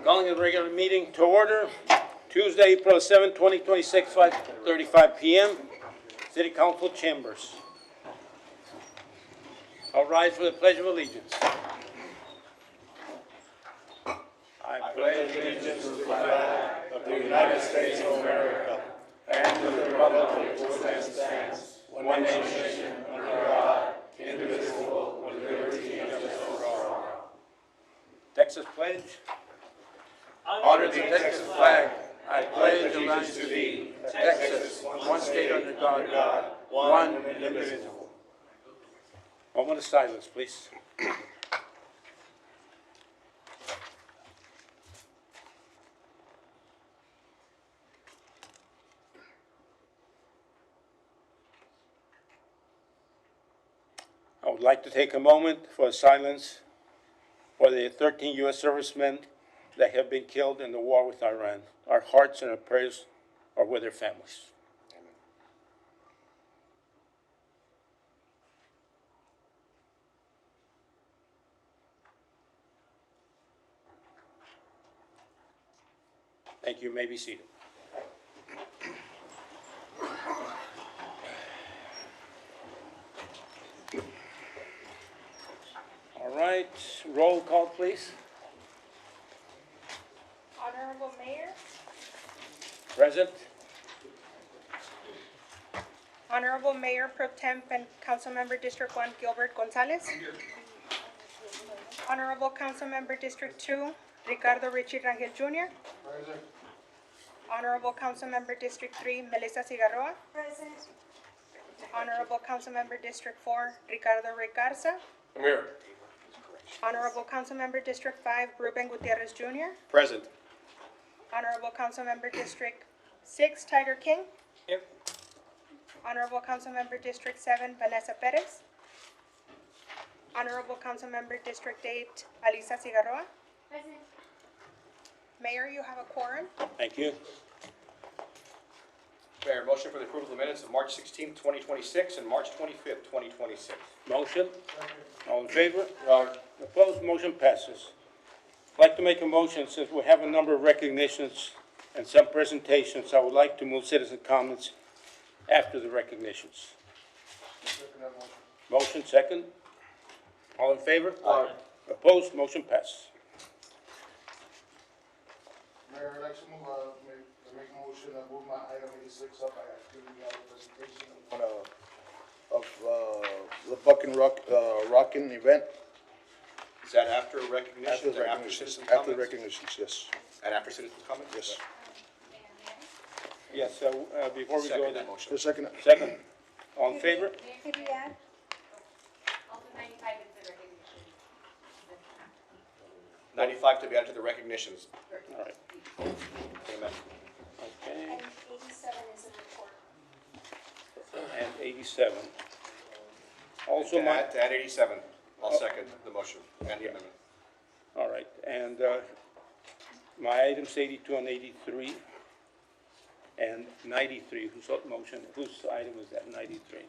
Calling the regular meeting to order, Tuesday, April 7, 2026, 5:35 p.m., City Council chambers. I'll rise for the Pledge of Allegiance. I pledge allegiance to the flag of the United States of America and to the republic for which it stands, one nation, under God, indivisible, with liberty and justice for all. Texas pledge. Honor the Texas flag. I pledge allegiance to thee, Texas, one state under God, one indivisible. Moment of silence, please. I would like to take a moment for silence for the 13 U.S. servicemen that have been killed in the war with Iran. Our hearts and our prayers are with their families. Thank you. You may be seated. All right, roll call, please. Honorable Mayor, Present. Honorable Mayor Pro Temp and Councilmember District 1 Gilbert Gonzalez. Honorable Councilmember District 2 Ricardo Richie Rangel Jr. Present. Honorable Councilmember District 3 Melissa Cigarroa. Present. Honorable Councilmember District 4 Ricardo Recarza. I'm here. Honorable Councilmember District 5 Ruben Gutierrez Jr. Present. Honorable Councilmember District 6 Tiger King. Here. Honorable Councilmember District 7 Vanessa Perez. Honorable Councilmember District 8 Alisa Cigarroa. Present. Mayor, you have a quorum. Thank you. Mayor, motion for the approval of the minutes of March 16th, 2026 and March 25th, 2026. Motion? All in favor? Opposed? Motion passes. I'd like to make a motion, since we have a number of recognitions and some presentations, I would like to move citizen comments after the recognitions. Motion second. All in favor? Aye. Opposed? Motion passes. Mayor, I'd like to make a motion to move my item 86 up. I actually have a presentation of the Buck and Rockin' event. Is that after recognitions or after citizen comments? After recognitions, yes. And after citizen comments? Yes. Yes, before we go Second there. that motion. The second. Second. All in favor? Could you add? Also 95 is the recognition. 95 to be added to the recognitions. All right. Amen. Okay. And 87 is a report. And 87. Also, To my, add 87, I'll second the motion and the amendment. all right, and my items 82 and 83 and 93, whose item was that, 93? And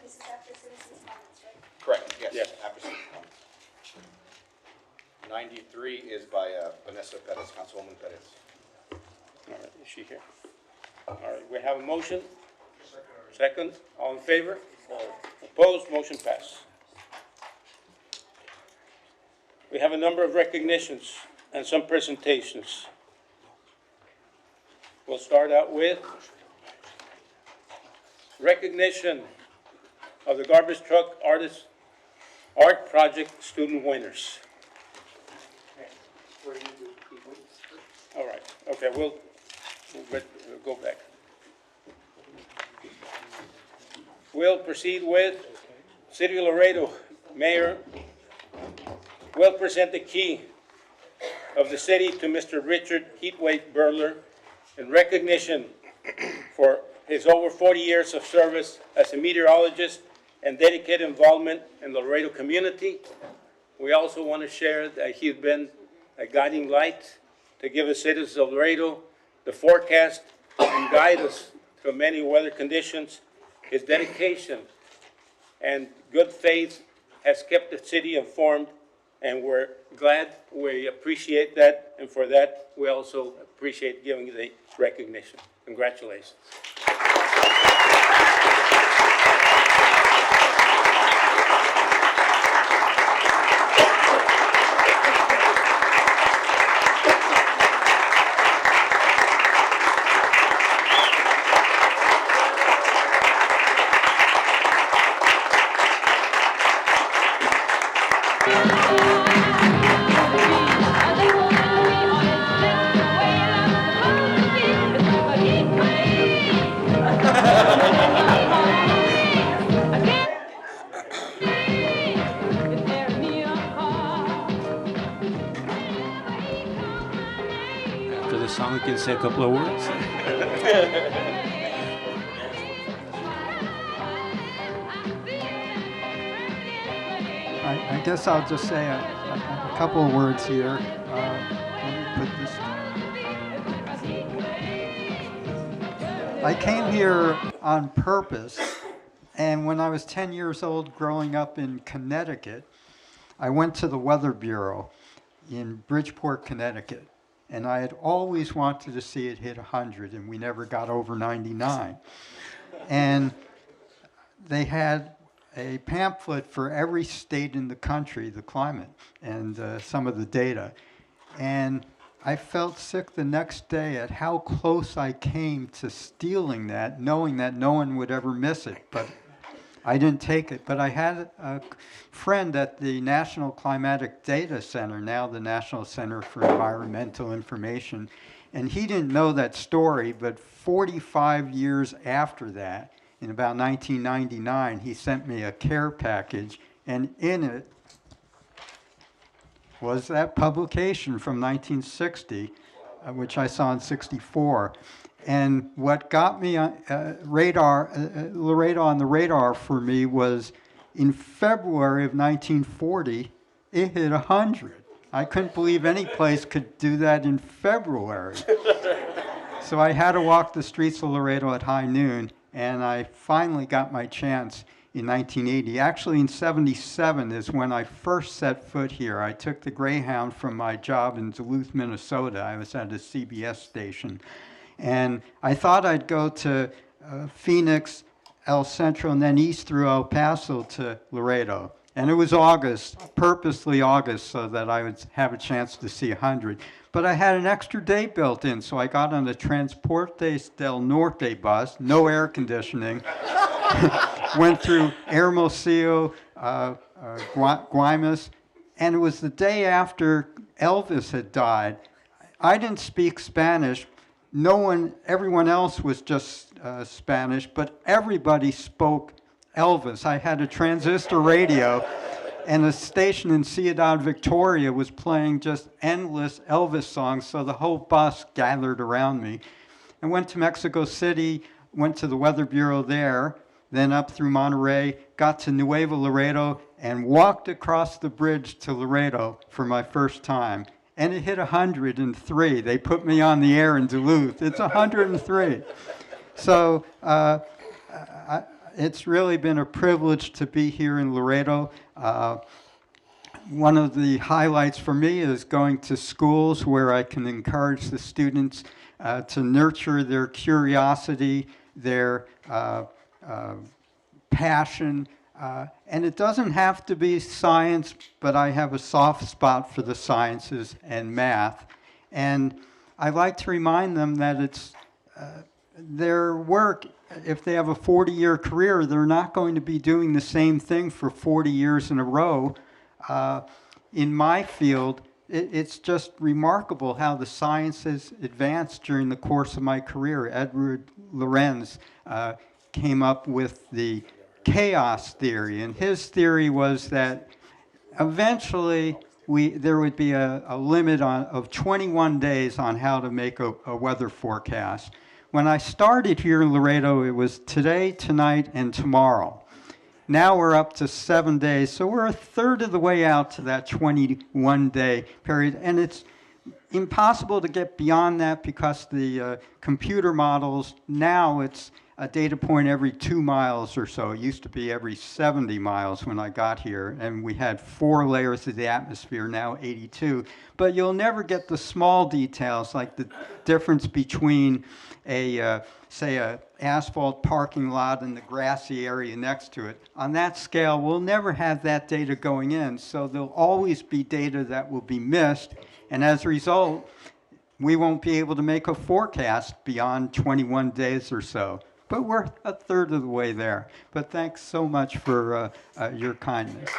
this is after citizens' comments, right? Correct, yes. Yes. After citizen comments. 93 is by Vanessa Perez, Councilwoman Perez. All right, is she here? All right, we have a motion. Second, all in favor? Opposed, motion passed. We have a number of recognitions and some presentations. We'll start out with recognition of the garbage truck art project student winners. All right, okay, we'll go back. We'll proceed with City of Laredo Mayor will present the key of the city to Mr. Richard Heatwave Burler in recognition for his over 40 years of service as a meteorologist and dedicated involvement in the Laredo community. We also want to share that he's been a guiding light to give the citizens of Laredo the forecast and guide us through many weather conditions. His dedication and good faith has kept the city informed and we're glad, we appreciate that, and for that, we also appreciate giving the recognition. Congratulations. After the song, we can say a couple of words. I guess I'll just say a couple of words here. Let me put this. I came here on purpose, and when I was 10 years old growing up in Connecticut, I went to the Weather Bureau in Bridgeport, Connecticut, and I had always wanted to see it hit 100, and we never got over 99. And they had a pamphlet for every state in the country, the climate, and some of the data. And I felt sick the next day at how close I came to stealing that, knowing that no one would ever miss it. But I didn't take it. But I had a friend at the National Climatic Data Center, now the National Center for Environmental Information, and he didn't know that story, but 45 years after that, in about 1999, he sent me a care package, and in it was that publication from 1960, which I saw in '64. And what got me on Laredo on the radar for me was in February of 1940, it hit 100. I couldn't believe any place could do that in February. So I had to walk the streets of Laredo at high noon, and I finally got my chance in 1980. Actually, in '77 is when I first set foot here. I took the Greyhound from my job in Duluth, Minnesota. I was at a CBS station. And I thought I'd go to Phoenix, El Centro, and then east through El Paso to Laredo. And it was August, purposely August, so that I would have a chance to see 100. But I had an extra day built in, so I got on the Transportes del Norte bus, no air conditioning, went through Hermosillo, Guaymas, and it was the day after Elvis had died. I didn't speak Spanish. Everyone else was just Spanish, but everybody spoke Elvis. I had a transistor radio, and a station in Ciudad Victoria was playing just endless Elvis songs, so the whole bus gathered around me. I went to Mexico City, went to the Weather Bureau there, then up through Monterey, got to Nuevo Laredo, and walked across the bridge to Laredo for my first time. And it hit 103. They put me on the air in Duluth. It's 103. So it's really been a privilege to be here in Laredo. One of the highlights for me is going to schools where I can encourage the students to nurture their curiosity, their passion. And it doesn't have to be science, but I have a soft spot for the sciences and math. And I like to remind them that it's their work, if they have a 40-year career, they're not going to be doing the same thing for 40 years in a row. In my field, it's just remarkable how the science has advanced during the course of my career. Edward Lorenz came up with the chaos theory, and his theory was that eventually there would be a limit of 21 days on how to make a weather forecast. When I started here in Laredo, it was today, tonight, and tomorrow. Now we're up to 7 days, so we're a third of the way out to that 21-day period, and it's impossible to get beyond that because the computer models, now it's a data point every 2 miles or so. It used to be every 70 miles when I got here, and we had 4 layers of the atmosphere, now 82. But you'll never get the small details like the difference between say a asphalt parking lot and the grassy area next to it. On that scale, we'll never have that data going in, so there'll always be data that will be missed, and as a result, we won't be able to make a forecast beyond 21 days or so. But we're a third of the way there. But thanks so much for your kindness.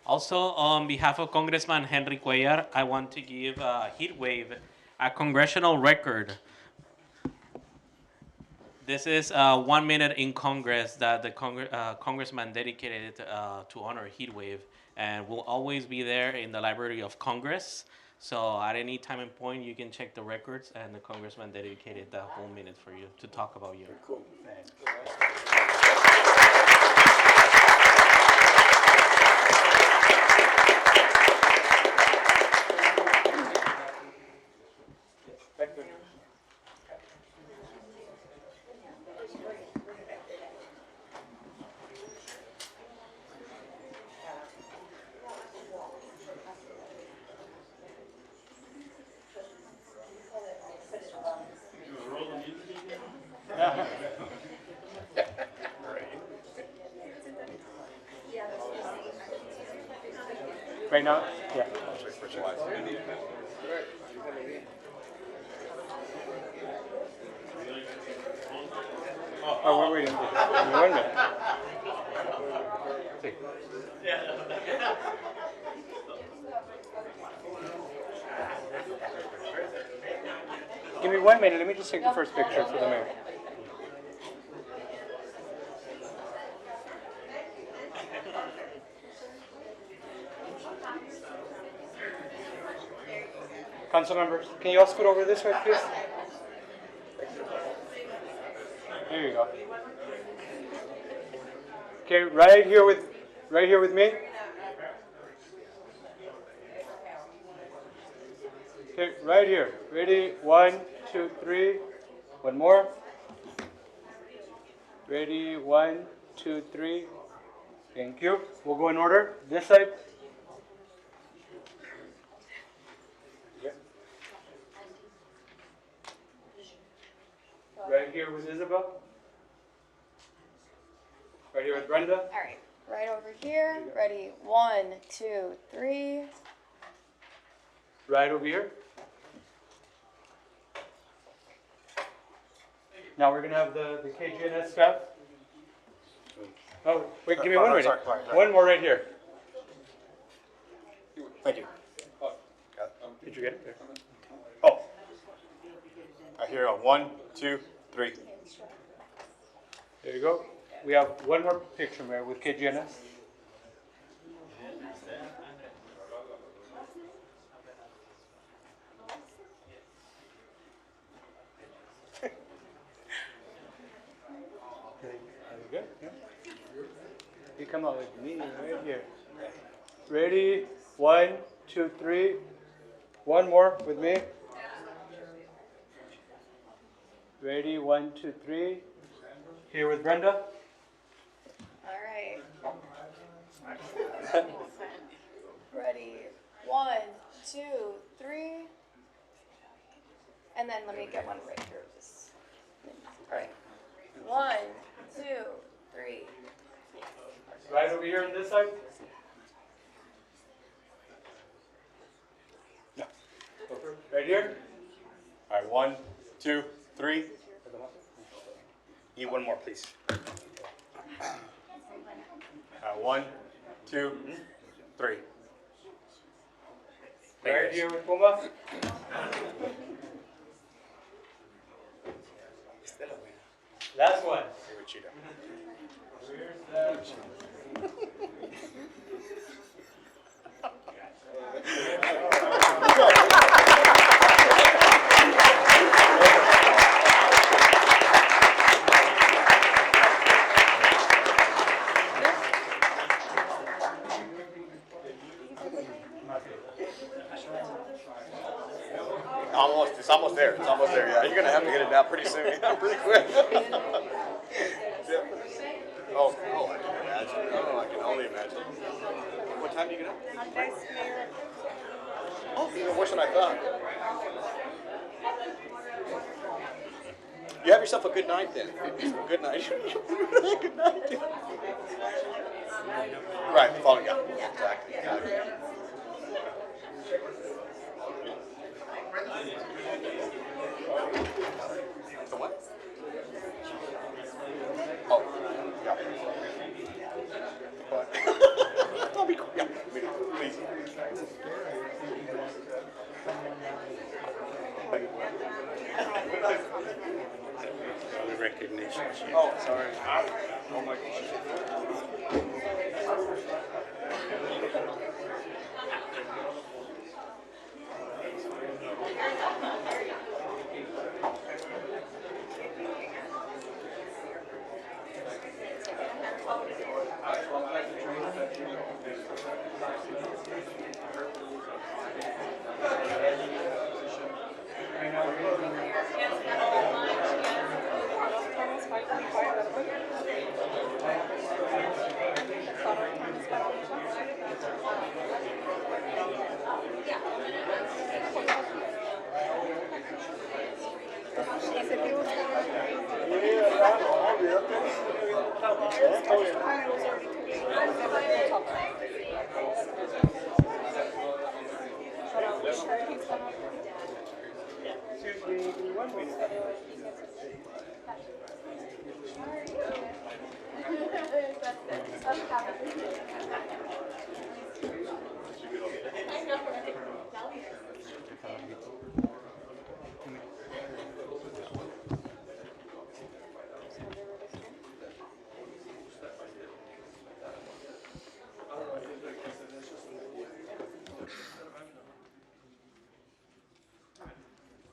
Also, on behalf of Congressman Henry Cuellar, I want to give Heat Wave a congressional record. This is 1 minute in Congress that the congressman dedicated to honor Heat Wave, and will always be there in the Library of Congress. So at any time and point, you can check the records, and the congressman dedicated that whole minute for you to talk about you. Cool, thanks. Right now? Yeah. Oh, we're waiting. 1 minute. See. Give me 1 minute. Let me just take the first picture for the mayor. Council members, can you all scoot over this way, please? There you go. Okay, right here with me. Okay, right here. Ready? 1, 2, 3. One more. Ready? 1, 2, 3. Thank you. We'll go in order. This side. Right here with Isabel. Right here with Brenda. All right, right over here. Ready? 1, 2, 3. Right over here. Now we're gonna have the KGNS staff. Oh, wait, give me 1 minute. sorry. One more right here. Thank you. Did you get it? There. Oh. I hear a 1, 2, 3. There you go. We have one more picture, Mayor, with KGNS. Good. Yeah. You come out with me right here. Ready? 1, 2, 3. One more with me. Ready? 1, 2, 3. Here with Brenda. All right. Ready? 1, 2, 3. And then let me get one right here. All right. 1, 2, 3. Right over here on this side. Right here. All right, 1, 2, 3. Need one more, please. 1, 2, 3. Right here with Puma. Last one. Where's that? there. It's almost there. Yeah, you're gonna have to get it down pretty soon, pretty quick. Oh, I can imagine. Oh, I can only imagine. What time do you get up? Andres, Mayor. Oh, even worse than I thought. You have yourself a good night then. Good night. Good night. Right, following. Yeah, exactly. The what? Oh, yeah. What? I'll be cool. Yeah, please. Other recognitions. Oh, sorry. Oh my gosh.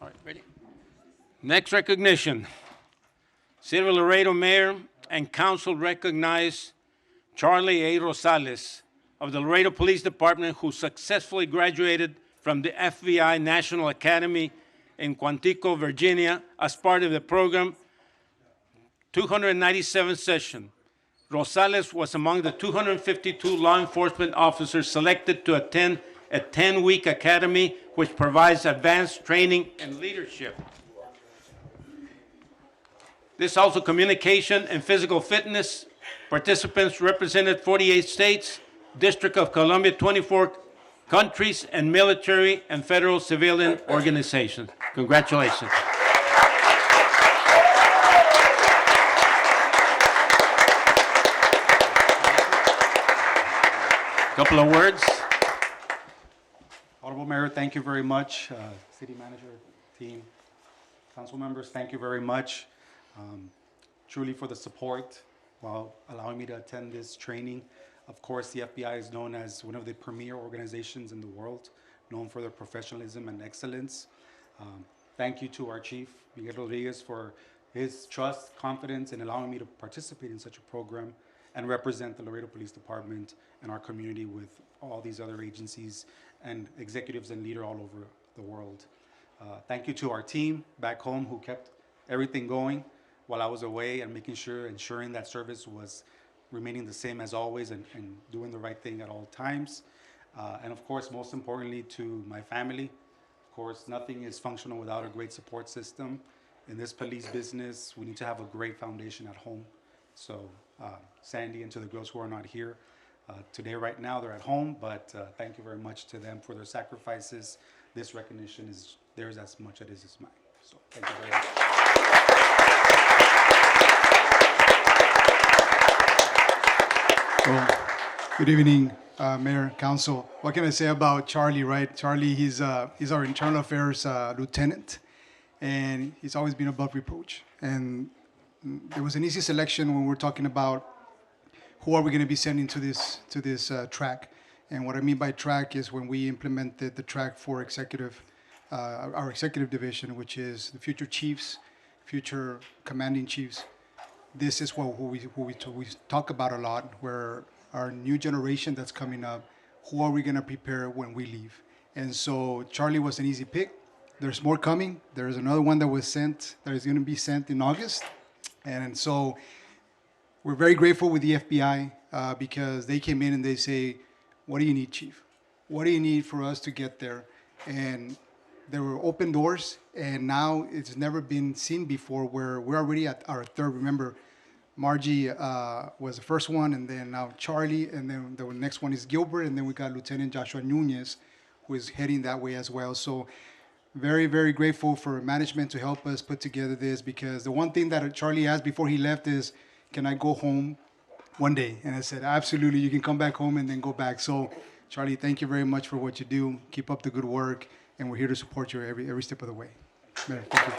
All right, ready? Next recognition. City of Laredo Mayor and Council recognize Charlie A. Rosales of the Laredo Police Department, who successfully graduated from the FBI National Academy in Quantico, Virginia, as part of the program 297 session. Rosales was among the 252 law enforcement officers selected to attend a 10-week academy which provides advanced training and leadership. This also communication and physical fitness. Participants represented 48 states, District of Columbia, 24 countries, and military and federal civilian organizations. Congratulations. Couple of words. Honorable Mayor, thank you very much. City Manager, team, council members, thank you very much. Truly for the support while allowing me to attend this training. Of course, the FBI is known as one of the premier organizations in the world, known for their professionalism and excellence. Thank you to our chief, Miguel Rodriguez, for his trust, confidence in allowing me to participate in such a program and represent the Laredo Police Department and our community with all these other agencies and executives and leaders all over the world. Thank you to our team back home who kept everything going while I was away and ensuring that service was remaining the same as always and doing the right thing at all times. And of course, most importantly, to my family. Of course, nothing is functional without a great support system. In this police business, we need to have a great foundation at home. So Sandy and to the girls who are not here today, right now, they're at home, but thank you very much to them for their sacrifices. This recognition is theirs as much as it is mine. So thank you very much. Well, good evening, Mayor, Council. What can I say about Charlie, right? Charlie, he's our Internal Affairs lieutenant, and he's always been above reproach. And there was an easy selection when we're talking about who are we going to be sending to this track. And what I mean by track is when we implemented the track for our executive division, which is the future chiefs, future commanding chiefs. This is who we talk about a lot, where our new generation that's coming up, who are we going to prepare when we leave? And so Charlie was an easy pick. there's more coming. There's another one that was sent, that is going to be sent in August. And so we're very grateful with the FBI because they came in and they say, what do you need, Chief? What do you need for us to get there? And there were open doors, and now it's never been seen before where we're already at our third. Remember, Margie was the first one, and then now Charlie, and then the next one is Gilbert, and then we got Lieutenant Joshua Nunez, who is heading that way as well. So very, very grateful for management to help us put together this, because the one thing that Charlie asked before he left is, can I go home one day? And I said, absolutely, you can come back home and then go back. So Charlie, thank you very much for what you do. Keep up the good work, and we're here to support you every step of the way. Mayor, thank you.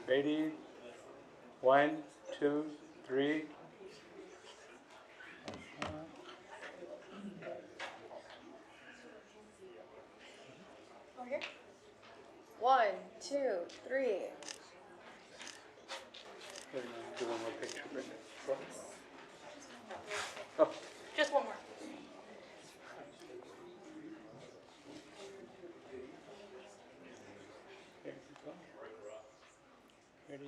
Ready? 1, 2, 3. Over here. 1, 2, 3. Do one more picture. Just one more. There you go. Ready?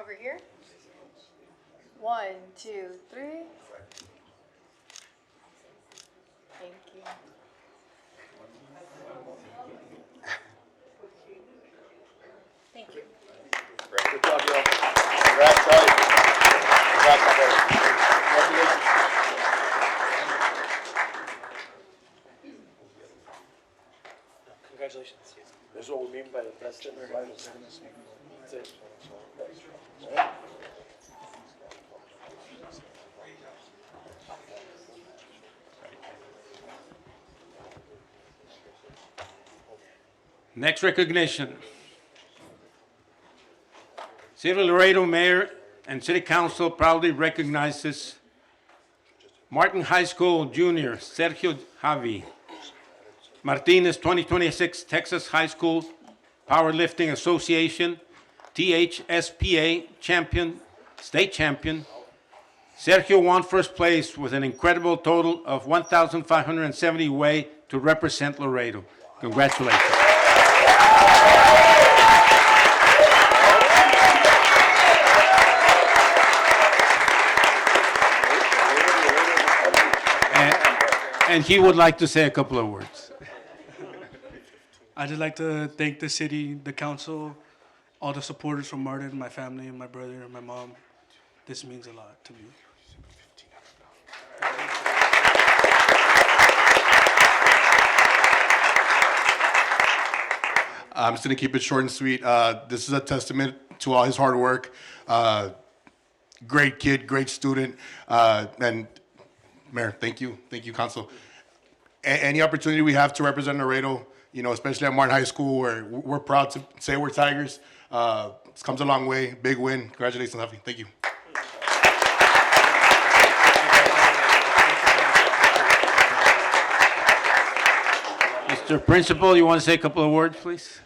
Over here. 1, 2, 3. Thank you. Thank you. Great. Good job, Joe. Congrats, Charlie. Congrats, my brother. Congratulations. Congratulations. This is what we mean by the president. That's it. Next recognition. City of Laredo Mayor and City Council proudly recognizes Martin High School Junior Sergio Javi Martinez, 2026 Texas High School Powerlifting Association, THSPA champion, state champion. Sergio won first place with an incredible total of 1,570 weight to represent Laredo. Congratulations. And he would like to say a couple of words. I'd just like to thank the city, the council, all the supporters from Martin, my family, and my brother, and my mom. This means a lot to me. I'm just going to keep it short and sweet. This is a testament to all his hard work. Great kid, great student. And Mayor, thank you. Thank you, Council. Any opportunity we have to represent Laredo, you know, especially at Martin High School, where we're proud to say we're Tigers. This comes a long way. Big win. Congratulations, Huffy. Thank you. Mr. Principal, you want to say a couple of words, please?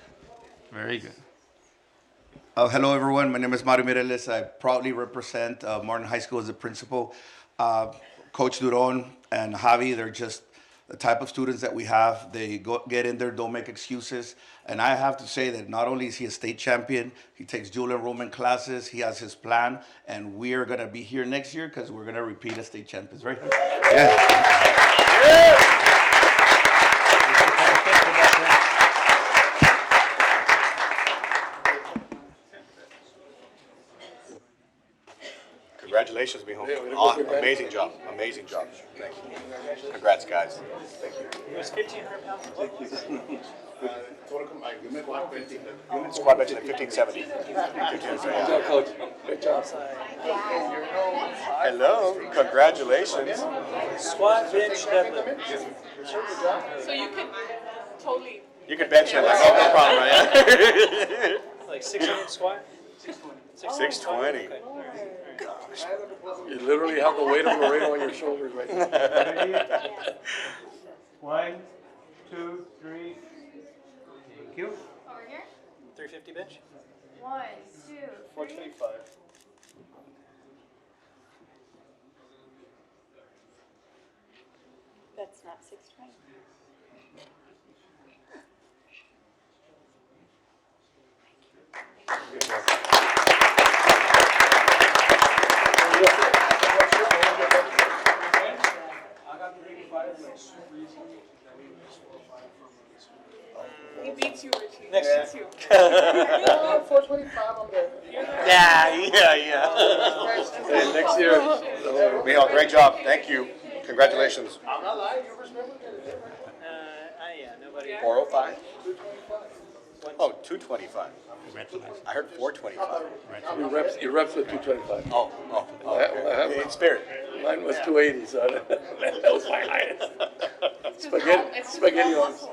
Very good. Hello, everyone. My name is Mario Mireles. I proudly represent Martin High School as the principal. Coach Duron and Javi, they're just the type of students that we have. They get in there, don't make excuses. And I have to say that not only is he a state champion, he takes dual enrollment classes, he has his plan, and we are going to be here next year because we're going to repeat as state champions, right? Yeah. Congratulations, mijo. Awesome. Amazing job. Amazing job. Thank you. Congrats, guys. Thank you. It was 1,500 pounds. Thank you. Squad bench like 1570. 1570. Coach. Good job. Hello. Congratulations. Squat, bench, deadlift. So you could totally You can bench him, that's no problem, right? Like 600 squat? 620. Gosh. You literally have the weight of Laredo on your shoulders right now. Ready? 1, 2, 3. Thank you. Over here. 350 bench? 1, 2, 3. 425. That's not 620. He beats you, Richie. Next He beats year. you. 425 on there. Yeah. Next year. Miguel, great job, thank you, congratulations. Yeah, nobody. 405? Oh, 225. I heard 425. Your reps with 225. Oh, okay. In spirit. Mine was 280, so that was my highest. Spaghetti arms.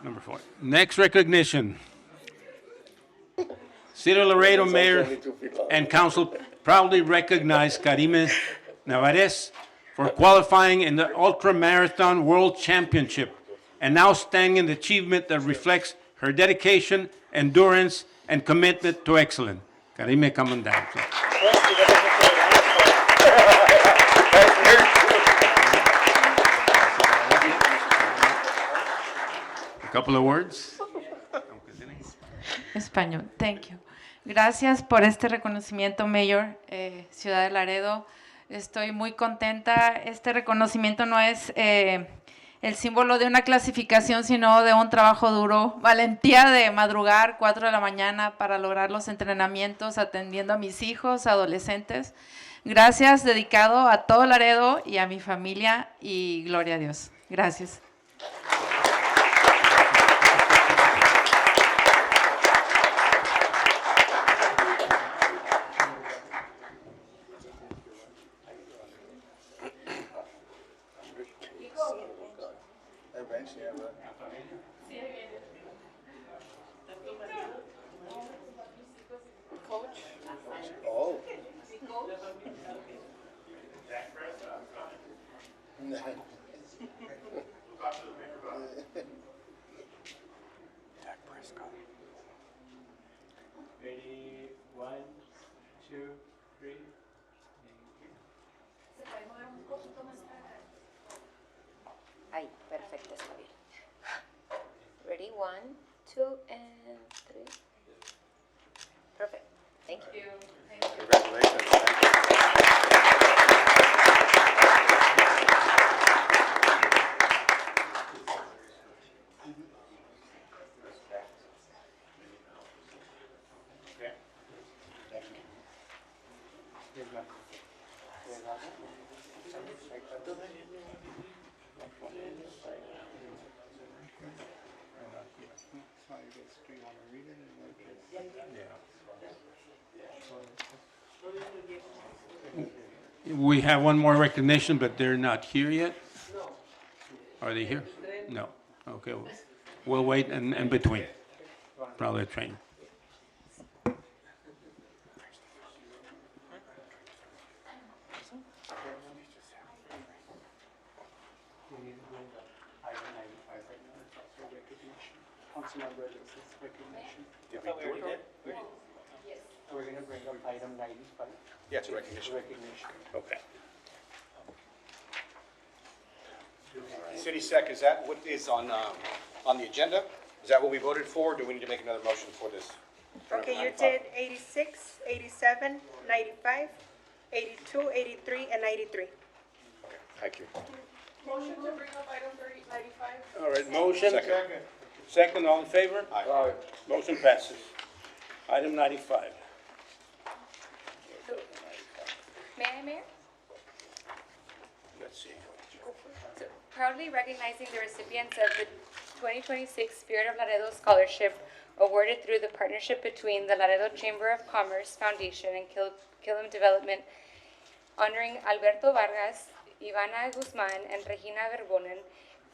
Number 4. Next recognition. City of Laredo Mayor and Council proudly recognize Karime Navarez for qualifying in the Ultra Marathon World Championship, an outstanding achievement that reflects her dedication, endurance, and commitment to excellence. Karime, come on down. A couple of words. Español, thank you. Gracias por este reconocimiento, Mayor, Ciudad de Laredo. Estoy muy contenta. Este reconocimiento no es el símbolo de una clasificación, sino de un trabajo duro, valentía de madrugar 4 de la mañana para lograr los entrenamientos, atendiendo a mis hijos, adolescentes. Gracias, dedicado a todo Laredo y a mi familia, y gloria a Dios. Gracias. Oh. Dak Prescott. Ready? 1, 2, 3. Ahí, perfecto, está bien. Ready, 1, 2, and 3. Perfect. Thank you. Congratulations. Thank you. We have one more recognition, but they're not here yet. Are they here? No. Okay, we'll wait in between. Probably a train. Councilmember Alexis, recognition. Did we do it? Yes. We're going to bring up item 95. Yeah, it's a recognition. Recognition. Okay. City Sec, is that what is on the agenda? Is that what we voted for, or do we need to make another motion for this? Okay, you did 86, 87, 95, 82, 83, and 93. Thank you. Motion to bring up item 95. All right, motion. Second. Second, all in favor? Aye. Motion passes. Item 95. May I, Mayor? Let's see. So, proudly recognizing the recipients of the 2026 Spirit of Laredo Scholarship awarded through the partnership between the Laredo Chamber of Commerce Foundation and Killam Development, honoring Alberto Vargas Ivana Guzman and Regina Verbonen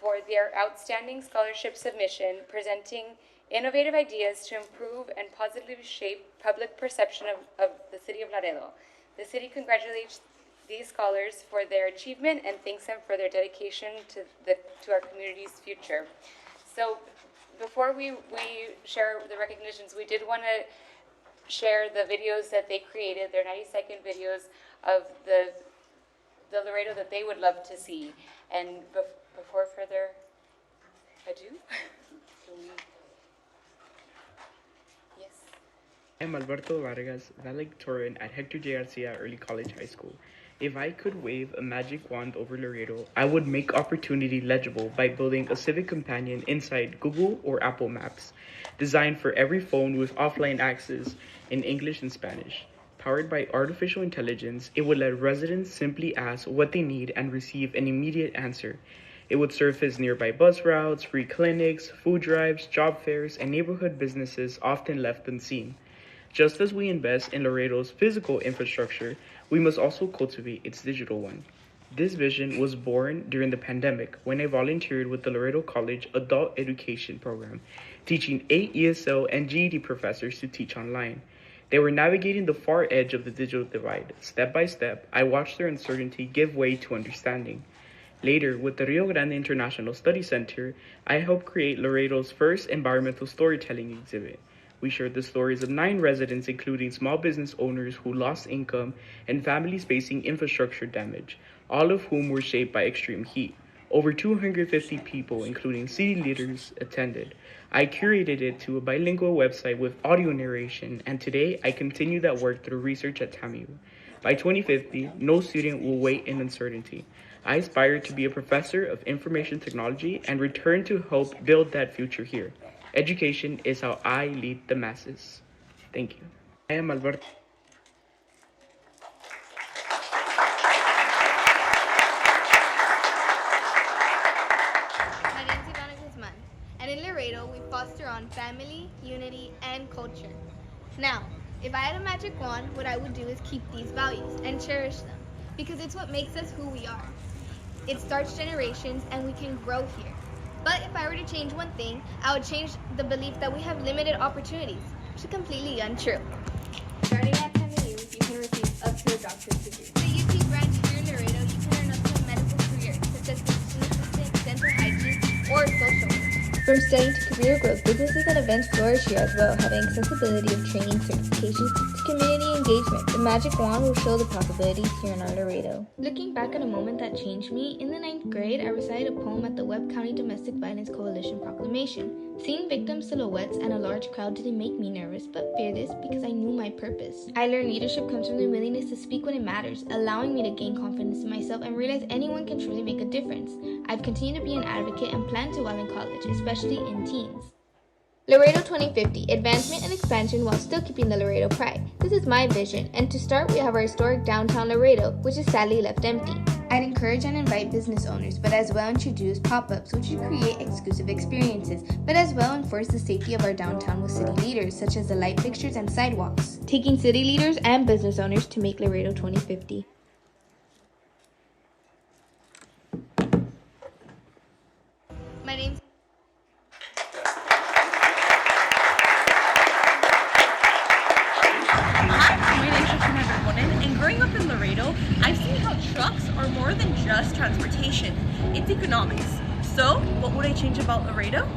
for their outstanding scholarship submission, presenting innovative ideas to improve and positively shape public perception of the city of Laredo. The city congratulates these scholars for their achievement and thanks them for their dedication to our community's future. So before we share the recognitions, we did want to share the videos that they created, their 90-second videos of the Laredo that they would love to see. And before further ado, yes. I'm Alberto Vargas, valedictorian at Hector J. Garcia Early College High School. If I could wave a magic wand over Laredo, I would make opportunity legible by building a civic companion inside Google or Apple Maps, designed for every phone with offline access in English and Spanish. Powered by artificial intelligence, it would let residents simply ask what they need and receive an immediate answer. It would surface nearby bus routes, free clinics, food drives, job fairs, and neighborhood businesses often left unseen. Just as we invest in Laredo's physical infrastructure, we must also cultivate its digital one. This vision was born during the pandemic when I volunteered with the Laredo College Adult Education Program, teaching 8 ESL and GED professors to teach online. They were navigating the far edge of the digital divide. Step by step, I watched their uncertainty give way to understanding. Later, with the Rio Grande International Study Center, I helped create Laredo's first environmental storytelling exhibit. We shared the stories of 9 residents, including small business owners who lost income and families facing infrastructure damage, all of whom were shaped by extreme heat. Over 250 people, including city leaders, attended. I curated it to a bilingual website with audio narration, and today I continue that work through research at TAMU. By 2050, no student will wait in uncertainty. I aspire to be a professor of information technology and return to help build that future here. Education is how I lead the masses. Thank you. I am Alberto. My name is Ivana Guzman, and in Laredo, we foster on family, unity, and culture. Now, if I had a magic wand, what I would do is keep these values and cherish them, because it's what makes us who we are. It starts generations, and we can grow here. But if I were to change one thing, I would change the belief that we have limited opportunities, which is completely untrue. Starting at TAMU, you can receive up to a doctorate degree. The UT branch here in Laredo, you can earn up to a medical career, such as physician assistant, dental hygienist, or social worker. From studying to career growth, businesses and events flourish here as well, having accessibility of training, certifications, to community engagement. The magic wand will show the possibilities here in our Laredo. Looking back at a moment that changed me, in the 9th grade, I recited a poem at the Webb County Domestic Violence Coalition proclamation. Seeing victim silhouettes and a large crowd didn't make me nervous, but fearless because I knew my purpose. I learned leadership comes from the willingness to speak when it matters, allowing me to gain confidence in myself and realize anyone can truly make a difference. I've continued to be an advocate and plan to while in college, especially in teens. Laredo 2050, advancement and expansion while still keeping the Laredo pride. This is my vision, and to start we have our historic downtown Laredo, which is sadly left empty. I'd encourage and invite business owners, but as well introduce pop-ups which would create exclusive experiences, but as well enforce the safety of our downtown with city leaders, such as the light fixtures and sidewalks. Taking city leaders and business owners to make Laredo 2050. My name's Hi, my name is Regina Verbonen, and growing up in Laredo, I've seen how trucks are more than just transportation. It's economics. So, what would I change about Laredo?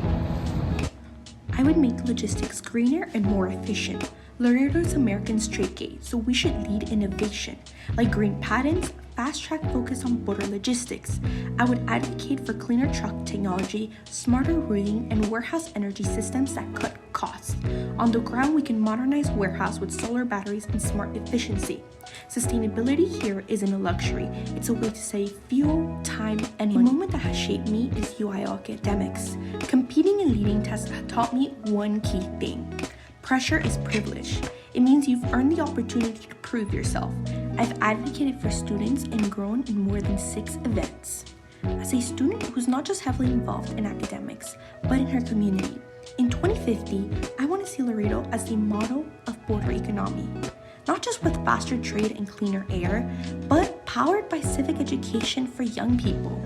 I would make logistics greener and more efficient. Laredo is America's trade gate, so we should lead innovation, like green patents, fast-track focus on border logistics. I would advocate for cleaner truck technology, smarter routing, and warehouse energy systems that cut costs. On the ground, we can modernize warehouse with solar batteries and smart efficiency. Sustainability here isn't a luxury. It's a way to save fuel, time, and money. A moment that has shaped me is UIL academics. Competing and leading tests have taught me one key thing. Pressure is privilege. It means you've earned the opportunity to prove yourself. I've advocated for students and grown in more than 6 events. As a student who's not just heavily involved in academics, but in her community, in 2050, I want to see Laredo as the model of border economy. not just with faster trade and cleaner air, but powered by civic education for young people.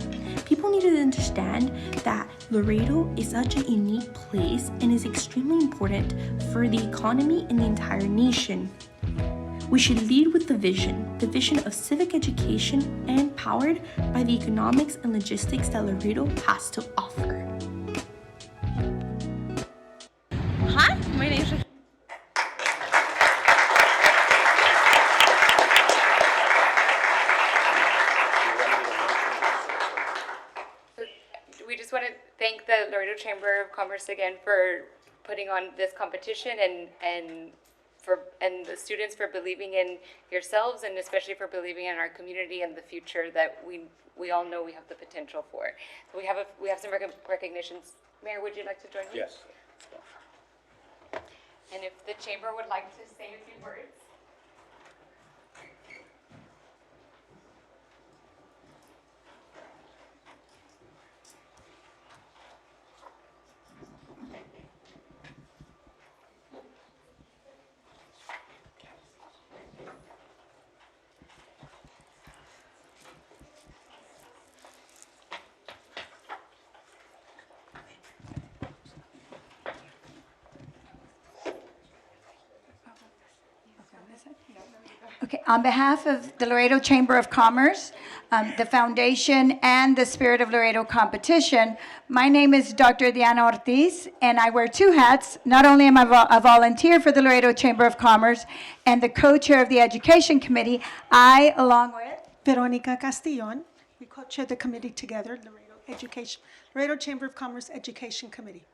People need to understand that Laredo is such a unique place and is extremely important for the economy in the entire nation. We should lead with the vision of civic education and powered by the economics and logistics that Laredo has to offer. Hi, my name is We just want to thank the Laredo Chamber of Commerce again for putting on this competition and the students for believing in yourselves and especially for believing in our community and the future that we all know we have the potential for. So we have some recognitions. Mayor, would you like to join me? Yes. And if the chamber would like to say a few words. Okay, on behalf of the Laredo Chamber of Commerce, the Foundation, and the Spirit of Laredo competition, my name is Dr. Diana Ortiz, and I wear two hats. Not only am I a volunteer for the Laredo Chamber of Commerce and the co-chair of the Education Committee, I, along with Veronica Castillon, we co-chair the committee together, Laredo Chamber of Commerce Education Committee.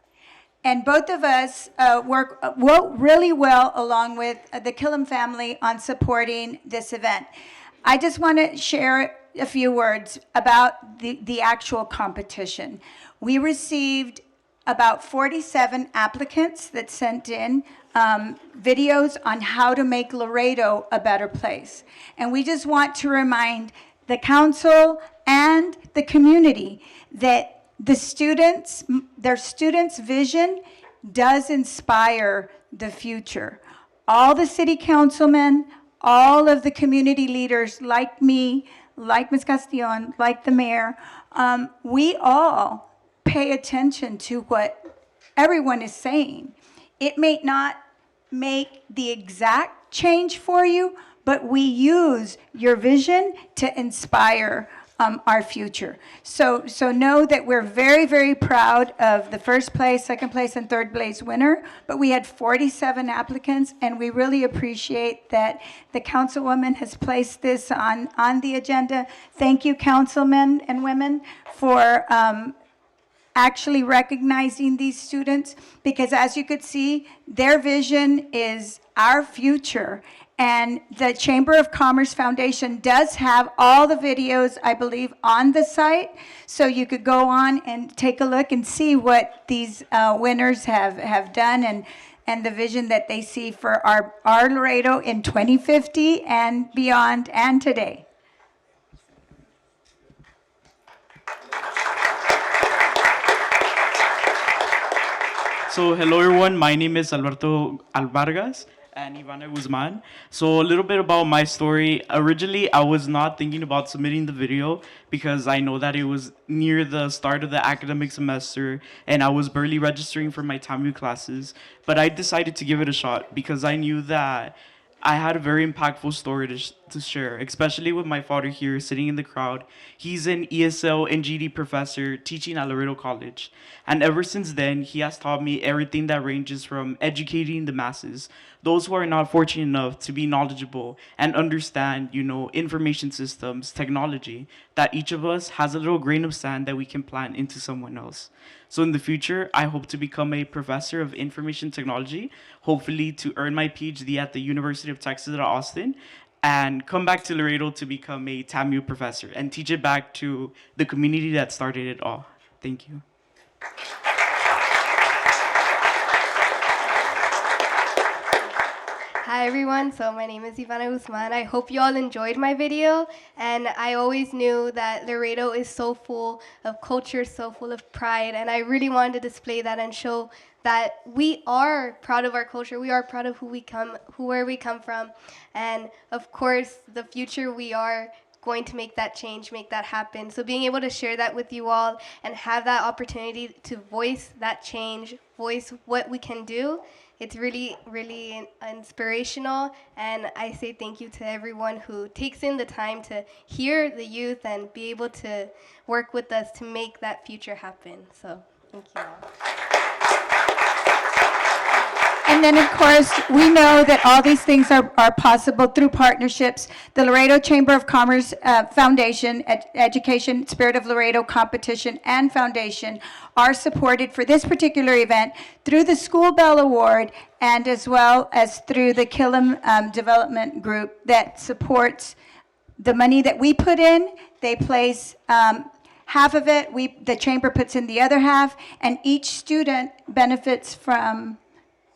And both of us work really well along with the Killam family on supporting this event. I just want to share a few words about the actual competition. We received about 47 applicants that sent in videos on how to make Laredo a better place. And we just want to remind the council and the community that their students' vision does inspire the future. All the city councilmen, all of the community leaders like me, like Ms. Castillon, like the mayor, we all pay attention to what everyone is saying. It may not make the exact change for you, but we use your vision to inspire our future. So know that we're very, very proud of the first place, second place, and third place winner, but we had 47 applicants, and we really appreciate that the councilwoman has placed this on the agenda. Thank you, councilmen and women, for actually recognizing these students, because as you could see, their vision is our future. And the Chamber of Commerce Foundation does have all the videos, I believe, on the site. So you could go on and take a look and see what these winners have done and the vision that they see for our Laredo in 2050 and beyond and today. So hello everyone, my name is Alberto Alvargas and Ivana Guzman. So a little bit about my story. Originally, I was not thinking about submitting the video because I know that it was near the start of the academic semester and I was barely registering for my TAMU classes. But I decided to give it a shot because I knew that I had a very impactful story to share, especially with my father here sitting in the crowd. He's an ESL and GD professor teaching at Laredo College. And ever since then, he has taught me everything that ranges from educating the masses, those who are not fortunate enough to be knowledgeable and understand, information systems, technology, that each of us has a little grain of sand that we can plant into someone else. So in the future, I hope to become a professor of information technology, hopefully to earn my PhD at the University of Texas at Austin, and come back to Laredo to become a TAMU professor and teach it back to the community that started it all. Thank you. Hi everyone, so my name is Ivana Guzman. I hope you all enjoyed my video, and I always knew that Laredo is so full of culture, so full of pride, and I really wanted to display that and show that we are proud of our culture, we are proud of where we come from, and of course, the future we are going to make that change, make that happen. So being able to share that with you all and have that opportunity to voice that change, voice what we can do, it's really, really inspirational, and I say thank you to everyone who takes in the time to hear the youth and be able to work with us to make that future happen. So thank you all. And then, of course, we know that all these things are possible through partnerships. The Laredo Chamber of Commerce Foundation, Education Spirit of Laredo Competition and Foundation are supported for this particular event through the School Bell Award and as well as through the Killam Development Group that supports the money that we put in. They place half of it, the chamber puts in the other half, and each student benefits from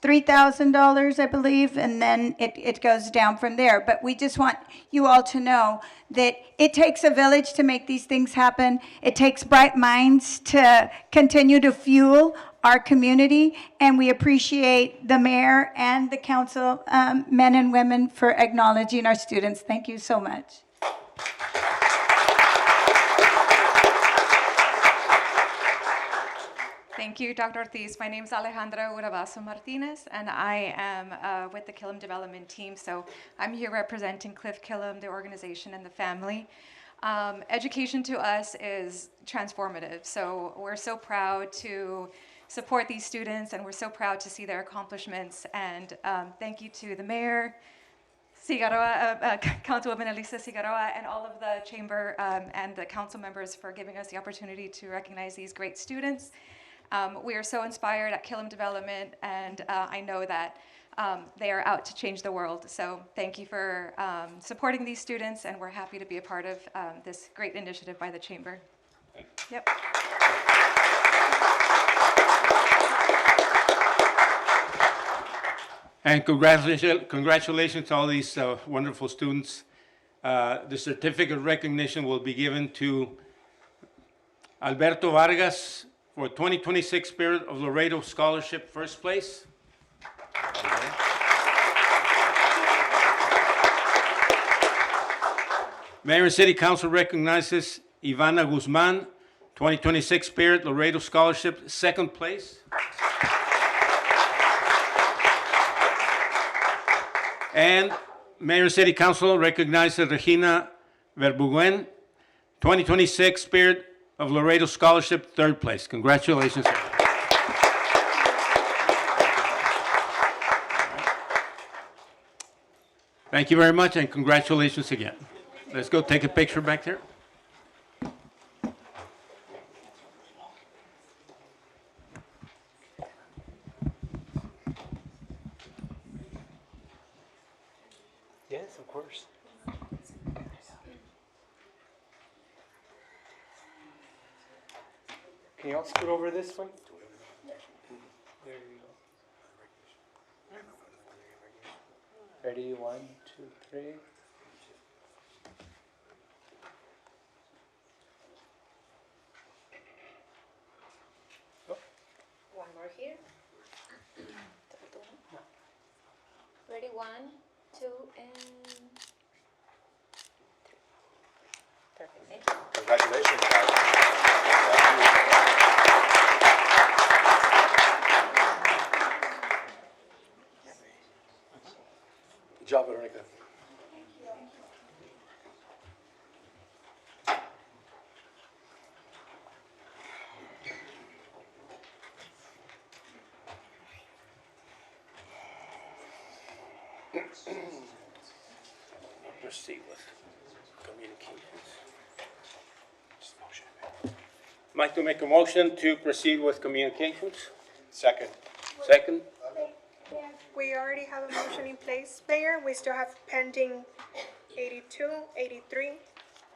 $3,000, I believe, and then it goes down from there. But we just want you all to know that it takes a village to make these things happen. It takes bright minds to continue to fuel our community, and we appreciate the mayor and the council men and women for acknowledging our students. Thank you so much. Thank you, Dr. Ortiz. My name is Alejandra Urabaso Martinez, and I am with the Killam Development Team. So I'm here representing Cliff Killam, the organization, and the family. Education to us is transformative. So we're so proud to support these students, and we're so proud to see their accomplishments. And thank you to the mayor, Councilwoman Elisa Cigarroa, and all of the chamber and the council members for giving us the opportunity to recognize these great students. We are so inspired at Killam Development, and I know that they are out to change the world. So thank you for supporting these students, and we're happy to be a part of this great initiative by the Chamber. Yep. And congratulations to all these wonderful students. The certificate of recognition will be given to Alberto Vargas for 2026 Spirit of Laredo Scholarship, first place. Mayor and City Council recognizes Ivana Guzman, 2026 Spirit Laredo Scholarship, second place. And Mayor and City Council recognizes Regina Verbuguen, 2026 Spirit of Laredo Scholarship, third place. Congratulations. Thank you very much, and congratulations again. Let's go take a picture back there. Yes, of course. Can you all scoot over this way? There you go. Ready? 1, 2, 3. One more here. Ready? 1, 2, and 3. Perfect. Thank you. Congratulations, guys. Thank you. Good job, Veronica. Proceed with communications. I'd like to make a motion to proceed with communications. Second. Second. We already have a motion in place, Mayor. We still have pending 82, 83,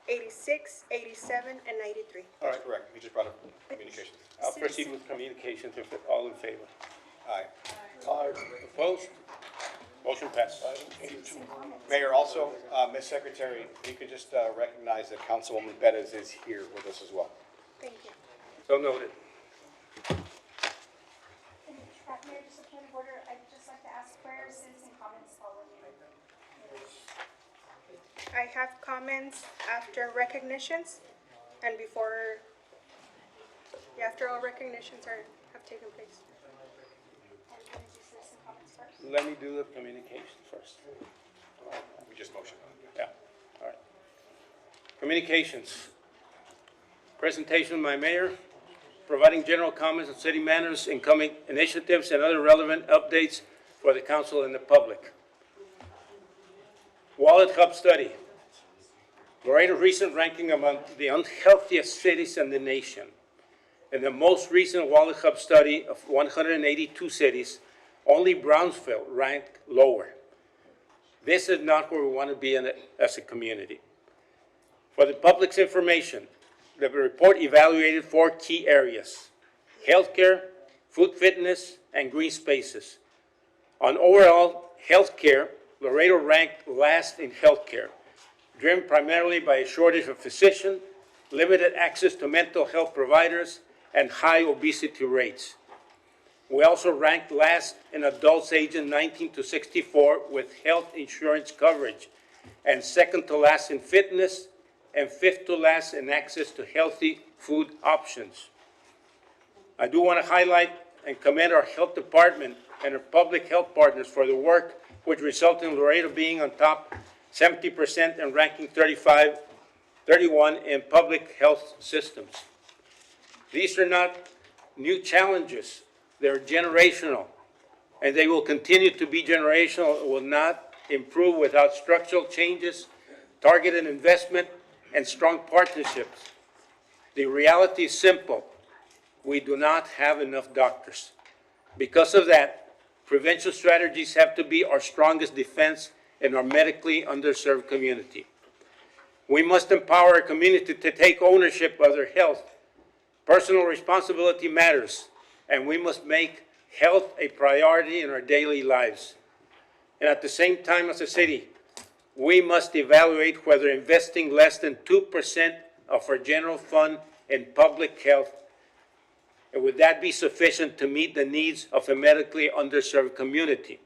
86, 87, and 93. All right, correct. We just brought up communications. I'll proceed with communications if all in favor. Aye. Aye. Opposed? Motion passed. Mayor, also, Ms. Secretary, if you could just recognize that Councilwoman Perez is here with us as well. Thank you. So noted. Mayor, just a point of order, I'd just like to ask where are citizen comments following? I have comments after recognitions and before, after all recognitions have taken place. And can we do citizen comments first? Let me do the communication first. We just motioned on it. Yeah, all right. Communications. Presentation by Mayor, providing general comments on city matters, incoming initiatives, and other relevant updates for the council and the public. Wallet Hub Study. Laredo's recent ranking among the unhealthiest cities in the nation. In the most recent Wallet Hub study of 182 cities, only Brownsville ranked lower. This is not where we want to be as a community. For the public's information, the report evaluated 4 key areas: healthcare, food fitness, and green spaces. On overall healthcare, Laredo ranked last in healthcare, driven primarily by a shortage of physicians, limited access to mental health providers, and high obesity rates. We also ranked last in adults aged 19 to 64 with health insurance coverage, and second to last in fitness, and fifth to last in access to healthy food options. I do want to highlight and commend our health department and our public health partners for the work which resulted in Laredo being on top 70% and ranking 31 in public health systems. These are not new challenges, they're generational, and they will continue to be generational and will not improve without structural changes, targeted investment, and strong partnerships. The reality is simple. We do not have enough doctors. Because of that, prevention strategies have to be our strongest defense in our medically underserved community. We must empower our community to take ownership of their health. Personal responsibility matters, and we must make health a priority in our daily lives. And at the same time, as a city, we must evaluate whether investing less than 2% of our general fund in public health, and would that be sufficient to meet the needs of a medically underserved community?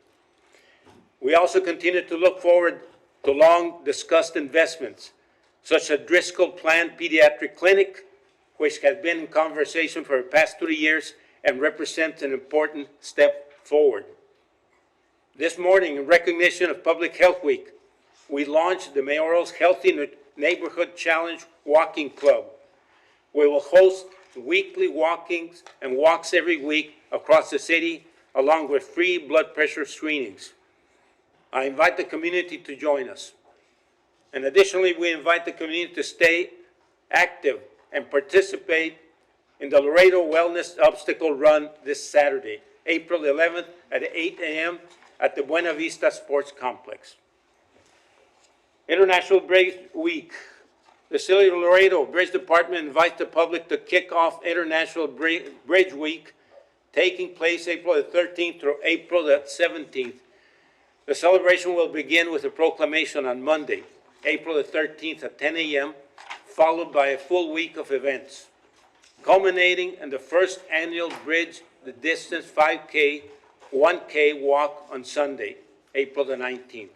We also continue to look forward to long-discussed investments, such as Driscoll Planned Pediatric Clinic, which has been in conversation for the past 3 years and represents an important step forward. This morning, in recognition of Public Health Week, we launched the Mayoral's Healthy Neighborhood Challenge Walking Club. We will host weekly walkings and walks every week across the city, along with free blood pressure screenings. I invite the community to join us. And additionally, we invite the community to stay active and participate in the Laredo Wellness Obstacle Run this Saturday, April 11th at 8 a.m. at the Buena Vista Sports Complex. International Bridge Week. The City of Laredo Bridge Department invites the public to kick off International Bridge Week, taking place April the 13th through April the 17th. The celebration will begin with a proclamation on Monday, April the 13th at 10 a.m., followed by a full week of events, culminating in the first annual Bridge the Distance 5K, 1K walk on Sunday, April the 19th.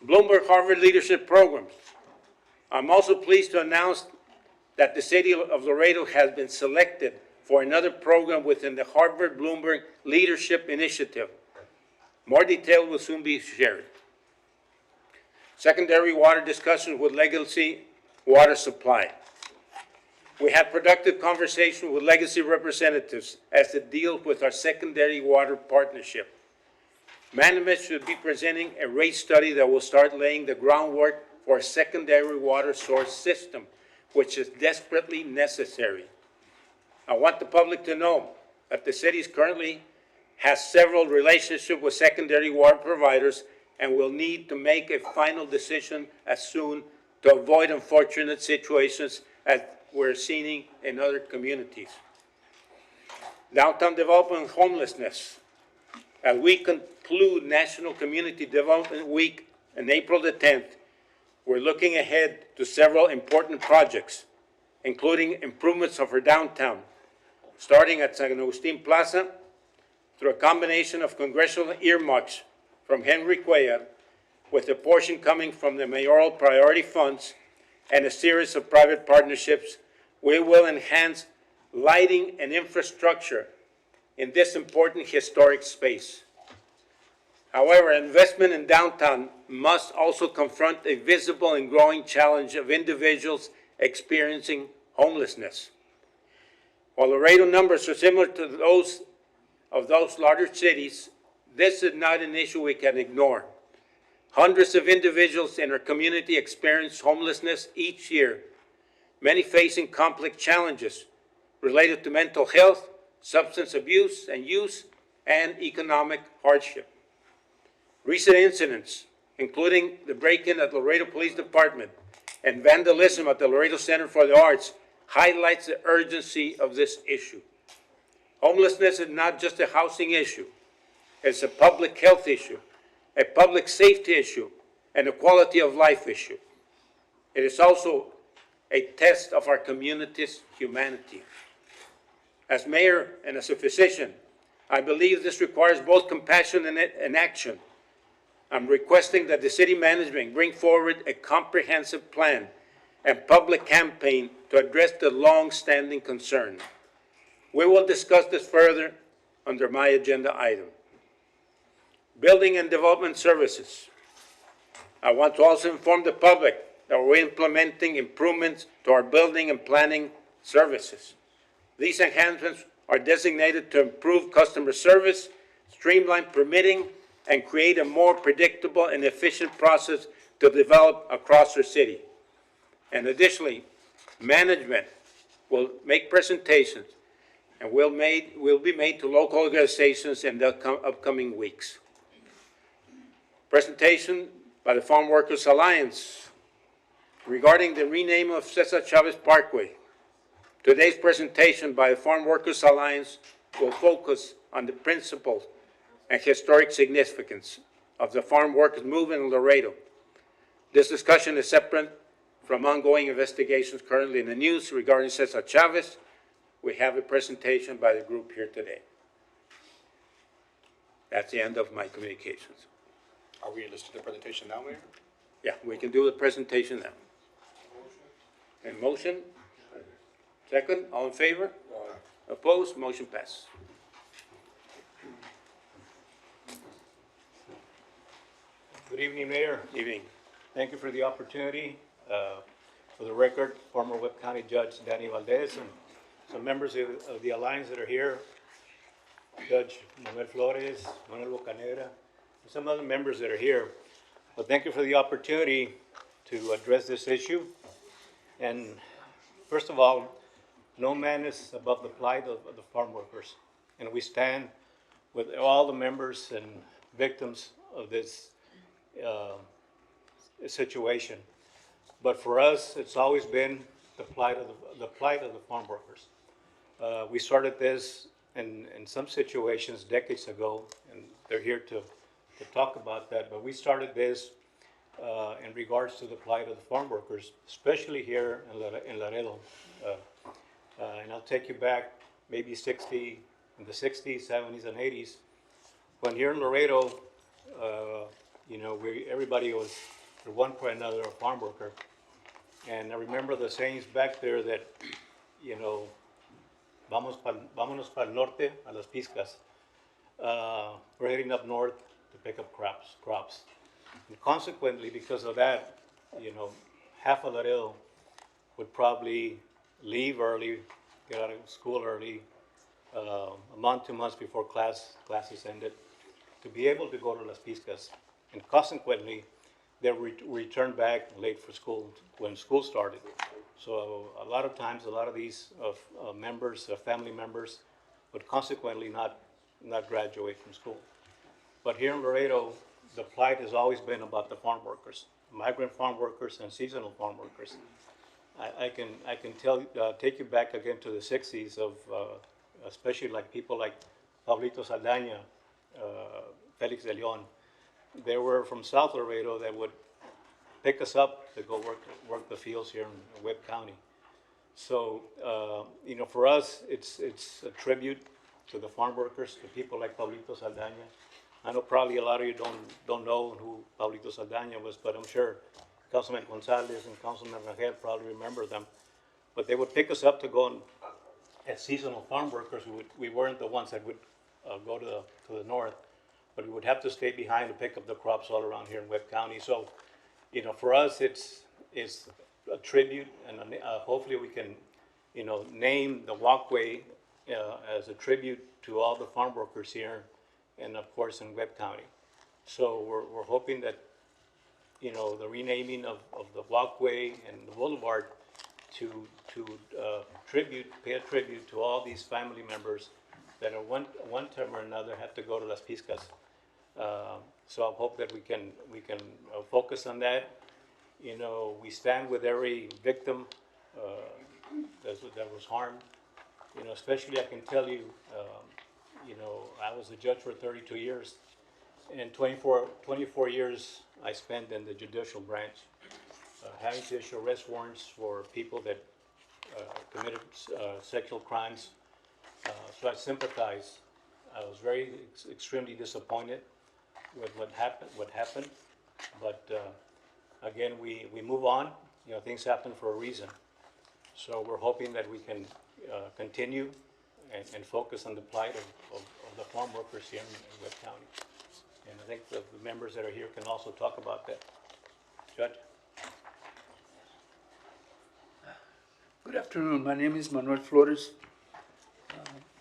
Bloomberg Harvard Leadership Programs. I'm also pleased to announce that the City of Laredo has been selected for another program within the Harvard Bloomberg Leadership Initiative. More detail will soon be shared. Secondary water discussions with Legacy Water Supply. We had productive conversations with Legacy representatives as it deals with our secondary water partnership. Management should be presenting a rate study that will start laying the groundwork for a secondary water source system, which is desperately necessary. I want the public to know that the city currently has several relationships with secondary water providers and will need to make a final decision as soon to avoid unfortunate situations as we're seeing in other communities. Downtown development and homelessness. As we include National Community Development Week on April the 10th, we're looking ahead to several important projects, including improvements of our downtown, starting at San Agustin Plaza through a combination of congressional earmarks from Henry Cuellar, with a portion coming from the mayoral priority funds and a series of private partnerships. We will enhance lighting and infrastructure in this important historic space. However, investment in downtown must also confront a visible and growing challenge of individuals experiencing homelessness. While Laredo numbers are similar to those of those larger cities, this is not an issue we can ignore. Hundreds of individuals in our community experience homelessness each year, many facing complex challenges related to mental health, substance abuse and use, and economic hardship. Recent incidents, including the break-in at Laredo Police Department and vandalism at the Laredo Center for the Arts, highlights the urgency of this issue. Homelessness is not just a housing issue. It's a public health issue, a public safety issue, and a quality of life issue. It is also a test of our community's humanity. As mayor and as a physician, I believe this requires both compassion and action. I'm requesting that the city management bring forward a comprehensive plan and public campaign to address the long-standing concern. We will discuss this further under my agenda item. Building and development services. I want to also inform the public that we're implementing improvements to our building and planning services. These enhancements are designated to improve customer service, streamline permitting, and create a more predictable and efficient process to develop across our city. And additionally, management will make presentations and will be made to local organizations in the upcoming weeks. Presentation by the Farm Workers Alliance regarding the rename of Cesar Chavez Parkway. Today's presentation by the Farm Workers Alliance will focus on the principles and historic significance of the farm workers movement in Laredo. This discussion is separate from ongoing investigations currently in the news regarding Cesar Chavez. We have a presentation by the group here today. That's the end of my communications. Are we listed the presentation now, Mayor? Yeah, we can do the presentation now. And motion? Second, all in favor? Opposed? Motion passes. Good evening, Mayor. Evening. Thank you for the opportunity. For the record, former Webb County Judge Danny Valdez and some members of the Alliance that are here, Judge Manuel Flores, Manuel Bocanegra, and some other members that are here. But thank you for the opportunity to address this issue. And first of all, no man is above the plight of the farm workers. And we stand with all the members and victims of this situation. But for us, it's always been the plight of the farm workers. We started this in some situations decades ago, and they're here to talk about that. But we started this in regards to the plight of the farm workers, especially here in Laredo. And I'll take you back maybe in the 60s, 70s, and 80s, when here in Laredo, everybody was, at one point or another, a farm worker. And I remember the sayings back there that, vámonos para el norte, a las pizcas. We're heading up north to pick up crops. And consequently, because of that, half of Laredo would probably leave early, get out of school early, a month, 2 months before classes ended, to be able to go to Las Pizcas. And consequently, they return back late for school when school started. So a lot of times, a lot of these members, family members, would consequently not graduate from school. But here in Laredo, the plight has always been about the farm workers, migrant farm workers and seasonal farm workers. I can take you back again to the 60s of especially like people like Pablito Saldaña, Felix de Leon, they were from South Laredo that would pick us up to go work the fields here in Webb County. So, you know, for us, it's a tribute to the farm workers, to people like Pablito Saldaña. I know probably a lot of you don't know who Pablito Saldaña was, but I'm sure Councilman Gonzalez and Councilman Rangel probably remember them. But they would pick us up to go on as seasonal farm workers. We weren't the ones that would go to the north, but we would have to stay behind to pick up the crops all around here in Webb County. So, you know, for us, it's a tribute, and hopefully we can, you know, name the walkway as a tribute to all the farm workers here, and of course in Webb County. So we're hoping that, you know, the renaming of the walkway and the boulevard to pay a tribute to all these family members that at one time or another have to go to Las Piscas. So I hope that we can focus on that. You know, we stand with every victim that was harmed. You know, especially I can tell you, you know, I was a judge for 32 years, and 24 years I spent in the judicial branch, having to issue arrest warrants for people that committed sexual crimes. So I sympathize. I was very extremely disappointed with what happened, but again, we move on. You know, things happen for a reason. So we're hoping that we can continue and focus on the plight of the farm workers here in Webb County. And I think the members that are here can also talk about that. Judge? Good afternoon. My name is Manuel Flores.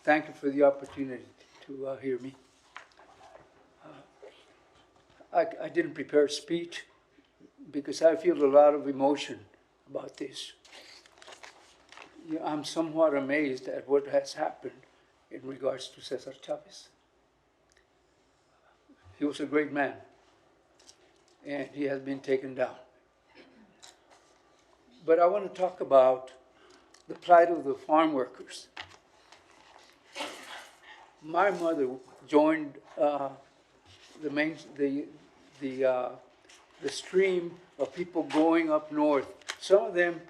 Thank you for the opportunity to hear me. I didn't prepare a speech because I feel a lot of emotion about this. I'm somewhat amazed at what has happened in regards to Cesar Chavez. He was a great man, and he has been taken down. But I want to talk about the plight of the farm workers. My mother joined the stream of people going up north. Some of them,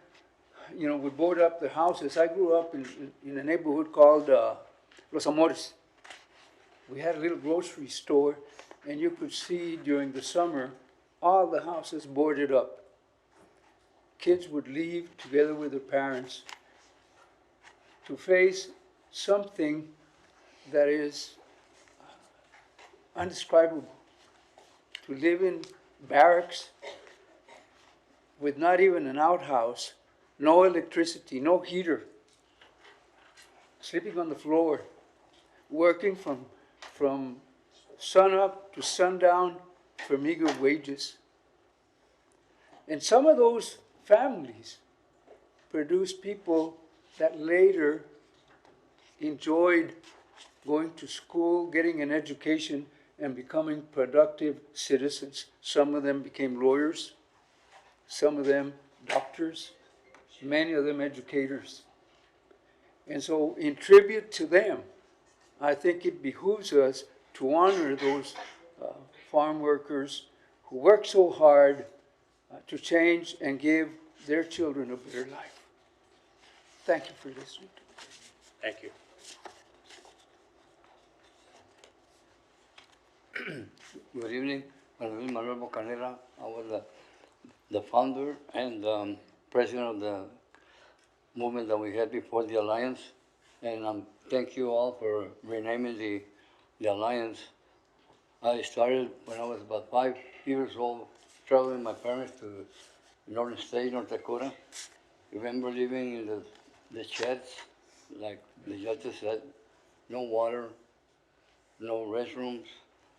you know, would board up their houses. I grew up in a neighborhood called Los Amores. We had a little grocery store, and you could see during the summer all the houses boarded up. Kids would leave together with their parents to face something that is indescribable. To live in barracks with not even an outhouse, no electricity, no heater, sleeping on the floor, working from sunup to sundown for meager wages. And some of those families produced people that later enjoyed going to school, getting an education, and becoming productive citizens. Some of them became lawyers, some of them doctors, many of them educators. And so in tribute to them, I think it behooves us to honor those farm workers who work so hard to change and give their children a better life. Thank you for listening to me. Thank you. Good evening. My name is Manuel Bocanera. I was the founder and president of the movement that we had before the Alliance. And thank you all for renaming the Alliance. I started when I was about 5 years old, traveling with my parents to Northern State, North Dakota. I remember living in the sheds, like the judges said, no water, no restrooms.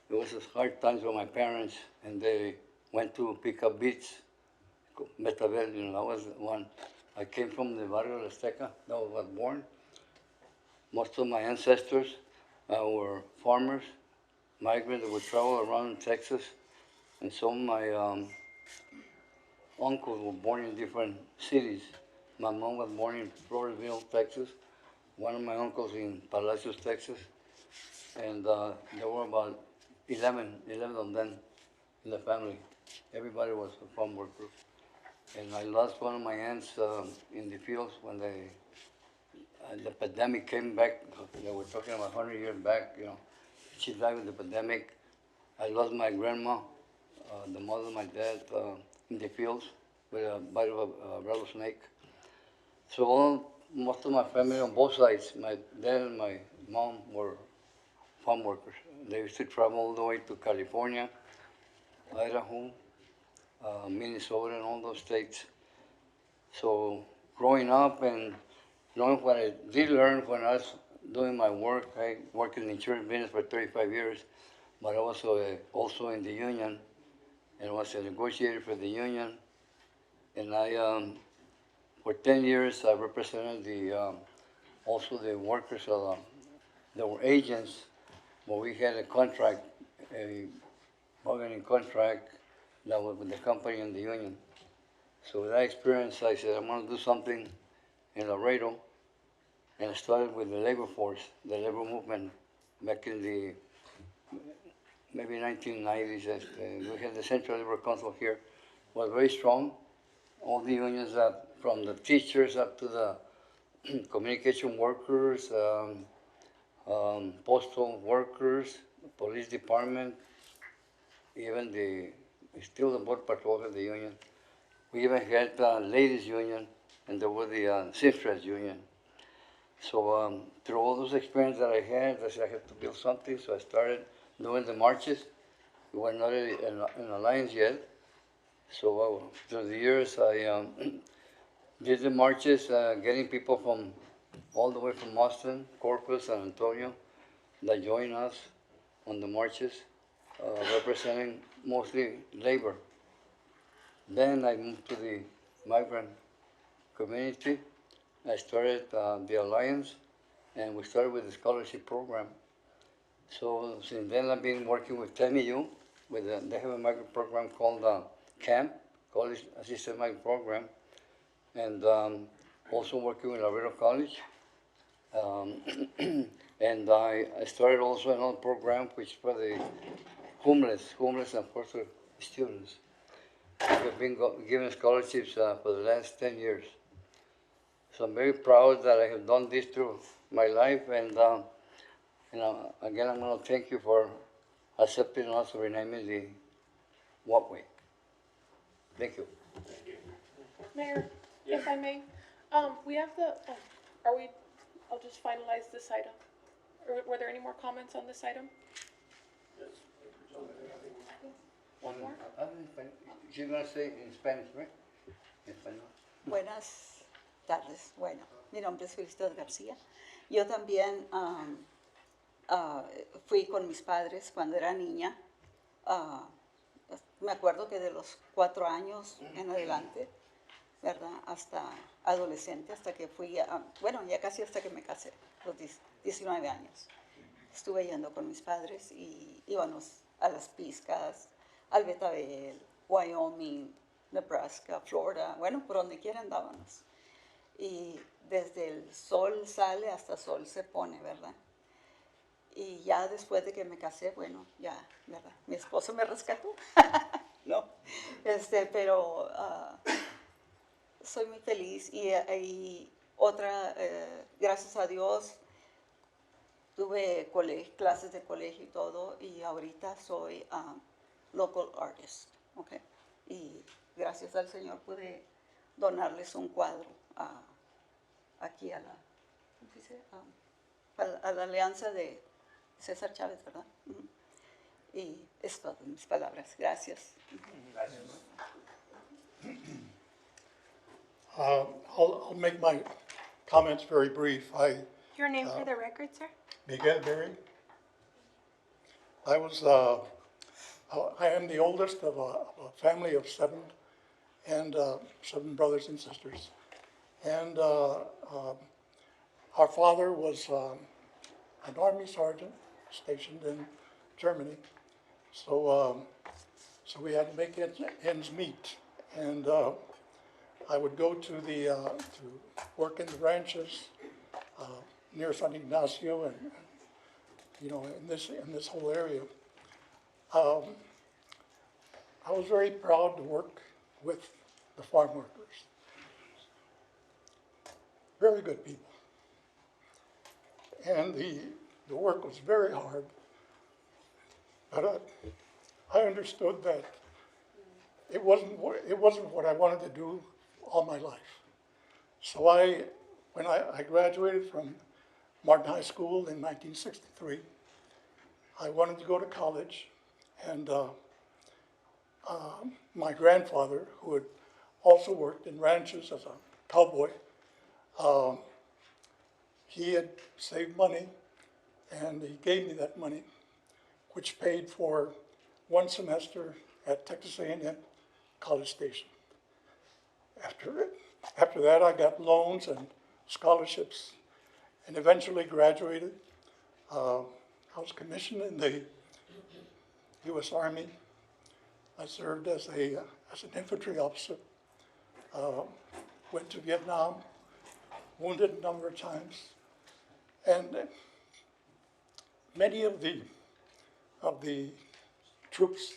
It was a hard times for my parents, and they went to pick up beets. Metabel, you know, that was the one. I came from the Barrio La Azteca, that was where I was born. Most of my ancestors were farmers, migrants that would travel around Texas, and some of my uncles were born in different cities. My mom was born in Floresville, Texas. One of my uncles in Palacios, Texas. And there were about 11 of them in the family. Everybody was a farm worker. And I lost one of my aunts in the fields when the pandemic came back. They were talking about 100 years back, you know. She died with the pandemic. I lost my grandma, the mother of my dad, in the fields with a bite of a rattlesnake. So most of my family on both sides, my dad and my mom were farm workers. They used to travel all the way to California, Idaho, Minnesota, and all those states. So growing up and knowing what I did learn when I was doing my work, I worked in the insurance business for 35 years, but I was also in the union, and I was a negotiator for the union. And I, for 10 years, I represented also the workers that were agents, but we had a contract, a bargaining contract that was with the company and the union. So with that experience, I said, I'm gonna do something in Laredo, and I started with the labor force, the labor movement, back in the maybe 1990s. We had the Central Labor Council here, was very strong. All the unions, from the teachers up to the communication workers, postal workers, police department, even still the border patrol of the union. We even had the ladies union, and there was the seamstress union. So through all those experiences that I had, I said I had to build something, so I started doing the marches. We were not in alliance yet. So through the years, I did the marches, getting people from all the way from Austin, Corpus, San Antonio, that joined us on the marches, representing mostly labor. Then I moved to the migrant community. I started the Alliance, and we started with the scholarship program. So since then, I've been working with TMU. They have a migrant program called CAMP, College Assisted Migrant Program, and also working with Laredo College. And I started also another program which for the homeless and foster students. We've been given scholarships for the last 10 years. So I'm very proud that I have done this through my life, and again, I'm going to thank you for accepting us to rename the walkway. Thank you. Mayor, if I may, we have I'll just finalize this item. Or were there any more comments on this item? One more? She's going to say in Spanish, right? In Spanish. Buenas tardes. Bueno, mi nombre es Felicidad García. Yo también fui con mis padres cuando era niña. Me acuerdo que de los 4 años en adelante, ¿verdad? Hasta adolescente, hasta que fui, bueno, ya casi hasta que me casé, los 19 años. Estuve yendo con mis padres y íbamos a las piscas, al Betabel, Wyoming, Nebraska, Florida, bueno, por donde quiera andábamos. Y desde el sol sale hasta el sol se pone, ¿verdad? Y ya después de que me casé, bueno, ya, ¿verdad? Mi esposo me rescató, ¿no? Pero soy muy feliz y otra, gracias a Dios, tuve clases de colegio y todo, y ahorita soy local artist, ¿ok? Y gracias al Señor pude donarles un cuadro aquí a la, ¿cómo se dice? A la alianza de César Chávez, ¿verdad? Y es todo, mis palabras. Gracias. Gracias. I'll make my comments very brief. Your name for the record, sir? Miguel Berry. I am the oldest of a family of 7, and 7 brothers and sisters. And our father was an army sergeant stationed in Germany, so we had to make ends meet. And I would go to work in the ranches near San Ignacio, and in this whole area. I was very proud to work with the farm workers. Very good people. And the work was very hard, but I understood that it wasn't what I wanted to do all my life. So when I graduated from Martin High School in 1963, I wanted to go to college, and my grandfather, who had also worked in ranches as a cowboy, he had saved money, and he gave me that money, which paid for one semester at Texas A&M College Station. After that, I got loans and scholarships, and eventually graduated. I was commissioned in the U.S. Army. I served as an infantry officer. Went to Vietnam, wounded a number of times, and many of the troops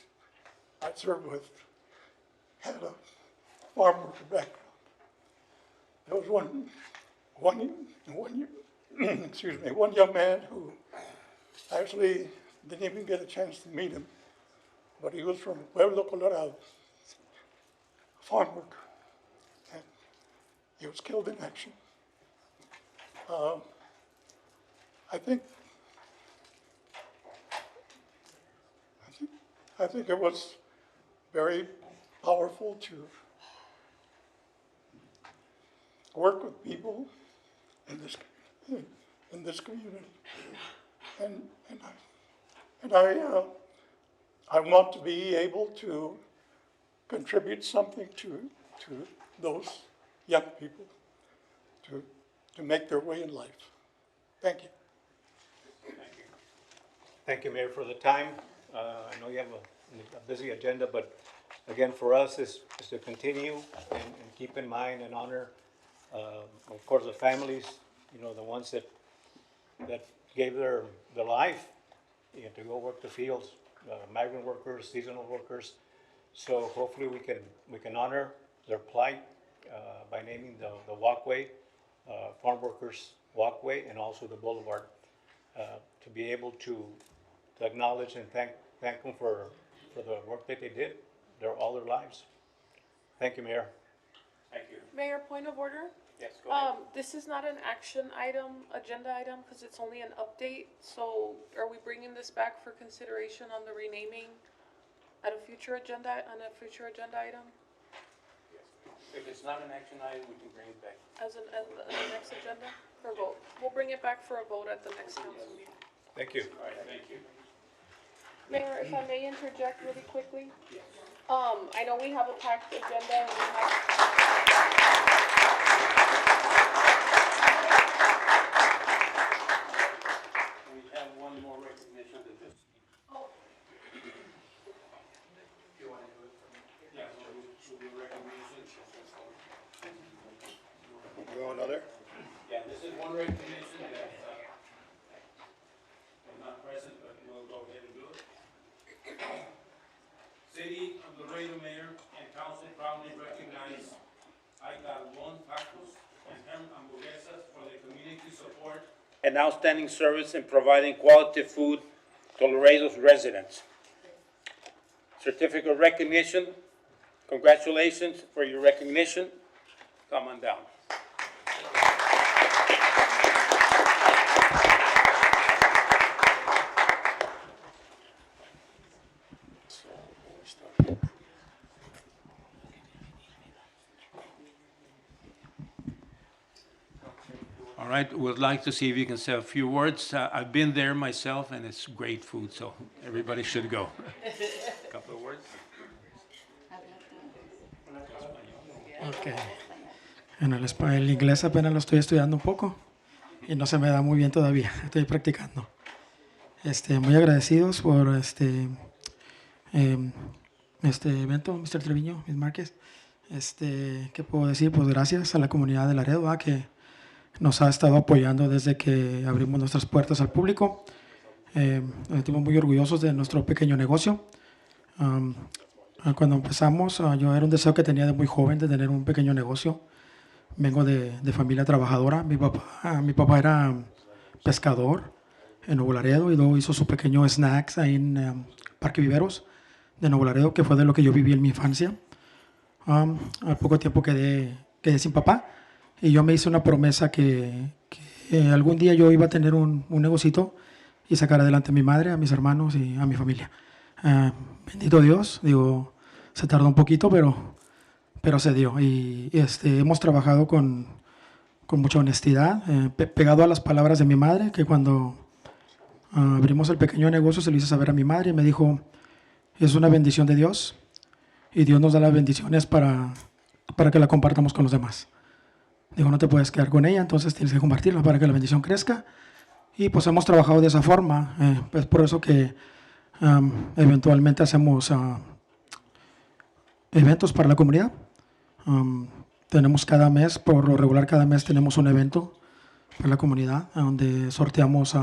I served with had a farm worker background. There was one young man who actually didn't even get a chance to meet him, but he was from Pueblo, Colorado, a farm worker, and he was killed in action. I think it was very powerful to work with people in this community, and I want to be able to contribute something to those young people to make their way in life. Thank you. Thank you, Mayor, for the time. I know you have a busy agenda, but again, for us is to continue and keep in mind and honor, of course, the families, the ones that gave their life to go work the fields, migrant workers, seasonal workers. So hopefully we can honor their plight by naming the walkway, Farm Workers Walkway, and also the boulevard, to be able to acknowledge and thank them for the work that they did all their lives. Thank you, Mayor. Thank you. Mayor, point of order? Yes, go ahead. This is not an action item, agenda item, because it's only an update. So are we bringing this back for consideration on the renaming at a future agenda, item? If it's not an action item, we can bring it back. As the next agenda for vote? We'll bring it back for a vote at the next council meeting. Thank you. All right, thank you. Mayor, if I may interject really quickly? I know we have a packed agenda and we have one more recognition than this. Oh. You want to do it? Yeah, we'll do recognition. You want another? Yeah, this is one recognition that I'm not present, but we'll go ahead and do it. City of Laredo Mayor and Council proudly recognize Aitalon Tacos and Ham Hamburguesas for their community support and outstanding service in providing quality food to Laredo's residents. Certificate of recognition, congratulations for your recognition. Come on down. All right, would like to see if you can say a few words. I've been there myself, and it's great food, so everybody should go. A couple of words. Okay. En el inglés apenas lo estoy estudiando un poco y no se me da muy bien todavía. Estoy practicando. Muy agradecidos por este evento, Mr. Treviño, Ms. Márquez. ¿Qué puedo decir? Pues gracias a la comunidad de Laredo, que nos ha estado apoyando desde que abrimos nuestras puertas al público. Nos sentimos muy orgullosos de nuestro pequeño negocio. Cuando empezamos, yo era un deseo que tenía de muy joven de tener un pequeño negocio. Vengo de familia trabajadora. Mi papá era pescador en Nuevo Laredo y luego hizo su pequeño snacks ahí en Parque Viveros de Nuevo Laredo, que fue de lo que yo viví en mi infancia. Al poco tiempo quedé sin papá y yo me hice una promesa que algún día yo iba a tener un negocito y sacar adelante a mi madre, a mis hermanos y a mi familia. Bendito Dios, digo, se tardó un poquito, pero se dio. Y hemos trabajado con mucha honestidad, pegado a las palabras de mi madre, que cuando abrimos el pequeño negocio se lo hice saber a mi madre y me dijo, es una bendición de Dios y Dios nos da las bendiciones para que la compartamos con los demás. Digo, no te puedes quedar con ella, entonces tienes que compartirla para que la bendición crezca. Y pues hemos trabajado de esa forma, es por eso que eventualmente hacemos eventos para la comunidad. Tenemos cada mes, por lo regular cada mes tenemos un evento para la comunidad donde sorteamos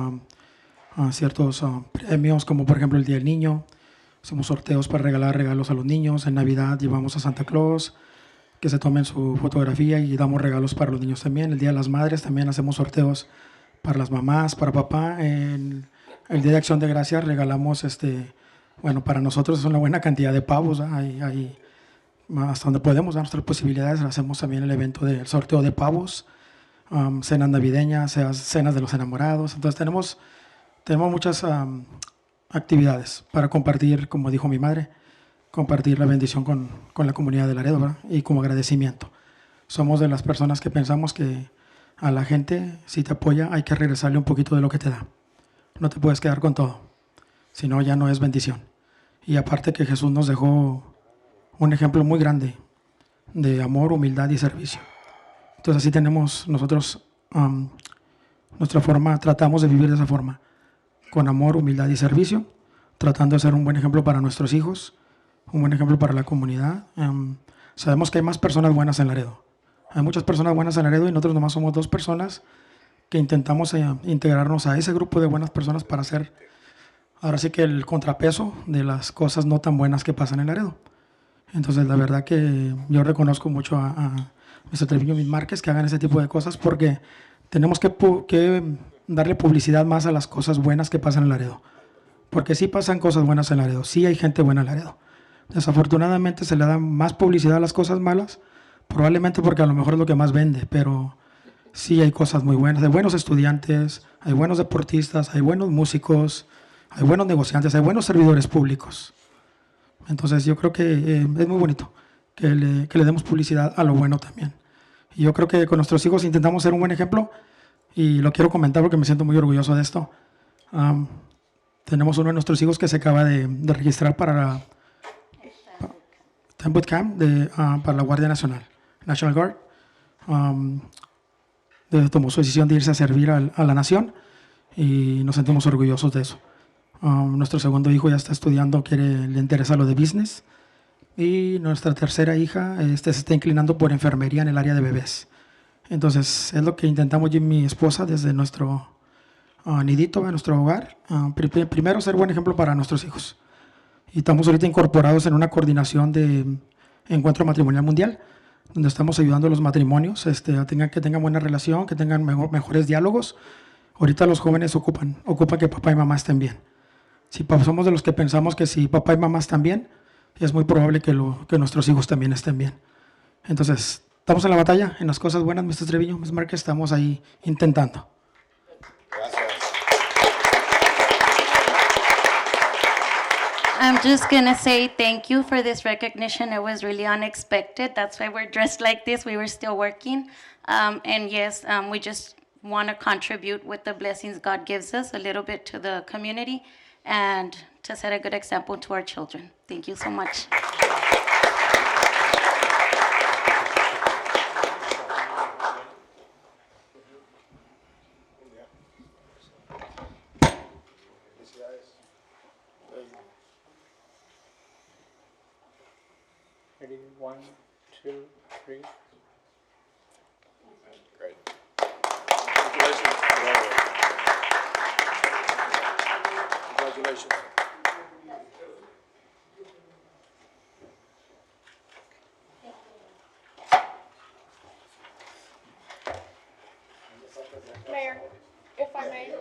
ciertos premios, como por ejemplo el Día del Niño. Hacemos sorteos para regalar regalos a los niños. En Navidad llevamos a Santa Claus, que se tomen su fotografía y damos regalos para los niños también. El Día de las Madres también hacemos sorteos para las mamás, para papá. En el Día de Acción de Gracias regalamos, bueno, para nosotros es una buena cantidad de pavos. Hay hasta donde podemos dar nuestras posibilidades. Hacemos también el evento del sorteo de pavos, cenas navideñas, cenas de los enamorados. Entonces tenemos muchas actividades para compartir, como dijo mi madre, compartir la bendición con la comunidad de Laredo, ¿verdad? Y como agradecimiento. Somos de las personas que pensamos que a la gente, si te apoya, hay que regresarle un poquito de lo que te da. No te puedes quedar con todo, si no ya no es bendición. Y aparte que Jesús nos dejó un ejemplo muy grande de amor, humildad y servicio. Entonces así tenemos nosotros nuestra forma, tratamos de vivir de esa forma, con amor, humildad y servicio, tratando de ser un buen ejemplo para nuestros hijos, un buen ejemplo para la comunidad. Sabemos que hay más personas buenas en Laredo. Hay muchas personas buenas en Laredo y nosotros nomás somos 2 personas que intentamos integrarnos a ese grupo de buenas personas para hacer, ahora sí que el contrapeso de las cosas no tan buenas que pasan en Laredo. Entonces la verdad que yo reconozco mucho a Mr. Treviño y Márquez que hagan ese tipo de cosas porque tenemos que darle publicidad más a las cosas buenas que pasan en Laredo. Porque sí pasan cosas buenas en Laredo, sí hay gente buena en Laredo. Desafortunadamente se le da más publicidad a las cosas malas, probablemente porque a lo mejor es lo que más vende, pero sí hay cosas muy buenas. Hay buenos estudiantes, hay buenos deportistas, hay buenos músicos, hay buenos negociantes, hay buenos servidores públicos. Entonces yo creo que es muy bonito que le demos publicidad a lo bueno también. Y yo creo que con nuestros hijos intentamos ser un buen ejemplo y lo quiero comentar porque me siento muy orgulloso de esto. Tenemos uno de nuestros hijos que se acaba de registrar para Bootcamp para la Guardia Nacional, National Guard. Tomó su decisión de irse a servir a la nación y nos sentimos orgullosos de eso. Nuestro segundo hijo ya está estudiando, le interesa lo de business. Y nuestra tercera hija se está inclinando por enfermería en el área de bebés. Entonces es lo que intentamos yo y mi esposa desde nuestro nidito, en nuestro hogar. Primero ser buen ejemplo para nuestros hijos. Y estamos ahorita incorporados en una coordinación de encuentro matrimonial mundial, donde estamos ayudando a los matrimonios que tengan buena relación, que tengan mejores diálogos. Ahorita los jóvenes ocupan que papá y mamá estén bien. Si somos de los que pensamos que si papá y mamá están bien, es muy probable que nuestros hijos también estén bien. Entonces, estamos en la batalla, en las cosas buenas, Mr. Treviño, Ms. Márquez, estamos ahí intentando. I'm just gonna say thank you for this recognition. It was really unexpected. That's why we're dressed like this. We were still working. And yes, we just want to contribute with the blessings God gives us a little bit to the community and to set a good example to our children. Thank you so much. Ready? 1, 2, 3. Great. Congratulations. Congratulations. Mayor, if I may,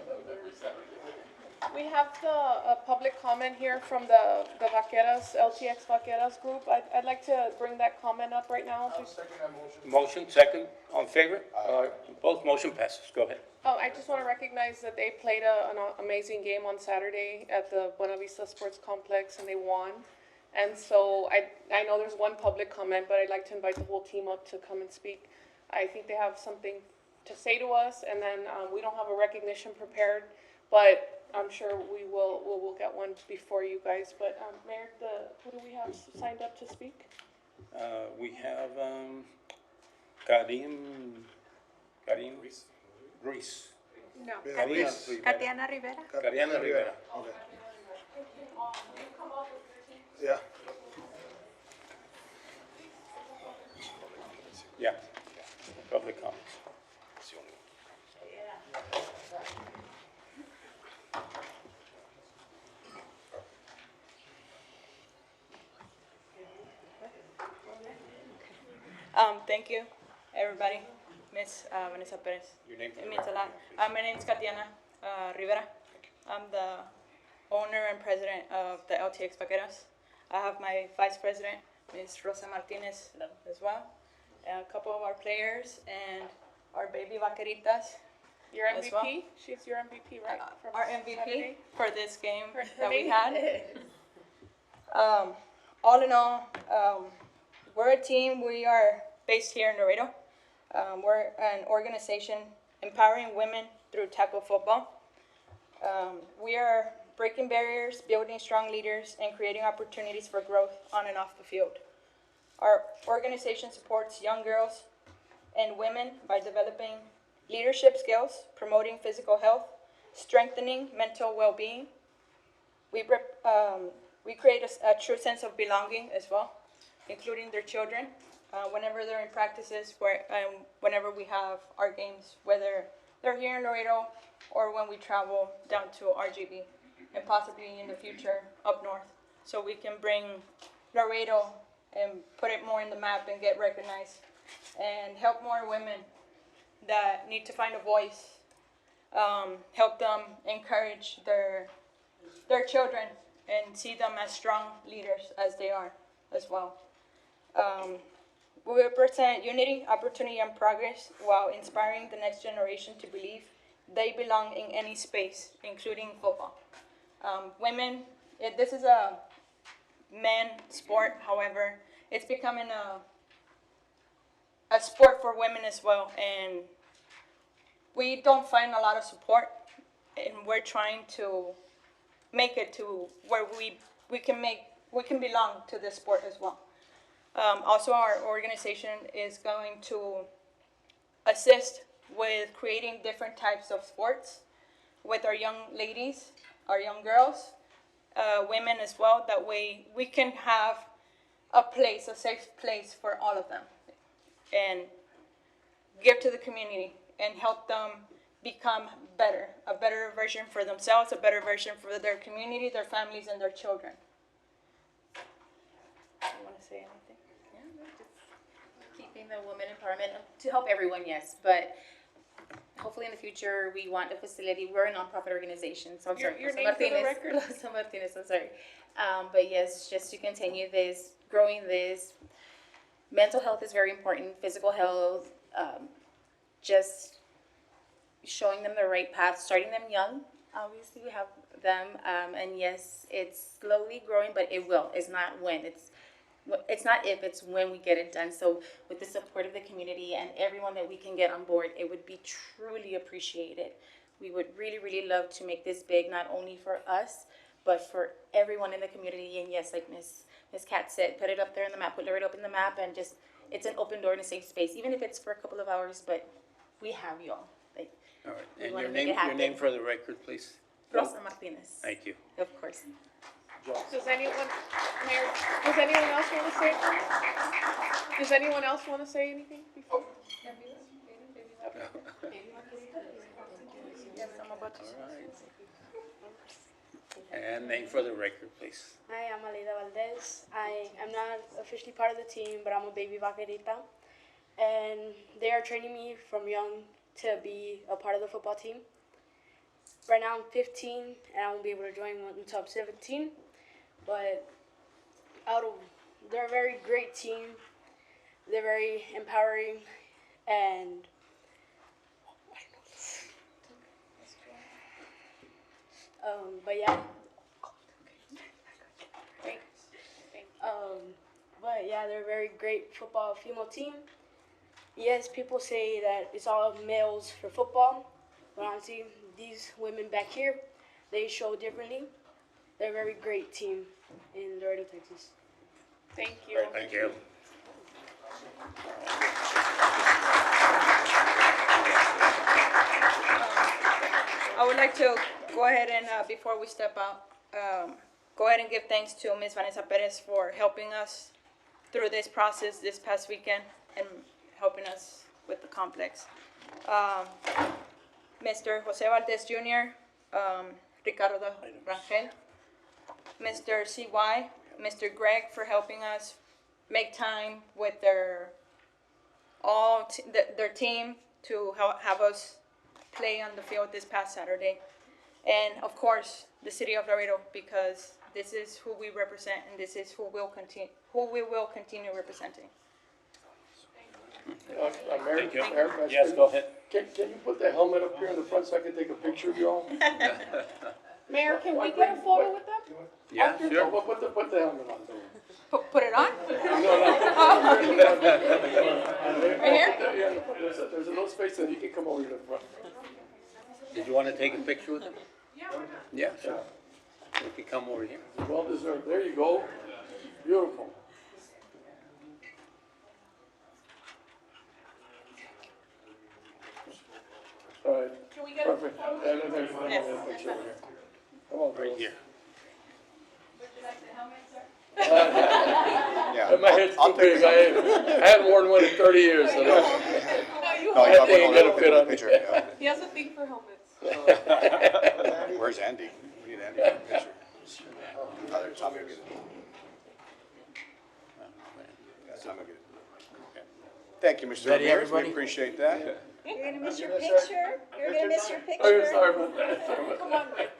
we have the public comment here from the Vaqueras, LTX Vaqueras group. I'd like to bring that comment up right now. Motion, second, on favor? Both motion passes. Go ahead. I just want to recognize that they played an amazing game on Saturday at the Buena Vista Sports Complex, and they won. And so I know there's one public comment, but I'd like to invite the whole team up to come and speak. I think they have something to say to us, and then we don't have a recognition prepared, but I'm sure we'll get one before you guys. But Mayor, who do we have signed up to speak? We have Karim Ruiz. No. Katiana Rivera. Katiana Rivera. Okay. Yeah. Yeah. Public comments. Thank you, everybody. Miss Vanessa Perez. Your name? It means a lot. My name is Katiana Rivera. I'm the owner and president of the LTX Vaqueras. I have my vice president, Miss Rosa Martinez, as well. And a couple of our players and our baby vaqueritas. Your as MVP? well. She's your MVP, right? From Our MVP Saturday? for this game Her that we name? had. All in all, we're a team. We are based here in Laredo. We're an organization empowering women through tackle football. We are breaking barriers, building strong leaders, and creating opportunities for growth on and off the field. Our organization supports young girls and women by developing leadership skills, promoting physical health, strengthening mental well-being. We create a true sense of belonging as well, including their children, whenever they're in practices, whenever we have our games, whether they're here in Laredo or when we travel down to RGB and possibly in the future up north, so we can bring Laredo and put it more in the map and get recognized and help more women that need to find a voice, help them encourage their children and see them as strong leaders as they are as well. We represent unity, opportunity, and progress while inspiring the next generation to believe they belong in any space, including football. Women, this is a men sport, however, it's becoming a sport for women as well, and we don't find a lot of support, and we're trying to make it to where we can belong to this sport as well. Also, our organization is going to assist with creating different types of sports with our young ladies, our young girls, women as well. That way we can have a safe place for all of them and give to the community and help them become better, a better version for themselves, a better version for their community, their families, and their children. You want to say anything? Keeping the women empowerment to help everyone, yes, but hopefully in the future we want a facility. We're a nonprofit organization, so I'm sorry. Your name for the record? Rosa Martinez, I'm sorry. But yes, just to continue this, growing this. Mental health is very important, physical health, just showing them the right path, starting them young. Obviously, we have them, and yes, it's slowly growing, but it will. It's not when. It's not if, it's when we get it done. So with the support of the community and everyone that we can get on board, it would be truly appreciated. We would really, really love to make this big, not only for us, but for everyone in the community. And yes, like Miss Kat said, put it up there in the map, put it up in the map, and just, it's an open door and a safe space, even if it's for a couple of hours, but we have y'all. Like, All right, we and wanna your make it name happen. for the record, please. Rosa Martinez. Thank you. Of course. Does anyone, Mayor, does anyone else want to say anything? Does anyone else want to say anything before? Yes, I'm about to. And name for the record, please. Hi, I'm Alida Valdez. I am not officially part of the team, but I'm a baby vaquerita. And they are training me from young to be a part of the football team. Right now I'm 15, and I won't be able to join until I'm 17. But they're a very great team. They're very empowering, and but yeah. But yeah, they're a very great football female team. Yes, people say that it's all males for football, but honestly, these women back here, they show differently. They're a very great team in Laredo, Texas. Thank you. Thank you. I would like to go ahead and, before we step out, go ahead and give thanks to Ms. Vanessa Perez for helping us through this process this past weekend and helping us with the complex. Mr. Jose Valdez Jr., Ricardo Rangel, Mr. CY, Mr. Greg for helping us make time with their team to have us play on the field this past Saturday. And of course, the city of Laredo, because this is who we represent and this is who we will continue representing. Mayor, Thank you. Mayor, Yes, go ahead. Can you put the helmet up here in the front so I can take a picture of you all? Mayor, can we get a photo with them? Yeah, sure. Well, put the helmet on. Put it on? Right here? Yeah, there's a little space that you can come over to the front. Did you want to take a picture with them? Yeah, sure. We can come over here. Well deserved. There you go. Beautiful. All right. Can we get Perfect. a photo? Yeah, there's a picture over here. Come on, Right girls. here. Yeah. My head's too big. I haven't worn one in 30 years. So No, you I think I'm gonna fit on picture. me. Yeah. He has a thing for helmets. Where's Andy? We need Andy for a picture. Oh, there's Tommy will get it. Yeah, Tommy will get it. Okay. Thank you, Mr. Ready, Ramirez. We everybody? appreciate that. You're gonna miss your picture? You're gonna miss your picture? Oh, sorry about that. Sorry about Come on, Rick.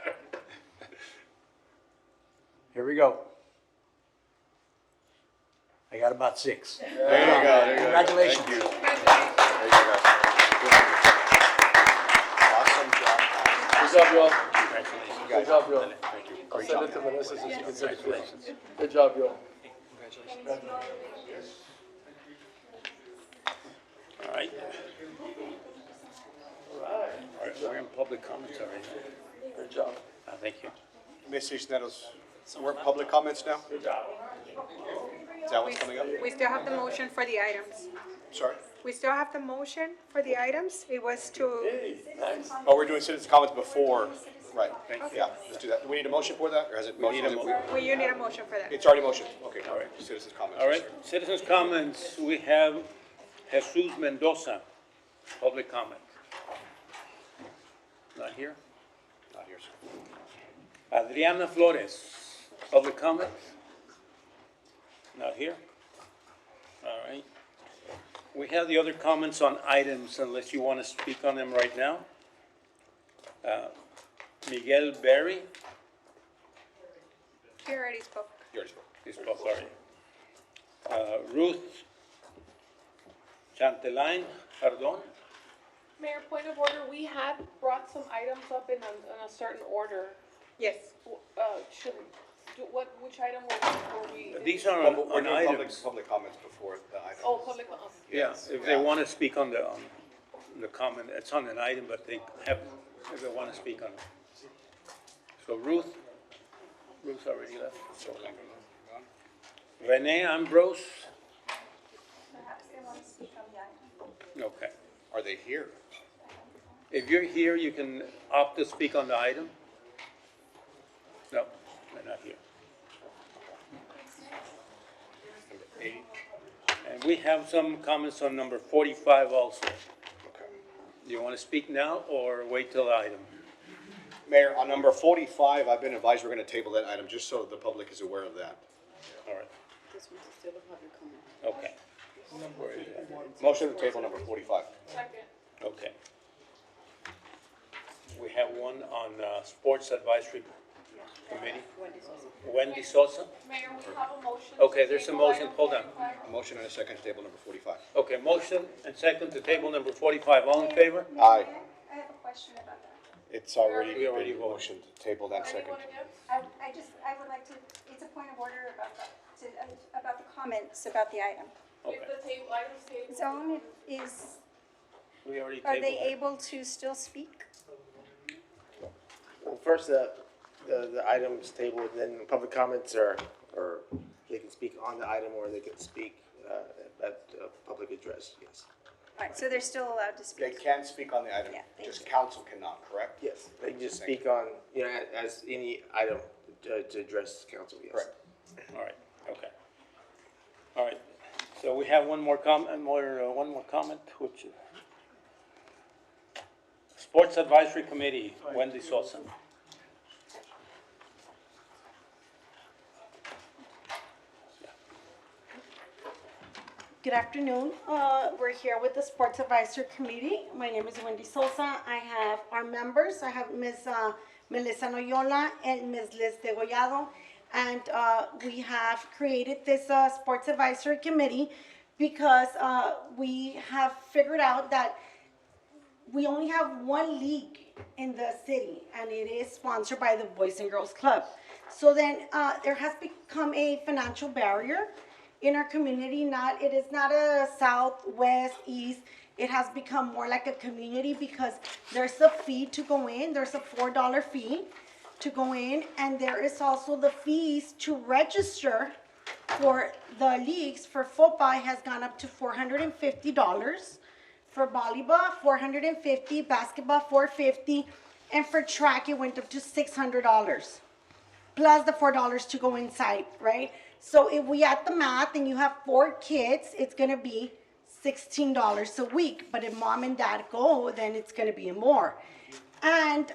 Here we go. I got about 6. There you go. There you go. Congratulations. Thank you. There you go. Awesome job. Good job, y'all. Congratulations. Good job, y'all. Thank you. I'll Great send job. it to Vanessa so she can send it to us. Congratulations. Good job, y'all. All right. All right, we're in public comments already. Good job. Thank you. Ms. Cisneros, we're in public comments now? Good job. Is that what's coming up? We still have the motion for the items. Sorry? We still have the motion for the items. It was to, Nice. Oh, we're doing citizens' comments before, right. Yeah, let's do that. Do we need a motion for that, or has it? We need a well, you need a motion for that. It's already motioned. Okay, all right. Citizens' comments. All right, citizens' comments, we have Jesus Mendoza, public comment. Not here? Not here, sir. Adriana Flores, public comment. Not here? All right. We have the other comments on items, unless you want to speak on them right now. Miguel Berry, He already spoke. You already spoke. he spoke already. Ruth Chantelain Jardon, Mayor, point of order, we had brought some items up in a certain order. Yes. Which item were we? these are Well, we're on doing items. public comments before the item. Oh, public, Yeah, if they want to speak on the comment, it's on an item, but they have, if they want to speak on it. So Ruth's already left. So, Renee Ambrose, Perhaps they want to speak on the item. okay. are they here? If you're here, you can opt to speak on the item? No, they're not here. Number 8. And we have some comments on number 45 also. Okay. Do you want to speak now or wait till the item? Mayor, on number 45, I've been advised we're going to table that item, just so the public is aware of that. All right, This one's still a public comment. okay, Motion to table number 45. Second. okay. We have one on Sports Advisory Committee. Wendy Sosa? Mayor, we have a motion. Okay, there's a motion, hold on. A motion and a second to table number 45. Okay, motion and second to table number 45, all in favor? Aye. I have a question about that. It's already We already been voted. motioned to table that second. I would like to, it's a point of order about about the comments about the item. Okay, If the table, items table. Zone is, we already are tabled they it. able to still speak? Well, first, the item is tabled, then public comments are, or they can speak on the item or they can speak at public address, yes. All right, so they're still allowed to They speak? can speak on the item, Yeah, thank just council cannot, correct? Yes, they can just speak on, you know, as any item to address council, yes. Correct. All right, okay. All right, so we have one more comment, which, Sports Advisory Committee, Wendy Sosa. Good afternoon. We're here with the Sports Advisory Committee. My name is Wendy Sosa. I have our members. I have Ms. Melissa Noyola and Ms. Liz Degollado. And we have created this Sports Advisory Committee because we have figured out that we only have one league in the city, and it is sponsored by the Boys and Girls Club. So then there has become a financial barrier in our community. It is not a south, west, east. It has become more like a community because there's a fee to go in. There's a $4 fee to go in, and there is also the fees to register for the leagues. For football, it has gone up to $450. For volleyball, $450, basketball, $450, and for track, it went up to $600, plus the $4 to go inside, right? So if we add the math and you have 4 kids, it's gonna be $16 a week. But if mom and dad go, then it's gonna be more. And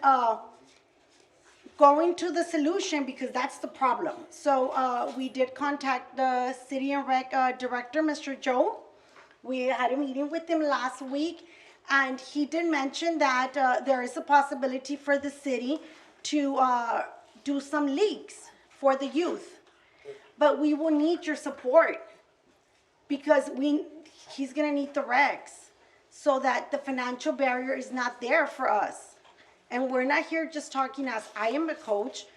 going to the solution, because that's the problem. So we did contact the City and Rec Director, Mr. Joe. We had a meeting with him last week, and he did mention that there is a possibility for the city to do some leagues for the youth. But we will need your support because he's gonna need the regs so that the financial barrier is not there for us. And we're not here just talking as I am a coach,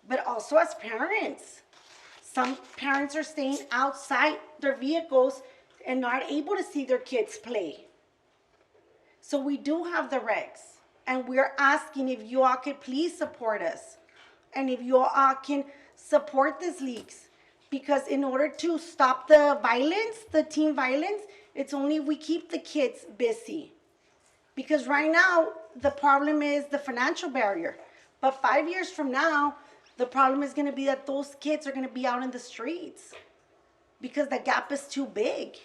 but also as parents. Some parents are staying outside their vehicles and not able to see their kids play. So we do have the regs, and we're asking if you all could please support us, and if you all can support these leagues, because in order to stop the violence, the teen violence, it's only if we keep the kids busy. Because right now, the problem is the financial barrier. But 5 years from now, the problem is gonna be that those kids are gonna be out in the streets because the gap is too big.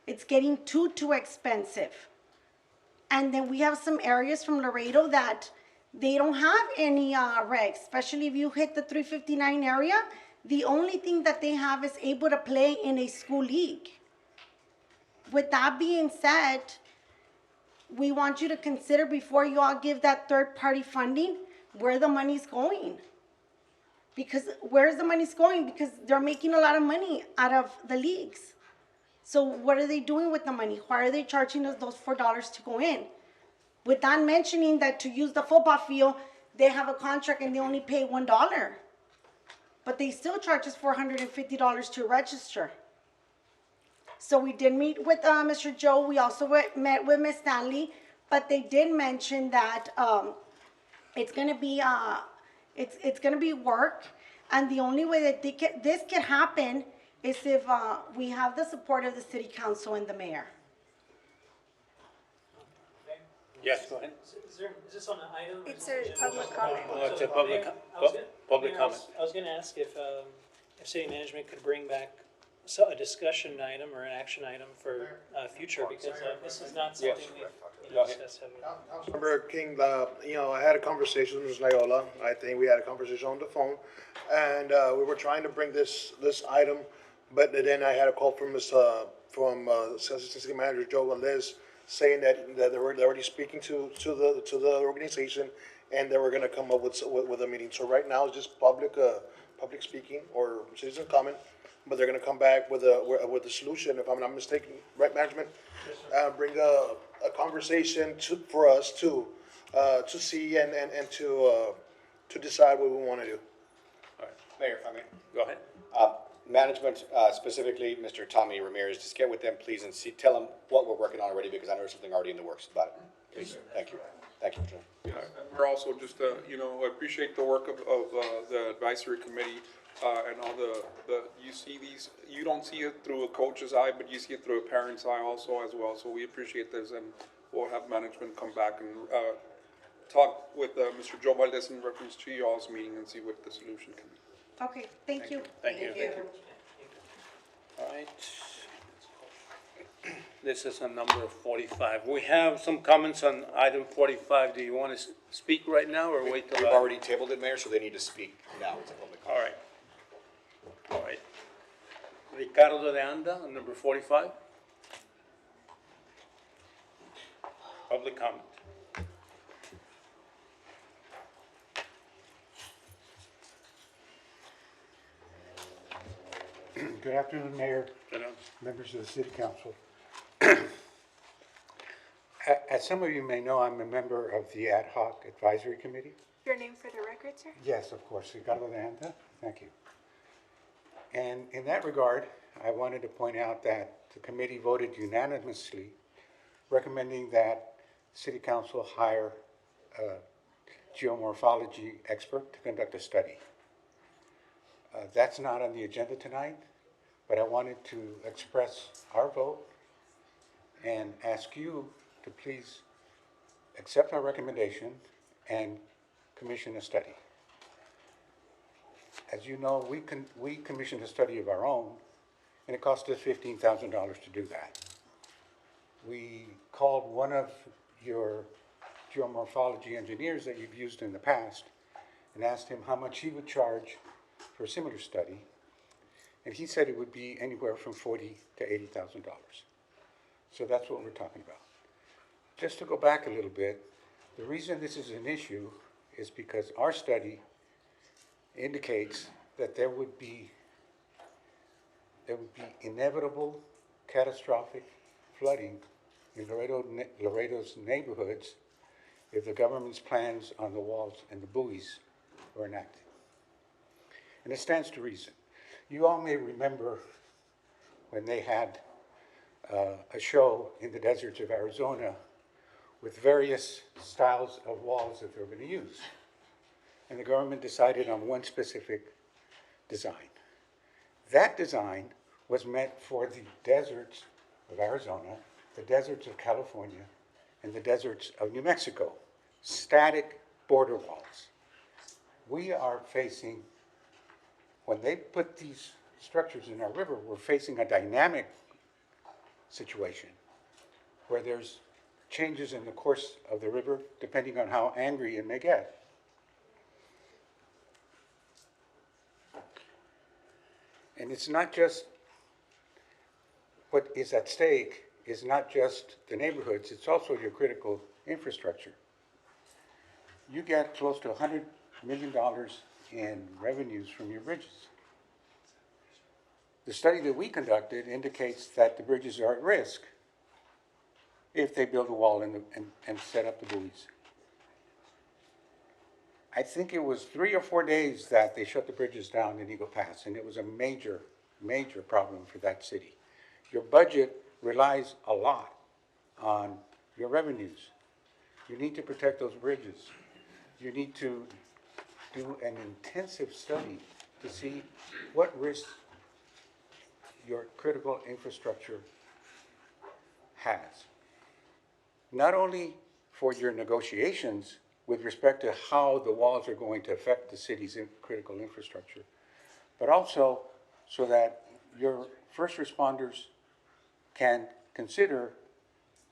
It's getting too expensive. And then we have some areas from Laredo that they don't have any regs, especially if you hit the 359 area. The only thing that they have is able to play in a school league. With that being said, we want you to consider before you all give that third-party funding where the money's going. Because where's the money's going? Because they're making a lot of money out of the leagues. So what are they doing with the money? Why are they charging us those $4 to go in? Without mentioning that to use the football field, they have a contract and they only pay $1. But they still charge us $450 to register. So we did meet with Mr. Joe. We also met with Ms. Stanley, but they did mention that it's gonna be it's gonna be work, and the only way that this can happen is if we have the support of the city council and the mayor. Yes, go ahead. Is this on an item? It's a public comment. It's a public comment. I was gonna ask if city management could bring back a discussion item or an action item for future, because this is not something we've discussed heavily. Councilmember King, I had a conversation with Ms. Loyola. I think we had a conversation on the phone, and we were trying to bring this item, but then I had a call from Assistant City Manager Joe Valdez saying that they're already speaking to the organization, and they were going to come up with a meeting. So right now it's just public speaking or citizen comment, but they're going to come back with a solution, if I'm not mistaken, right, management? Bring a conversation for us to see and to decide what we want to do. All right, Mayor, if I may. Go ahead. Management, specifically Mr. Tommy Ramirez, just get with them, please, and tell them what we're working on already, because I know there's something already in the works about it. Please, thank you. Thank you, Mr. Yeah, and we're also just, I appreciate the work of the advisory committee, and all you see these, you don't see it through a coach's eye, but you see it through a parent's eye also as well. So we appreciate this, and we'll have management come back and talk with Mr. Joe Valdez in reference to y'all's meeting and see what the solution can be. Okay, thank you. Thank you. All right. This is on number 45. We have some comments on item 45. Do you want to speak right now or wait till? We've already tabled it, Mayor, so they need to speak now. It's a public All comment. right. All right. Ricardo de Anda on number 45. Public comment. Good afternoon, Mayor, Good afternoon. members of the City Council. As some of you may know, I'm a member of the Ad hoc Advisory Committee. Your name for the record, sir? Yes, of course, Ricardo de Anda, thank you. And in that regard, I wanted to point out that the committee voted unanimously recommending that City Council hire a geomorphology expert to conduct a study. That's not on the agenda tonight, but I wanted to express our vote and ask you to please accept our recommendation and commission a study. As you know, we commissioned a study of our own, and it cost us $15,000 to do that. We called one of your geomorphology engineers that you've used in the past and asked him how much he would charge for a similar study, and he said it would be anywhere from $40,000 to $80,000. So that's what we're talking about. Just to go back a little bit, the reason this is an issue is because our study indicates that there would be inevitable catastrophic flooding in Laredo's neighborhoods if the government's plans on the walls and the buoys were enacted. And it stands to reason. You all may remember when they had a show in the deserts of Arizona with various styles of walls that they were going to use. And the government decided on one specific design. That design was meant for the deserts of Arizona, the deserts of California, and the deserts of New Mexico, static border walls. We are facing, when they put these structures in our river, we're facing a dynamic situation where there's changes in the course of the river depending on how angry it may get. And it's not just what is at stake is not just the neighborhoods, it's also your critical infrastructure. You get close to $100 million in revenues from your bridges. The study that we conducted indicates that the bridges are at risk if they build a wall and set up the buoys. I think it was 3 or 4 days that they shut the bridges down in Eagle Pass, and it was a major, major problem for that city. Your budget relies a lot on your revenues. You need to protect those bridges. You need to do an intensive study to see what risks your critical infrastructure has. Not only for your negotiations with respect to how the walls are going to affect the city's critical infrastructure, but also so that your first responders can consider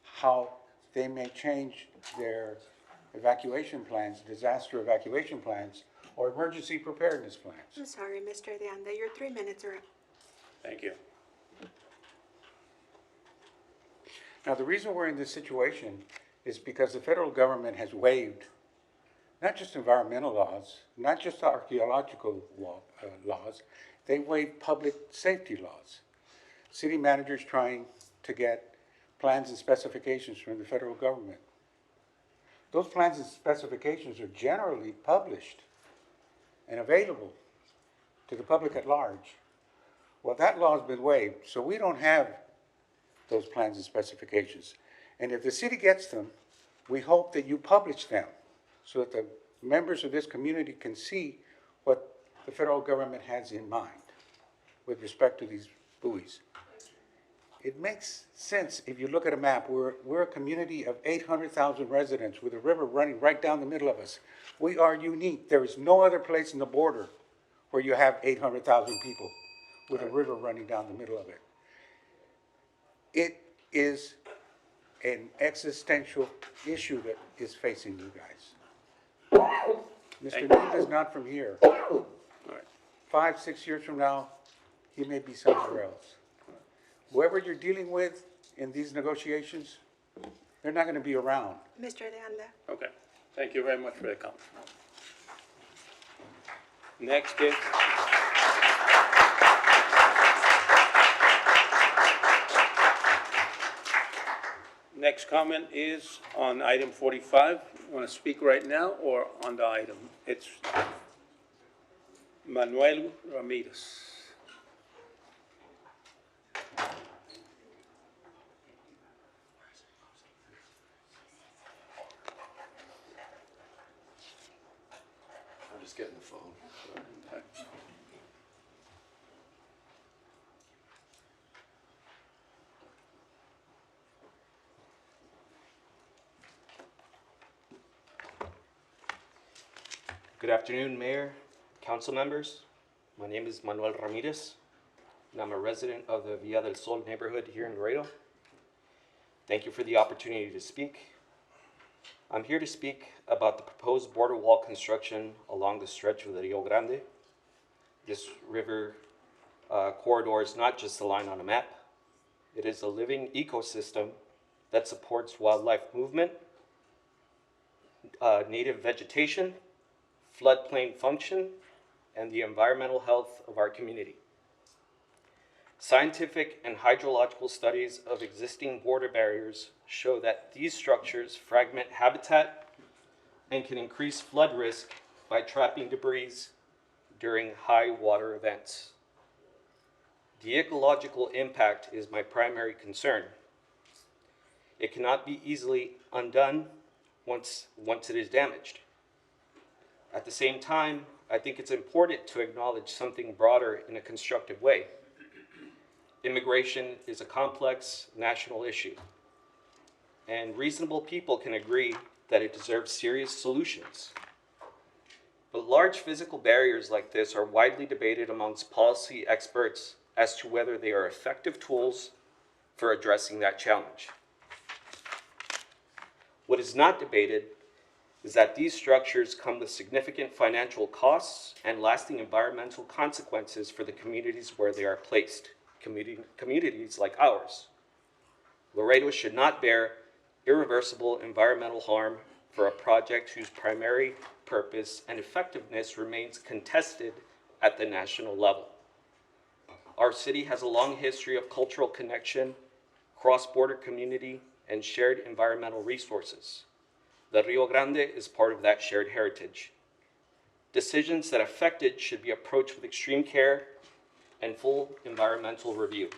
how they may change their evacuation plans, disaster evacuation plans, or emergency preparedness plans. I'm sorry, Mr. De Anda, your 3 minutes are up. Thank you. Now, the reason we're in this situation is because the federal government has waived not just environmental laws, not just archaeological laws, they waived public safety laws. City managers trying to get plans and specifications from the federal government. Those plans and specifications are generally published and available to the public at large. Well, that law has been waived, so we don't have those plans and specifications. And if the city gets them, we hope that you publish them so that the members of this community can see what the federal government has in mind with respect to these buoys. It makes sense if you look at a map. We're a community of 800,000 residents with a river running right down the middle of us. We are unique. There is no other place in the border where you have 800,000 people with a river running down the middle of it. It is an existential issue that is facing you guys. Mr. Neal is not from here. 5, 6 years from now, he may be somewhere else. Whoever you're dealing with in these negotiations, they're not going to be around. Mr. De Anda. Okay, thank you very much for the comment. Next is. Next comment is on item 45. Want to speak right now or on the item? It's Manuel Ramirez. I'm just getting the phone. Good afternoon, Mayor, council members. My name is Manuel Ramirez, and I'm a resident of the Villa del Sol neighborhood here in Laredo. Thank you for the opportunity to speak. I'm here to speak about the proposed border wall construction along the stretch of the Rio Grande. This river corridor is not just a line on a map. It is a living ecosystem that supports wildlife movement, native vegetation, floodplain function, and the environmental health of our community. Scientific and hydrological studies of existing border barriers show that these structures fragment habitat and can increase flood risk by trapping debris during high water events. The ecological impact is my primary concern. It cannot be easily undone once it is damaged. At the same time, I think it's important to acknowledge something broader in a constructive way. Immigration is a complex national issue, and reasonable people can agree that it deserves serious solutions. But large physical barriers like this are widely debated amongst policy experts as to whether they are effective tools for addressing that challenge. What is not debated is that these structures come with significant financial costs and lasting environmental consequences for the communities where they are placed, communities like ours. Laredo should not bear irreversible environmental harm for a project whose primary purpose and effectiveness remains contested at the national level. Our city has a long history of cultural connection, cross-border community, and shared environmental resources. The Rio Grande is part of that shared heritage. Decisions that affect it should be approached with extreme care and full environmental review.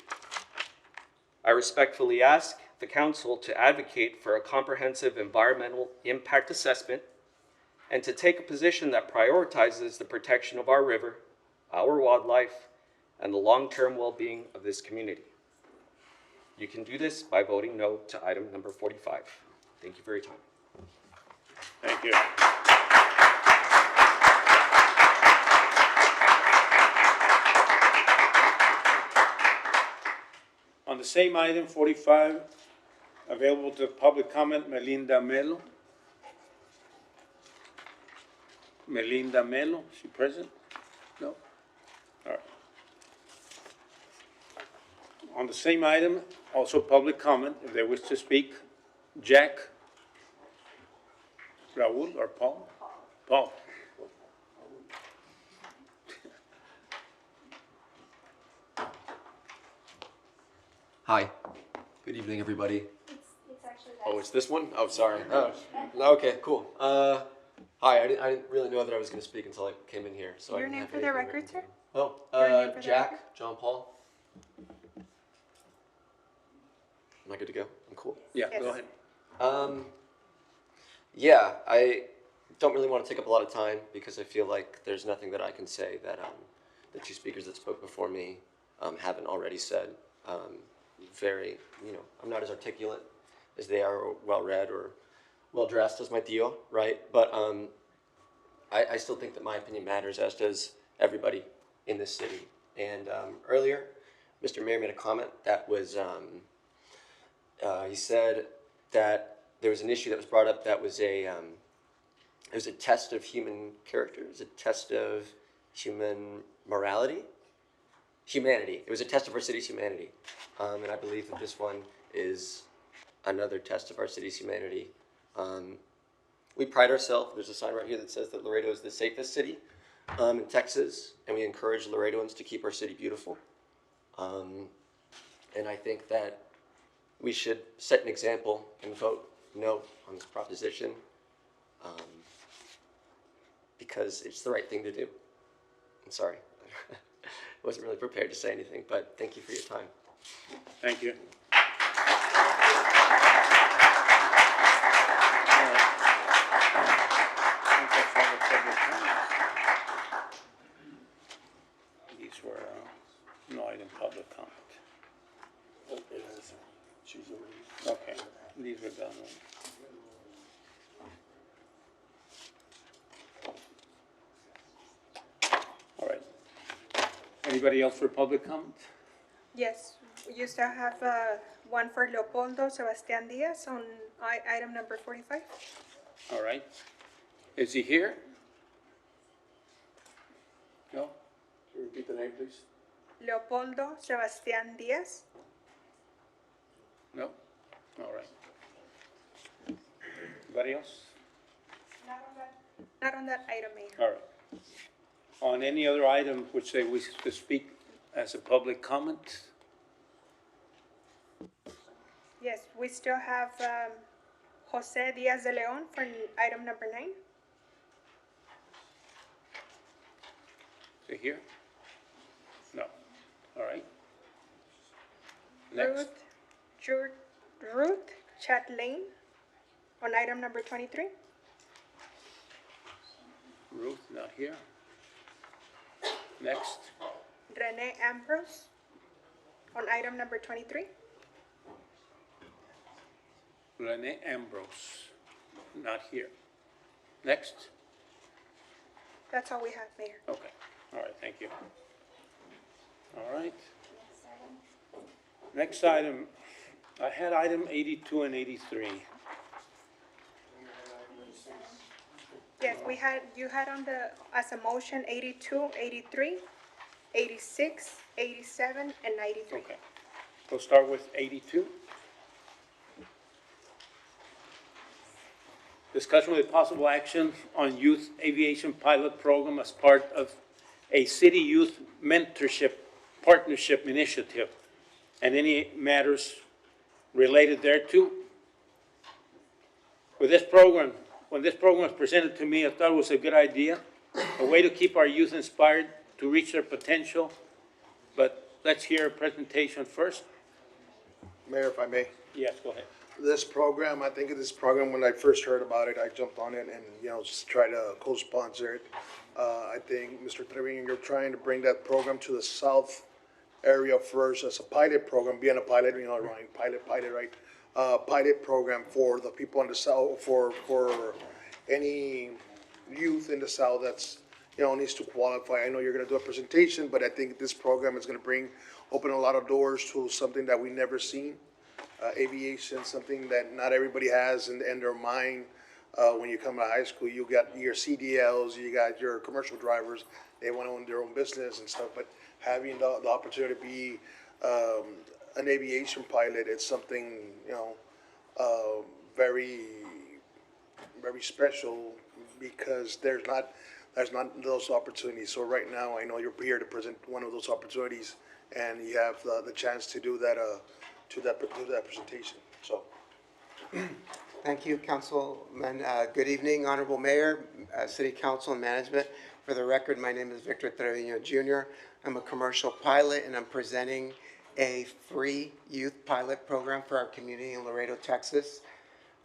I respectfully ask the council to advocate for a comprehensive environmental impact assessment and to take a position that prioritizes the protection of our river, our wildlife, and the long-term well-being of this community. You can do this by voting no to item number 45. Thank you for your time. Thank you. On the same item, 45, available to public comment, Melinda Melo. Melinda Melo, is she present? No? All right. On the same item, also public comment, if they wish to speak, Jack, Raul, or Paul? Paul. Hi. Good evening, everybody. It's actually Oh, it's this one? Oh, sorry. Oh, okay, cool. Hi. I didn't really know that I was going to speak until I came in here. So I Your didn't name have for the anything record, written sir? down. Oh, Your name for the Jack, record? John Paul. Am I good to go? I'm cool. Yeah, Yes. go ahead. Yeah, I don't really want to take up a lot of time because I feel like there's nothing that I can say that the two speakers that spoke before me haven't already said. Very, I'm not as articulate as they are, or well-read or well-dressed as my tío, right? But I still think that my opinion matters, as does everybody in this city. And earlier, Mr. Mayor made a comment that was, he said that there was an issue that was brought up that was it was a test of human character, it was a test of human morality, humanity. It was a test of our city's humanity. And I believe that this one is another test of our city's humanity. We pride ourselves, there's a sign right here that says that Laredo is the safest city in Texas, and we encourage Laredoans to keep our city beautiful. And I think that we should set an example and vote no on this proposition because it's the right thing to do. I'm sorry. I wasn't really prepared to say anything, but thank you for your time. Thank you. These were no item public comment. Okay, these were done. All right. Anybody else for public comment? Yes, you still have one for Leopoldo Sebastian Diaz on item number 45. All right. Is he here? No? Can you repeat the name, please? Leopoldo Sebastian Diaz. No? All right. Anybody else? Not on that item, Mayor. All right. On any other item which they wish to speak as a public comment? Yes, we still have Jose Diaz de Leon for item number 9. Is he here? No. All right. Next. Ruth Chatelain on item number 23. Ruth, not here. Next. Rene Ambrose on item number 23. Rene Ambrose, not here. Next. That's all we have, Mayor. Okay. All right, thank you. All right. Next item, I had item 82 and 83. Yes, you had on as a motion 82, 83, 86, 87, and 93. Okay. We'll start with 82. Discussion with possible action on youth aviation pilot program as part of a city youth mentorship partnership initiative and any matters related thereto. With this program, when this program was presented to me, I thought it was a good idea, a way to keep our youth inspired to reach their potential. But let's hear a presentation first. Mayor, if I may. Yes, go ahead. This program, I think of this program, when I first heard about it, I jumped on it and, just try to co-sponsor it. I think, Mr. Trevino, you're trying to bring that program to the south area first as a pilot program, being a pilot, Ryan, pilot, right? Pilot program for the people in the south, for any youth in the south that's, needs to qualify. I know you're gonna do a presentation, but I think this program is gonna bring open a lot of doors to something that we never seen. Aviation, something that not everybody has in their mind. When you come to high school, you got your CDLs, you got your commercial drivers, they want to own their own business and stuff, but having the opportunity to be an aviation pilot, it's something, very, very special because there's not those opportunities. So right now, I know you're here to present one of those opportunities, and you have the chance to do that, do that presentation. So. Thank you, Councilman. Good evening, Honorable Mayor, City Council, and Management. For the record, my name is Victor Trevino Jr. I'm a commercial pilot, and I'm presenting a free youth pilot program for our community in Laredo, Texas.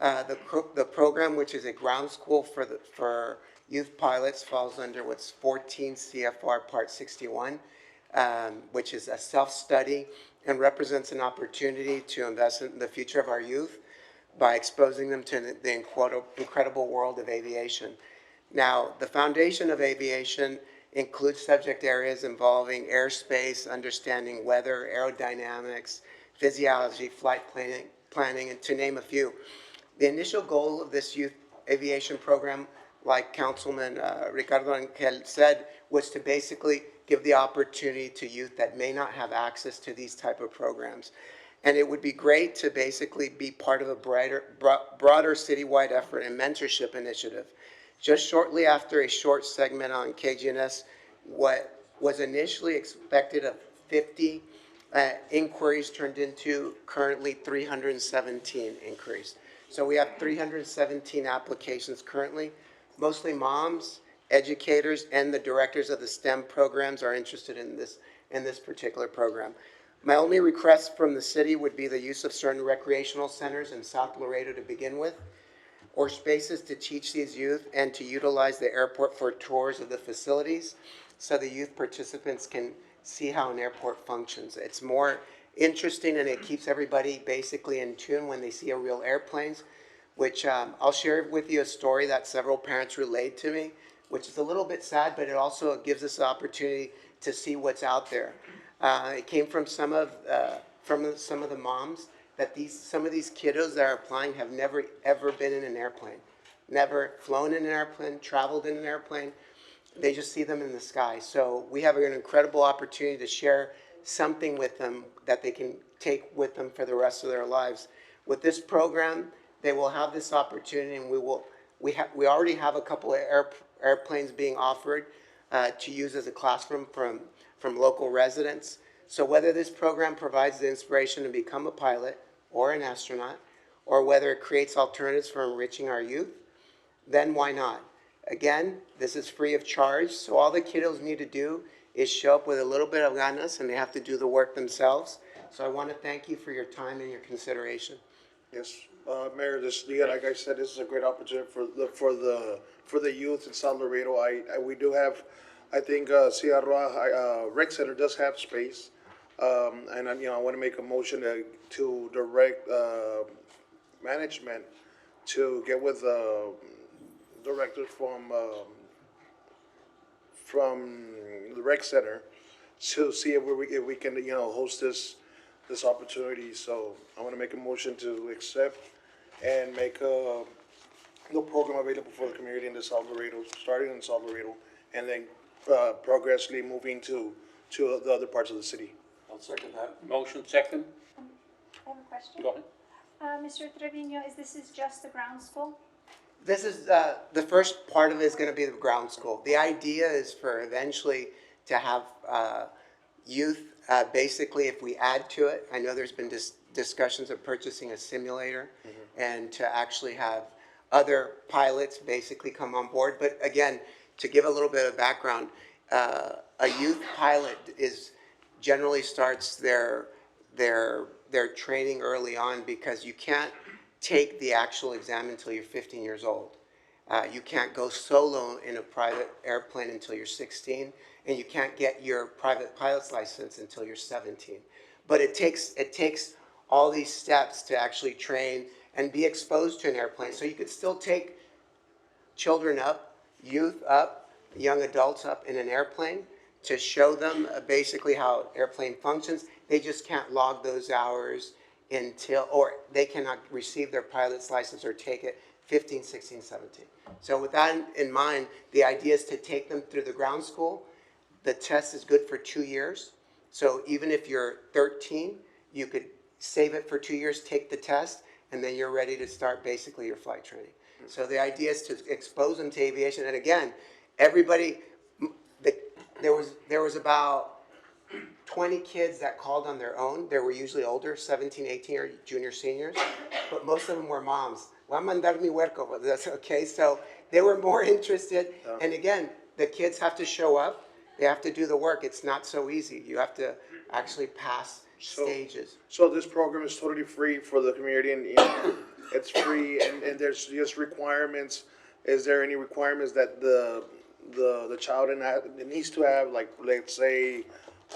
The program, which is a ground school for youth pilots, falls under what's 14 CFR Part 61, which is a self-study and represents an opportunity to invest in the future of our youth by exposing them to the incredible world of aviation. Now, the foundation of aviation includes subject areas involving airspace, understanding weather, aerodynamics, physiology, flight planning, and to name a few. The initial goal of this youth aviation program, like Councilman Ricardo Angel said, was to basically give the opportunity to youth that may not have access to these type of programs. And it would be great to basically be part of a broader citywide effort and mentorship initiative. Just shortly after a short segment on KGNS, what was initially expected of 50 inquiries turned into currently 317 inquiries. So we have 317 applications currently. Mostly moms, educators, and the directors of the STEM programs are interested in this particular program. My only request from the city would be the use of certain recreational centers in South Laredo to begin with, or spaces to teach these youth and to utilize the airport for tours of the facilities so the youth participants can see how an airport functions. It's more interesting and it keeps everybody basically in tune when they see a real airplanes, which I'll share with you a story that several parents relayed to me, which is a little bit sad, but it also gives us the opportunity to see what's out there. It came from some of the moms that some of these kiddos that are applying have never ever been in an airplane, never flown in an airplane, traveled in an airplane. They just see them in the sky. So we have an incredible opportunity to share something with them that they can take with them for the rest of their lives. With this program, they will have this opportunity, and we already have a couple of airplanes being offered to use as a classroom from local residents. So whether this program provides the inspiration to become a pilot or an astronaut, or whether it creates alternatives for enriching our youth, then why not? Again, this is free of charge, so all the kiddos need to do is show up with a little bit of ganas, and they have to do the work themselves. So I want to thank you for your time and your consideration. Yes, Mayor, like I said, this is a great opportunity for the youth in South Laredo. We do have, I think, Sierra Rec Center does have space, and I want to make a motion to direct management to get with directors from the Rec Center to see if we can host this opportunity. So I want to make a motion to accept and make the program available for the community in the South Laredo, starting in South Laredo, and then progressively moving to the other parts of the city. I'll second that. Motion second. I have a question. Go ahead. Mr. Trevino, this is just the ground school? This is, the first part of it is going to be the ground school. The idea is for eventually to have youth, basically if we add to it, I know there's been discussions of purchasing a simulator and to actually have other pilots basically come on board. But again, to give a little bit of background, a youth pilot generally starts their training early on because you can't take the actual exam until you're 15 years old. You can't go solo in a private airplane until you're 16, and you can't get your private pilot's license until you're 17. But it takes all these steps to actually train and be exposed to an airplane. So you could still take children up, youth up, young adults up in an airplane to show them basically how airplane functions. They just can't log those hours until, or they cannot receive their pilot's license or take it 15, 16, 17. So with that in mind, the idea is to take them through the ground school. The test is good for 2 years. So even if you're 13, you could save it for 2 years, take the test, and then you're ready to start basically your flight training. So the idea is to expose them to aviation. And again, everybody, there was about 20 kids that called on their own. They were usually older, 17, 18, or junior seniors, but most of them were moms. Voy a mandar mi huerco. That's okay. So they were more interested. And again, the kids have to show up. They have to do the work. It's not so easy. You have to actually pass stages. So this program is totally free for the community, and it's free, and there's just requirements. Is there any requirements that the child needs to have, like, let's say,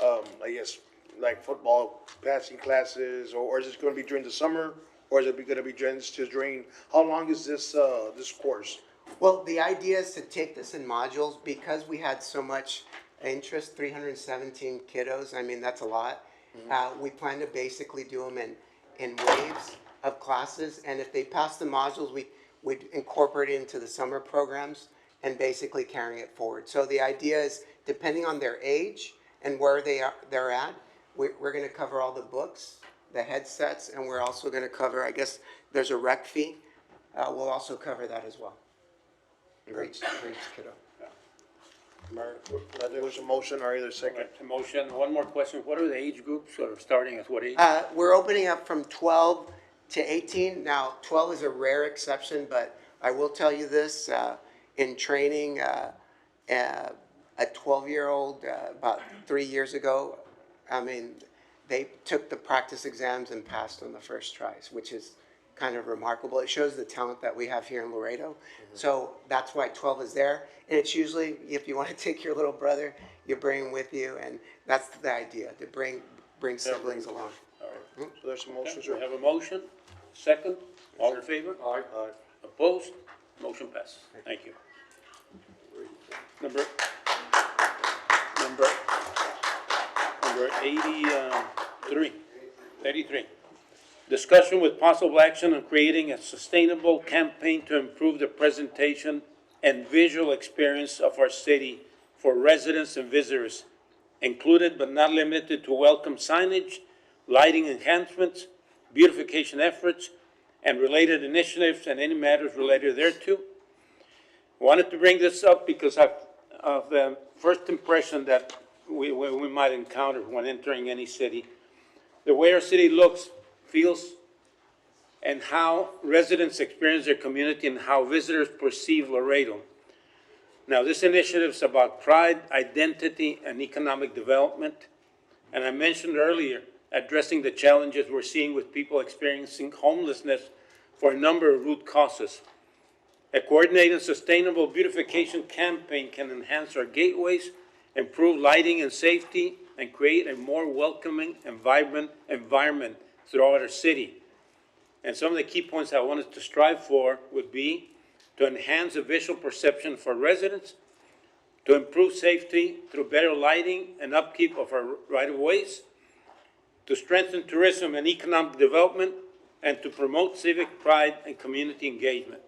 I guess, like football passing classes, or is it going to be during the summer, or is it going to be just during, how long is this this course? Well, the idea is to take this in modules because we had so much interest, 317 kiddos. I mean, that's a lot. We plan to basically do them in waves of classes, and if they pass the modules, we'd incorporate it into the summer programs and basically carrying it forward. So the idea is, depending on their age and where they're at, we're going to cover all the books, the headsets, and we're also going to cover, I guess, there's a rec fee. We'll also cover that as well for each kiddo. There was a motion, or either second. A motion. One more question. What are the age groups, or starting at what age? We're opening up from 12 to 18. Now, 12 is a rare exception, but I will tell you this, in training, a 12-year-old about 3 years ago, I mean, they took the practice exams and passed on the first tries, which is kind of remarkable. It shows the talent that we have here in Laredo. So that's why 12 is there. And it's usually, if you want to take your little brother, you bring him with you, and that's the idea, to bring siblings along. All right. So there's a motion, We have a motion. Second. All in favor? Aye. Opposed? Motion passes. Thank you. Number 83. Discussion with possible action on creating a sustainable campaign to improve the presentation and visual experience of our city for residents and visitors, included but not limited to welcome signage, lighting enhancements, beautification efforts, and related initiatives and any matters related thereto. Wanted to bring this up because of the first impression that we might encounter when entering any city. The way our city looks, feels, and how residents experience their community and how visitors perceive Laredo. Now, this initiative is about pride, identity, and economic development. And I mentioned earlier, addressing the challenges we're seeing with people experiencing homelessness for a number of root causes. A coordinated sustainable beautification campaign can enhance our gateways, improve lighting and safety, and create a more welcoming and vibrant environment throughout our city. And some of the key points I wanted to strive for would be to enhance the visual perception for residents, to improve safety through better lighting and upkeep of our right-of-ways, to strengthen tourism and economic development, and to promote civic pride and community engagement.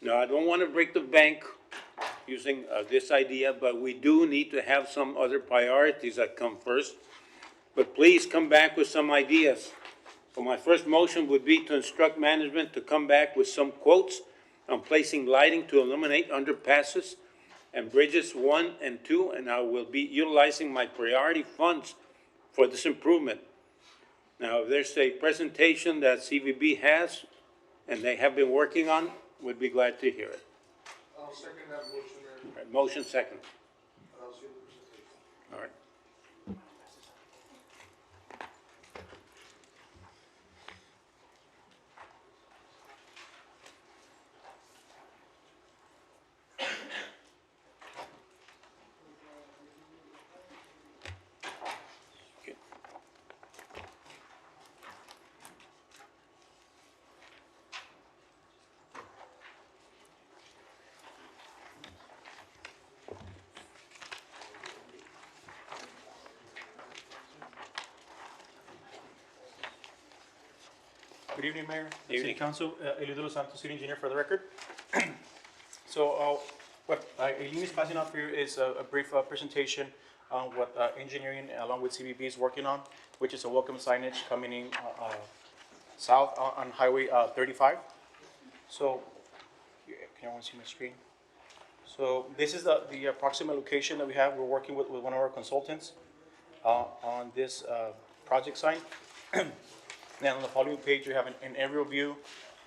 Now, I don't want to break the bank using this idea, but we do need to have some other priorities that come first. But please come back with some ideas. So my first motion would be to instruct management to come back with some quotes on placing lighting to illuminate underpasses and bridges 1 and 2, and I will be utilizing my priority funds for this improvement. Now, if there's a presentation that CVB has and they have been working on, we'd be glad to hear it. I'll second that motion, Mayor. All right, motion second. I'll see the presentation. All right. Good evening, Mayor, City Council, Elio de los Santos, City Engineer for the record. So, what Eileen is passing out for you is a brief presentation on what engineering along with CBB is working on, which is a welcome signage coming in south on Highway 35. So, can everyone see my screen? So this is the approximate location that we have. We're working with one of our consultants on this project site. Then on the following page, you have an aerial view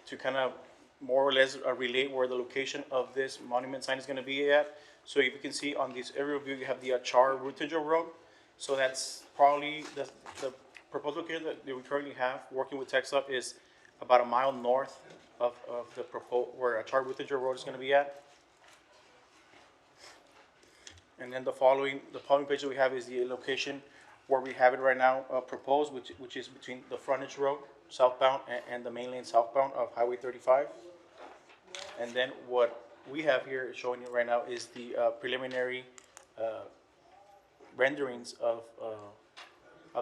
to kind of more or less relate where the location of this monument sign is going to be at. So if you can see on this aerial view, you have the Char Rutenjo Road. So that's probably the proposed location that we currently have, working with TechSub, is about a mile north of the proposed, where Char Rutenjo Road is going to be at. And then the following page that we have is the location where we have it right now proposed, which is between the frontage road southbound and the main lane southbound of Highway 35. And then what we have here showing you right now is the preliminary renderings of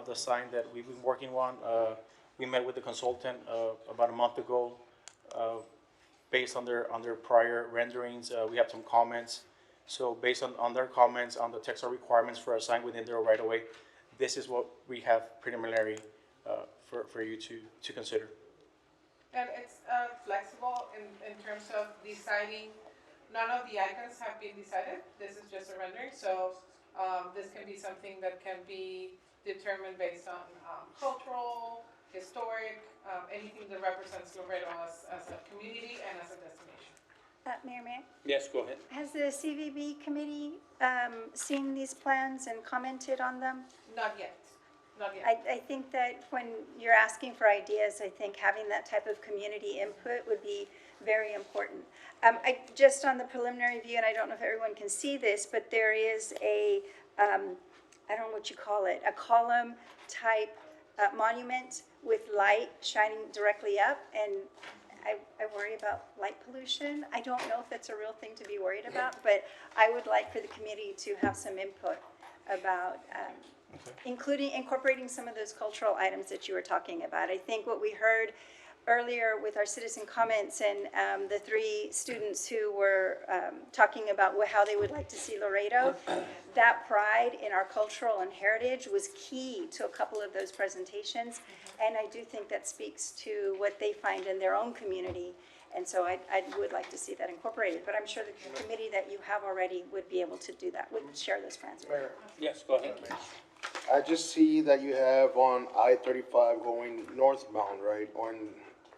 the sign that we've been working on. We met with the consultant about a month ago, based on their prior renderings. We have some comments. So based on their comments on the textile requirements for a sign within their right of way, this is what we have preliminary for you to consider. And it's flexible in terms of deciding. None of the icons have been decided. This is just a rendering. So this can be something that can be determined based on cultural, historic, anything that represents Laredo as a community and as a destination. Mayor, may I? Yes, go ahead. Has the CVB committee seen these plans and commented on them? Not yet. Not yet. I think that when you're asking for ideas, I think having that type of community input would be very important. Just on the preliminary view, and I don't know if everyone can see this, but there is a, I don't know what you call it, a column type monument with light shining directly up, and I worry about light pollution. I don't know if that's a real thing to be worried about, but I would like for the committee to have some input about incorporating some of those cultural items that you were talking about. I think what we heard earlier with our citizen comments and the three students who were talking about how they would like to see Laredo, that pride in our cultural and heritage was key to a couple of those presentations. And I do think that speaks to what they find in their own community. And so I would like to see that incorporated. But I'm sure the committee that you have already would be able to do that, would share those plans with you. Yes, go ahead. I just see that you have on I-35 going northbound, right?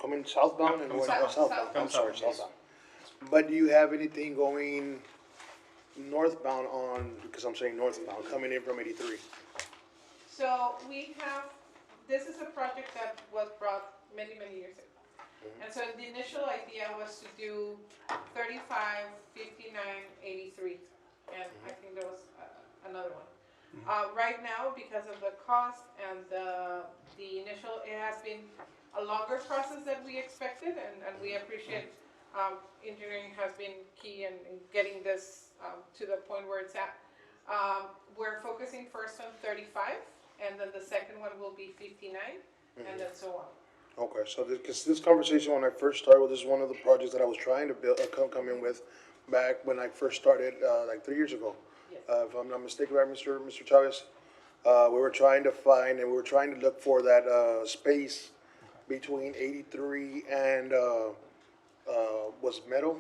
Coming southbound and going southbound. I'm sorry, southbound. But do you have anything going northbound because I'm saying northbound, coming in from 83? So we have, this is a project that was brought many, many years ago. And so the initial idea was to do 35, 59, 83. And I think there was another one. Right now, because of the cost and the initial, it has been a longer process than we expected, and we appreciate engineering has been key in getting this to the point where it's at. We're focusing first on 35, and then the second one will be 59, and then so on. Okay, so this conversation, when I first started with this, is one of the projects that I was trying to build, come in with back when I first started, like 3 years ago. If I'm not mistaken, right, Mr. Chavez? We were trying to find, and we were trying to look for that space between 83 and, was Meadow?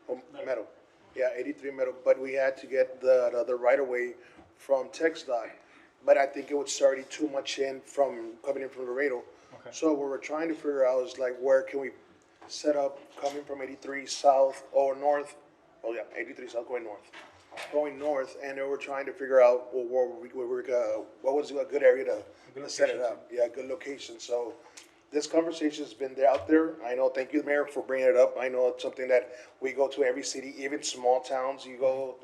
Oh, Meadow. Yeah, 83 Meadow, but we had to get the right-of-way from TxDOT. But I think it was already too much coming in from Laredo. Okay. So what we're trying to figure out is like, where can we set up coming from 83 south or north? Oh yeah, 83 south going north, and then we're trying to figure out what was a good area to set it up. Yeah, good location. So this conversation's been out there. I know. Thank you, Mayor, for bringing it up. I know it's something that we go to every city, even small towns. You go,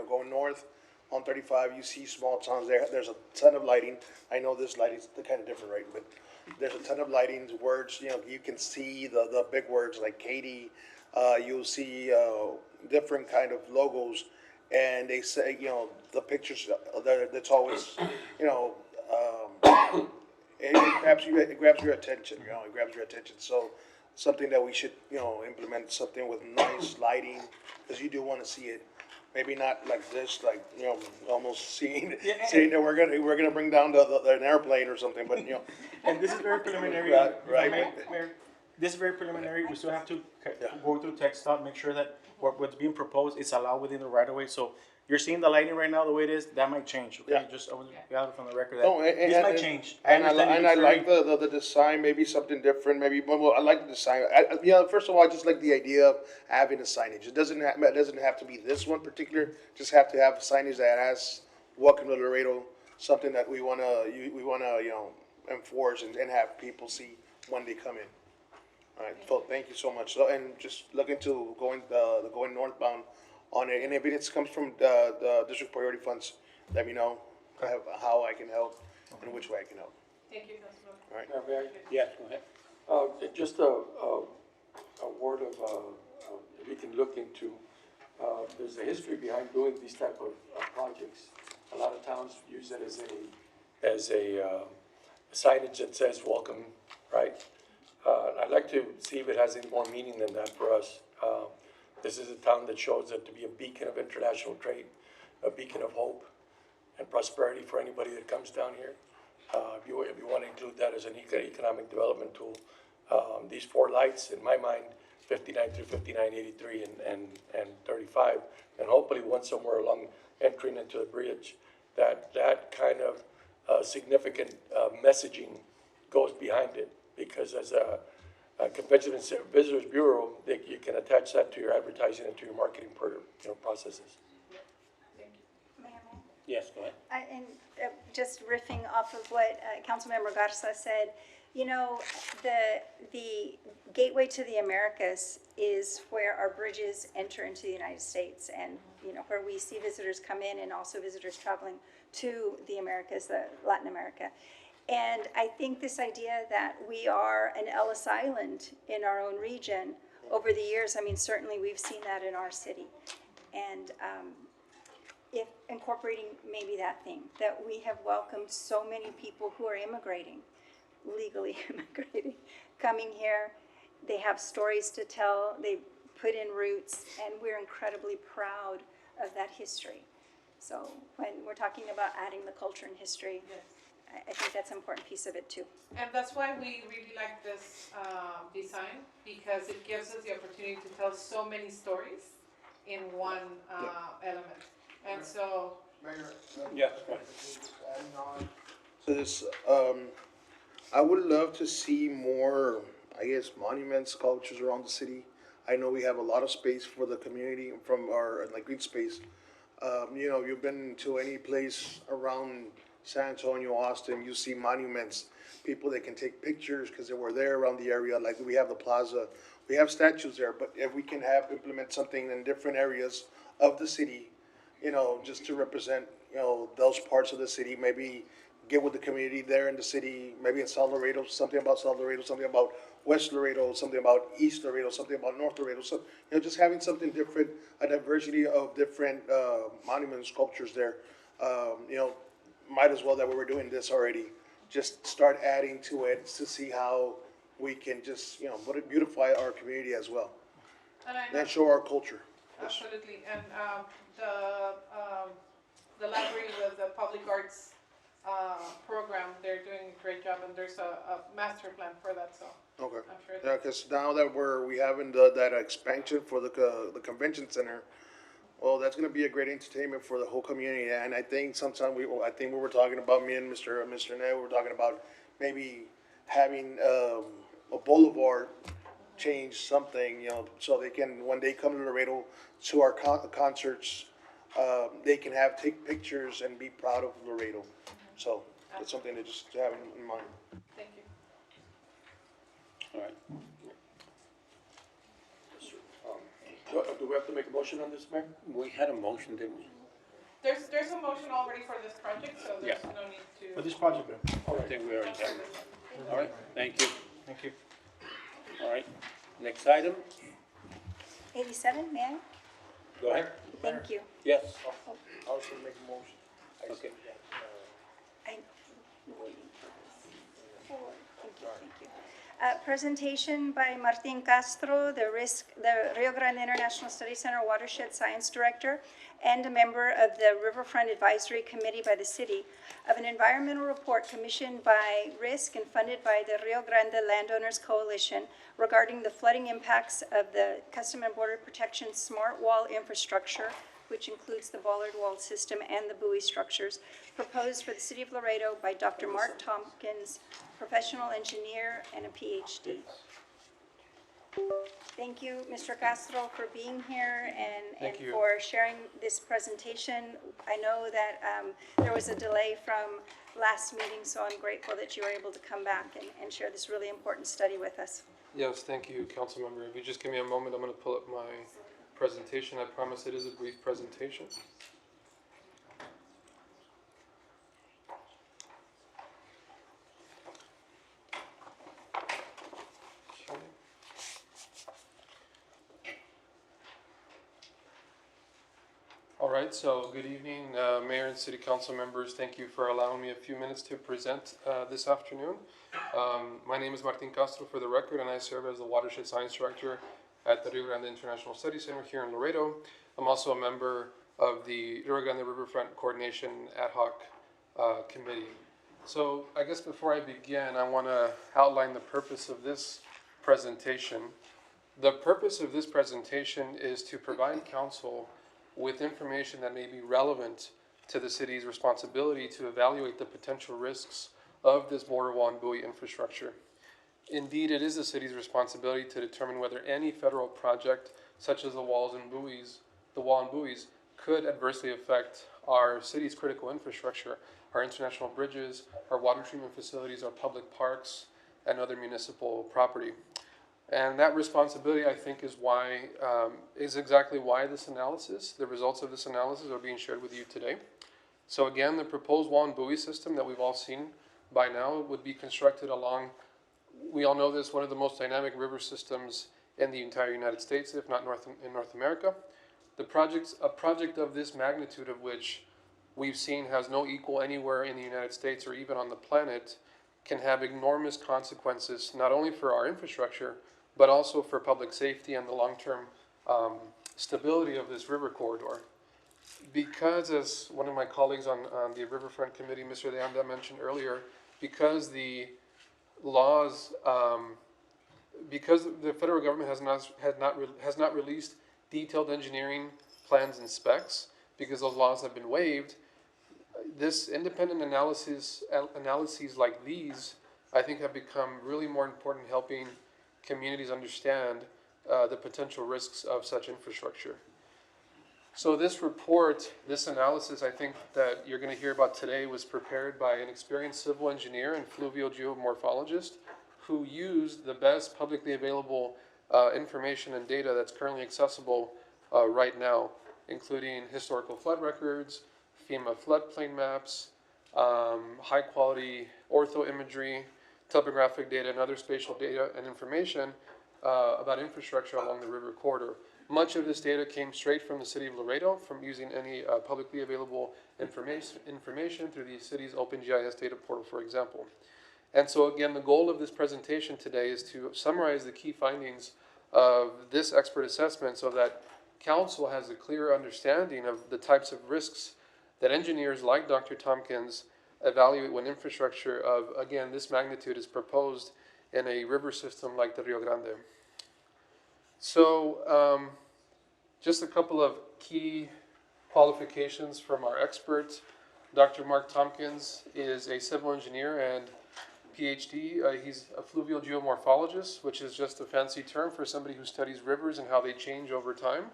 going north on 35, you see small towns there. There's a ton of lighting. I know this lighting's kind of different, right? But there's a ton of lighting, words. You can see the big words like Katie. You'll see different kind of logos. And they say, the pictures, that's always, it grabs your attention, you know, it grabs your attention. So something that we should, you know, implement something with nice lighting, because you do want to see it. Maybe not like this, like, you know, almost seeing that we're gonna bring down an airplane or something, but, you know. And this is very preliminary. Right. Mayor, this is very preliminary. We still have to go through text dot, make sure that what's being proposed is allowed within the right of way. So you're seeing the lighting right now the way it is, that might change, okay? Yeah. Just, I want to get it from the record No, that this might change. And understand I it's like very- the design, maybe something different, maybe, well, I like the design. You know, first of all, I just like the idea of having a signage. It doesn't have to be this one particular, just have to have signage that has welcome to Laredo, something that we wanna, you know, enforce and have people see when they come in. All right, so thank you so much. So, and just look into going northbound on it, and if it comes from the district priority funds, let me know how I can help and which way I can help. Thank you, Councilman. All right. Mayor, Yes, go ahead. just a word of, we can look into, there's a history behind doing these type of projects. A lot of towns use it as a signage that says welcome, right? I'd like to see if it has any more meaning than that for us. This is a town that shows it to be a beacon of international trade, a beacon of hope and prosperity for anybody that comes down here. If you want to include that as an economic development tool, these four lights, in my mind, 59 through 59, 83, and 35, and hopefully one somewhere along entering into the bridge, that kind of significant messaging goes behind it. Because as a Convention and Visitors Bureau, you can attach that to your advertising and to your marketing processes. Yes, go ahead. And just riffing off of what Councilmember Garza said, you know, the gateway to the Americas is where our bridges enter into the United States, and, you know, where we see visitors come in and also visitors traveling to the Americas, Latin America. And I think this idea that we are an Ellis Island in our own region, over the years, I mean, certainly we've seen that in our city. And if incorporating maybe that thing, that we have welcomed so many people who are immigrating, legally immigrating, coming here, they have stories to tell, they put in roots, and we're incredibly proud of that history. So when we're talking about adding the culture and history, I think that's an important piece of it too. And that's why we really like this design, because it gives us the opportunity to tell so many stories in one element. And so. Yeah, go ahead. So this, I would love to see more, I guess, monuments, sculptures around the city. I know we have a lot of space for the community from our, like, green space. You know, you've been to any place around San Antonio, Austin, you see monuments, people that can take pictures because they were there around the area, like we have the plaza, we have statues there, but if we can implement something in different areas of the city, you know, just to represent, you know, those parts of the city, maybe get with the community there in the city, maybe in South Laredo, something about South Laredo, something about West Laredo, something about East Laredo, something about North Laredo, so, you know, just having something different, a diversity of different monuments, sculptures there, you know, might as well that we were doing this already, just start adding to it to see how we can just, you know, beautify our community as well. And show our culture. Absolutely, and the library with the public arts program, they're doing a great job, and there's a master plan for that, so. Okay. I'm sure Yeah, because now that we having that expansion for the convention center, well, that's going to be a great entertainment for the whole community. And I think sometime I think we were talking about, me and Mr. Ned, we were talking about maybe having a boulevard change something, you know, so they can, when they come to Laredo to our concerts, they can take pictures and be proud of Laredo. So that's something to just have in mind. Thank you. All right. Do we have to make a motion on this, Mayor? We had a motion, didn't we? There's a motion already for this project, so there's no need to. For this project, I think we already have it. All right, thank you. Thank you. All right, next item, 87, may I? go ahead. Thank you. Yes, I was going to make a motion. okay. Thank you, thank you. Presentation by Martin Castro, the Rio Grande International Study Center Watershed Science Director and a member of the Riverfront Advisory Committee by the city, of an environmental report commissioned by RISC and funded by the Rio Grande Landowners Coalition regarding the flooding impacts of the Custom and Border Protection Smart Wall infrastructure, which includes the bollard wall system and the buoy structures, proposed for the city of Laredo by Dr. Mark Tompkins, professional engineer and a PhD. Thank you, Mr. Castro, for being here and you. for sharing this presentation. I know that there was a delay from last meeting, so I'm grateful that you were able to come back and share this really important study with us. Yes, thank you, council member. If you just give me a moment, I'm going to pull up my presentation. I promise it is a brief presentation. Okay. All right, so good evening, Mayor and City Council members. Thank you for allowing me a few minutes to present this afternoon. My name is Martin Castro, for the record, and I serve as the Watershed Science Director at the Rio Grande International Study Center here in Laredo. I'm also a member of the Rio Grande Riverfront Coordination Ad Hoc Committee. So I guess before I begin, I want to outline the purpose of this presentation. The purpose of this presentation is to provide council with information that may be relevant to the city's responsibility to evaluate the potential risks of this border wall and buoy infrastructure. Indeed, it is the city's responsibility to determine whether any federal project, such as the wall and buoys, could adversely affect our city's critical infrastructure, our international bridges, our water treatment facilities, our public parks, and other municipal property. And that responsibility, I think, is exactly why the results of this analysis are being shared with you today. So again, the proposed wall and buoy system that we've all seen by now would be constructed along, we all know this, one of the most dynamic river systems in the entire United States, if not in North America. A project of this magnitude, of which we've seen has no equal anywhere in the United States or even on the planet, can have enormous consequences, not only for our infrastructure, but also for public safety and the long-term stability of this river corridor. Because, as one of my colleagues on the Riverfront Committee, Mr. De Anda, mentioned earlier, because the laws, because the federal government has not released detailed engineering plans and specs, because those laws have been waived, this independent analyses like these, I think, have become really more important in helping communities understand the potential risks of such infrastructure. So this report, this analysis, I think, that you're going to hear about today was prepared by an experienced civil engineer and fluvial geomorphologist who used the best publicly available information and data that's currently accessible right now, including historical flood records, FEMA floodplain maps, high-quality ortho imagery, topographic data, and other spatial data and information about infrastructure along the river corridor. Much of this data came straight from the city of Laredo, from using any publicly available information through the city's OpenGIS data portal, for example. And so again, the goal of this presentation today is to summarize the key findings of this expert assessment so that council has a clear understanding of the types of risks that engineers like Dr. Tompkins evaluate when infrastructure of, again, this magnitude is proposed in a river system like the Rio Grande. So just a couple of key qualifications from our experts. Dr. Mark Tompkins is a civil engineer and PhD. He's a fluvial geomorphologist, which is just a fancy term for somebody who studies rivers and how they change over time.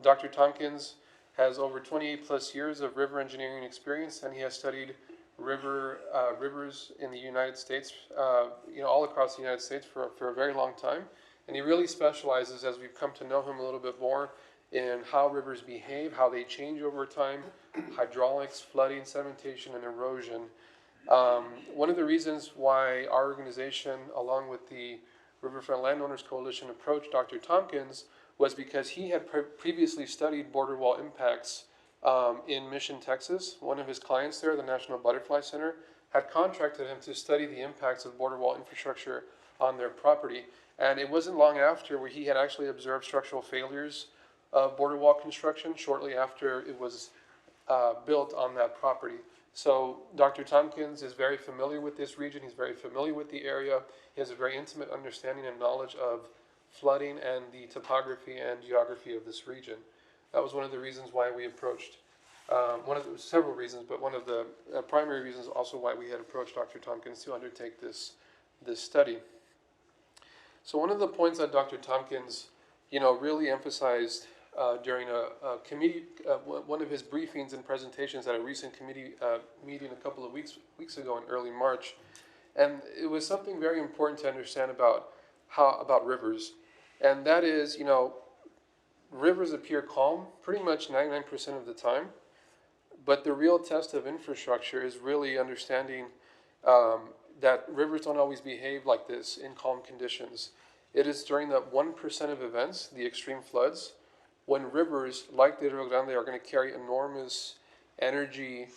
Dr. Tompkins has over 28 plus years of river engineering experience, and he has studied rivers in the United States, all across the United States for a very long time. And he really specializes, as we've come to know him a little bit more, in how rivers behave, how they change over time, hydraulics, flooding, sedimentation, and erosion. One of the reasons why our organization, along with the Riverfront Landowners Coalition, approached Dr. Tompkins was because he had previously studied border wall impacts in Mission, Texas. One of his clients there, the National Butterfly Center, had contracted him to study the impacts of border wall infrastructure on their property. And it wasn't long after where he had actually observed structural failures of border wall construction shortly after it was built on that property. So Dr. Tompkins is very familiar with this region. He's very familiar with the area. He has a very intimate understanding and knowledge of flooding and the topography and geography of this region. That was one of the reasons why we approached, several reasons, but one of the primary reasons also why we had approached Dr. Tompkins to undertake this study. So one of the points that Dr. Tompkins, really emphasized during a committee, one of his briefings and presentations at a recent committee meeting a couple of weeks ago in early March, and it was something very important to understand about rivers, and that is, rivers appear calm pretty much 99% of the time, but the real test of infrastructure is really understanding that rivers don't always behave like this in calm conditions. It is during that 1% of events, the extreme floods, when rivers like the Rio Grande are going to carry enormous energy,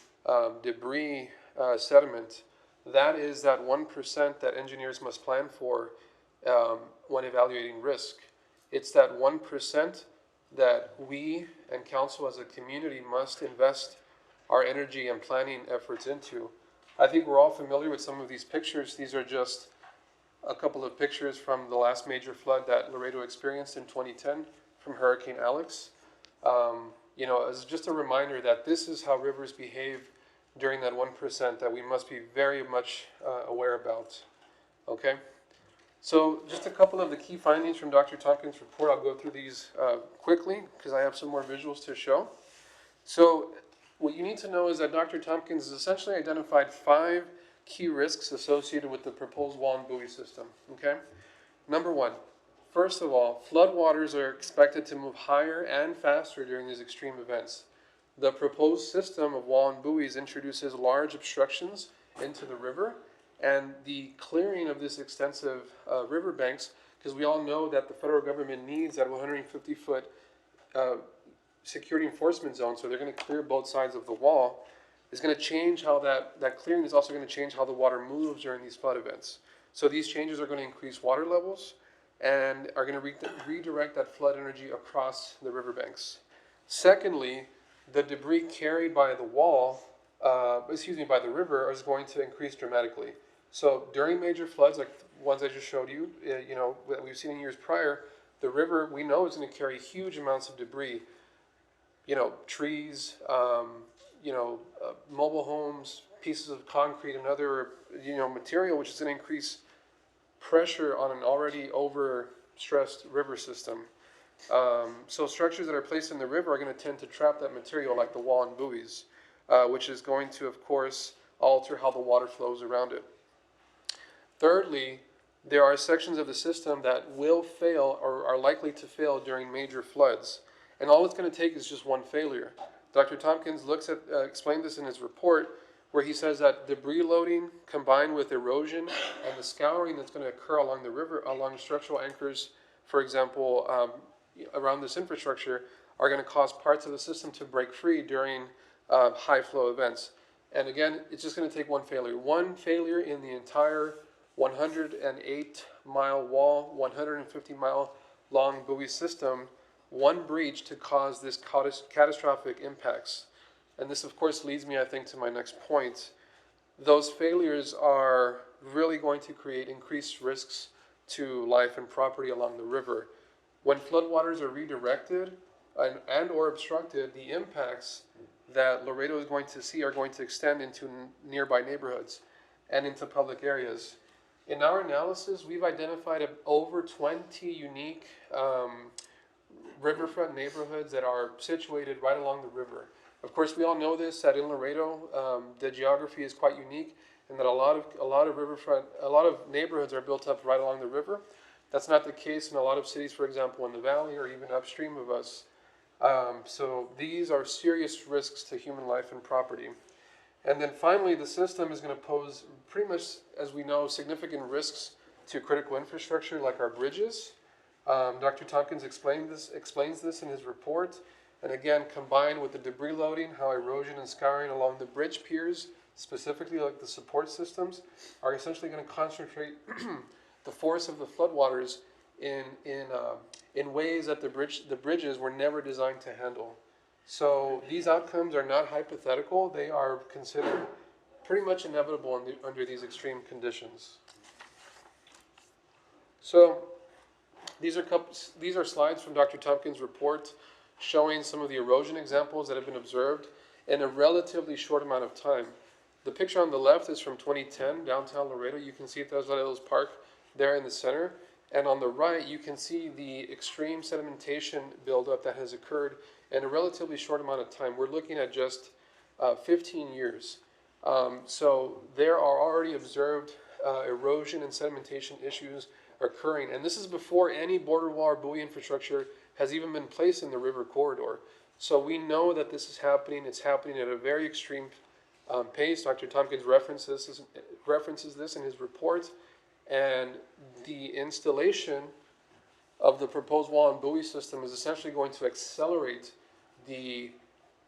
debris, sediment. That is that 1% that engineers must plan for when evaluating risk. It's that 1% that we and council as a community must invest our energy and planning efforts into. I think we're all familiar with some of these pictures. These are just a couple of pictures from the last major flood that Laredo experienced in 2010 from Hurricane Alex. As just a reminder that this is how rivers behave during that 1% that we must be very much aware about. Okay? So just a couple of the key findings from Dr. Tompkins' report. I'll go through these quickly because I have some more visuals to show. So what you need to know is that Dr. Tompkins has essentially identified 5 key risks associated with the proposed wall and buoy system. Okay? Number 1, first of all, floodwaters are expected to move higher and faster during these extreme events. The proposed system of wall and buoys introduces large obstructions into the river, and the clearing of this extensive riverbanks, because we all know that the federal government needs that 150-foot security enforcement zone, so they're going to clear both sides of the wall, is going to change how that clearing is also going to change how the water moves during these flood events. So these changes are going to increase water levels and are going to redirect that flood energy across the riverbanks. Secondly, the debris carried by the by the river is going to increase dramatically. So during major floods, like the ones I just showed you, that we've seen in years prior, the river, we know, is going to carry huge amounts of debris. Trees, mobile homes, pieces of concrete, and other, material, which is going to increase pressure on an already overstressed river system. So structures that are placed in the river are going to tend to trap that material, like the wall and buoys, which is going to, of course, alter how the water flows around it. Thirdly, there are sections of the system that will fail or are likely to fail during major floods. And all it's going to take is just one failure. Dr. Tompkins explained this in his report, where he says that debris loading combined with erosion and the scouring that's going to occur along the river, along structural anchors, for example, around this infrastructure, are going to cause parts of the system to break free during high flow events. And again, it's just going to take one failure. One failure in the entire 108-mile wall, 150-mile long buoy system, one breach to cause this catastrophic impacts. And this, of course, leads me, I think, to my next point. Those failures are really going to create increased risks to life and property along the river. When floodwaters are redirected and or obstructed, the impacts that Laredo is going to see are going to extend into nearby neighborhoods and into public areas. In our analysis, we've identified over 20 unique riverfront neighborhoods that are situated right along the river. Of course, we all know this, that in Laredo, the geography is quite unique, and that a lot of neighborhoods are built up right along the river. That's not the case in a lot of cities, for example, in the valley or even upstream of us. So these are serious risks to human life and property. And then finally, the system is going to pose pretty much, as we know, significant risks to critical infrastructure like our bridges. Dr. Tompkins explains this in his report. And again, combined with the debris loading, how erosion and scouring along the bridge piers specifically like the support systems, are essentially going to concentrate the force of the floodwaters in ways that the bridges were never designed to handle. So these outcomes are not hypothetical; they are considered pretty much inevitable under these extreme conditions. So these are slides from Dr. Tompkins' report showing some of the erosion examples that have been observed in a relatively short amount of time. The picture on the left is from 2010, downtown Laredo. You can see Teos Park there in the center. And on the right, you can see the extreme sedimentation buildup that has occurred in a relatively short amount of time. We're looking at just 15 years. So there are already observed erosion and sedimentation issues occurring. And this is before any border wall or buoy infrastructure has even been placed in the river corridor. So we know that this is happening. It's happening at a very extreme pace. Dr. Tompkins references this in his report. And the installation of the proposed wall and buoy system is essentially going to accelerate the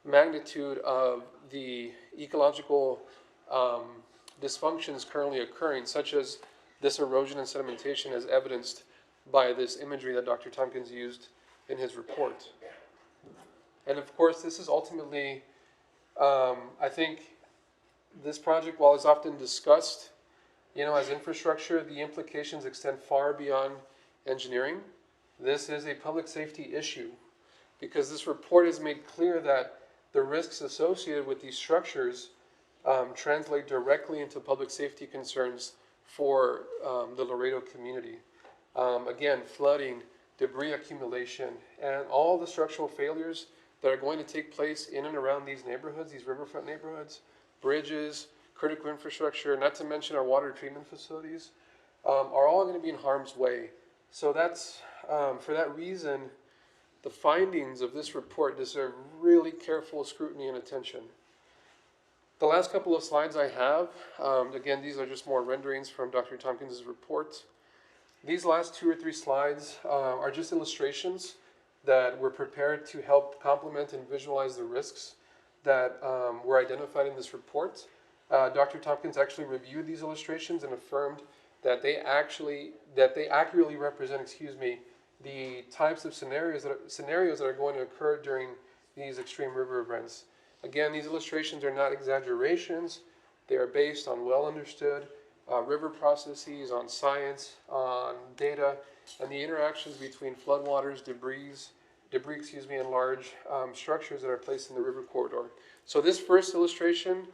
magnitude of the ecological dysfunctions currently occurring, such as this erosion and sedimentation as evidenced by this imagery that Dr. Tompkins used in his report. And of course, this is ultimately, I think, this project, while it's often discussed, as infrastructure, the implications extend far beyond engineering. This is a public safety issue because this report has made clear that the risks associated with these structures translate directly into public safety concerns for the Laredo community. Again, flooding, debris accumulation, and all the structural failures that are going to take place in and around these neighborhoods, these riverfront neighborhoods, bridges, critical infrastructure, not to mention our water treatment facilities, are all going to be in harm's way. So that's, for that reason, the findings of this report deserve really careful scrutiny and attention. The last couple of slides I have, again, these are just more renderings from Dr. Tompkins' report. These last 2 or 3 slides are just illustrations that were prepared to help complement and visualize the risks that were identified in this report. Dr. Tompkins actually reviewed these illustrations and affirmed that they accurately represent, the types of scenarios that are going to occur during these extreme river events. Again, these illustrations are not exaggerations. They are based on well understood river processes, on science, on data, and the interactions between floodwaters, debris, and large structures that are placed in the river corridor. So this first illustration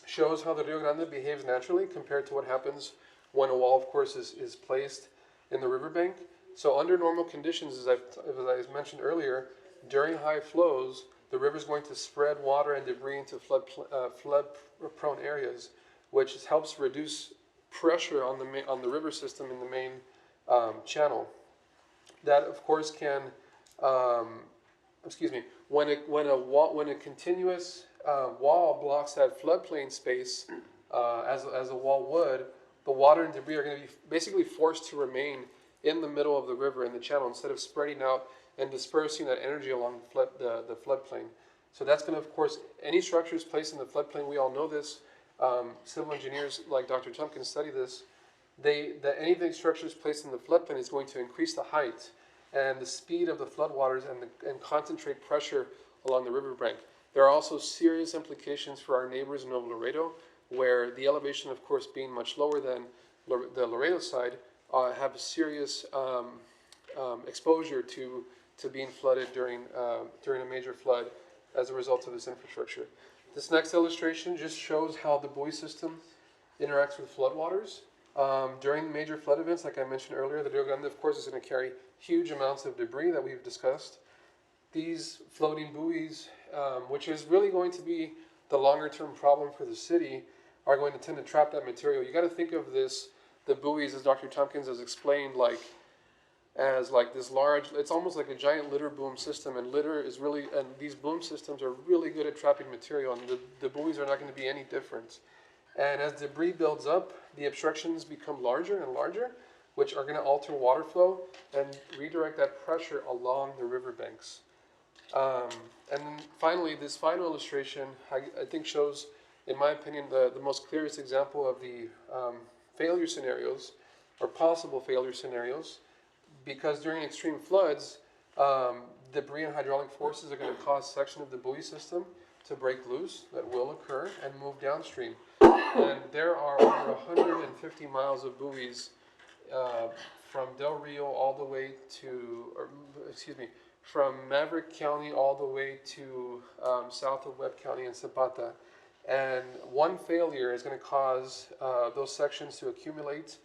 shows how the Rio Grande behaves naturally compared to what happens when a wall, of course, is placed in the riverbank. So under normal conditions, as I mentioned earlier, during high flows, the river is going to spread water and debris into flood-prone areas, which helps reduce pressure on the river system in the main channel. That, of course, can, when a continuous wall blocks that floodplain space, as a wall would, the water and debris are going to be basically forced to remain in the middle of the river in the channel instead of spreading out and dispersing that energy along the floodplain. So that's going to, of course, any structures placed in the floodplain, we all know this. Civil engineers like Dr. Tompkins study this. Anything structures placed in the floodplain is going to increase the height and the speed of the floodwaters and concentrate pressure along the riverbank. There are also serious implications for our neighbors in Nuevo Laredo, where the elevation, of course, being much lower than the Laredo side, have serious exposure to being flooded during a major flood as a result of this infrastructure. This next illustration just shows how the buoy system interacts with floodwaters. During major flood events, like I mentioned earlier, the Rio Grande, of course, is going to carry huge amounts of debris that we've discussed. These floating buoys, which is really going to be the longer-term problem for the city, are going to tend to trap that material. You got to think of the buoys, as Dr. Tompkins has explained, as this large, it's almost like a giant litter boom system, and these boom systems are really good at trapping material, and the buoys are not going to be any different. And as debris builds up, the obstructions become larger and larger, which are going to alter water flow and redirect that pressure along the riverbanks. And finally, this final illustration, I think shows in my opinion, the most clearest example of the failure scenarios or possible failure scenarios, because during extreme floods, debris and hydraulic forces are going to cause a section of the buoy system to break loose. That will occur and move downstream. And there are over 150 miles of buoys from Del Rio all the way to, from Maverick County all the way to south of Webb County and Zapata. And one failure is going to cause those sections to accumulate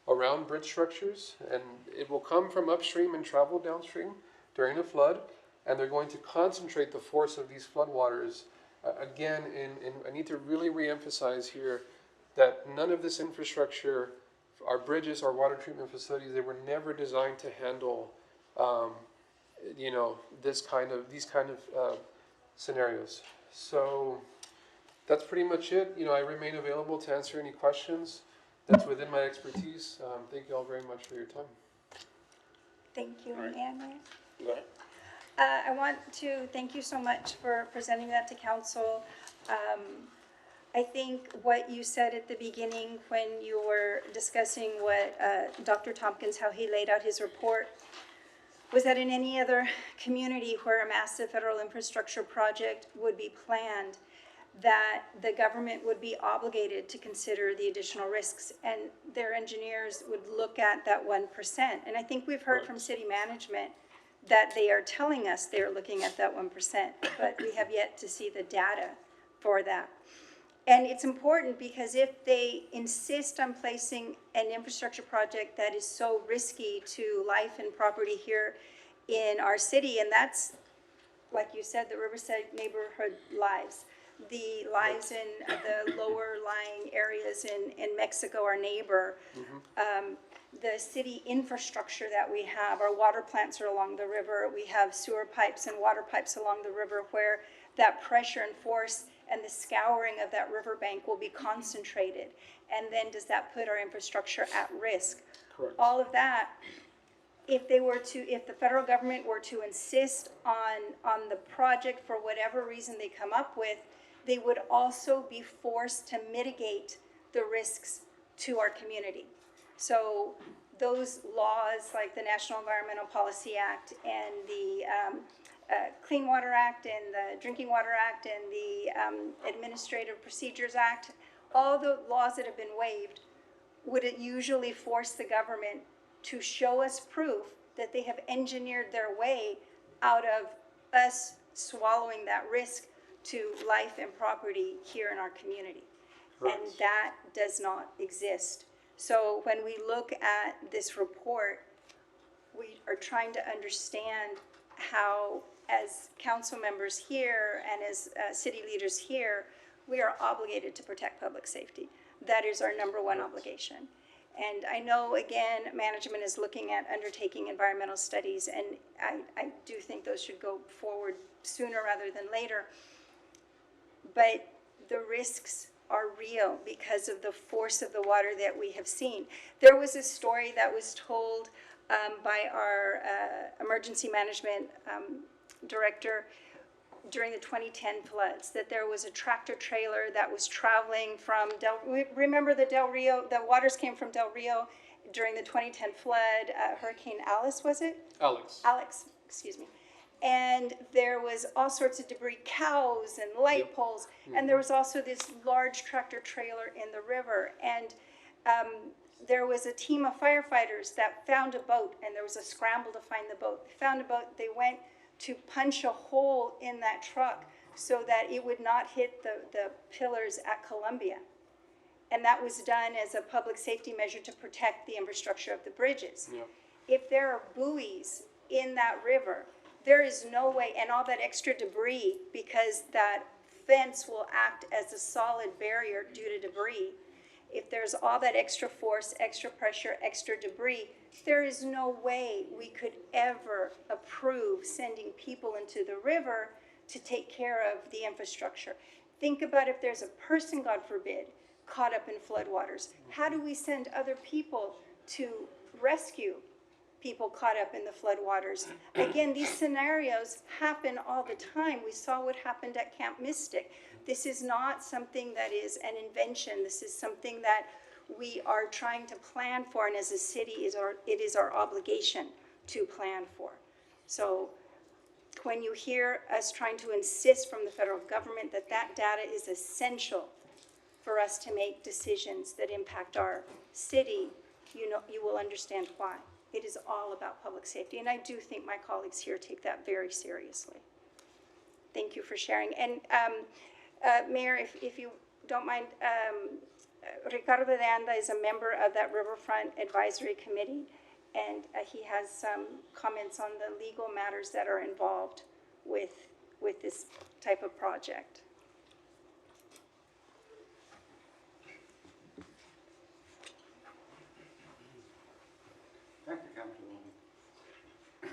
around bridge structures, and it will come from upstream and travel downstream during a flood, and they're going to concentrate the force of these floodwaters. Again, I need to really reemphasize here that none of this infrastructure, our bridges, our water treatment facilities, they were never designed to handle, these kind of scenarios. So that's pretty much it. I remain available to answer any questions that's within my expertise. Thank you all very much for your time. Thank you, All right. Anne. Go ahead. I want to thank you so much for presenting that to council. I think what you said at the beginning when you were discussing what Dr. Tompkins, how he laid out his report, was that in any other community where a massive federal infrastructure project would be planned, that the government would be obligated to consider the additional risks, and their engineers would look at that 1%. And I think we've heard from city management that they are telling us they're looking at that 1%, but we have yet to see the data for that. And it's important because if they insist on placing an infrastructure project that is so risky to life and property here in our city, and that's, like you said, the Riverside neighborhood lives, the lives in the lower lying areas in Mexico, our neighbor, the city infrastructure that we have, our water plants are along the river, we have sewer pipes and water pipes along the river where that pressure and force and the scouring of that riverbank will be concentrated. And then does that put our infrastructure at risk? Correct. All of that, if the federal government were to insist on the project for whatever reason they come up with, they would also be forced to mitigate the risks to our community. So those laws like the National Environmental Policy Act and the Clean Water Act and the Drinking Water Act and the Administrative Procedures Act, all the laws that have been waived, would it usually force the government to show us proof that they have engineered their way out of us swallowing that risk to life and property here in our community. Right. And that does not exist. So when we look at this report, we are trying to understand how, as council members here and as city leaders here, we are obligated to protect public safety. That is our number one obligation. And I know, again, management is looking at undertaking environmental studies, and I do think those should go forward sooner rather than later. But the risks are real because of the force of the water that we have seen. There was a story that was told by our emergency management director during the 2010 floods, that there was a tractor trailer that was traveling from remember the Del Rio, the waters came from Del Rio during the 2010 flood, Hurricane Alice, was it? Alex, excuse me. And there was all sorts of debris, cows and light poles, and there was also this large tractor trailer in the river. And there was a team of firefighters that found a boat, and there was a scramble to find the boat. They found a boat, they went to punch a hole in that truck so that it would not hit the pillars at Columbia. And that was done as a public safety measure to protect the infrastructure of the bridges. Yeah. If there are buoys in that river, there is no way, and all that extra debris, because that fence will act as a solid barrier due to debris. If there's all that extra force, extra pressure, extra debris, there is no way we could ever approve sending people into the river to take care of the infrastructure. Think about if there's a person, God forbid, caught up in floodwaters. How do we send other people to rescue people caught up in the floodwaters. Again, these scenarios happen all the time. We saw what happened at Camp Mystic. This is not something that is an invention. This is something that we are trying to plan for, and as a city, it is our obligation to plan for. So when you hear us trying to insist from the federal government that that data is essential for us to make decisions that impact our city, you will understand why. It is all about public safety, and I do think my colleagues here take that very seriously. Thank you for sharing. And Mayor, if you don't mind, Ricardo de Anda is a member of that Riverfront Advisory Committee, and he has some comments on the legal matters that are involved with this type of project. Thank you, Councilwoman.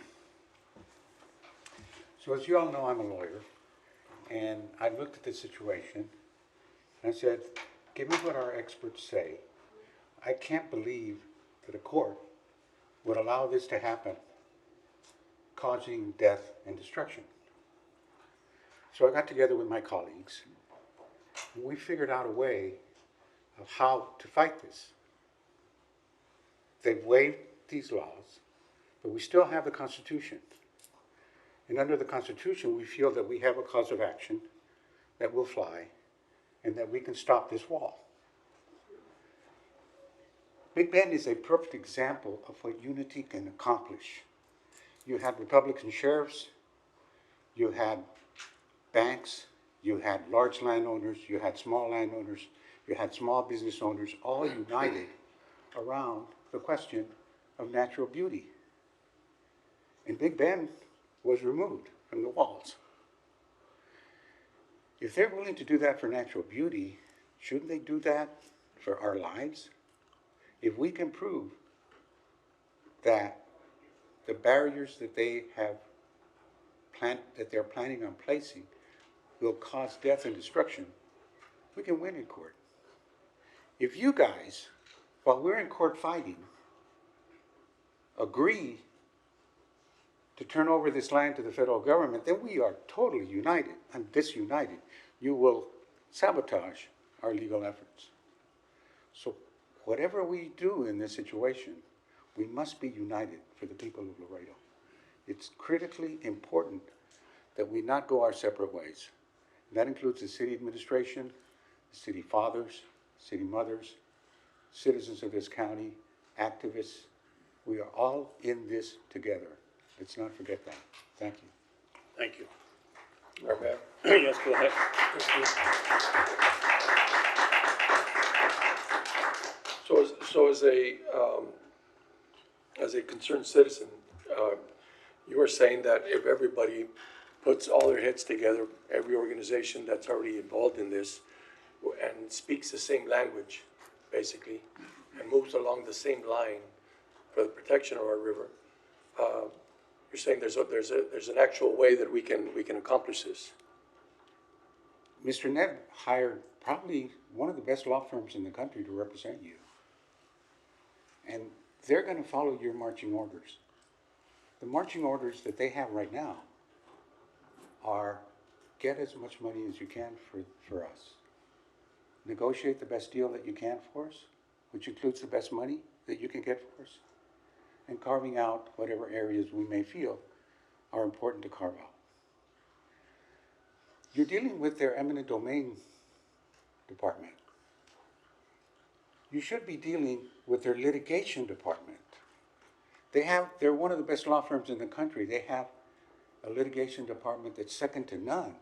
So as you all know, I'm a lawyer, and I looked at the situation, and I said, given what our experts say, I can't believe that a court would allow this to happen, causing death and destruction. So I got together with my colleagues, and we figured out a way of how to fight this. They've waived these laws, but we still have the Constitution. And under the Constitution, we feel that we have a cause of action that will fly and that we can stop this wall. Big Bend is a perfect example of what unity can accomplish. You had Republican sheriffs, you had banks, you had large landowners, you had small landowners, you had small business owners, all united around the question of natural beauty. And Big Bend was removed from the walls. If they're willing to do that for natural beauty, shouldn't they do that for our lives? If we can prove that the barriers that they have that they're planning on placing will cause death and destruction, we can win in court. If you guys, while we're in court fighting, agree to turn over this land to the federal government, then we are totally united and disunited. You will sabotage our legal efforts. So whatever we do in this situation, we must be united for the people of Laredo. It's critically important that we not go our separate ways. That includes the city administration, the city fathers, city mothers, citizens of this county, activists. We are all in this together. Let's not forget that. Thank you. Thank you. Mayor. Yes, go ahead. So as a concerned citizen, you were saying that if everybody puts all their heads together, every organization that's already involved in this, and speaks the same language, basically, and moves along the same line for the protection of our river, you're saying there's an actual way that we can accomplish this. Mr. Ned hired probably one of the best law firms in the country to represent you. And they're going to follow your marching orders. The marching orders that they have right now are get as much money as you can for us. Negotiate the best deal that you can for us, which includes the best money that you can get for us, and carving out whatever areas we may feel are important to carve out. You're dealing with their eminent domain department. You should be dealing with their litigation department. They're one of the best law firms in the country. They have a litigation department that's second to none.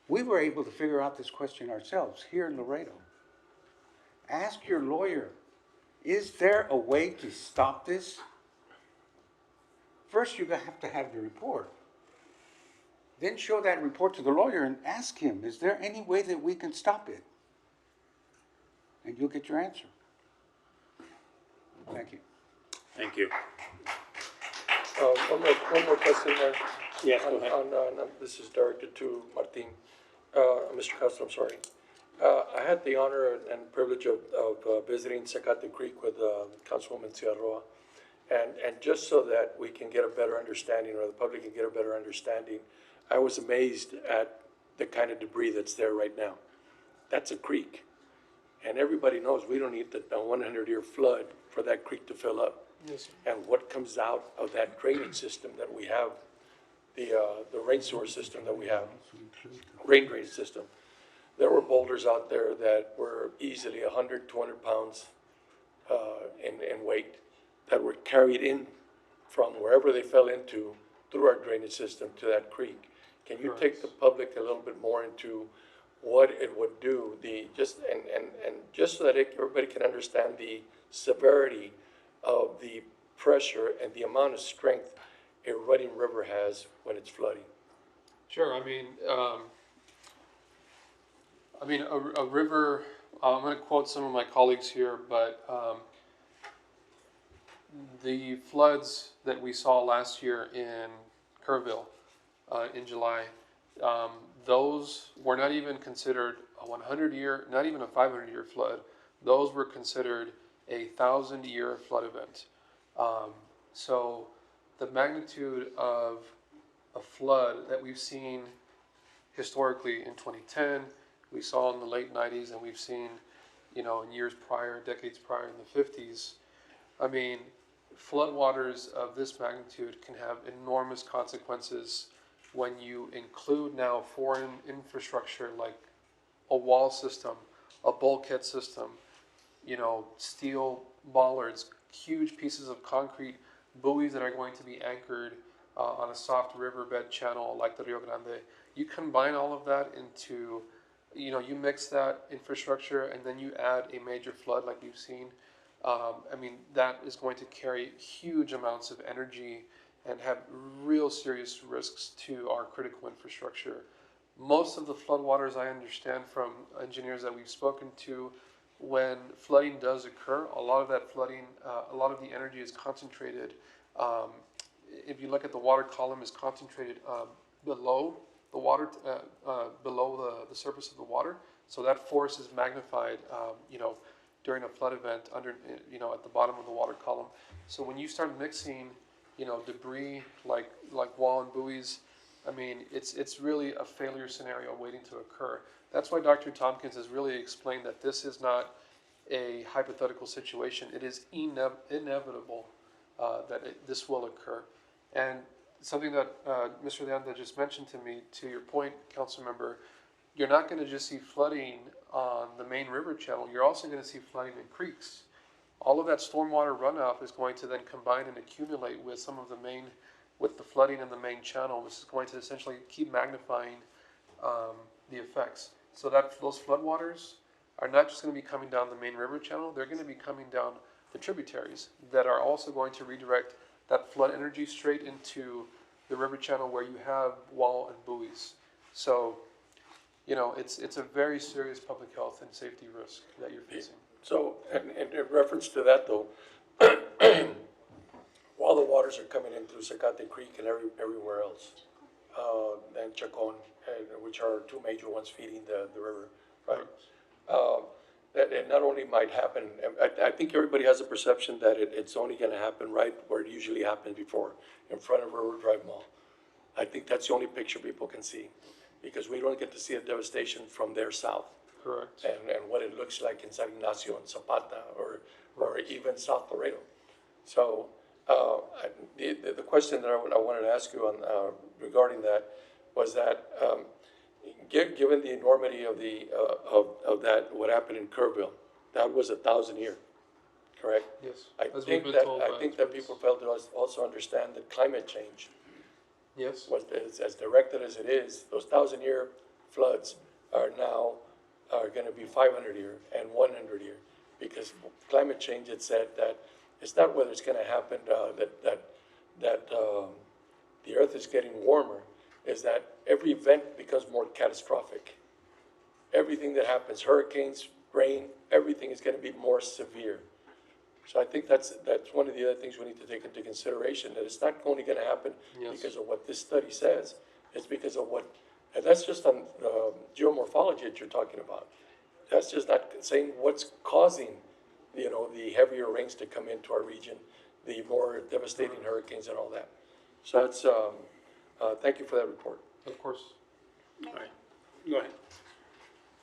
We were able to figure out this question ourselves here in Laredo. Ask your lawyer, is there a way to stop this? First, you have to have the report. Then show that report to the lawyer and ask him, is there any way that we can stop it? And you'll get your answer. Thank you. Thank you. One more question there. Yes, go ahead. This is directed to Martin. Mr. Castro, I'm sorry. I had the honor and privilege of visiting Zacate Creek with Councilwoman Ciarroa, And just so that we can get a better understanding, or the public can get a better understanding, I was amazed at the kind of debris that's there right now. That's a creek. And everybody knows we don't need the 100-year flood for that creek to fill up. Yes, sir. And what comes out of that drainage system that we have, the rain sewer system that we have, rain drainage system. There were boulders out there that were easily 100, 200 pounds in weight that were carried in from wherever they fell into through our drainage system to that creek. Can you take the public a little bit more into what it would do, just so that everybody can understand the severity of the pressure and the amount of strength a running river has when it's flooding? Sure. A river. I'm going to quote some of my colleagues here, but the floods that we saw last year in Kerrville in July, those were not even considered a 100-year, not even a 500-year flood. Those were considered a 1,000-year flood event. So the magnitude of a flood that we've seen historically in 2010, we saw in the late 90s, and we've seen, in years prior, decades prior in the 50s. Floodwaters of this magnitude can have enormous consequences when you include now foreign infrastructure like a wall system, a bulkhead system, steel bollards, huge pieces of concrete, buoys that are going to be anchored on a soft riverbed channel like the Rio Grande. You combine all of that into, you mix that infrastructure and then you add a major flood like we've seen. That is going to carry huge amounts of energy and have real serious risks to our critical infrastructure. Most of the floodwaters, I understand from engineers that we've spoken to, when flooding does occur, a lot of that flooding, a lot of the energy is concentrated. If you look at the water column, is concentrated below the water, below the surface of the water. So that force is magnified, during a flood event under, at the bottom of the water column. So when you start mixing, debris like wall and buoys, it's really a failure scenario waiting to occur. That's why Dr. Tompkins has really explained that this is not a hypothetical situation. It is inevitable that this will occur. And something that Mr. Leanda just mentioned to me, to your point, Council Member, you're not going to just see flooding on the main river channel. You're also going to see flooding in creeks. All of that stormwater runoff is going to then combine and accumulate with some of with the flooding in the main channel, which is going to essentially keep magnifying the effects. So that those floodwaters are not just going to be coming down the main river channel, they're going to be coming down the tributaries that are also going to redirect that flood energy straight into the river channel where you have wall and buoys. So, it's a very serious public health and safety risk that you're facing. So, and in reference to that though, while the waters are coming in through Zacate Creek and everywhere else, and Chacon, which are two major ones feeding the river, right? That it not only might happen, I think everybody has a perception that it's only gonna happen right where it usually happened before, in front of River Drive Mall. I think that's the only picture people can see, because we don't get to see the devastation from their south. Correct. And what it looks like in San Ignacio and Zapata, or even South Laredo. So, the question that I wanted to ask you on, regarding that was that, given the enormity of of that, what happened in Kerrville, that was 1,000-year, correct? Yes. I think that people fail to also understand that climate change, yes, was as directed as it is, those 1,000-year floods are going to be 500-year and 100-year, because climate change had said that it's not whether it's going to happen that the Earth is getting warmer, is that every event becomes more catastrophic. Everything that happens, hurricanes, rain, everything is going to be more severe. So I think that's one of the other things we need to take into consideration, that it's not only going to happen because of what this study says, it's because of what, and that's just on geomorphology that you're talking about. That's just not saying what's causing, the heavier rains to come into our region. the more devastating hurricanes and all that. So that's, thank you for that report. Of course. All right, go ahead.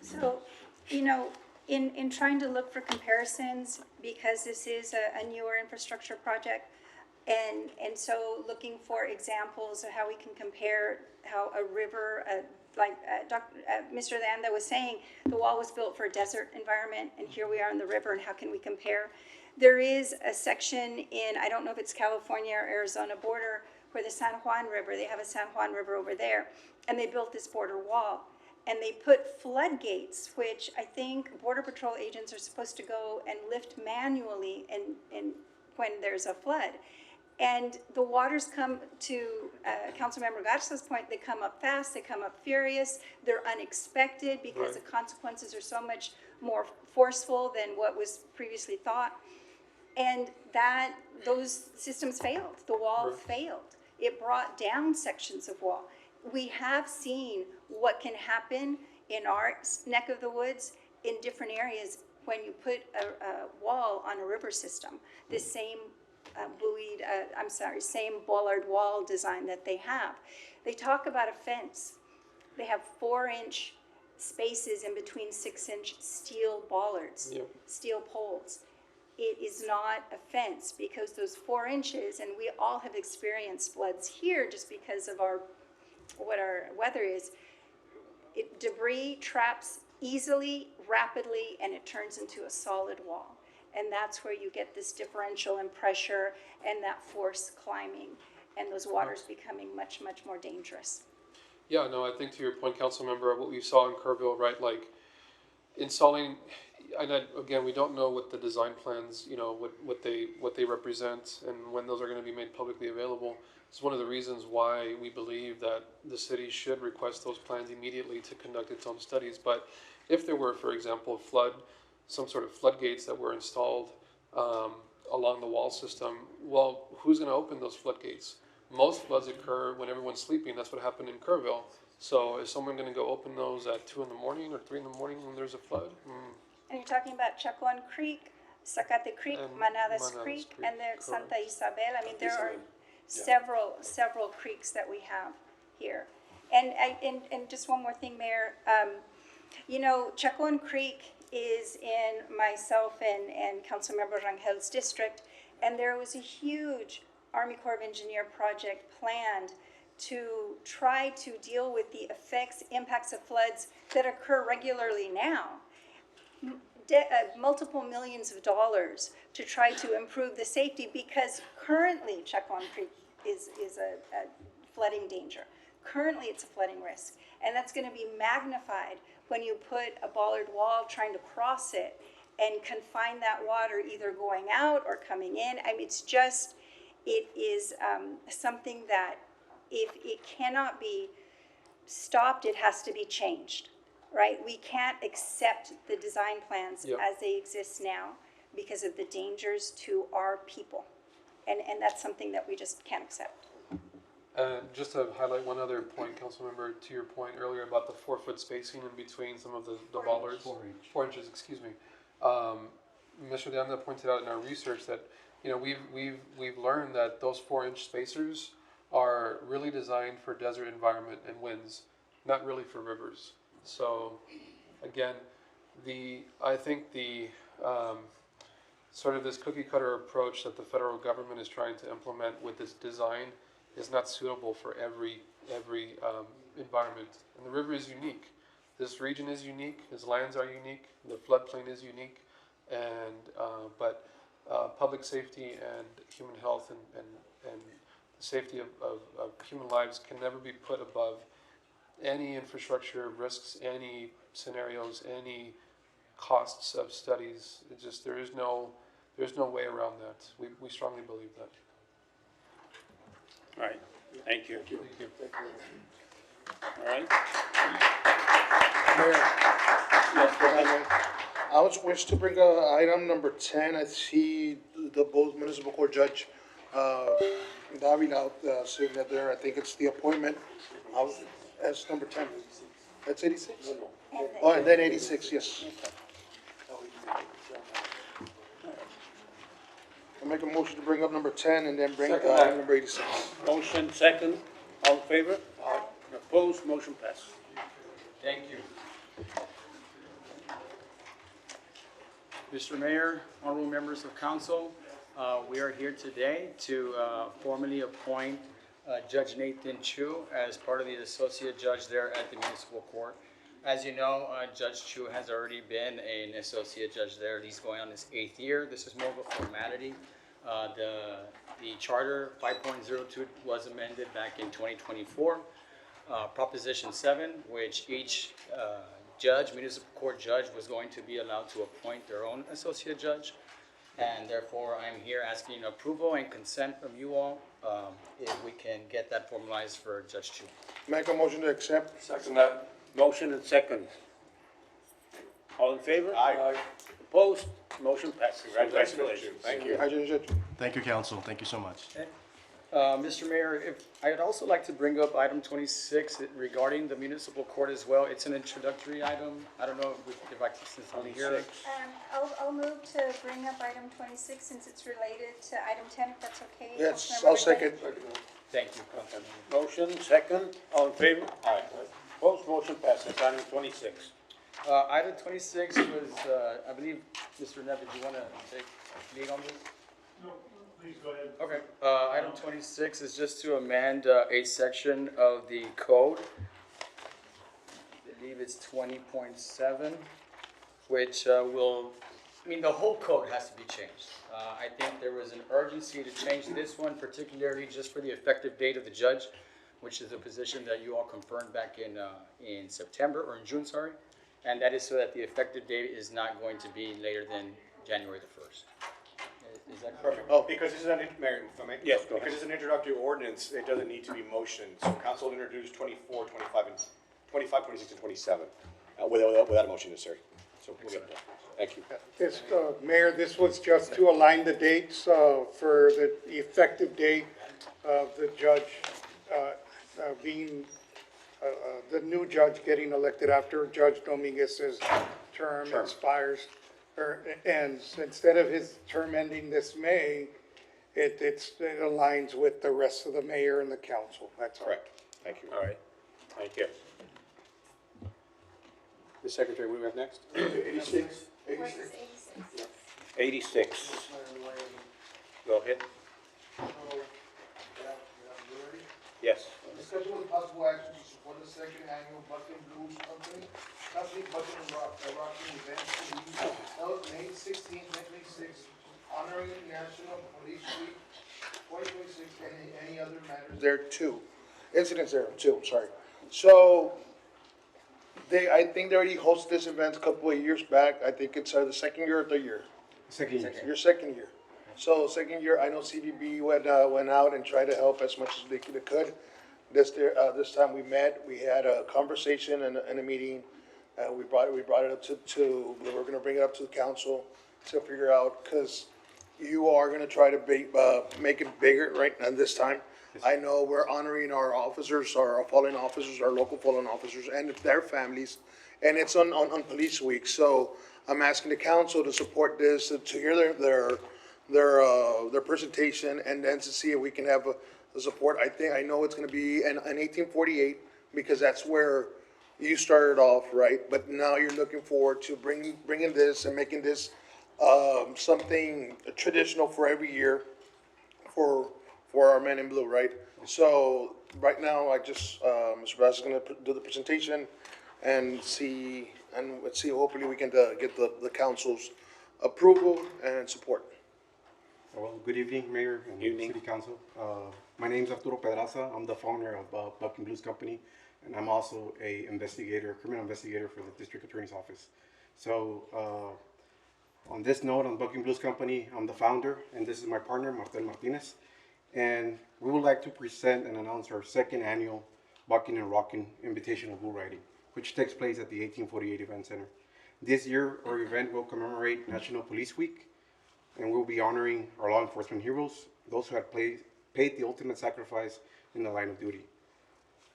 So, you know, in trying to look for comparisons, because this is a newer infrastructure project, and so looking for examples of how we can compare how a river, Mr. Landa was saying, the wall was built for a desert environment, and here we are in the river, and how can we compare? There is a section in, I don't know if it's California or Arizona border, where the San Juan River, they have a San Juan River over there, and they built this border wall. And they put floodgates, which I think Border Patrol agents are supposed to go and lift manually and when there's a flood. And the waters come, to Councilmember Garza's point, they come up fast, they come up furious, they're unexpected because the consequences are so much more forceful than what was previously thought. And those systems failed, the wall failed. It brought down sections of wall. We have seen what can happen in our neck of the woods in different areas when you put a wall on a river system. The same same bollard wall design that they have. They talk about a fence. They have 4-inch spaces in between 6-inch steel bollards, steel poles. It is not a fence because those 4 inches, and we all have experienced floods here just because of what our weather is, debris traps easily, rapidly, and it turns into a solid wall. And that's where you get this differential in pressure and that force climbing and those waters becoming much, much more dangerous. Yeah, no, I think to your point, Councilmember, what we saw in Kerrville, right, like installing, and again, we don't know what the design plans, you know, what they represent and when those are going to be made publicly available. It's one of the reasons why we believe that the city should request those plans immediately to conduct its own studies. But if there were, for example, some sort of floodgates that were installed along the wall system, well, who's going to open those floodgates? Most floods occur when everyone's sleeping. That's what happened in Kerrville. So is someone going to go open those at 2 in the morning or 3 in the morning when there's a flood? And you're talking about Chacuan Creek, Zacate Creek, Manadas Creek, and there's Santa Isabel. I mean, there are several creeks that we have here. And just one more thing, Mayor. You know, Chacuan Creek is in myself and Councilmember Rangel's district, and there was a huge Army Corps of Engineer project planned to try to deal with the impacts of floods that occur regularly now. Multiple millions of dollars to try to improve the safety because currently Chacuan Creek is a flooding danger. Currently it's a flooding risk. And that's going to be magnified when you put a bollard wall trying to cross it and confine that water either going out or coming in. I mean, it is something that if it cannot be stopped, it has to be changed, right? We can't accept the design plans as they exist now because of the dangers to our people. And that's something that we just can't accept. Just to highlight one other point, Councilmember, to your point earlier about the 4-foot spacing in between some of the bollards. 4 inches, excuse me. Mr. Deanda pointed out in our research that, you know, we've learned that those 4-inch spacers are really designed for desert environment and winds, not really for rivers. So, again, I think the sort of this cookie cutter approach that the federal government is trying to implement with this design is not suitable for every environment. And the river is unique. This region is unique. Its lands are unique. The floodplain is unique. And but public safety and human health and the safety of human lives can never be put above any infrastructure risks, any scenarios, any costs of studies. It just there's no way around that. We strongly believe that. All right, thank you. Thank you. All right. Mayor. Yes, go ahead, Mayor. I was wish to bring item number 10. I see the both municipal court judge, Davila, sitting there. I think it's the appointment. That's number 10. That's 86? Oh, and then 86, yes. I'll make a motion to bring up number 10 and then bring Second. item number 86. Motion second, all in favor? Aye. Opposed, motion passes. Thank you. Mr. Mayor, honorable members of council, we are here today to formally appoint Judge Nathan Chu as part of the associate judge there at the municipal court. As you know, Judge Chu has already been an associate judge there. He's going on his 8th year. This is more of a formality. The charter 5.02 was amended back in 2024. Proposition 7, which each judge, municipal court judge, was going to be allowed to appoint their own associate judge. And therefore, I'm here asking approval and consent from you all, if we can get that formalized for Judge Chu. Make a motion to accept. Second that. Motion and second. All in favor? Aye. Opposed, motion passes. Congratulations. Thank you. Thank you, council. Thank you so much. Mr. Mayor, I'd also like to bring up item 26 regarding the municipal court as well. It's an introductory item. I don't know if I can, since I'm here. I'll move to bring up item 26 since it's related to item 10, if that's okay. Yes, Councilmember I'll second. Thank you. Motion second, all in favor? Aye. Opposed, motion passes. Item 26. Item 26 was, I believe, Mr. Neff, did you want to take lead on this? No, please go ahead. Okay. Item 26 is just to amend a section of the code. I believe it's 20.7, which will, I mean, the whole code has to be changed. I think there was an urgency to change this one, particularly just for the effective date of the judge, which is a position that you all confirmed back in September, or in June, sorry. And that is so that the effective date is not going to be later than January the 1st. Is that correct? Oh, because this is an, Mayor, if I may? Yes, go ahead. Because it's an introductory ordinance, it doesn't need to be motioned. So council introduced 24, 25, and 25, 26, and 27 without a motion necessary. So we'll get that. Thank you. This, Mayor, this was just to align the dates for the effective date of the judge being, the new judge getting elected after Judge Dominguez's term expires, or ends. Instead of his term ending this May, it aligns with the rest of the mayor and the council. That's all. Correct. Thank you. All right, thank you. Ms. Secretary, what do we have next? 86. 86. Go ahead. Yes. Discussion with possible action to support the second annual Bucking Blues Company Bucking and Rocking event to be held May 16, 2026, honoring National Police Week 2026 and any other matters. There are two incidents there too, I'm sorry. So I think they already hosted this event a couple of years back. I think it's the second year or third year? Second year. Your second year. So second year, I know CBB went out and tried to help as much as they could. This time we met, we had a conversation and a meeting. We brought it up to we're gonna bring it up to the council to figure out, because you are gonna try to make it bigger, right, and this time. I know we're honoring our officers, our fallen officers, our local fallen officers and their families, and it's on Police Week. So I'm asking the council to support this, to hear their presentation, and then to see if we can have the support. I know it's gonna be an 1848, because that's where you started off, right? But now you're looking forward to bringing this and making this something traditional for every year for our men in blue, right? So right now, Mr. Bass is gonna do the presentation and let's see, hopefully we can get the council's approval and support. Well, good evening, Mayor and City Council. My name's Arturo Pedraza. I'm the founder of Bucking Blues Company, and I'm also a criminal investigator for the District Attorney's Office. So, on this note, on Bucking Blues Company, I'm the founder, and this is my partner, Martel Martinez. And we would like to present and announce our second annual Bucking and Rocking Invitational Bull Riding, which takes place at the 1848 Event Center. This year, our event will commemorate National Police Week, and we'll be honoring our law enforcement heroes, those who have paid the ultimate sacrifice in the line of duty.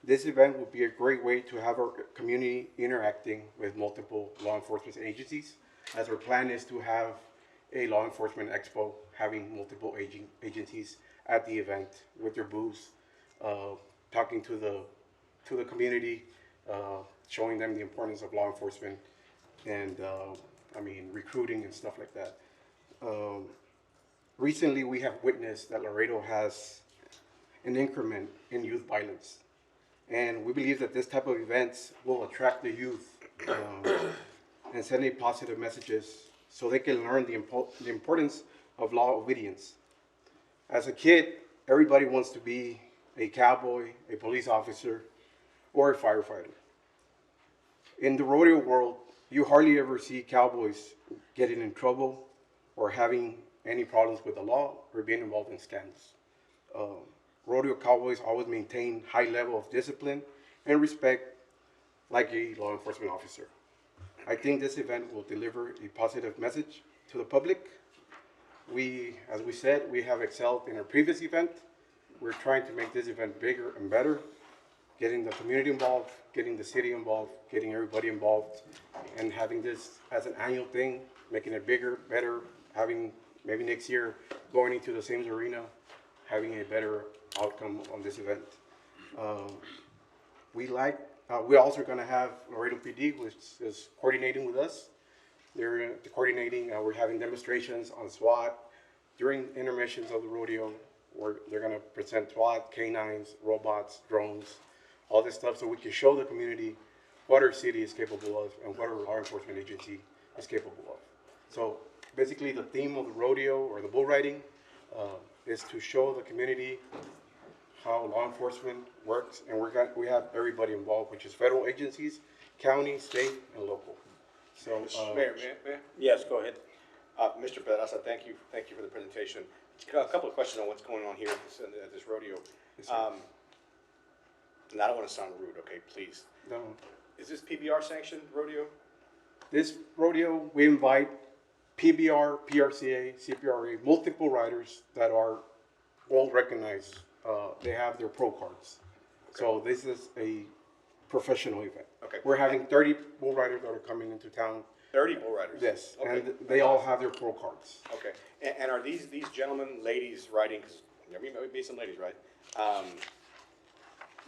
This event will be a great way to have our community interacting with multiple law enforcement agencies, as our plan is to have a law enforcement expo, having multiple agencies at the event with their booths, talking to the community, showing them the importance of law enforcement, and recruiting and stuff like that. Recently, we have witnessed that Laredo has an increment in youth violence, and we believe that this type of events will attract the youth and send a positive messages so they can learn the importance of law obedience. As a kid, everybody wants to be a cowboy, a police officer, or a firefighter. In the rodeo world, you hardly ever see cowboys getting in trouble or having any problems with the law or being involved in scandals. Rodeo cowboys always maintain high level of discipline and respect like a law enforcement officer. I think this event will deliver a positive message to the public. As we said, we have excelled in our previous event. We're trying to make this event bigger and better, getting the community involved, getting the city involved, getting everybody involved, and having this as an annual thing, making it bigger, better, having maybe next year going into the same arena, having a better outcome on this event. We're also going to have Laredo PD, which is coordinating with us. They're coordinating, we're having demonstrations on SWAT during intermissions of the rodeo. They're going to present SWAT, canines, robots, drones, all this stuff so we can show the community what our city is capable of and what our law enforcement agency is capable of. So basically the theme of the rodeo or the bull riding is to show the community how law enforcement works, and we have everybody involved, which is federal agencies, county, state, and local. So, Mayor? Yes, go ahead. Mr. Pedraza, thank you for the presentation. A couple of questions on what's going on here at this rodeo. And I don't want to sound rude, okay, please. No. Is this PBR sanctioned rodeo? This rodeo, we invite PBR, PRCA, CPRA, multiple riders that are all recognized. They have their pro cards. Okay. So this is a professional event. Okay. We're having 30 bull riders that are coming into town. 30 bull riders? Yes, okay. and they all have their pro cards. Okay, and are these gentlemen, ladies riding, because there may be some ladies, right?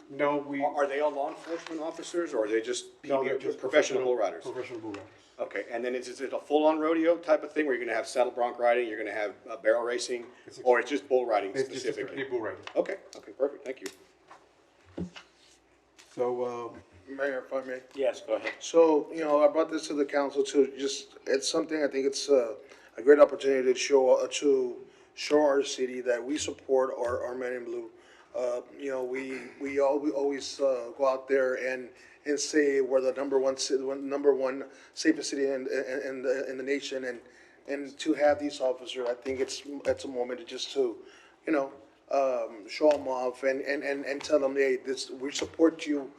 No, Are they all law enforcement officers, or are they just No, they're just professional bull riders? Professional bull riders. Okay, and then is it a full-on rodeo type of thing, where you're gonna have saddle bronc riding, you're gonna have barrel racing, or it's just bull riding It's just specifically? strictly bull riding. Okay, perfect, thank you. So, Mayor, if I may. Yes, go ahead. So, I brought this to the council it's something, I think it's a great opportunity to show our city that we support our men in blue. We always go out there and say we're the number one safest city in the nation, and to have these officers, I think it's a moment to show them off and tell them, hey, we support you.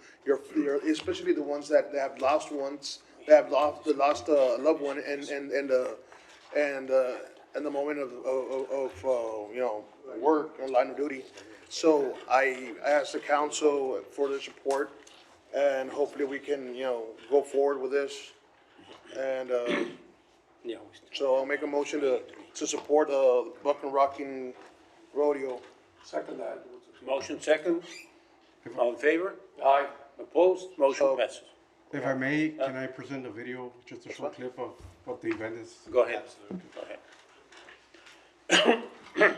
Especially the ones that have lost lost a loved one and the moment of work and line of duty. So I ask the council for their support, and hopefully we can go forward with this. And so I'll make a motion to support Buck and Rocking Rodeo. Second that. Motion second. All in favor? Aye. Opposed? Motion passes. if I may, can I present a video, just a short clip of what the event is? Go ahead. Go ahead.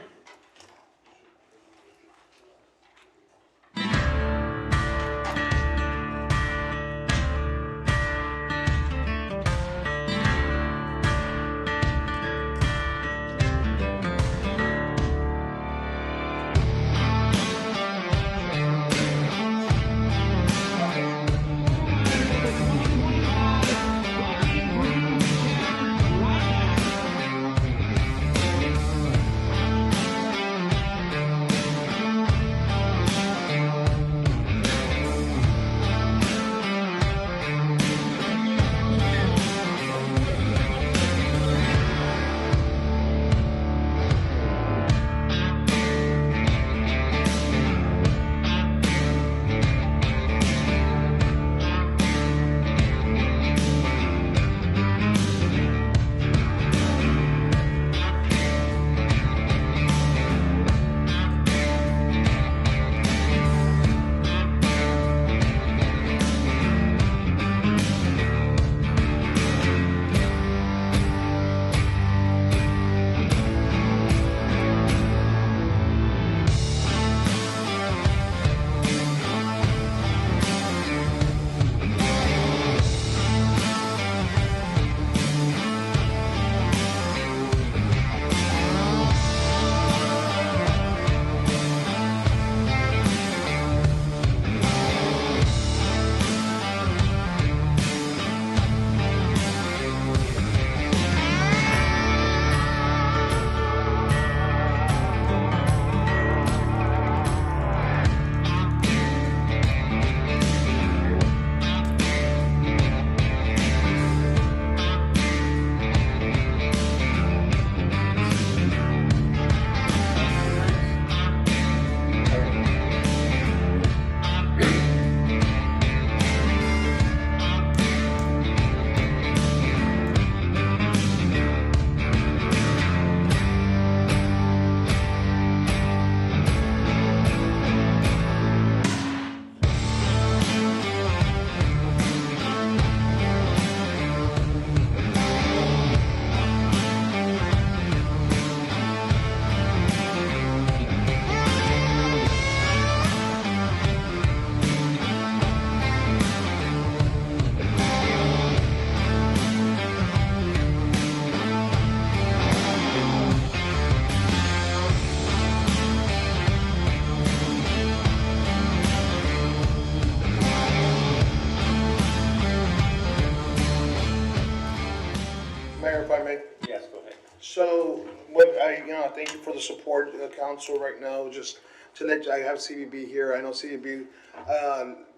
thank you for the support, council right now, just to let you, I have CBB here, I know CBB,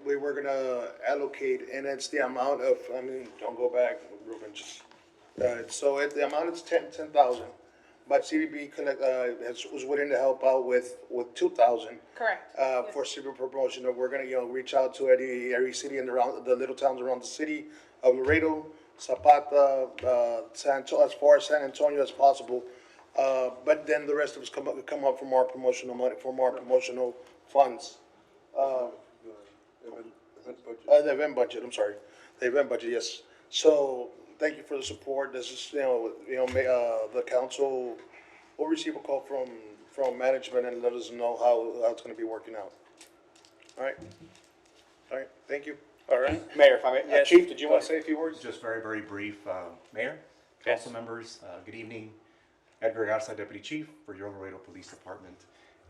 we were gonna allocate, and it's the amount of, I mean, don't go back, Ruben, just, the amount is 10,000, but CBB was willing to help out with 2,000. Correct. For civil promotion, we're gonna, reach out to every city and around, the little towns around the city of Laredo, Zapata, as far as San Antonio as possible. But then the rest of us come up from our promotional money, from our promotional funds. The event budget, I'm sorry, the event budget, yes. So, thank you for the support. This is, the council will receive a call from management and let us know how it's gonna be working out. All right, thank you. All right. Mayor, if I may, Yes. Chief, did you want to say a few words? Just very, very brief. Mayor, Yes. council members, good evening. Edgar Garza, Deputy Chief for Yo Laredo Police Department.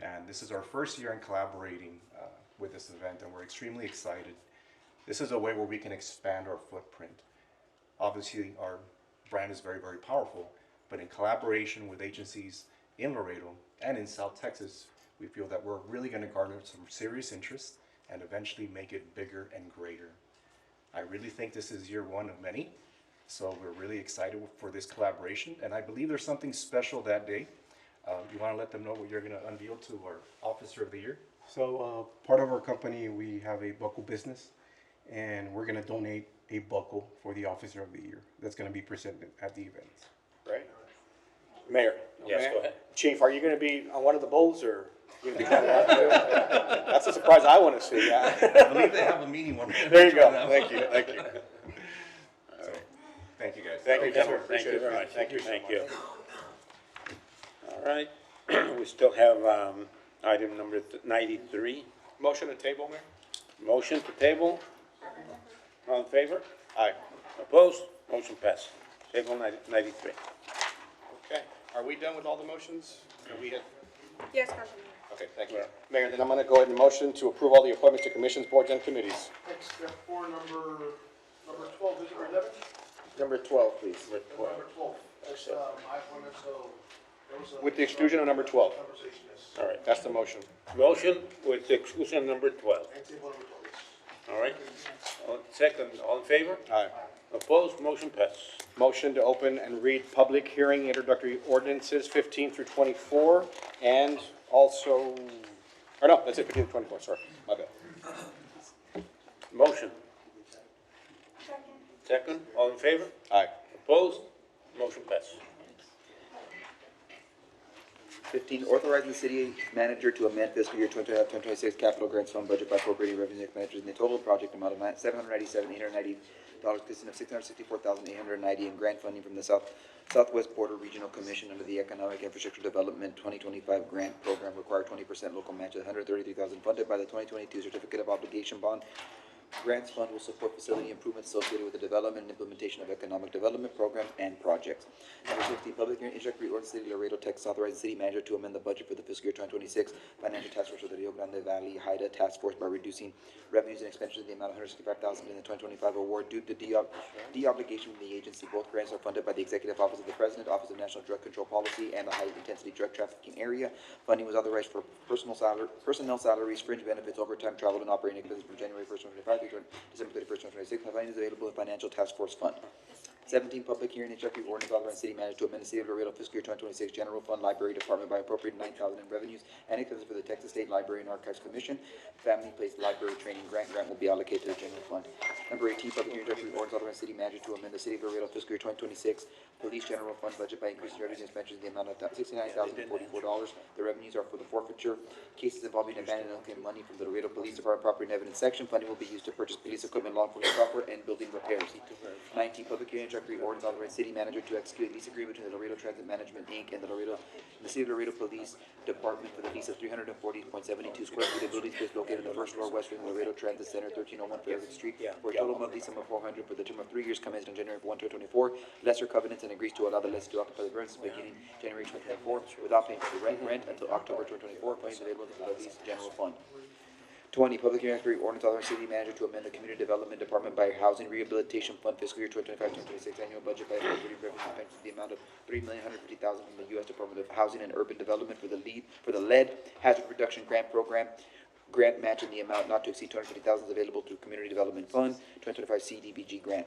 And this is our first year in collaborating with this event, and we're extremely excited. This is a way where we can expand our footprint. Obviously, our brand is very, very powerful, but in collaboration with agencies in Laredo and in South Texas, we feel that we're really going to garner some serious interest and eventually make it bigger and greater. I really think this is year one of many, so we're really excited for this collaboration, and I believe there's something special that day. You want to let them know what you're going to unveil to our Officer of the Year? So part of our company, we have a buckle business, and we're going to donate a buckle for the Officer of the Year that's going to be presented at the event. Right. Mayor. Yes, go ahead. Chief, are you going to be on one of the bulls, or? You gonna be coming out too? That's a surprise I want to see, yeah. I believe they have a meeting one. There you go. Thank you. So, thank you guys. Thank you, gentlemen. Thank Appreciate you it. very much. Thank you so Thank much. you. All right, we still have item number 93. Motion to table, Mayor? Motion to table. All in favor? Aye. Opposed? Motion passed. Table 93. Okay, are we done with all the motions? Are we at? Yes, Councilman. Okay, thank you. Mayor, then I'm gonna go ahead and motion to approve all the appointments to commissions, boards, and committees. Except for number 12, is it, or 11? Number 12, please. Number 12, that's, my appointment, so there was a. With the exclusion of number 12. Conversation, yes. All right, that's the motion. Motion with the exclusion number 12. And table number 12, yes. All right. Second, all in favor? Aye. Opposed? Motion passed. Motion to open and read public hearing introductory ordinances 15 through 24, and also, or no, that's it, 15 through 24, sorry, my bad. Motion. Second, all in favor? Aye. Opposed? Motion passed. 15, authorizing the city manager to amend fiscal year 2025-2026 capital grants fund budget by appropriating revenue expenditures in the total project amount of $797,890, consisting of $664,890 in grant funding from the Southwest Border Regional Commission under the Economic Infrastructure Development 2025 Grant Program, required 20% local match of $133,000 funded by the 2022 Certificate of Obligation Bond. Grants fund will support facility improvements associated with the development and implementation of economic development programs and projects. Number 15, public hearing introductory ordinance, City of Laredo, Texas, authorizing city manager to amend the budget for the fiscal year 2026 financial task force of the Rio Grande Valley HIDA task force by reducing revenues and expenditures in the amount of $165,000 in the 2025 award due to de-obligation from the agency. Both grants are funded by the Executive Office of the President, Office of National Drug Control Policy, and the High Intensity Drug Trafficking Area. Funding was authorized for personnel salaries, fringe benefits, overtime, travel, and operating expenses from January 1st, 2025 through December 31st, 2026. The funding is available in Financial Task Force Fund. 17, public hearing introductory ordinance authorizing city manager to amend the City of Laredo fiscal year 2026 general fund library department by appropriating $9,000 in revenues and expenses for the Texas State Library and Archives Commission. Family Place Library Training Grant will be allocated to the general fund. Number 18, public hearing introductory ordinance authorizing city manager to amend the City of Laredo fiscal year 2026 police general fund budget by increasing revenues and expenditures in the amount of $69,044. The revenues are for the forfeiture cases involving abandoned and unclaimed money from the Laredo Police Department property and evidence section. Funding will be used to purchase police equipment, law enforcement software, and building repairs. 19, public hearing introductory ordinance authorizing city manager to execute a lease agreement between the Laredo Transit Management, Inc. and the City of Laredo Police Department for the lease of 340.72 square feet of building space located in the first floor west wing of Laredo Transit Center, 1301 Fairfield Street, for a total monthly sum of $400 for the term of 3 years commenced on January 1, 2024. Lesser covenants, and agrees to allow the lessee to occupy the premises beginning January 2024 without paying for the rent until October 2024. Funds available to the lease general fund. 20, public hearing for ordinance authorizing city manager to amend the community development department by housing rehabilitation fund fiscal year 2025-2026 annual budget by appropriating revenue expenses in the amount of $3,150,000 from the U.S. Department of Housing and Urban Development for the lead hazard reduction grant program. Grant match in the amount not to exceed $250,000 is available through Community Development Fund 2025 CDBG grant.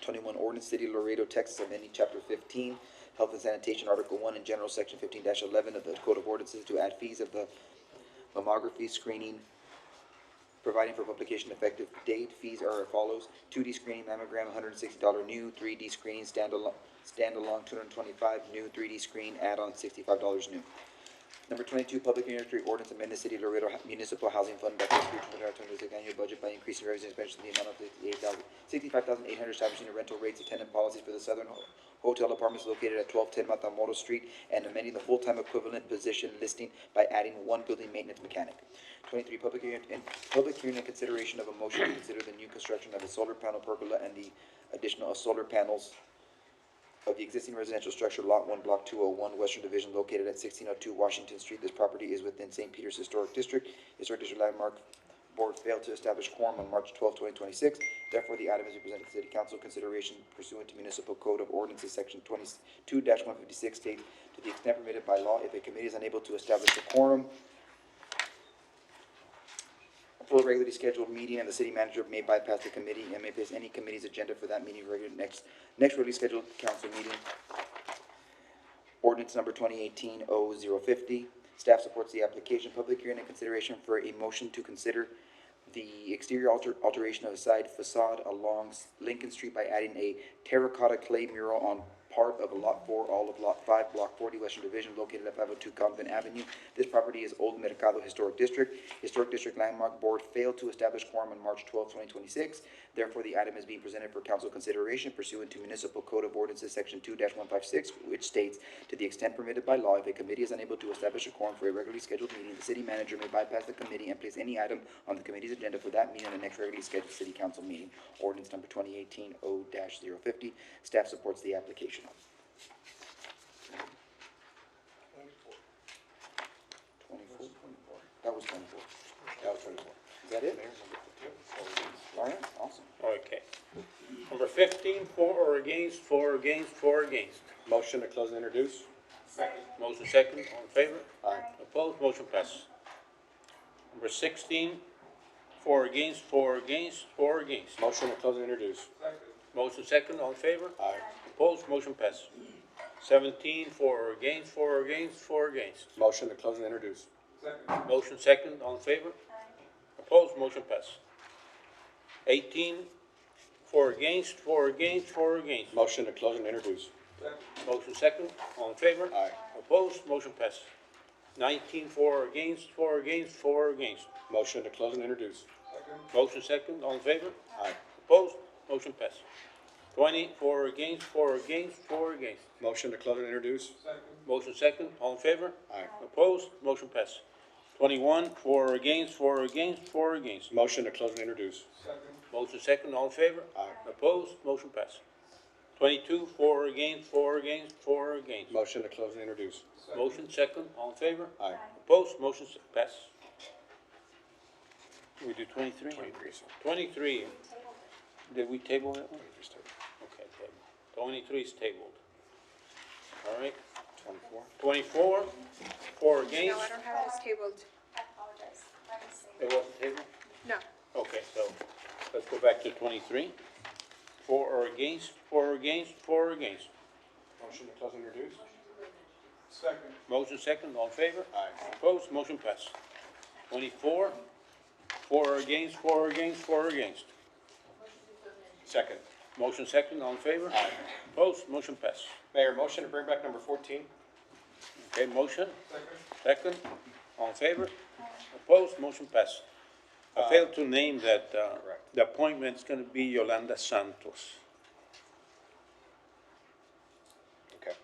21, ordinance City of Laredo, Texas, amending Chapter 15, Health and Sanitation, Article 1, and General Section 15-11 of the Code of Ordinances to add fees of the mammography screening, providing for publication effective date. Fees are as follows: 2D screening mammogram, $160 new; 3D screening standalone $225 new; 3D screen add-on $65 new. Number 22, public hearing for ordinance amend the City of Laredo Municipal Housing Fund by fiscal year 2026 annual budget by increasing revenue expenses in the amount of $65,800, establishing the rental rates and tenant policies for the Southern Hotel Apartments located at 1210 Matamoros Street, and amending the full-time equivalent position listing by adding one building maintenance mechanic. 23, public hearing and consideration of a motion to consider the new construction of a solar panel pergola and the additional solar panels of the existing residential structure, Lot 1, Block 201, Western Division, located at 1602 Washington Street. This property is within St. Peter's Historic District. Historic District Landmark Board failed to establish quorum on March 12, 2026. Therefore, the item is presented to City Council consideration pursuant to Municipal Code of Ordinances, Section 22-156 states, to the extent permitted by law, if a committee is unable to establish a quorum for a regularly scheduled meeting, and the city manager may bypass the committee and may place any committee's agenda for that meeting next regularly scheduled council meeting. Ordinance number 2018-0050. Staff supports the application. Public hearing and consideration for a motion to consider the exterior alteration of a side facade along Lincoln Street by adding a terracotta clay mural on part of Lot 4, all of Lot 5, Block 40, Western Division, located at 502 Convent Avenue. This property is Old Mercado Historic District. Historic District Landmark Board failed to establish quorum on March 12, 2026. Therefore, the item is being presented for council consideration pursuant to Municipal Code of Ordinances, Section 2-156, which states, to the extent permitted by law, if a committee is unable to establish a quorum for a regularly scheduled meeting, the city manager may bypass the committee and place any item on the committee's agenda for that meeting on the next regularly scheduled city council meeting. Ordinance number 2018-0-050. Staff supports the application. 24. That was 24. That was 24. Is that it? All right, awesome. Okay. Number 15, for or against, for or against, for or against. Motion to close and introduce. Motion second, all in favor? Aye. Opposed, motion passes. Number 16, for or against, for or against, for or against. Motion to close and introduce. Motion second, all in favor? Aye. Opposed, motion passes. 17, for or against, for or against, for or against. Motion to close and introduce. Motion second, all in favor? Opposed, motion passes. 18, for or against, for or against, for or against. Motion to close and introduce. Motion second, all in favor? Aye. Opposed, motion passes. 19, for or against, for or against, for or against. Motion to close and introduce. Motion second, all in favor? Aye. Opposed, motion passes. 20, for or against, for or against, for or against. Motion to close and introduce. Motion second, all in favor? Aye. Opposed, motion passes. 21, for or against, for or against, for or against. Motion to close and introduce. Motion second, all in favor? Aye. Opposed, motion passes. 22, for or against, for or against, for or against. Motion to close and introduce. Motion second, all in favor? Aye. Opposed, motion passes. We do 23? 23, sir. 23. Did we table that one? Okay, table. 23 is tabled. All right. 24. 24, for or No, against? I don't have it as tabled. I apologize. My mistake. It wasn't tabled? No. Okay, so let's go back to 23. For or against, for or against, for or against. Motion to close and introduce. Second. Motion second, all in favor? Aye. Opposed, motion passes. 24, for or against, for or against, for or against. Second. Motion second, all in favor? Aye. Opposed, motion passes. Mayor, motion to bring back number 14. Okay, motion? Second, all in favor? Opposed, motion passes. I failed to name that, the appointment's gonna be Yolanda Santos. Okay.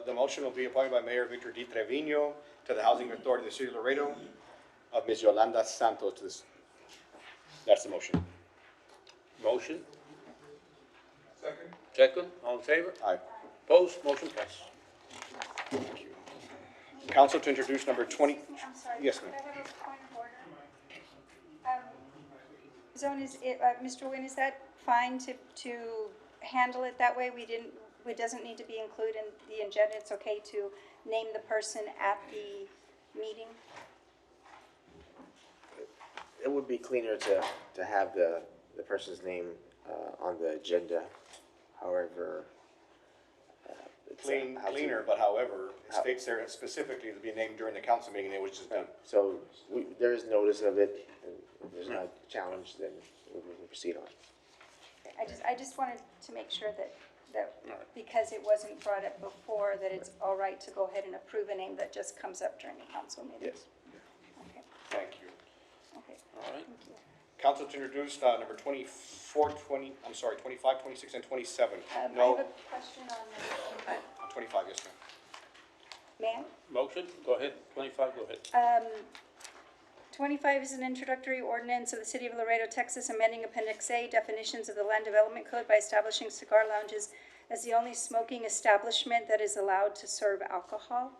The motion will be appointed by Mayor Victor D. Trevino to the Housing Authority of the City of Laredo of Ms. Yolanda Santos to this. That's the motion. Motion? Second. Second, all in favor? Aye. Opposed, motion passes. Thank you. Council to introduce number 20. I'm sorry. Yes, ma'am. Could I have a point of order? Zone, Mr. Nguyen, is that fine to handle it that way? It doesn't need to be included in the agenda, it's okay to name the person at the meeting? It would be cleaner to have the person's name on the agenda. However, it's how to- Cleaner, but however, it states there specifically to be named during the council meeting, it was just done. So there is notice of it, and if there's not a challenge, then we can proceed on. I just wanted to make sure that because it wasn't brought up before, that it's all right to go ahead and approve a name that just comes up during the council meeting. Yes. Okay, Thank you. okay. All right. Council to introduce number 25, 26, and 27. I have No, a question on, 25, yes, ma'am. ma'am? Motion, go ahead, 25, go ahead. 25 is an introductory ordinance of the City of Laredo, Texas, amending Appendix A, definitions of the Land Development Code by establishing cigar lounges as the only smoking establishment that is allowed to serve alcohol.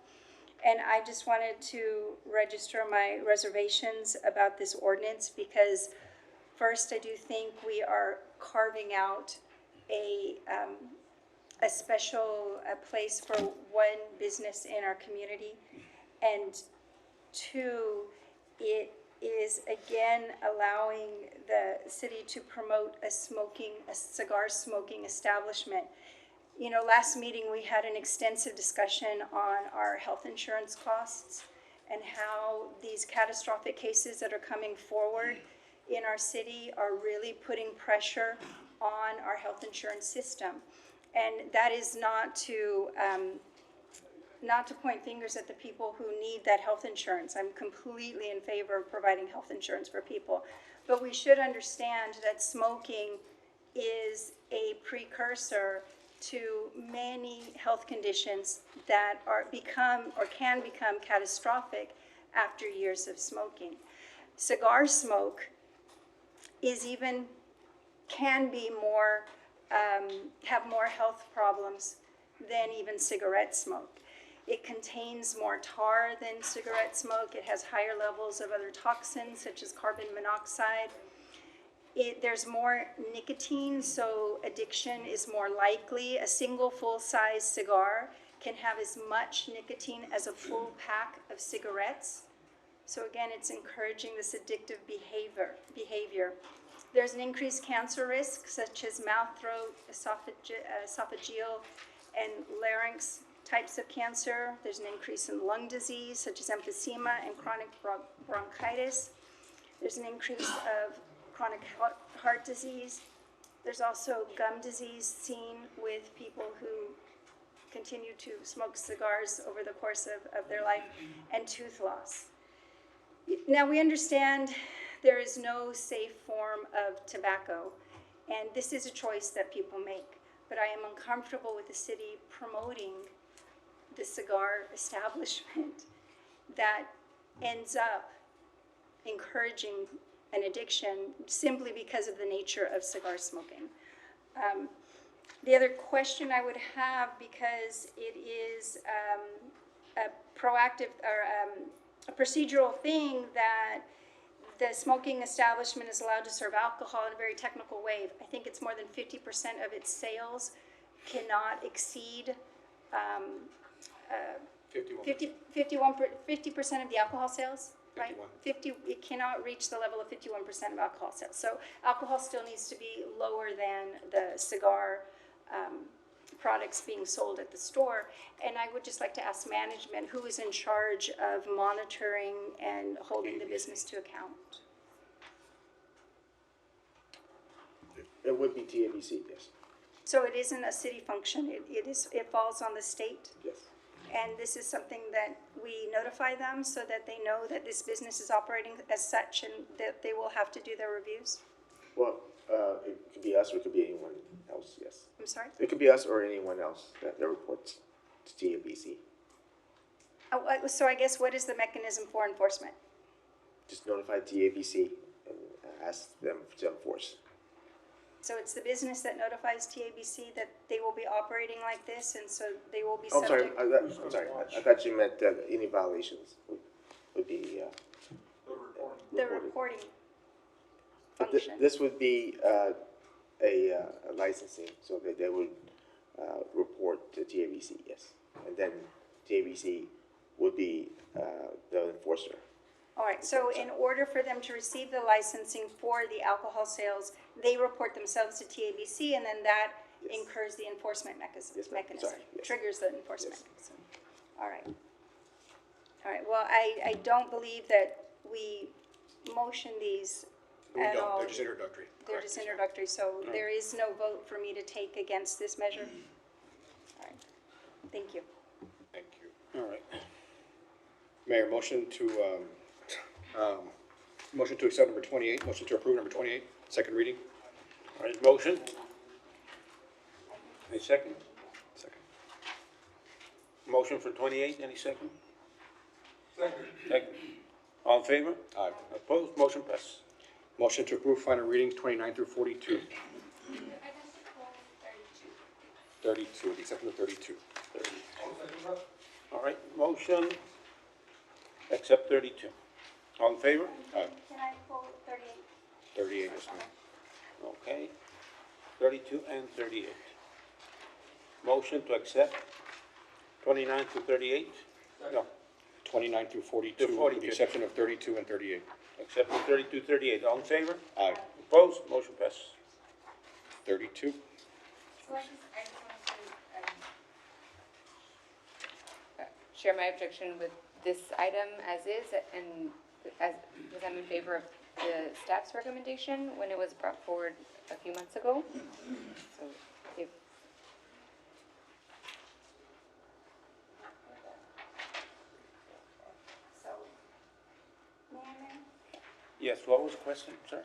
And I just wanted to register my reservations about this ordinance because first, I do think we are carving out a special place for one business in our community. And two, it is again allowing the city to promote a cigar smoking establishment. You know, last meeting, we had an extensive discussion on our health insurance costs and how these catastrophic cases that are coming forward in our city are really putting pressure on our health insurance system. And that is not to point fingers at the people who need that health insurance. I'm completely in favor of providing health insurance for people. But we should understand that smoking is a precursor to many health conditions that can become catastrophic after years of smoking. Cigar smoke can be more, have more health problems than even cigarette smoke. It contains more tar than cigarette smoke. It has higher levels of other toxins such as carbon monoxide. There's more nicotine, so addiction is more likely. A single full-size cigar can have as much nicotine as a full pack of cigarettes. So again, it's encouraging this addictive behavior. There's an increased cancer risk such as mouth, throat, esophageal, and larynx types of cancer. There's an increase in lung disease such as emphysema and chronic bronchitis. There's an increase of chronic heart disease. There's also gum disease seen with people who continue to smoke cigars over the course of their life, and tooth loss. Now, we understand there is no safe form of tobacco, and this is a choice that people make. But I am uncomfortable with the city promoting the cigar establishment that ends up encouraging an addiction simply because of the nature of cigar smoking. The other question I would have, because it is a proactive or a procedural thing that the smoking establishment is allowed to serve alcohol in a very technical way. I think it's more than 50% of its sales cannot exceed 50% of the alcohol sales, right? 50, it cannot reach the level of 51% of alcohol sales. So alcohol still needs to be lower than the cigar products being sold at the store. And I would just like to ask management, who is in charge of monitoring and holding the business to account? It would be TABC, yes. So it isn't a city function, it falls on the state? Yes. And this is something that we notify them so that they know that this business is operating as such and that they will have to do their reviews? Well, it could be us or it could be anyone else, yes. I'm sorry? It could be us or anyone else that reports to TABC. So I guess what is the mechanism for enforcement? Just notify TABC and ask them to enforce. So it's the business that notifies TABC that they will be operating like this, and so they will be I'm sorry, subject? I'm sorry, I thought you meant any violations would be The reporting. function. This would be a licensing, so that they would report to TABC, yes. And then TABC would be the enforcer. All right, so in order for them to receive the licensing for the alcohol sales, they report themselves to TABC, and then that incurs the enforcement mechanism, Sorry, yes. triggers the enforcement mechanism. All right. All right, well, I don't believe that we motion these We at don't, all. they're just introductory. They're just introductory, so there is no vote for me to take against this measure. All right, thank you. Thank you. All right. Mayor, motion to accept number 28, motion to approve number 28, second reading. All right, motion. Any second? Second. Motion for 28, any second? Second. All in favor? Aye. Opposed? Motion passes. Motion to approve final readings 29 through 42. 32, the exception of 32. All right, motion, accept 32. All in favor? Aye. Can I pull 38? 38, yes, ma'am. Okay. 32 and 38. Motion to accept 29 to 38? No, 29 through 42, To with 42. the exception of 32 and 38. accept 32, 38. All in favor? Aye. Opposed? Motion passes. 32. Share my objection with this item as is, and as, because I'm in favor of the staff's recommendation when it was brought forward a few months ago. So if, So, Mayor? Yes, what was the question, sir?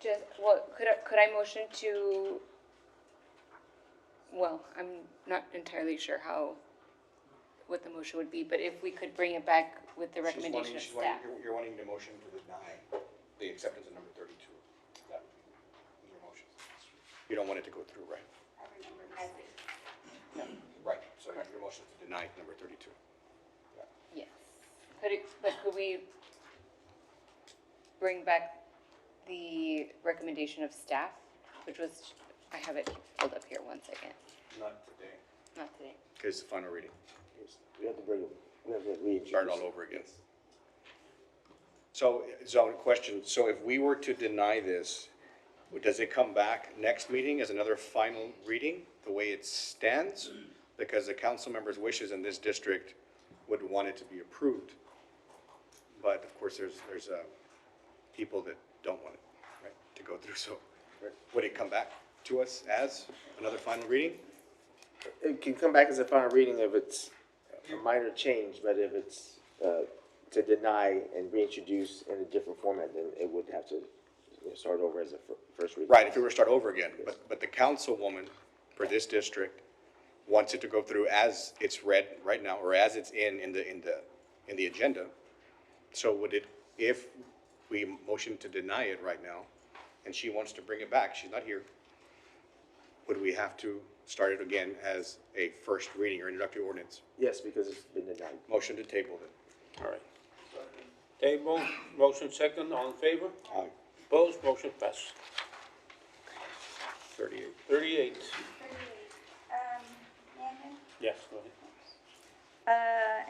just, well, could I motion to, well, I'm not entirely sure what the motion would be, but if we could bring it back with the recommendation of staff. You're wanting the motion to deny the acceptance of number 32. That would be your motion. You don't want it to go through, right? Right, so your motion is to deny number 32. Yes. But could we bring back the recommendation of staff, which was, I have it pulled up here, one second. Not today. Not today. Because it's the final reading. We have to bring them, we have to reintroduce. Start all over again. So, question, so if we were to deny this, does it come back next meeting as another final reading, the way it stands? Because the council members' wishes in this district would want it to be approved. But of course, there's people that don't want it, right, to go through, so would it come back to us as another final reading? It can come back as a final reading if it's a minor change, but if it's to deny and reintroduce in a different format, then it would have to start over as a first reading. Right, if we were to start over again, but the councilwoman for this district wants it to go through as it's read right now, or as it's in the agenda. So would it, if we motion to deny it right now, and she wants to bring it back, she's not here, would we have to start it again as a first reading or introductory ordinance? Yes, because it's been denied. Motion to table then. All right. Table, motion second, all in favor? Aye. Opposed? Motion passes. 38. 38. Mayor? Yes, go ahead.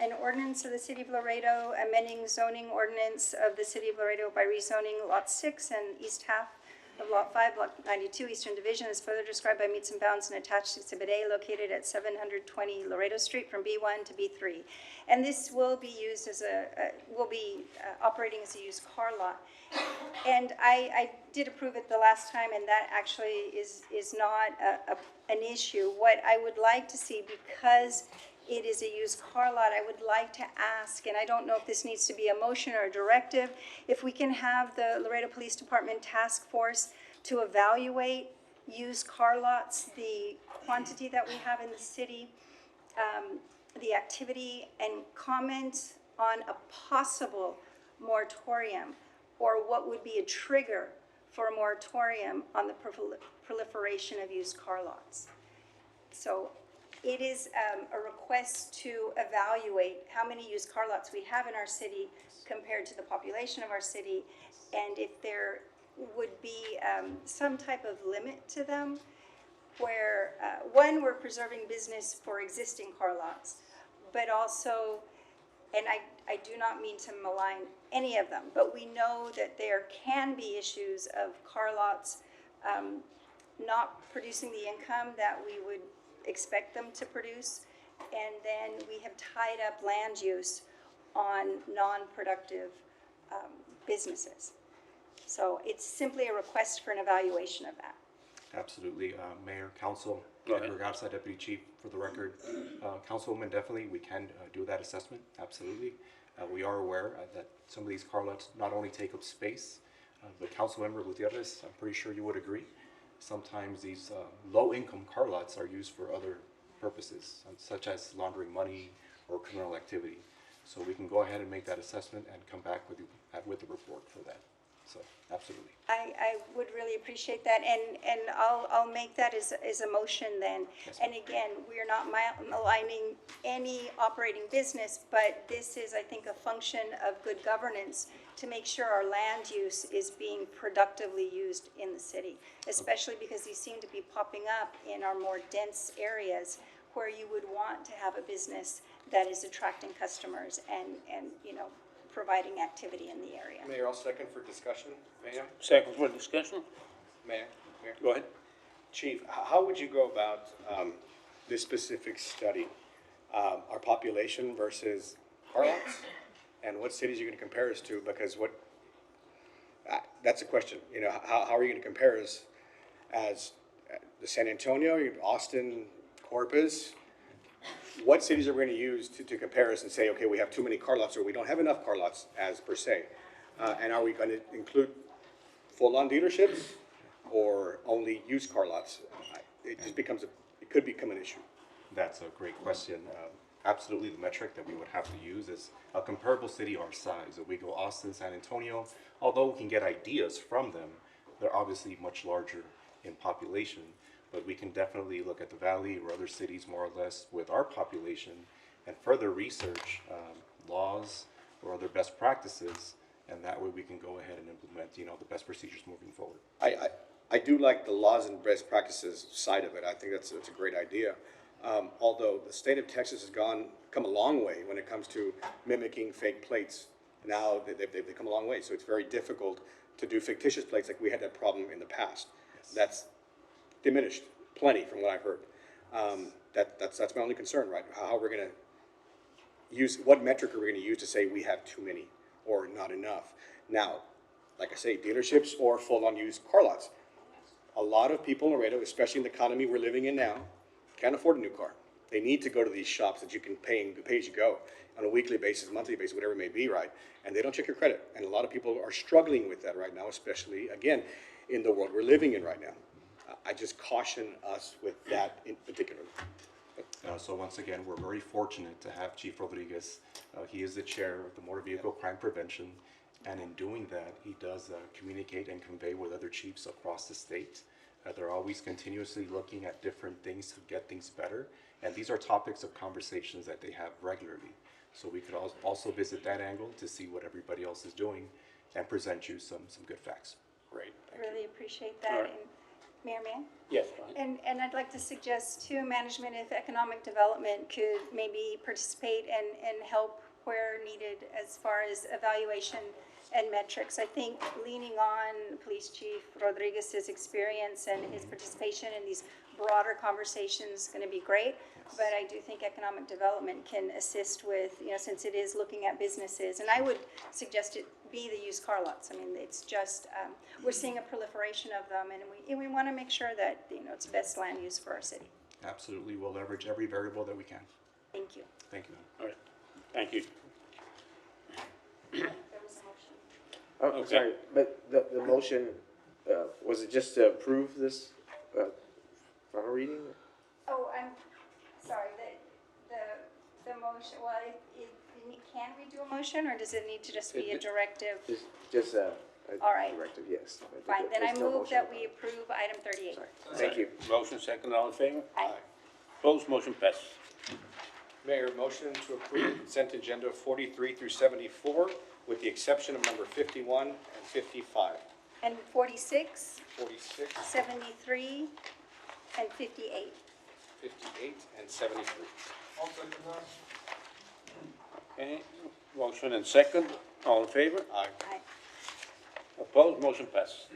An ordinance of the City of Laredo amending zoning ordinance of the City of Laredo by rezoning Lot 6 and east half of Lot 5, Block 92, Eastern Division, is further described by meets and bounds and attached to Exhibit A, located at 720 Laredo Street from B1 to B3. And this will be used as operating as a used car lot. And I did approve it the last time, and that actually is not an issue. What I would like to see, because it is a used car lot, I would like to ask, and I don't know if this needs to be a motion or a directive, if we can have the Laredo Police Department Task Force to evaluate used car lots, the quantity that we have in the city, the activity, and comment on a possible moratorium, or what would be a trigger for a moratorium on the proliferation of used car lots. So It is a request to evaluate how many used car lots we have in our city compared to the population of our city, and if there would be some type of limit to them, where, one, we're preserving business for existing car lots, but also, and I do not mean to malign any of them, but we know that there can be issues of car lots not producing the income that we would expect them to produce, and then we have tied up land use on non-productive businesses. So it's simply a request for an evaluation of that. Absolutely. Mayor, Council, Go ahead. Edward Garza, Deputy Chief, for the record. Councilwoman, definitely, we can do that assessment, absolutely. We are aware that some of these car lots not only take up space, but Councilmember Gutierrez, I'm pretty sure you would agree, sometimes these low-income car lots are used for other purposes, such as laundering money or criminal activity. So we can go ahead and make that assessment and come back with you with the report for that. So, absolutely. I would really appreciate that, and I'll make that as a motion then. And again, we are not maligning any operating business, but this is, I think, a function of good governance to make sure our land use is being productively used in the city, especially because these seem to be popping up in our more dense areas where you would want to have a business that is attracting customers and you know, providing activity in the area. Mayor, I'll second for discussion. Mayor? Second for discussion? Mayor? Mayor? Go ahead. Chief, how would you go about this specific study? Our population versus car lots? And what cities are you going to compare us to? Because that's a question. You know, how are you going to compare us as the San Antonio, Austin, Corpus? What cities are we going to use to compare us and say, okay, we have too many car lots or we don't have enough car lots as per se? And are we going to include full-on dealerships or only used car lots? It just becomes it could become an issue. That's a great question. Absolutely, the metric that we would have to use is a comparable city our size. If we go Austin, San Antonio, although we can get ideas from them, they're obviously much larger in population. But we can definitely look at the Valley or other cities more or less with our population and further research laws or other best practices, and that way we can go ahead and implement, you know, the best procedures moving forward. I do like the laws and best practices side of it. I think that's a great idea. Although the state of Texas has come a long way when it comes to mimicking fake plates. Now they've come a long way, so it's very difficult to do fictitious plates like we had that problem in the past. Yes. That's diminished plenty from what I've heard. That's my only concern, right? How we're going to use, what metric are we going to use to say we have too many or not enough? Now, like I say, dealerships or full-on used car lots. A lot of people in Laredo, especially in the economy we're living in now, can't afford a new car. They need to go to these shops that you can pay as you go on a weekly basis, monthly basis, whatever it may be, right? And they don't check your credit. And a lot of people are struggling with that right now, especially, again, in the world we're living in right now. I just caution us with that in particular. So once again, we're very fortunate to have Chief Rodriguez. He is the chair of the Motor Vehicle Crime Prevention, and in doing that, he does communicate and convey with other chiefs across the state. They're always continuously looking at different things to get things better, and these are topics of conversations that they have regularly. So we could also visit that angle to see what everybody else is doing and present you some good facts. Great. Really appreciate that. All right. And Mayor Mann? Yes, go ahead. And I'd like to suggest too, management of economic development could maybe participate and help where needed as far as evaluation and metrics. I think leaning on Police Chief Rodriguez's experience and his participation in these broader conversations is going to be great. But I do think economic development can assist with, you know, since it is looking at businesses. And I would suggest it be the used car lots. I mean, it's just, we're seeing a proliferation of them, and we want to make sure that, you know, it's best land use for our city. Absolutely, we'll leverage every variable that we can. Thank you. Thank you. All right. Thank you. There was a motion. Oh, I'm sorry, but the motion, was it just to approve this final reading? Oh, I'm sorry, the motion, well, can we do a motion, or does it need to just be a directive? Just a All right. directive, yes. Fine, then I There's no move motion that on we approve item 38. Thank you. Motion second, all in favor? Aye. Opposed, motion passes. Mayor, motion to approve consent agenda 43 through 74, with the exception of number 51 and 55. And 46, 46, 73, and 58. 58, and 73. Okay, motion and second. All in favor? Aye. Aye. Opposed, motion passes.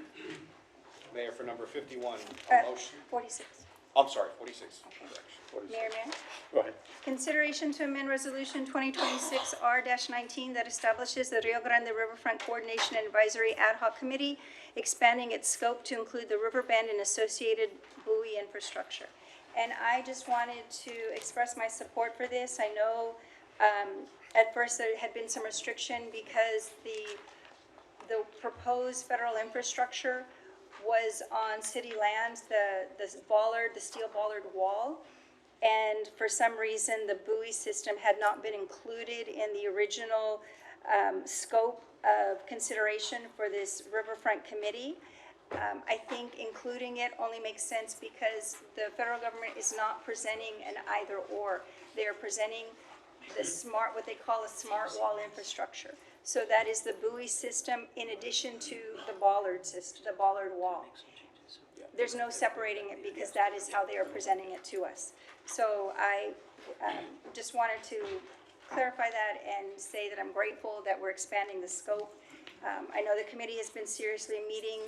Mayor, for number 51, Uh, a motion, 46. I'm sorry, 46. Correction. Mayor, Mayor? Go ahead. Consideration to amend Resolution 2026 R-19 that establishes the Rio Grande Riverfront Coordination and Advisory Ad Hoc Committee, expanding its scope to include the river band and associated buoy infrastructure. And I just wanted to express my support for this. I know at first there had been some restriction because the proposed federal infrastructure was on city land, the steel bollard wall. And for some reason, the buoy system had not been included in the original scope of consideration for this riverfront committee. I think including it only makes sense because the federal government is not presenting an either or. They are presenting the smart, what they call a smart wall infrastructure. So that is the buoy system in addition to the bollard system, the bollard wall. There's no separating it because that is how they are presenting it to us. So I just wanted to clarify that and say that I'm grateful that we're expanding the scope. I know the committee has been seriously meeting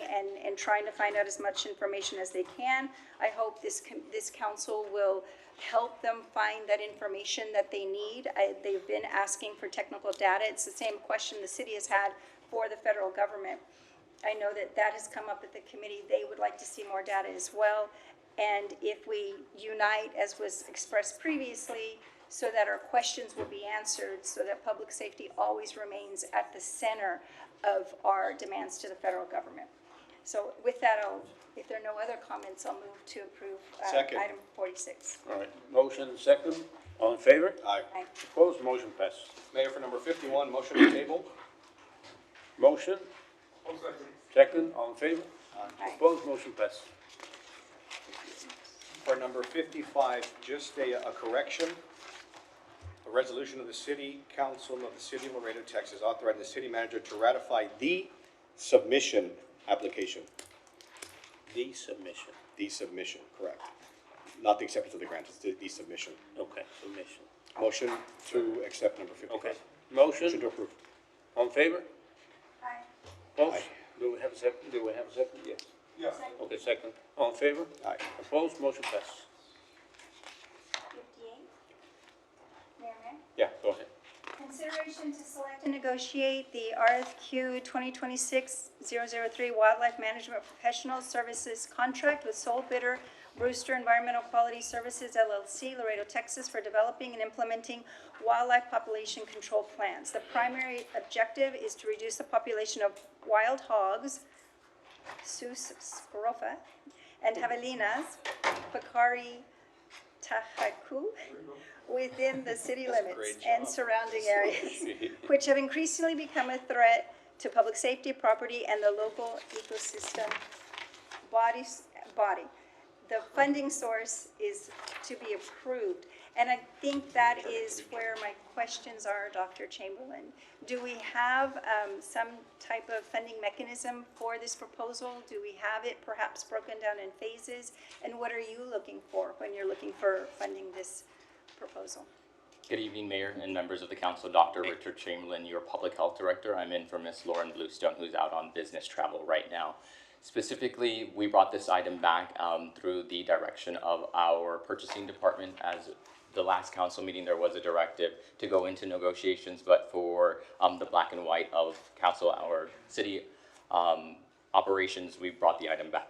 and trying to find out as much information as they can. I hope this council will help them find that information that they need. They've been asking for technical data. It's the same question the city has had for the federal government. I know that has come up at the committee. They would like to see more data as well. And if we unite, as was expressed previously, so that our questions will be answered, so that public safety always remains at the center of our demands to the federal government. So with that, if there are no other comments, I'll move to approve Second. item 46. All right, motion and second. All in favor? Aye. Aye. Opposed, motion passes. Mayor, for number 51, motion to table. Motion, second. All in favor? Aye. Opposed, motion passes. For number 55, just a correction. A resolution of the City Council of the City of Laredo, Texas, authorizing the city manager to ratify the submission application. The submission. The submission, correct. Not the acceptance of the grant, it's the submission. Okay, submission. Motion to accept number 55. Okay. Motion Motion, to approve. all in favor? Aye. Opposed? Aye. Do we have a second? Do we have a second? Yes. Yeah. Okay, second. All in favor? Aye. Opposed, motion passes. 58. Mayor, Mayor? Yeah, go ahead. Consideration to select and negotiate the RFQ 2026-003 Wildlife Management Professional Services Contract with sole bidder Brewster Environmental Quality Services LLC, Laredo, Texas, for developing and implementing wildlife population control plans. The primary objective is to reduce the population of wild hogs, Sus scrofa, and javelinas, Pacari tajacu, within the city limits and surrounding areas, which have increasingly become a threat to public safety, property, and the local ecosystem body. The funding source is to be approved, and I think that is where my questions are, Dr. Chamberlain. Do we have some type of funding mechanism for this proposal? Do we have it perhaps broken down in phases? And what are you looking for when you're looking for funding this proposal? Good evening, Mayor and members of the council. Dr. Richard Chamberlain, your Public Health Director. I'm in for Ms. Lauren Bluestone, who's out on business travel right now. Specifically, we brought this item back through the direction of our purchasing department. As the last council meeting, there was a directive to go into negotiations, but for the black and white of council, our city operations, we brought the item back.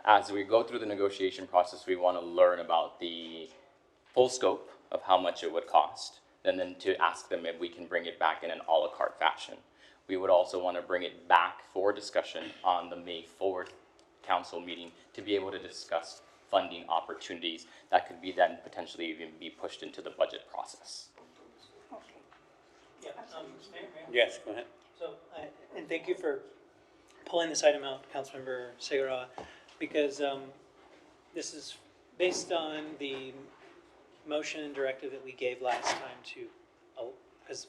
As we go through the negotiation process, we want to learn about the full scope of how much it would cost, and then to ask them if we can bring it back in an a la carte fashion. We would also want to bring it back for discussion on the May 4th council meeting to be able to discuss funding opportunities that could be then potentially even be pushed into the budget process. Yeah, Mayor? Yes, go ahead. So, and thank you for pulling this item out, Councilmember Segarra, because this is based on the motion and directive that we gave last time to, because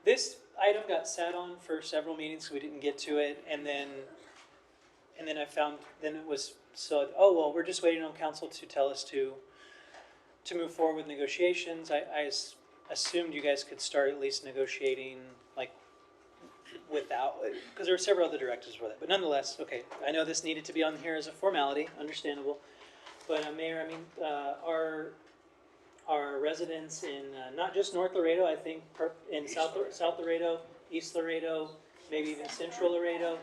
this item got sat on for several meetings, so we didn't get to it, and then I found, then it was, so, oh, well, we're just waiting on council to tell us to move forward with negotiations. I assumed you guys could start at least negotiating, like, without, because there were several other directives for that, but nonetheless, okay, I know this needed to be on here as a formality, understandable, but Mayor, I mean, our residents in, not just North Laredo, I think in South Laredo, East Laredo, maybe even Central Laredo,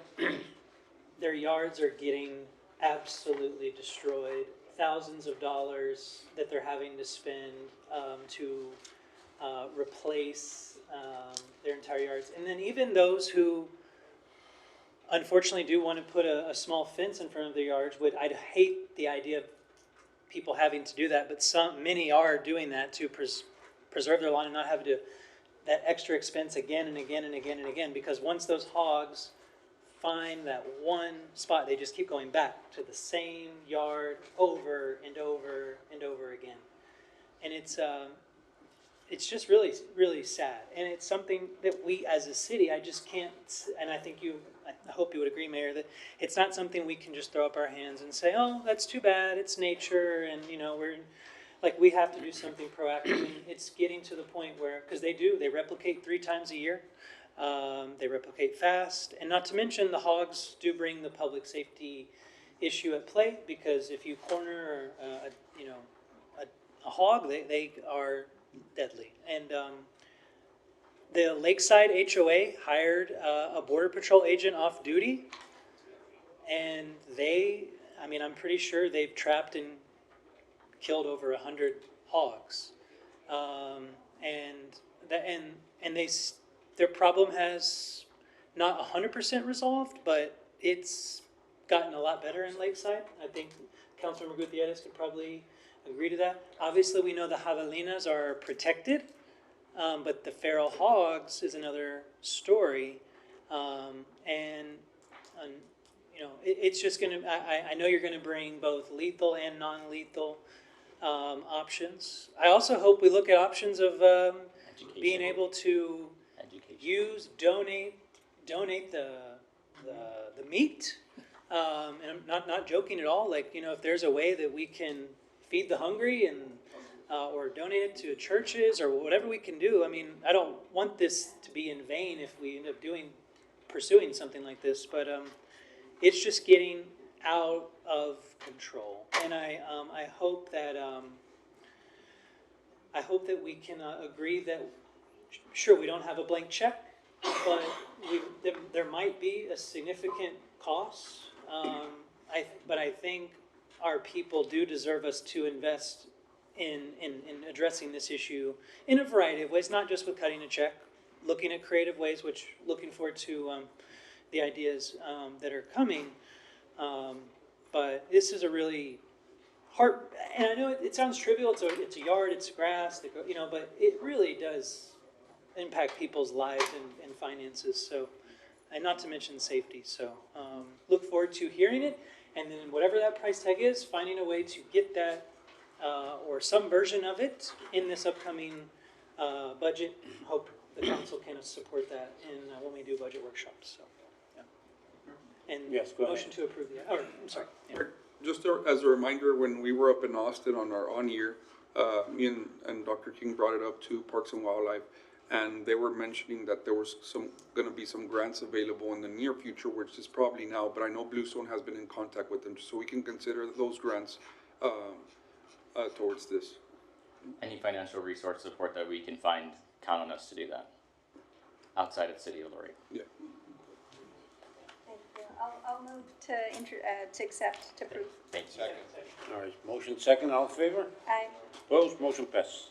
their yards are getting absolutely destroyed. Thousands of dollars that they're having to spend to replace their entire yards. And then even those who unfortunately do want to put a small fence in front of their yards, I'd hate the idea of people having to do that, but many are doing that to preserve their lawn and not have to that extra expense again and again and again and again, because once those hogs find that one spot, they just keep going back to the same yard over and over and over again. And it's just really, really sad. And it's something that we as a city, I just can't, and I think I hope you would agree, Mayor, that it's not something we can just throw up our hands and say, oh, that's too bad, it's nature, and we have to do something proactive. And it's getting to the point where, because they replicate 3 times a year. They replicate fast, and not to mention the hogs do bring the public safety issue at play, because if you corner a hog, they are deadly. And the Lakeside HOA hired a Border Patrol agent off duty, and I'm pretty sure they've trapped and killed over 100 hogs, their problem has not 100% resolved, but it's gotten a lot better in Lakeside. I think Councilmember Gutierrez could probably agree to that. Obviously, we know the javelinas are protected, but the feral hogs is another story. It's just going to, I know you're going to bring both lethal and non-lethal options. I also hope we look at options of being able to donate the meat, and I'm not joking at all. If there's a way that we can feed the hungry and or donate it to churches or whatever we can do. I don't want this to be in vain if we end up pursuing something like this, but it's just getting out of control, and I hope that we can agree that. Sure, we don't have a blank check, but there might be a significant cost. But I think our people do deserve us to invest in addressing this issue in a variety of ways, not just with cutting a check, looking at creative ways, looking forward to the ideas that are coming. But this is a really hard, and I know it sounds trivial, it's a yard, it's grass, but it really does impact people's lives and finances, so, and not to mention safety. So look forward to hearing it, and then whatever that price tag is, finding a way to get that or some version of it in this upcoming budget. Hope the council can support that when we do budget workshops. So, yeah. And yes, go motion ahead. To approve that. Oh, I'm sorry. Yeah. Just as a reminder, when we were up in Austin on our on-year, me and Dr. King brought it up to Parks and Wildlife, and they were mentioning that there was going to be some grants available in the near future, which is probably now, but I know Bluestone has been in contact with them, so we can consider those grants towards this. Any financial resource support that we can find, count on us to do that, outside of the city of Laredo. Yeah. Thank you. I'll move to accept, to approve. Thank you. Second. All right, motion second, all in favor? Aye. Opposed, motion passes.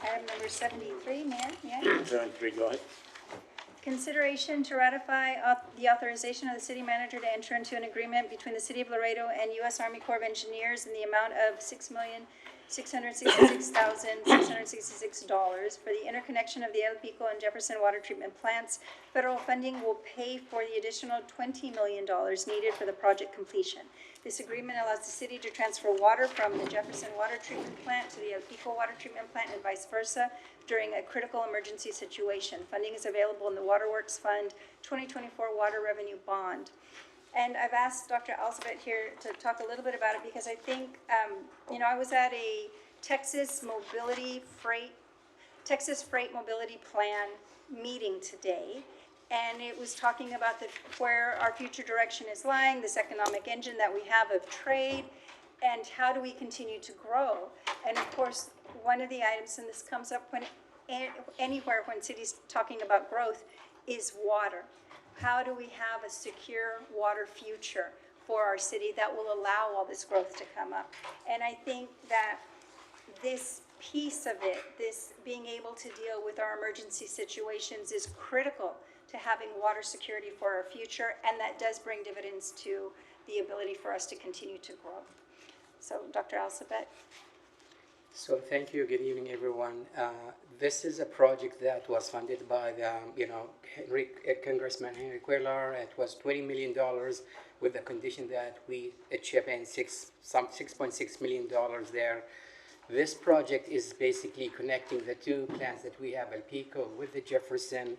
Item number 73, Mayor, yeah. 73, go ahead. Consideration to ratify the authorization of the city manager to enter into an agreement between the city of Laredo and U.S. Army Corps of Engineers in the amount of $666,666 for the interconnection of the El Pico and Jefferson water treatment plants. Federal funding will pay for the additional $20 million needed for the project completion. This agreement allows the city to transfer water from the Jefferson water treatment plant to the El Pico water treatment plant and vice versa during a critical emergency situation. Funding is available in the Waterworks Fund 2024 Water Revenue Bond. And I've asked Dr. Alzabet here to talk a little bit about it because I think, I was at a Texas Freight Mobility Plan meeting today, and it was talking about where our future direction is lying, this economic engine that we have of trade, and how do we continue to grow. And of course, one of the items, and this comes up anywhere when cities talking about growth, is water. How do we have a secure water future for our city that will allow all this growth to come up? And I think that this piece of it, this being able to deal with our emergency situations, is critical to having water security for our future, and that does bring dividends to the ability for us to continue to grow. So, Dr. Alzabet. So thank you. Good evening, everyone. This is a project that was funded by the, Congressman Henry Cuellar. It was $20 million with the condition that we chip in $6.6 million there. This project is basically connecting the two plants that we have, El Pico with the Jefferson,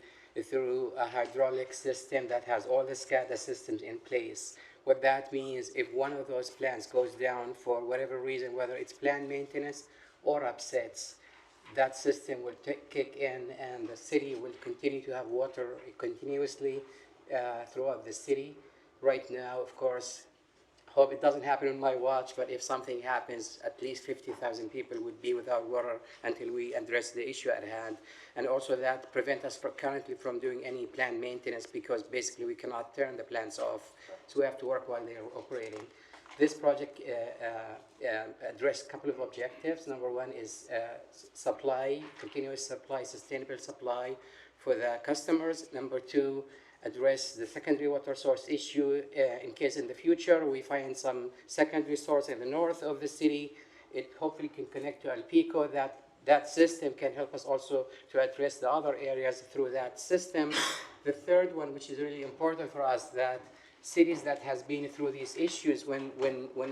through a hydraulic system that has all the SCADA systems in place. What that means, if one of those plants goes down for whatever reason, whether it's planned maintenance or upsets, that system will kick in and the city will continue to have water continuously throughout the city. Right now, of course, hope it doesn't happen on my watch, but if something happens, at least 50,000 people would be without water until we address the issue at hand. And also that prevent us currently from doing any planned maintenance because basically we cannot turn the plants off. So we have to work while they're operating. This project addressed a couple of objectives. Number one is supply, continuous supply, sustainable supply for the customers. Number two, address the secondary water source issue in case in the future we find some secondary source in the north of the city. It hopefully can connect to El Pico. That system can help us also to address the other areas through that system. The third one, which is really important for us, that cities that has been through these issues, when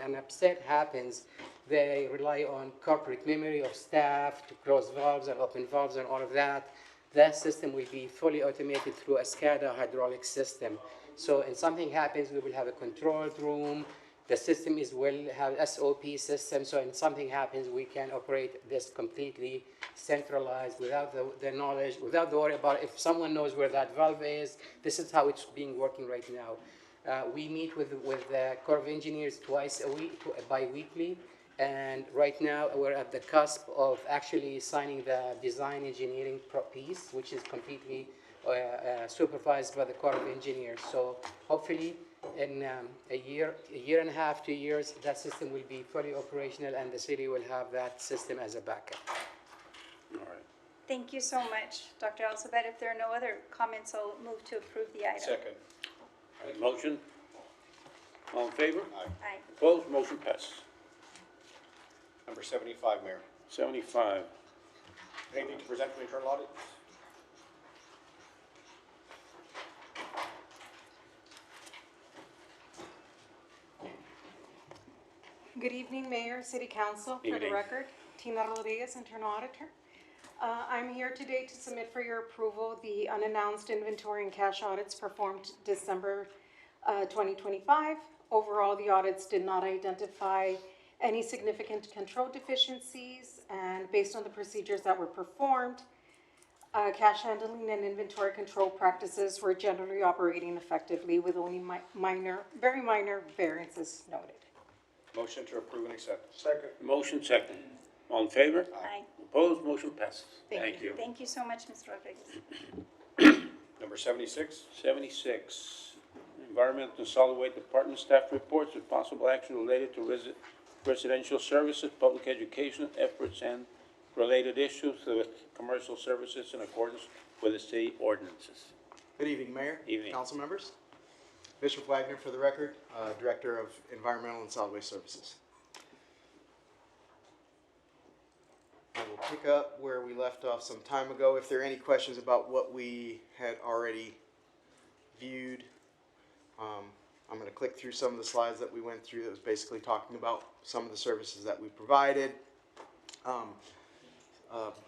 an upset happens, they rely on corporate memory of staff to close valves and open valves and all of that. That system will be fully automated through a SCADA hydraulic system. So if something happens, we will have a controlled room. The system will have SOP system, so if something happens, we can operate this completely centralized without the knowledge, without the worry about if someone knows where that valve is. This is how it's being working right now. We meet with the Corps of Engineers twice a week, bi-weekly, and right now we're at the cusp of actually signing the design engineering piece, which is completely supervised by the Corps of Engineers. So hopefully in a year and a half, 2 years, that system will be fully operational and the city will have that system as a backup. All right. Thank you so much, Dr. Alzabet. If there are no other comments, I'll move to approve the item. Second. All right, motion? All in favor? Aye. Opposed? Motion passes. Number 75, Mayor. 75. Anything to present from the internal audit? Good evening, Mayor, City Council. For the Evening. record, Tina Rodriguez, Internal Auditor. I'm here today to submit for your approval the unannounced inventory and cash audits performed December 2025. Overall, the audits did not identify any significant control deficiencies, and based on the procedures that were performed, cash handling and inventory control practices were generally operating effectively with only very minor variances noted. Motion to approve and accept. Second. Motion second. All in favor? Aye. Opposed? Motion passes. Thank you so much, Ms. Rodriguez. Number 76. 76. Environmental and Solid Waste Department staff reports with possible action related to residential services, public education efforts, and related issues with commercial services in accordance with the city ordinances. Good evening, Mayor. Evening. Council members. Bishop Wagner for the record, Director of Environmental and Solid Waste Services. I will pick up where we left off some time ago. If there are any questions about what we had already viewed, I'm going to click through some of the slides that we went through that was basically talking about some of the services that we provided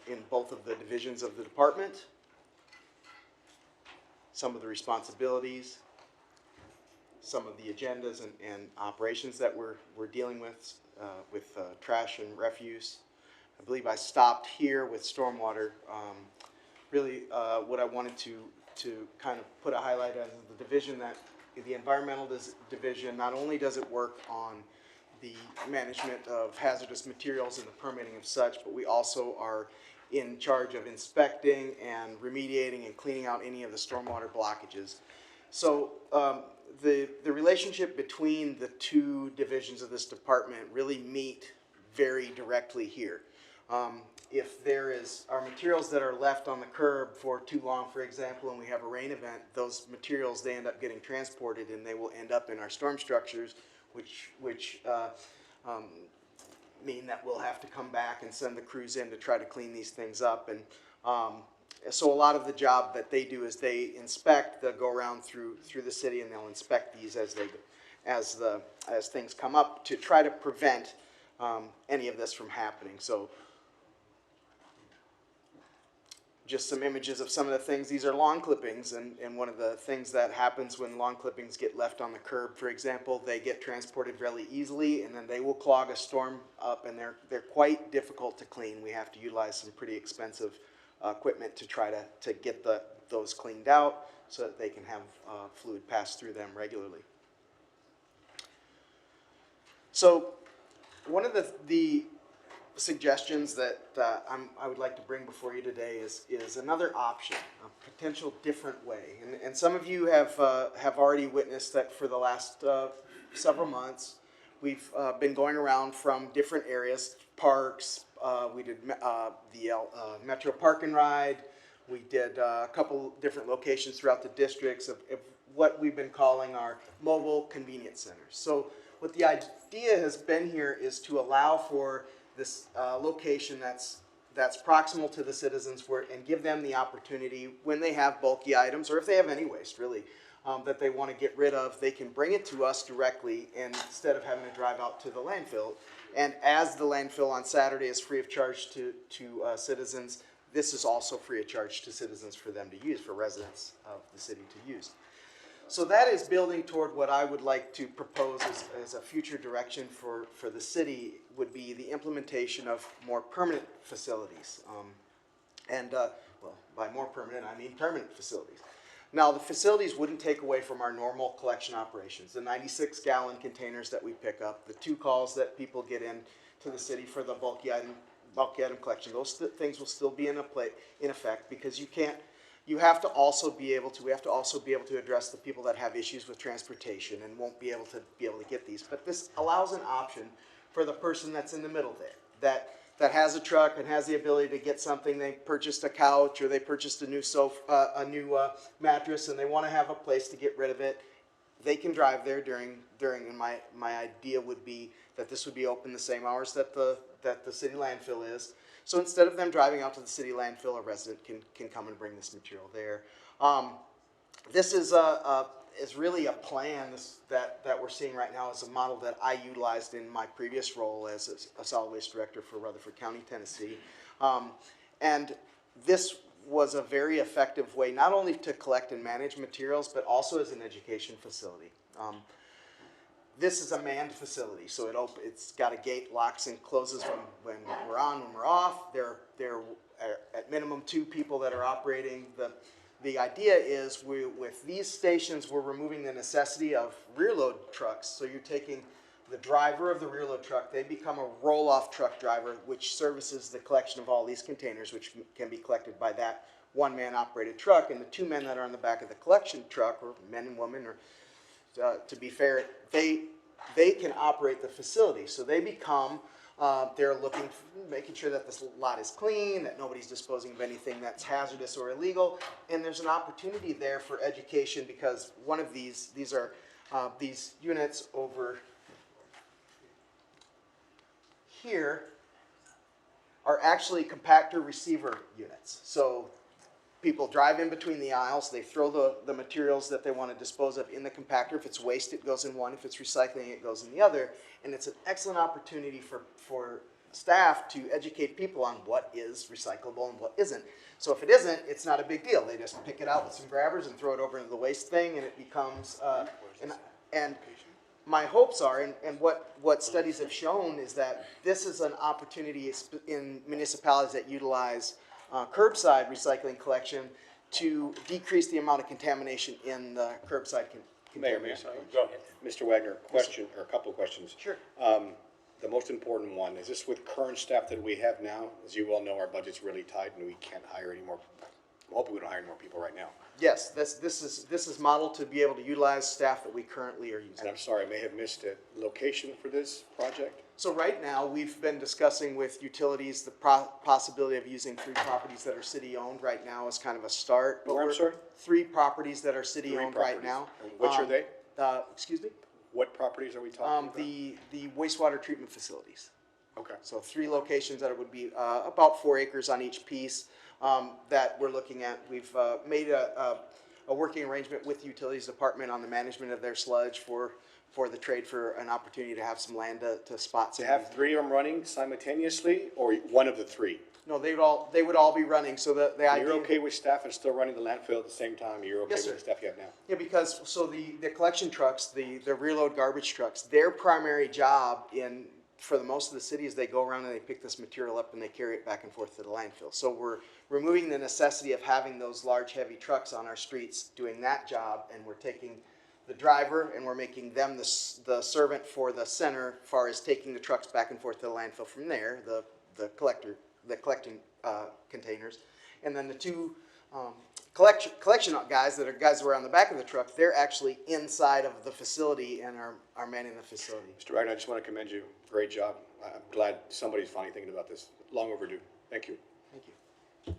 in both of the divisions of the department, some of the responsibilities, some of the agendas and operations that we're dealing with trash and refuse. I believe I stopped here with stormwater. Really, what I wanted to kind of put a highlight as the division that the environmental division, not only does it work on the management of hazardous materials and the permitting of such, but we also are in charge of inspecting and remediating and cleaning out any of the stormwater blockages. So the relationship between the two divisions of this department really meet very directly here. If there are materials that are left on the curb for too long, for example, and we have a rain event, those materials, they end up getting transported and they will end up in our storm structures, which mean that we'll have to come back and send the crews in to try to clean these things up. And so a lot of the job that they do is they inspect, they'll go around through the city and they'll inspect these as things come up to try to prevent any of this from happening. So just some images of some of the things. These are lawn clippings, and one of the things that happens when lawn clippings get left on the curb, for example, they get transported really easily, and then they will clog a storm up, and they're quite difficult to clean. We have to utilize some pretty expensive equipment to try to get those cleaned out so that they can have fluid pass through them regularly. So one of the suggestions that I would like to bring before you today is another option, a potential different way. And some of you have already witnessed that for the last several months, we've been going around from different areas, parks. We did the Metro Park and Ride. We did a couple different locations throughout the districts of what we've been calling our mobile convenience centers. So what the idea has been here is to allow for this location that's proximal to the citizens and give them the opportunity when they have bulky items or if they have any waste really that they want to get rid of, they can bring it to us directly instead of having to drive out to the landfill. And as the landfill on Saturday is free of charge to citizens, this is also free of charge to citizens for them to use, for residents of the city to use. So that is building toward what I would like to propose as a future direction for the city would be the implementation of more permanent facilities. Well, by more permanent, I mean permanent facilities. Now, the facilities wouldn't take away from our normal collection operations. The 96-gallon containers that we pick up, the 2 calls that people get in to the city for the bulky item collection, those things will still be in effect because we have to also be able to address the people that have issues with transportation and won't be able to get these. But this allows an option for the person that's in the middle there, that has a truck and has the ability to get something. They purchased a couch or they purchased a new sofa, a new mattress, and they want to have a place to get rid of it. They can drive there and my idea would be that this would be open the same hours that the city landfill is. So instead of them driving out to the city landfill, a resident can come and bring this material there. This is really a plan that we're seeing right now. Is a model that I utilized in my previous role as a solid waste director for Rutherford County, Tennessee. And this was a very effective way not only to collect and manage materials, but also as an education facility. This is a manned facility, so it's got a gate, locks and closes when we're on, when we're off. There are at minimum 2 people that are operating. The idea is with these stations, we're removing the necessity of rear load trucks. So you're taking the driver of the rear load truck, they become a roll-off truck driver, which services the collection of all these containers, which can be collected by that 1-man operated truck. And the 2 men that are on the back of the collection truck, or men and women, or to be fair, they can operate the facility. So they become, they're making sure that this lot is clean, that nobody's disposing of anything that's hazardous or illegal. And there's an opportunity there for education because one of these are these units over here are actually compactor receiver units. So people drive in between the aisles, they throw the materials that they want to dispose of in the compactor. If it's waste, it goes in one. If it's recycling, it goes in the other. And it's an excellent opportunity for staff to educate people on what is recyclable and what isn't. So if it isn't, it's not a big deal. They just pick it out with some grabbers and throw it over into the waste thing, and it becomes, and my hopes are, and what studies have shown is that this is an opportunity in municipalities that utilize curbside recycling collection to decrease the amount of contamination in the curbside Mayor, contamination. Go ahead. Mr. Wagner, question, or a couple of questions. Sure. The most important one, is this with current staff that we have now? As you all know, our budget's really tight and we can't hire any more. I'm hoping we don't hire any more people right now. Yes, this is modeled to be able to utilize staff that we currently are using. And I'm sorry, I may have missed it. Location for this project? So right now, we've been discussing with utilities the possibility of using 3 properties that are city-owned right now as kind of a start. But Where, I'm sorry? 3 properties that are city-owned right now. And which are they? Excuse me? What properties are we talking about? The wastewater treatment facilities. Okay. So 3 locations that would be about 4 acres on each piece that we're looking at. We've made a working arrangement with the utilities department on the management of their sludge for the trade for an opportunity to have some land to spot To some. have 3 of them running simultaneously, or one of the 3? No, they would all be running. So the idea. You're okay with staff and still running the landfill at the same time? You're okay Yes, with sir. the staff you have now? Yeah, because, so the collection trucks, the rear load garbage trucks, their primary job for the most of the city is they go around and they pick this material up and they carry it back and forth to the landfill. So we're removing the necessity of having those large, heavy trucks on our streets doing that job, and we're taking the driver and we're making them the servant for the center as far as taking the trucks back and forth to the landfill from there, the collecting containers. And then the 2 collection guys that are on the back of the truck, they're actually inside of the facility and are manning the facility. Mr. Wagner, I just want to commend you. Great job. I'm glad somebody's finally thinking about this. Long overdue. Thank you. Thank you.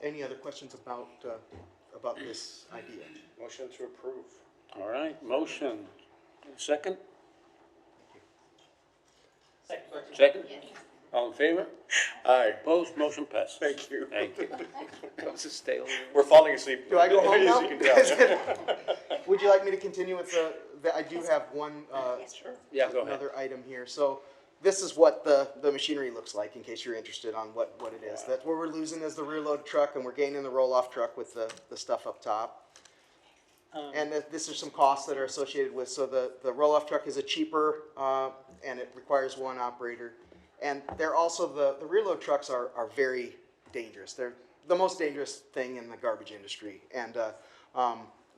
Any other questions about this idea? Motion to approve. All right, motion. Second? Second? All in favor? Aye. Opposed, motion passes. Thank you. Thank you. That was a stale. We're falling asleep. Do I go home now? As you can tell. Would you like me to continue with I do have one, Sure. Yeah, go ahead. another item here. So this is what the machinery looks like, in case you're interested on what it is. That's what we're losing is the rear load truck, and we're gaining the roll-off truck with the stuff up top. And this is some costs that are associated with, so the roll-off truck is a cheaper, and it requires 1 operator. And they're also, the rear load trucks are very dangerous. They're the most dangerous thing in the garbage industry. And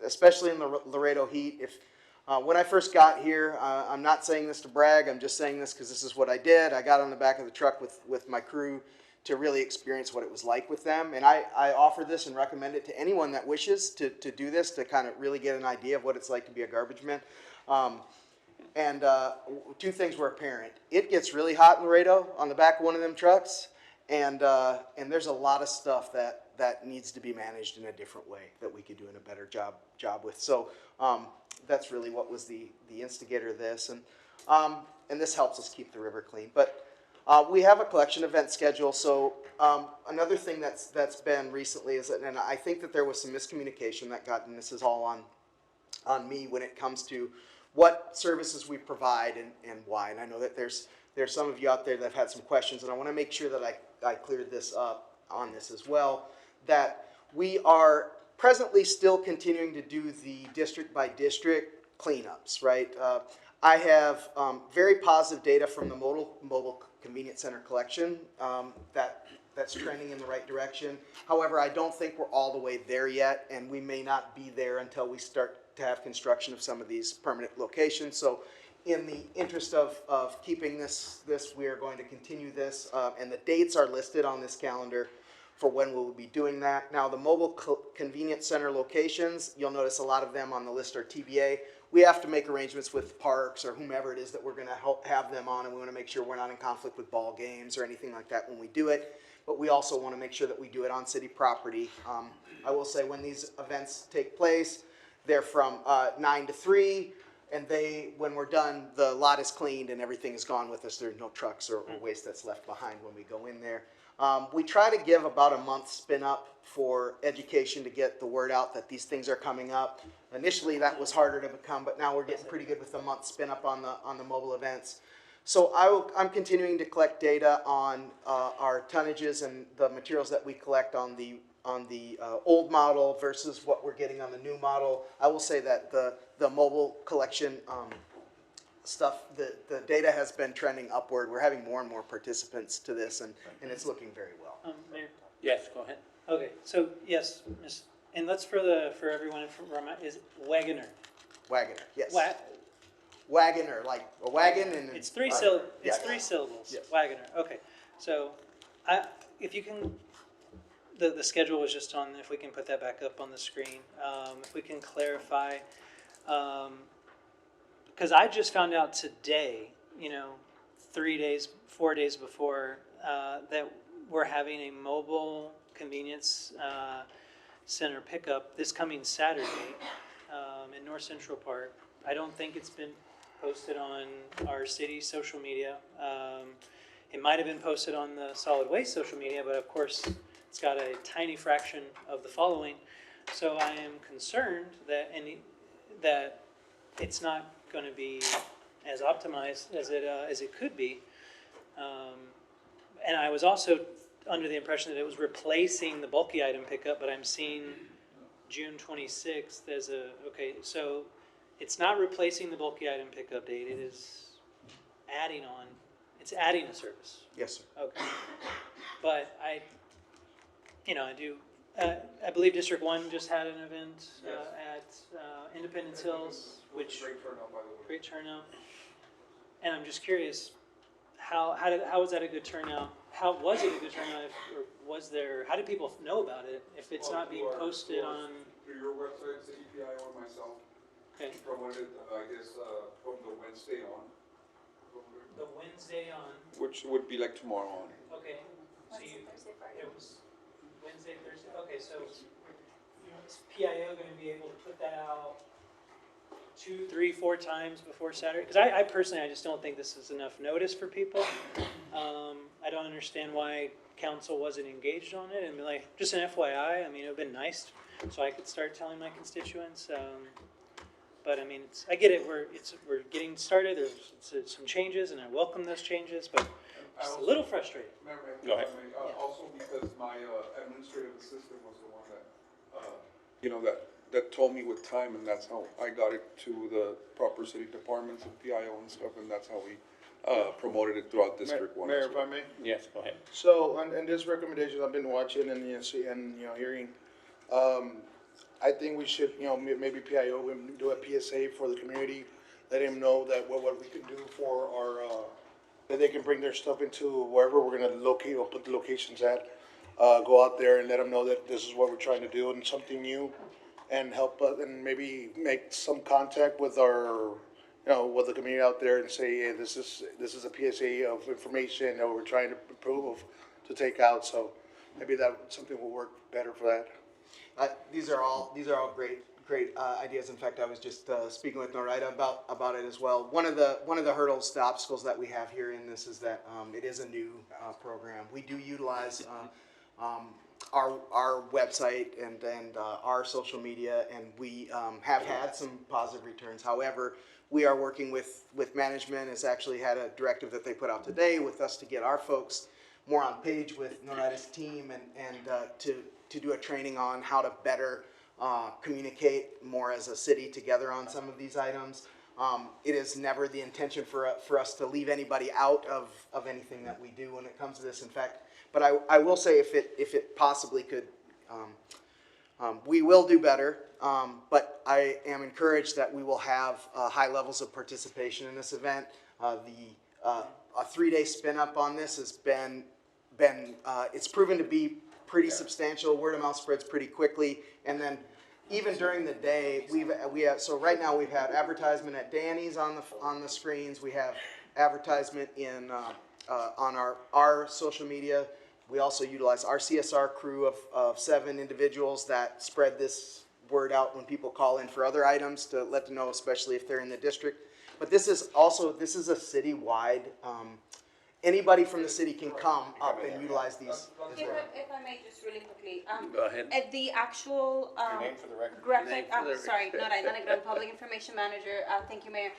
especially in the Laredo heat, when I first got here, I'm not saying this to brag, I'm just saying this because this is what I did. I got on the back of the truck with my crew to really experience what it was like with them. And I offer this and recommend it to anyone that wishes to do this, to kind of really get an idea of what it's like to be a garbage man. And 2 things were apparent. It gets really hot in Laredo on the back of one of them trucks, and there's a lot of stuff that needs to be managed in a different way that we could do a better job with. So that's really what was the instigator of this, and this helps us keep the river clean. But we have a collection event schedule. So another thing that's been recently is that, and I think that there was some miscommunication that got, and this is all on me when it comes to what services we provide and why. And I know that there's some of you out there that have had some questions, and I want to make sure that I cleared this up on this as well, that we are presently still continuing to do the district by district cleanups, right? I have very positive data from the mobile convenience center collection that's trending in the right direction. However, I don't think we're all the way there yet, and we may not be there until we start to have construction of some of these permanent locations. So in the interest of keeping this, we are going to continue this, and the dates are listed on this calendar for when we'll be doing that. Now, the mobile convenience center locations, you'll notice a lot of them on the list are TBA. We have to make arrangements with parks or whomever it is that we're going to have them on, and we want to make sure we're not in conflict with ball games or anything like that when we do it. But we also want to make sure that we do it on city property. I will say when these events take place, they're from 9 to 3. and they, when we're done, the lot is cleaned and everything is gone with us. There's no trucks or waste that's left behind when we go in there. We try to give about a month spin up for education to get the word out that these things are coming up. Initially, that was harder to become, but now we're getting pretty good with the month spin up on the mobile events. So I'm continuing to collect data on our tonnages and the materials that we collect on the old model versus what we're getting on the new model. I will say that the mobile collection stuff, the data has been trending upward. We're having more and more participants to this, and it's looking very well. Mayor? Yes, go ahead. Okay, so yes, and let's for everyone from Roma, is Wagoner. Wagoner, yes. Wa- Wagoner, like a wagon and. It's three yeah. three syllables. Yes. Wagoner. Okay, so if you can, the schedule was just on. If we can put that back up on the screen, if we can clarify, because I just found out today, 4 days before, that we're having a mobile convenience center pickup this coming Saturday in North Central Park. I don't think it's been posted on our city social media. It might have been posted on the solid waste social media, but of course it's got a tiny fraction of the following. So I am concerned that that it's not going to be as optimized as it could be. And I was also under the impression that it was replacing the bulky item pickup, but I'm seeing June 26th as so it's not replacing the bulky item pickup date. It is adding on. It's adding a service. Yes, sir. Okay. But I do. I believe District 1 just had an event at Independence Hills, which great turnout, by the way. great turnout. And I'm just curious, how was that a good turnout? How was it a good turnout? How did people know about it if it's not being posted on? Through your website, City PIO, and myself. Okay. Promoted, I guess, from the Wednesday on. The Wednesday on. Which would be like tomorrow on. Okay. So it was Wednesday, Thursday. Okay, so is PIO going to be able to put that out 2, 3, 4 times before Saturday? Because I personally, I just don't think this is enough notice for people. I don't understand why council wasn't engaged on it. And just an FYI, it would have been nice so I could start telling my constituents. But I get it. We're getting started. There's some changes, and I welcome those changes. But just a little frustrated. Go ahead. Also because my administrative assistant was the one that told me with time, and that's how I got it to the proper city departments and PIO and stuff, and that's how we promoted it throughout District 1. Mayor, if I may? Yes, go ahead. So, on this recommendation I've been watching and hearing, I think we should, maybe PIO would do a PSA for the community, let him know that what we can do for our, that they can bring their stuff into wherever we're gonna locate or put the locations at. Go out there and let them know that this is what we're trying to do and something new, and help us, and maybe make some contact with our, with the community out there and say, hey, this is a PSA of information that we're trying to improve to take out. So maybe something will work better for that. These are all great ideas. In fact, I was just speaking with Norita about it as well. One of the hurdles, the obstacles that we have here in this is that it is a new program. We do utilize our website and our social media, and we have had some positive returns. However, we are working with management. Has actually had a directive that they put out today with us to get our folks more on page with Norita's team and to do a training on how to better communicate more as a city together on some of these items. It is never the intention for us to leave anybody out of anything that we do when it comes to this. In fact, but I will say if it possibly could, we will do better. But I am encouraged that we will have high levels of participation in this event. A 3-day spin up on this has been it's proven to be pretty substantial. Word of mouth spreads pretty quickly, and then even during the day, we have so right now we've had advertisement at Danny's on the screens. We have advertisement on our social media. We also utilize our CSR crew of 7 individuals that spread this word out when people call in for other items to let them know, especially if they're in the district. But this is also, this is a citywide, anybody from the city can come up and utilize these as well. If I may, just really quickly, Go ahead. at the actual, Your name for the record. graphic, sorry, not Aina Negron, Public Information Manager, thank you, Mayor.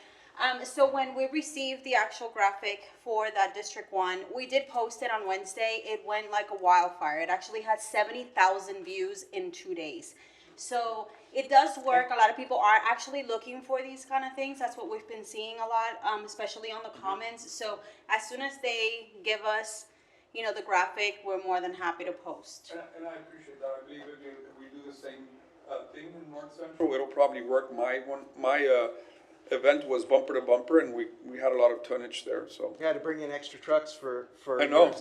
So when we received the actual graphic for that District 1, we did post it on Wednesday. It went like a wildfire. It actually had 70,000 views in 2 days. So it does work. A lot of people are actually looking for these kind of things. That's what we've been seeing a lot, especially on the comments. So as soon as they give us, you know, the graphic, we're more than happy to post. And I appreciate that. I believe if we do the same thing in North Central, it'll probably work. My event was bumper to bumper, and we had a lot of tonnage there, so. You had to bring in extra trucks for. I know,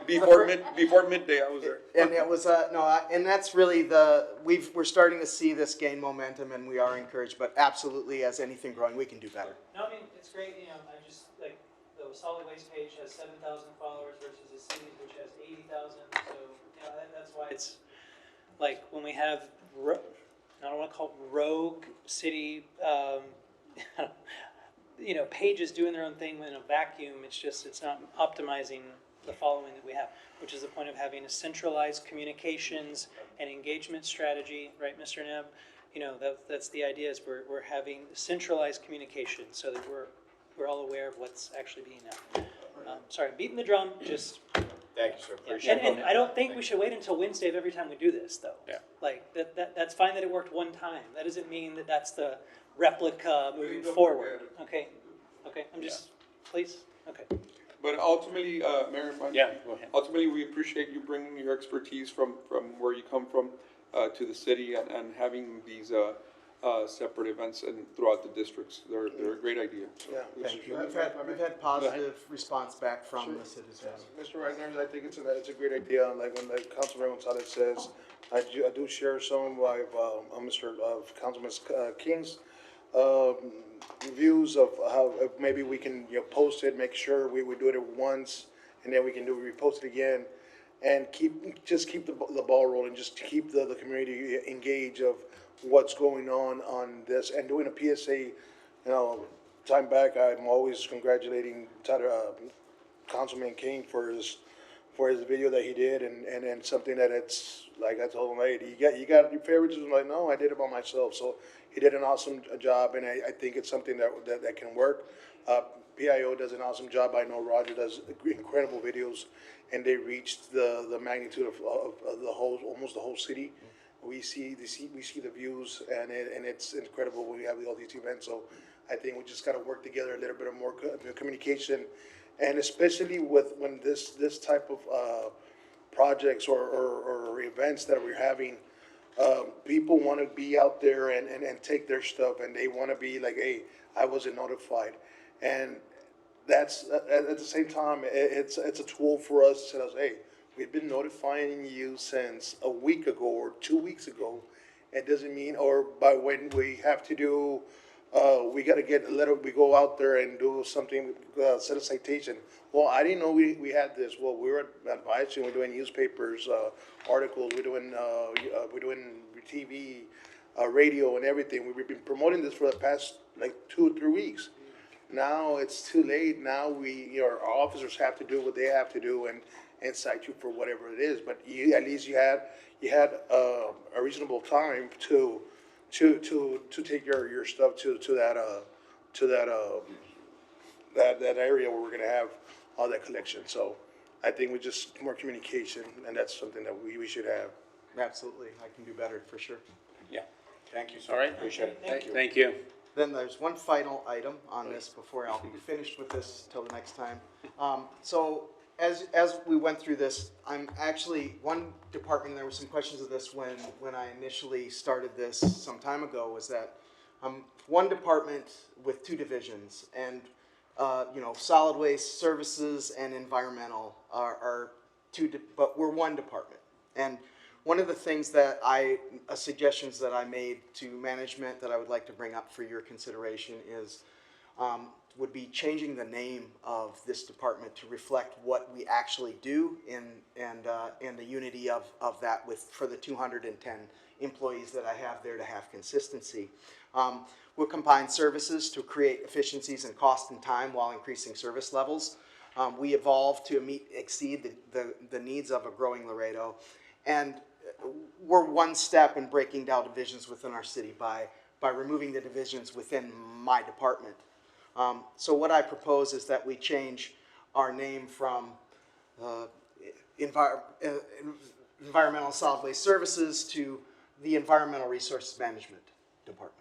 before midday, I was there. And it was, and that's really we're starting to see this gain momentum, and we are encouraged, but absolutely, as anything growing, we can do better. No, I mean, it's great, you know, I just, like, the solid waste page has 7,000 followers versus the city, which has 80,000, so, you know, that's why it's, like, when we have, I don't wanna call it rogue city, you know, pages doing their own thing in a vacuum, it's not optimizing the following that we have, which is the point of having a centralized communications and engagement strategy, right, Mr. Neb? You know, that's the idea, is we're having centralized communication so that we're all aware of what's actually being done. Sorry, beating the drum, just. Thank you, sir. Appreciate it. And I don't think we should wait until Wednesday of every time we do this, though. Yeah. Like, that's fine that it worked one time. That doesn't mean that that's the replica moving forward. Okay, I'm just, please, okay. But ultimately, Mayor, if I may? Yeah, go ahead. Ultimately, we appreciate you bringing your expertise from where you come from to the city and having these separate events and throughout the districts. They're a great idea. Yeah, Thank you. We've had positive response back from the citizens. Mr. Reisner, I think it's a great idea, like when the Councilman Gonzalez says, I do share some of Councilman King's views of how maybe we can, post it, make sure we do it once, and then we can repost it again, and keep the ball rolling, just to keep the community engaged of what's going on this, and doing a PSA, time back, I'm always congratulating Councilman King for his video that he did, and something that it's, like I told him, hey, you got your favorites? He was like, no, I did it by myself. So he did an awesome job, and I think it's something that can work. PIO does an awesome job. I know Roger does incredible videos, and they reached the magnitude of the whole, almost the whole city. We see the views, and it's incredible when we have all these events. So I think we just got to work together, a little bit of more communication, and especially when this type of projects or events that we're having, people want to be out there and take their stuff, and they want to be like, hey, I wasn't notified, and that's at the same time, it's a tool for us to say, hey, we've been notifying you since a week ago or 2 weeks ago. It doesn't mean, or by when we have to do, we got to get a letter, we go out there and do something, set a citation. Well, I didn't know we had this. Well, we were advising, we're doing newspapers, articles, we're doing TV, radio and everything. We've been promoting this for the past like 2 or 3 weeks. Now it's too late. Now our officers have to do what they have to do and cite you for whatever it is. But at least you had a reasonable time to take your stuff to that area where we're gonna have all that collection. So I think we just more communication, and that's something that we should have. Absolutely, I can do better for sure. Yeah. Thank you, sir. All right. Appreciate it. Thank you. Thank you. Then there's one final item on this before I'll be finished with this till the next time. So as we went through this, I'm actually, one department, there were some questions of this when I initially started this some time ago, was that one department with 2 divisions, and solid waste services and environmental are but we're one department. And one of the things suggestions that I made to management that I would like to bring up for your consideration is, would be changing the name of this department to reflect what we actually do and the unity of that for the 210 employees that I have there to have consistency. We'll combine services to create efficiencies in cost and time while increasing service levels. We evolve to exceed the needs of a growing Laredo. And we're one step in breaking down divisions within our city by removing the divisions within my department. So what I propose is that we change our name from Environmental Solid Waste Services to the Environmental Resources Management Department.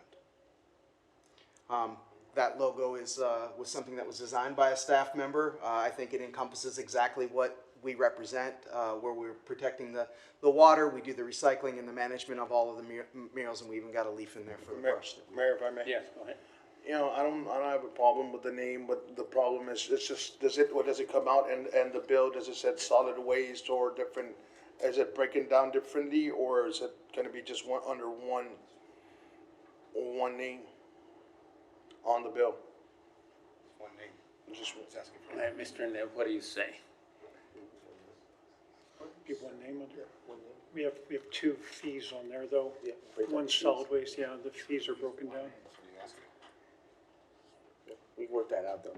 That logo was something that was designed by a staff member. I think it encompasses exactly what we represent, where we're protecting the water, we do the recycling and the management of all of the murals, and we even got a leaf in there for the brush. Mayor, if I may. Yes, go ahead. You know, I don't have a problem with the name, but the problem is, it's just, does it come out and the bill, does it said solid waste or different, is it breaking down differently, or is it gonna be just under one name on the bill? One name. Just asking for that. Mr. Nev, what do you say? Give one name under it. We have two fees on there, though. Yeah. One's solid waste, yeah, the fees are broken down. We can work that out though.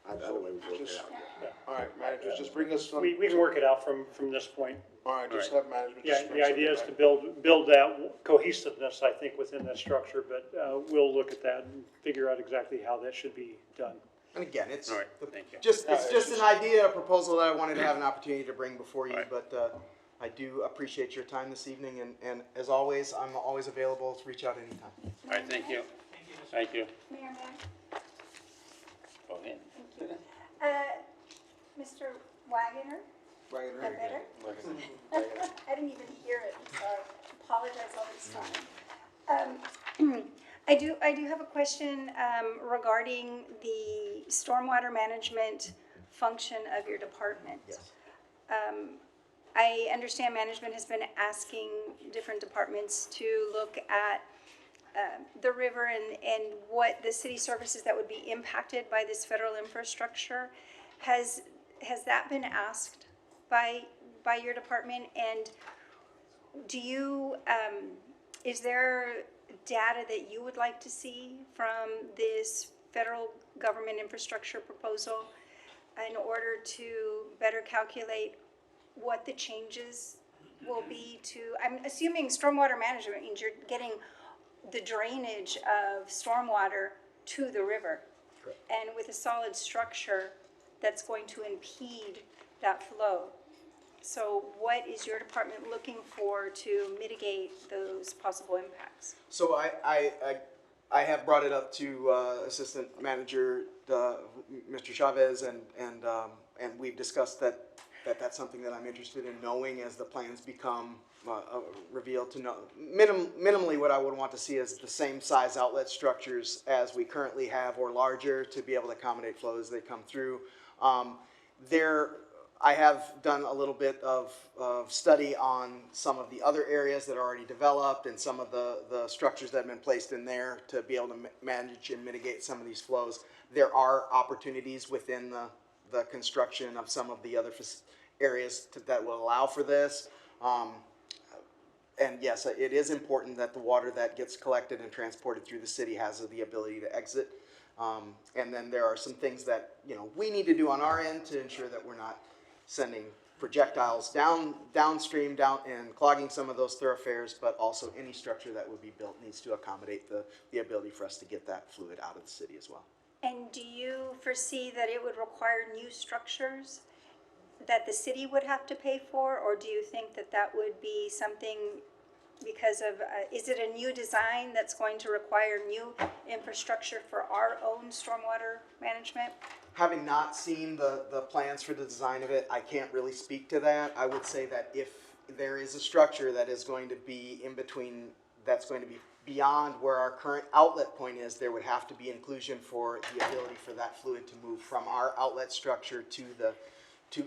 Either way, we work it out. Yeah. All right, managers, just bring us some. We can work it out from this point. All right, just have management. Yeah, just bring the idea is something to build that cohesiveness, I think, within that structure, but we'll look at that and figure out exactly how that should be done. And again, it's All right, thank you. it's just an idea, a proposal that I wanted to have an opportunity to bring before you, but I do appreciate your time this evening, and as always, I'm always available to reach out anytime. All right, thank you. Thank you. Mayor, Mayor? Go ahead. Thank you. Mr. Wagoner? Is that better? I didn't even hear it, so I apologize all this time. I do have a question regarding the stormwater management function of your department. Yes. I understand management has been asking different departments to look at the river and what the city services that would be impacted by this federal infrastructure. Has that been asked by your department? And do you, is there data that you would like to see from this federal government infrastructure proposal in order to better calculate what the changes will be to, I'm assuming stormwater management means you're getting the drainage of stormwater to the river. Correct. And with a solid structure that's going to impede that flow. So what is your department looking for to mitigate those possible impacts? So I have brought it up to Assistant Manager Mr. Chavez, and we've discussed that's something that I'm interested in knowing as the plans become revealed. To know minimally what I would want to see is the same size outlet structures as we currently have, or larger, to be able to accommodate flow as they come through. I have done a little bit of study on some of the other areas that are already developed and some of the structures that have been placed in there to be able to manage and mitigate some of these flows. There are opportunities within the construction of some of the other areas that will allow for this. And yes, it is important that the water that gets collected and transported through the city has the ability to exit. And then there are some things that we need to do on our end to ensure that we're not sending projectiles downstream and clogging some of those thoroughfares, but also any structure that would be built needs to accommodate the ability for us to get that fluid out of the city as well. And do you foresee that it would require new structures that the city would have to pay for, or do you think that that would be something because of, is it a new design that's going to require new infrastructure for our own stormwater management? Having not seen the plans for the design of it, I can't really speak to that. I would say that if there is a structure that is going to be in between, that's going to be beyond where our current outlet point is, there would have to be inclusion for the ability for that fluid to move from our outlet structure to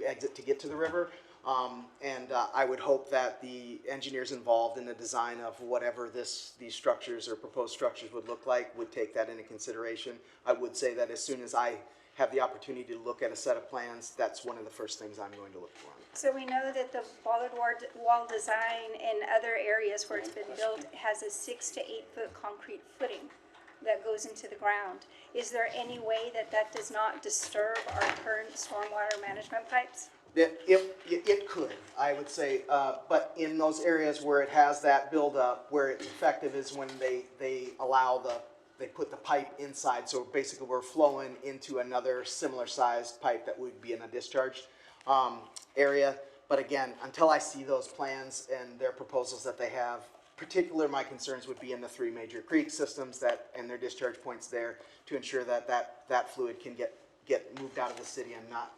exit to get to the river. I would hope that the engineers involved in the design of whatever these structures or proposed structures would look like would take that into consideration. I would say that as soon as I have the opportunity to look at a set of plans, that's one of the first things I'm going to look for. So we know that the bollard wall design in other areas where it's been built has a 6 to 8 foot concrete footing that goes into the ground. Is there any way that that does not disturb our current stormwater management pipes? It could, I would say, but in those areas where it has that buildup, where it's effective is when they put the pipe inside. So basically we're flowing into another similar sized pipe that would be in a discharge area. But again, until I see those plans and their proposals that they have, particular my concerns would be in the 3 major creek systems and their discharge points there to ensure that fluid can get moved out of the city and not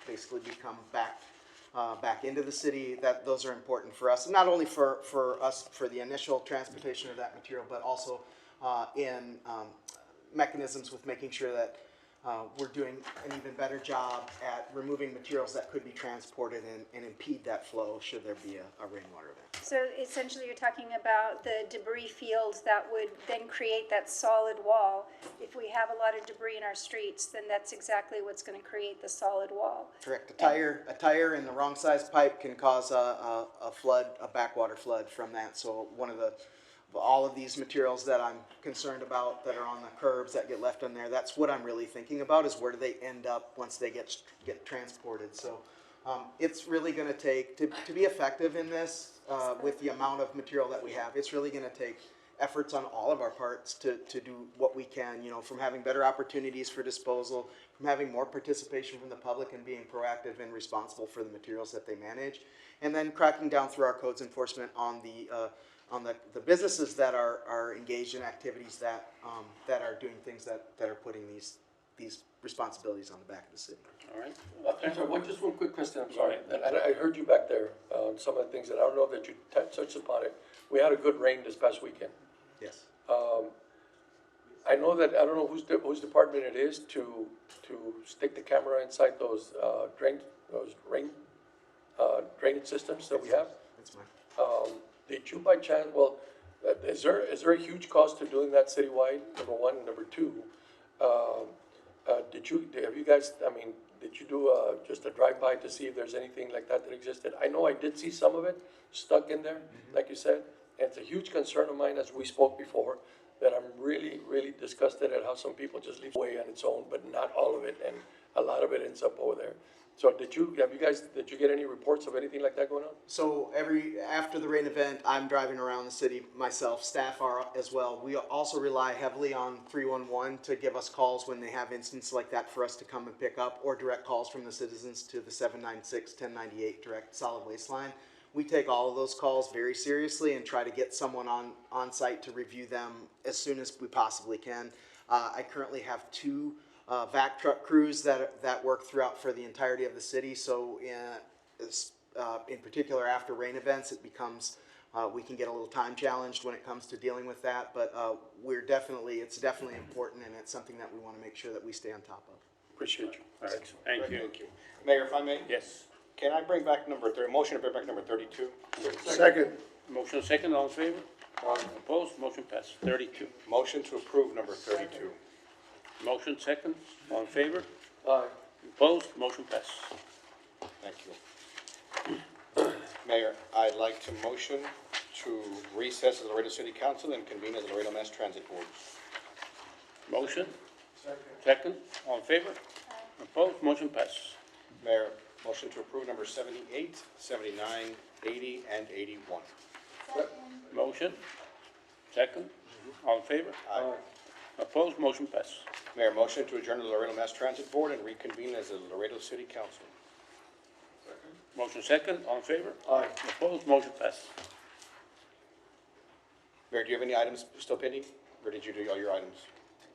basically become back into the city. Those are important for us, not only for us for the initial transportation of that material, but also in mechanisms with making sure that we're doing an even better job at removing materials that could be transported and impede that flow should there be a rainwater event. So essentially you're talking about the debris fields that would then create that solid wall. If we have a lot of debris in our streets, then that's exactly what's going to create the solid wall. Correct. A tire in the wrong size pipe can cause a flood, a backwater flood from that. So all of these materials that I'm concerned about that are on the curbs that get left on there, that's what I'm really thinking about, is where do they end up once they get transported. So it's really going to take, to be effective in this, with the amount of material that we have, it's really going to take efforts on all of our parts to do what we can, from having better opportunities for disposal, from having more participation from the public and being proactive and responsible for the materials that they manage, and then cracking down through our codes enforcement on the businesses that are engaged in activities that are doing things that are putting these responsibilities on the back of the city. All right. I'm sorry, just one quick question, I'm sorry. And I heard you back there on some of the things that I don't know that you touched upon it. We had a good rain this past weekend. Yes. I know that, I don't know whose department it is to stick the camera inside those rain drainage systems that we have. That's mine. Did you by chance, is there a huge cost to doing that citywide, number one, and number two? Did you do just a drive-by to see if there's anything like that existed? I know I did see some of it stuck in there, like you said, and it's a huge concern of mine, as we spoke before, that I'm really, really disgusted at how some people just leave away on its own, but not all of it, and a lot of it ends up over there. So did you get any reports of anything like that going on? So after the rain event, I'm driving around the city myself, staff are as well. We also rely heavily on 311 to give us calls when they have instances like that for us to come and pick up, or direct calls from the citizens to the 796-1098 direct solid waste line. We take all of those calls very seriously and try to get someone on site to review them as soon as we possibly can. I currently have 2 vac truck crews that work throughout for the entirety of the city. So in particular after rain events, it becomes, we can get a little time challenged when it comes to dealing with that, but it's definitely important, and it's something that we want to make sure that we stay on top of. Appreciate you. All right, thank you. Thank you. Mayor, if I may? Yes. Can I bring back motion to bring back number 32? Second. Motion second, all in favor? Opposed, motion passes. 32. Motion to approve number 32. Motion second, all in favor? Aye. Opposed, motion passes. Thank you. Mayor, I'd like to motion to recess as Laredo City Council and convene as the Laredo Mass Transit Board. Motion? Second, all in favor? Opposed, motion passes. Mayor, motion to approve number 78, 79, 80, and 81. Motion? Second, all in favor? Aye. Opposed, motion passes. Mayor, motion to adjourn to the Laredo Mass Transit Board and reconvene as the Laredo City Council. Motion second, all in favor? Aye. Opposed, motion passes. Mayor, do you have any items still pending, or did you do all your items?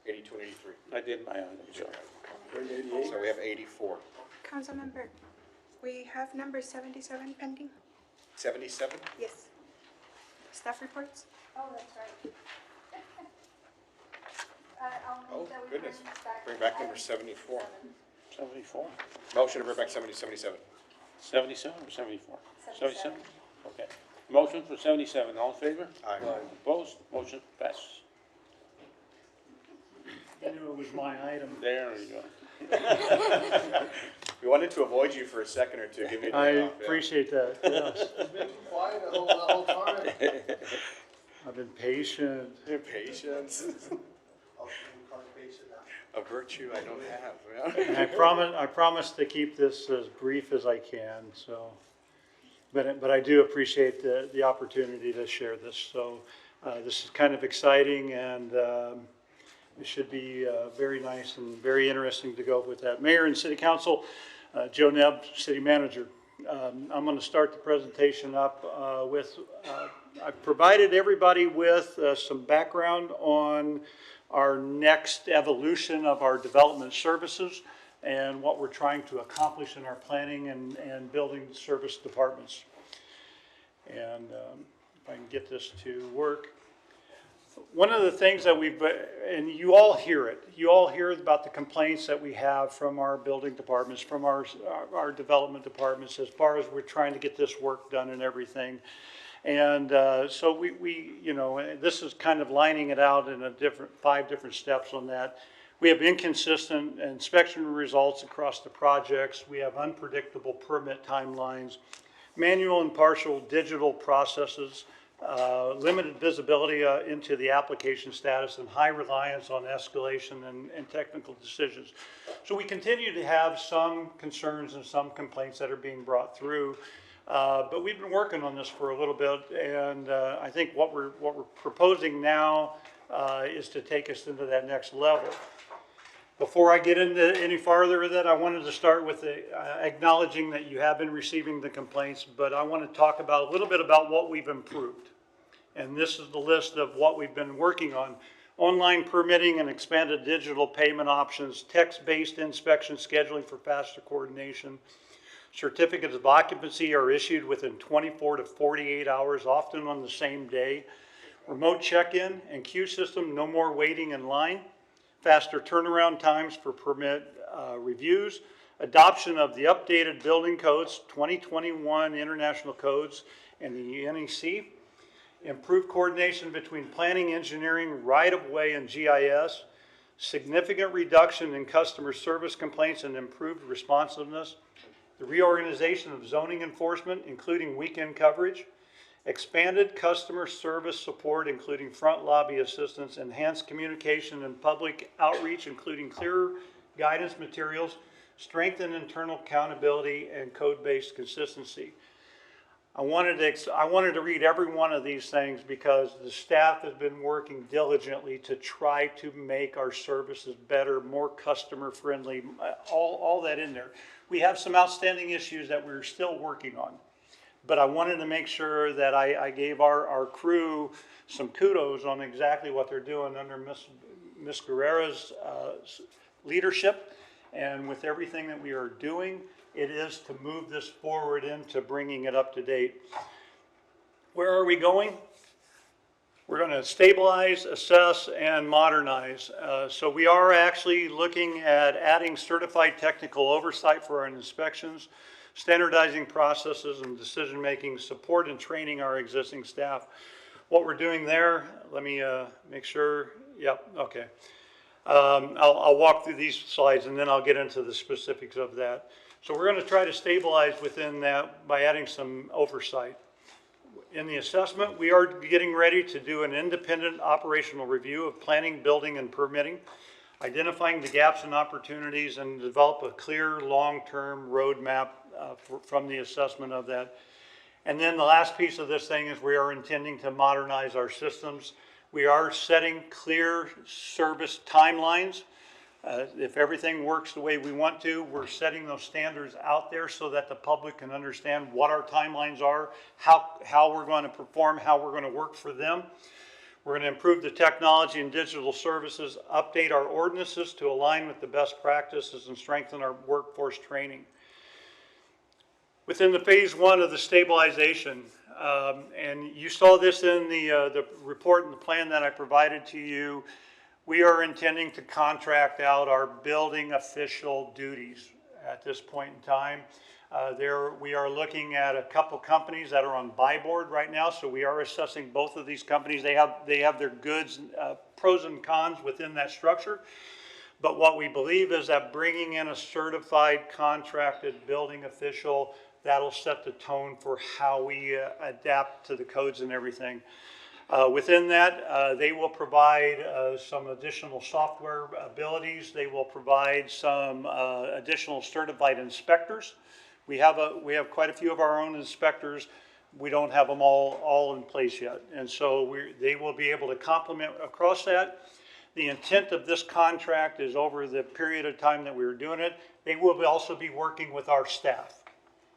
82 and 83? I did my own. So we have 84. Councilmember, we have number 77 pending. 77? Yes. Staff reports? Oh, that's right. Oh, goodness. Bring back number 74. 74? Motion to bring back 77. 77 or 74? 77. Okay. Motion for 77, all in favor? Aye. Opposed, motion passes. I knew it was my item. There you go. We wanted to avoid you for a second or two, give you a I day off, yeah. appreciate that, yes. Quiet the whole time. I've been patient. Patience. A virtue I don't have, And yeah. I promise to keep this as brief as I can, so. But I do appreciate the opportunity to share this. So this is kind of exciting, and it should be very nice and very interesting to go with that. Mayor and City Council, Joe Nebb, City Manager. I'm going to start the presentation up with, I've provided everybody with some background on our next evolution of our development services and what we're trying to accomplish in our planning and building service departments. And if I can get this to work. One of the things that we've, and you all hear about the complaints that we have from our building departments, from our development departments, as far as we're trying to get this work done and everything. And so we, you know, this is kind of lining it out in 5 different steps on that. We have inconsistent inspection results across the projects. We have unpredictable permit timelines, manual and partial digital processes, limited visibility into the application status, and high reliance on escalation and technical decisions. So we continue to have some concerns and some complaints that are being brought through. But we've been working on this for a little bit, and I think what we're proposing now is to take us into that next level. Before I get into any farther with that, I wanted to start with acknowledging that you have been receiving the complaints, but I want to talk about a little bit about what we've improved. And this is the list of what we've been working on. Online permitting and expanded digital payment options, text-based inspection scheduling for faster coordination. Certificates of occupancy are issued within 24 to 48 hours, often on the same day. Remote check-in and queue system, no more waiting in line. Faster turnaround times for permit reviews. Adoption of the updated building codes, 2021 international codes, and the NEC. Improved coordination between planning, engineering, right-of-way, and GIS. Significant reduction in customer service complaints and improved responsiveness. The reorganization of zoning enforcement, including weekend coverage, expanded customer service support, including front lobby assistance, enhanced communication and public outreach, including clearer guidance materials, strengthened internal accountability, and code-based consistency. I wanted to read every one of these things because the staff has been working diligently to try to make our services better, more customer friendly, all that in there. We have some outstanding issues that we're still working on, but I wanted to make sure that I gave our crew some kudos on exactly what they're doing under Ms. Guerrera's leadership, and with everything that we are doing, it is to move this forward into bringing it up to date. Where are we going? We're going to stabilize, assess, and modernize. So we are actually looking at adding certified technical oversight for our inspections, standardizing processes and decision-making, support and training our existing staff. What we're doing there, let me make sure, yep, okay. I'll walk through these slides and then I'll get into the specifics of that. So we're going to try to stabilize within that by adding some oversight. In the assessment, we are getting ready to do an independent operational review of planning, building, and permitting, identifying the gaps and opportunities, and develop a clear long-term roadmap from the assessment of that. And then the last piece of this thing is we are intending to modernize our systems. We are setting clear service timelines. If everything works the way we want to, we're setting those standards out there so that the public can understand what our timelines are, how we're going to perform, how we're going to work for them. We're going to improve the technology and digital services, update our ordinances to align with the best practices, and strengthen our workforce training. Within the phase 1 of the stabilization, and you saw this in the report and the plan that I provided to you, we are intending to contract out our building official duties at this point in time. We are looking at a couple companies that are on buy board right now, so we are assessing both of these companies. They have their goods, pros and cons within that structure. But what we believe is that bringing in a certified contracted building official, that'll set the tone for how we adapt to the codes and everything. Within that, they will provide some additional software abilities. They will provide some additional certified inspectors. We have quite a few of our own inspectors. We don't have them all in place yet. And so they will be able to complement across that. The intent of this contract is over the period of time that we're doing it, they will also be working with our staff,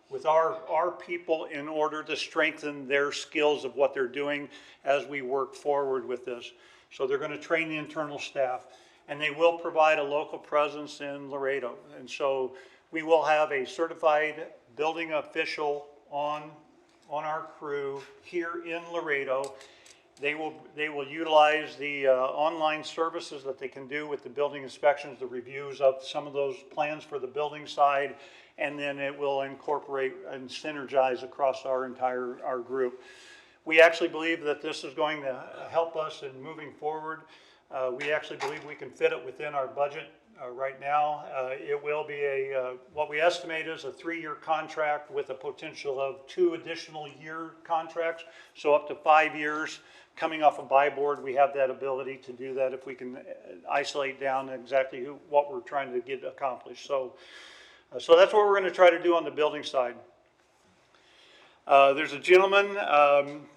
with our people in order to strengthen their skills of what they're doing as we work forward with this. So they're going to train the internal staff, and they will provide a local presence in Laredo. And so we will have a certified building official on our crew here in Laredo. They will utilize the online services that they can do with the building inspections, the reviews of some of those plans for the building side, and then it will incorporate and synergize across our group. We actually believe that this is going to help us in moving forward. We actually believe we can fit it within our budget right now. It will be what we estimate is a 3-year contract with a potential of 2 additional year contracts, so up to 5 years. Coming off a buy board, we have that ability to do that if we can isolate down exactly what we're trying to get accomplished. So that's what we're going to try to do on the building side. There's a gentleman,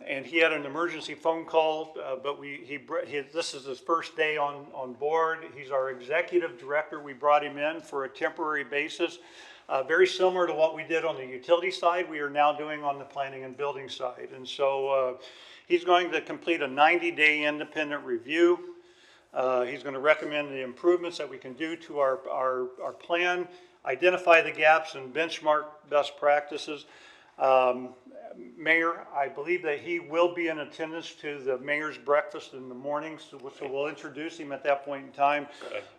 and he had an emergency phone call, but this is his first day on board. He's our executive director. We brought him in for a temporary basis. Very similar to what we did on the utility side, we are now doing on the planning and building side. And so he's going to complete a 90-day independent review. He's going to recommend the improvements that we can do to our plan, identify the gaps and benchmark best practices. Mayor, I believe that he will be in attendance to the mayor's breakfast in the morning, so we'll introduce him at that point in time.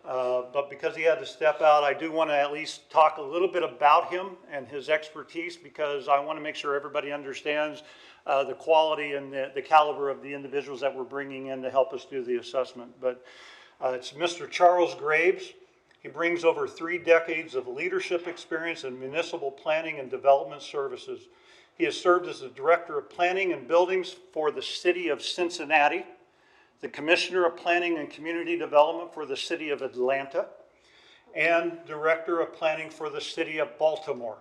But because he had to step out, I do want to at least talk a little bit about him and his expertise, because I want to make sure everybody understands the quality and the caliber of the individuals that we're bringing in to help us do the assessment. But it's Mr. Charles Graves. He brings over 3 decades of leadership experience in municipal planning and development services. He has served as the Director of Planning and Buildings for the City of Cincinnati, the Commissioner of Planning and Community Development for the City of Atlanta, and Director of Planning for the City of Baltimore.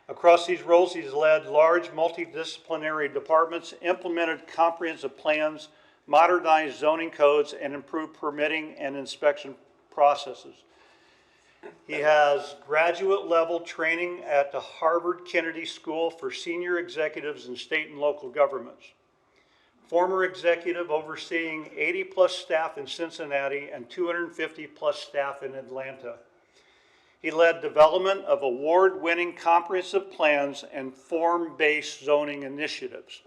Across these roles, he's led large multidisciplinary departments, implemented comprehensive plans, modernized zoning codes, and improved permitting and inspection processes. He has graduate level training at the Harvard Kennedy School for Senior Executives in State and Local Governments. Former executive overseeing 80+ staff in Cincinnati and 250+ staff in Atlanta. He led development of award-winning comprehensive plans and form-based zoning initiatives.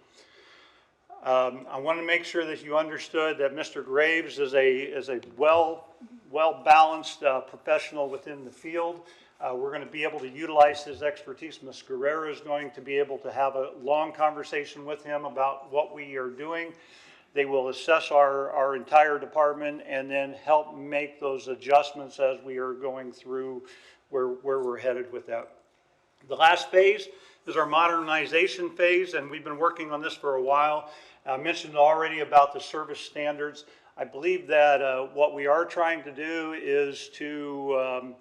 I want to make sure that you understood that Mr. Graves is a well-balanced professional within the field. We're going to be able to utilize his expertise. Ms. Guerrero is going to be able to have a long conversation with him about what we are doing. They will assess our entire department and then help make those adjustments as we are going through where we're headed with that. The last phase is our modernization phase, and we've been working on this for a while. I mentioned already about the service standards. I believe that what we are trying to do is to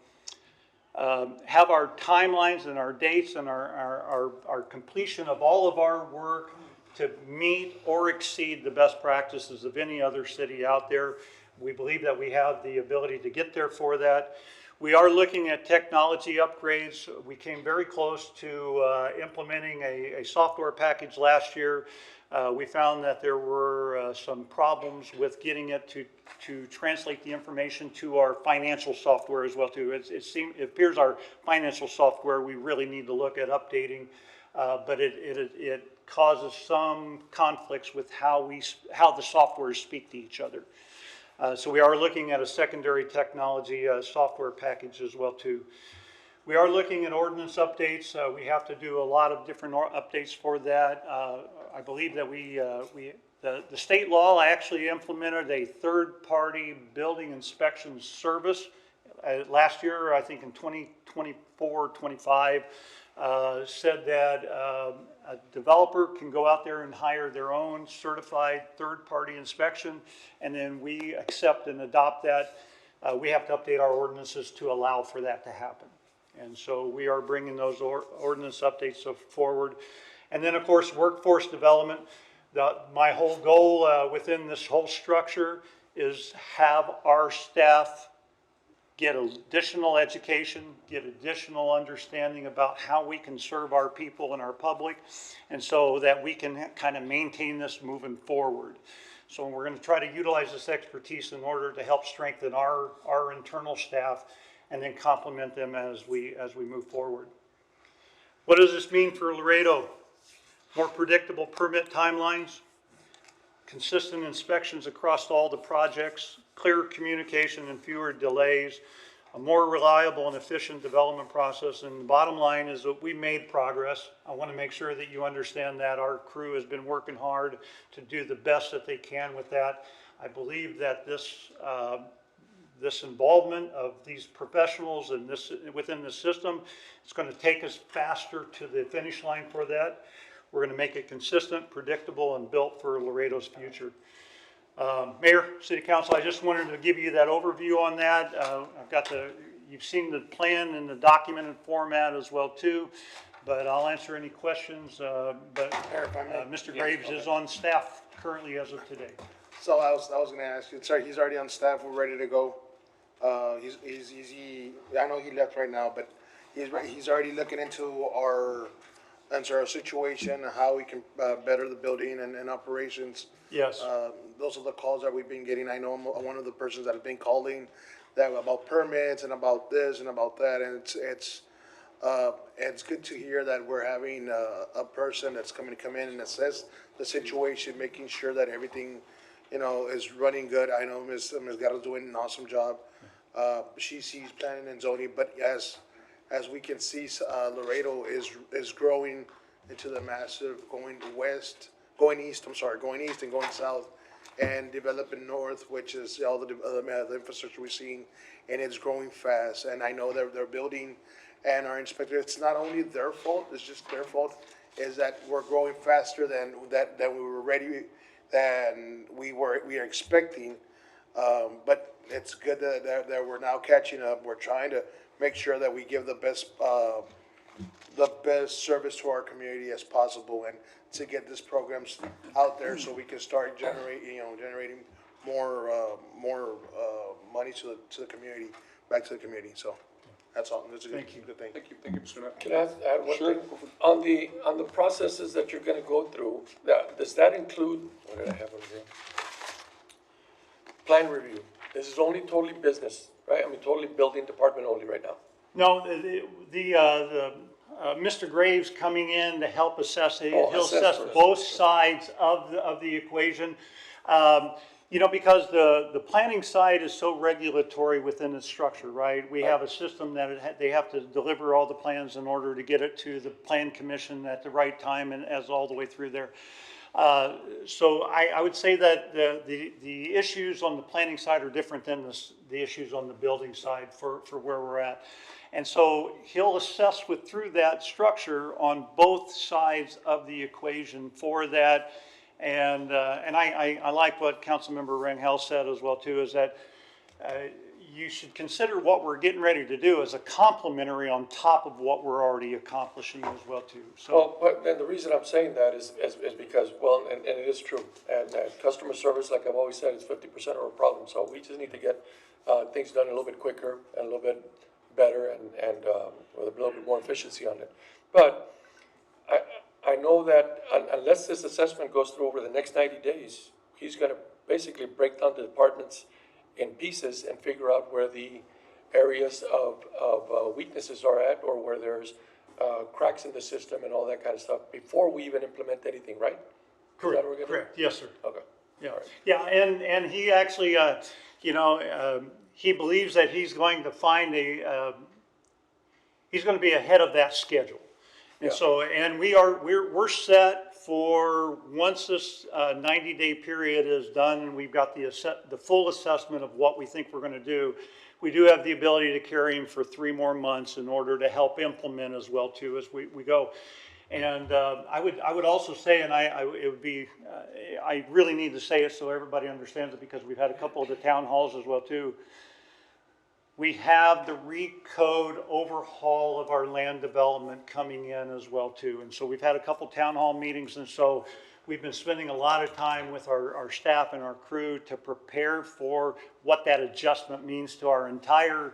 have our timelines and our dates and our completion of all of our work to meet or exceed the best practices of any other city out there. We believe that we have the ability to get there for that. We are looking at technology upgrades. We came very close to implementing a software package last year. We found that there were some problems with getting it to translate the information to our financial software as well too. It appears our financial software we really need to look at updating, but it causes some conflicts with how the softwares speak to each other. So we are looking at a secondary technology software package as well too. We are looking at ordinance updates. We have to do a lot of different updates for that. I believe that we The state law actually implemented a third-party building inspection service. Last year, I think in 2024, 25, said that a developer can go out there and hire their own certified third-party inspection, and then we accept and adopt that. We have to update our ordinances to allow for that to happen. And so we are bringing those ordinance updates forward. And then, of course, workforce development. My whole goal within this whole structure is have our staff get additional education, get additional understanding about how we can serve our people and our public, and so that we can kind of maintain this moving forward. So we're going to try to utilize this expertise in order to help strengthen our internal staff and then complement them as we move forward. What does this mean for Laredo? More predictable permit timelines, consistent inspections across all the projects, clearer communication and fewer delays, a more reliable and efficient development process. And the bottom line is that we made progress. I want to make sure that you understand that our crew has been working hard to do the best that they can with that. I believe that this involvement of these professionals and within the system, it's going to take us faster to the finish line for that. We're going to make it consistent, predictable, and built for Laredo's future. Mayor, City Council, I just wanted to give you that overview on that. You've seen the plan in the documented format as well too, but I'll answer any questions. Mr. Graves is on staff currently as of today. So I was going to ask you, sorry, he's already on staff, we're ready to go. I know he left right now, but he's already looking into our situation, how we can better the building and operations. Yes. Those are the calls that we've been getting. I know I'm one of the persons that have been calling that about permits and about this and about that, and it's good to hear that we're having a person that's come in and assess the situation, making sure that everything, is running good. I know Ms. Garra's doing an awesome job. She's planning and zoning, but as we can see, Laredo is growing into the massive going east and going south, and developing north, which is all the infrastructure we're seeing, and it's growing fast. And I know that they're building, and our inspector, it's not only their fault, it's just their fault, is that we're growing faster than we were ready, than we are expecting. But it's good that we're now catching up. We're trying to make sure that we give the best service to our community as possible, and to get these programs out there so we can start generating more money to the community, back to the community. So that's all. That's a good thing. Thank you, Mr. Knapp. Can I add one thing? On the processes that you're gonna go through, does that include, what did I have over here? Plan review. This is only totally business, right? I mean, totally building department only right now. No, Mr. Graves coming in to help assess it. He'll assess both sides of the equation. Because the planning side is so regulatory within the structure, right? We have a system that they have to deliver all the plans in order to get it to the plan commission at the right time and as all the way through there. So I would say that the issues on the planning side are different than the issues on the building side for where we're at. And so he'll assess through that structure on both sides of the equation for that. And I like what Councilmember Rangel said as well too, is that you should consider what we're getting ready to do as a complementary on top of what we're already accomplishing as well too. So, But then the reason I'm saying that is because, and it is true, and customer service, like I've always said, is 50% of our problem. So we just need to get things done a little bit quicker and a little bit better and with a little bit more efficiency on it. But I know that unless this assessment goes through over the next 90 days, he's going to basically break down the departments in pieces and figure out where the areas of weaknesses are at, or where there's cracks in the system and all that kind of stuff before we even implement anything, right? Correct. Correct. Yes, sir. Okay. Yeah. Right. Yeah. And he actually, he believes that he's going to find he's going to be ahead of that schedule. And so, and we're set for, once this 90-day period is done, and we've got the full assessment of what we think we're going to do, we do have the ability to carry him for 3 more months in order to help implement as well too as we go. And I would also say, and it would be, I really need to say it so everybody understands it, because we've had a couple of the town halls as well too. We have the recode overhaul of our land development coming in as well too. And so we've had a couple town hall meetings, and so we've been spending a lot of time with our staff and our crew to prepare for what that adjustment means to our entire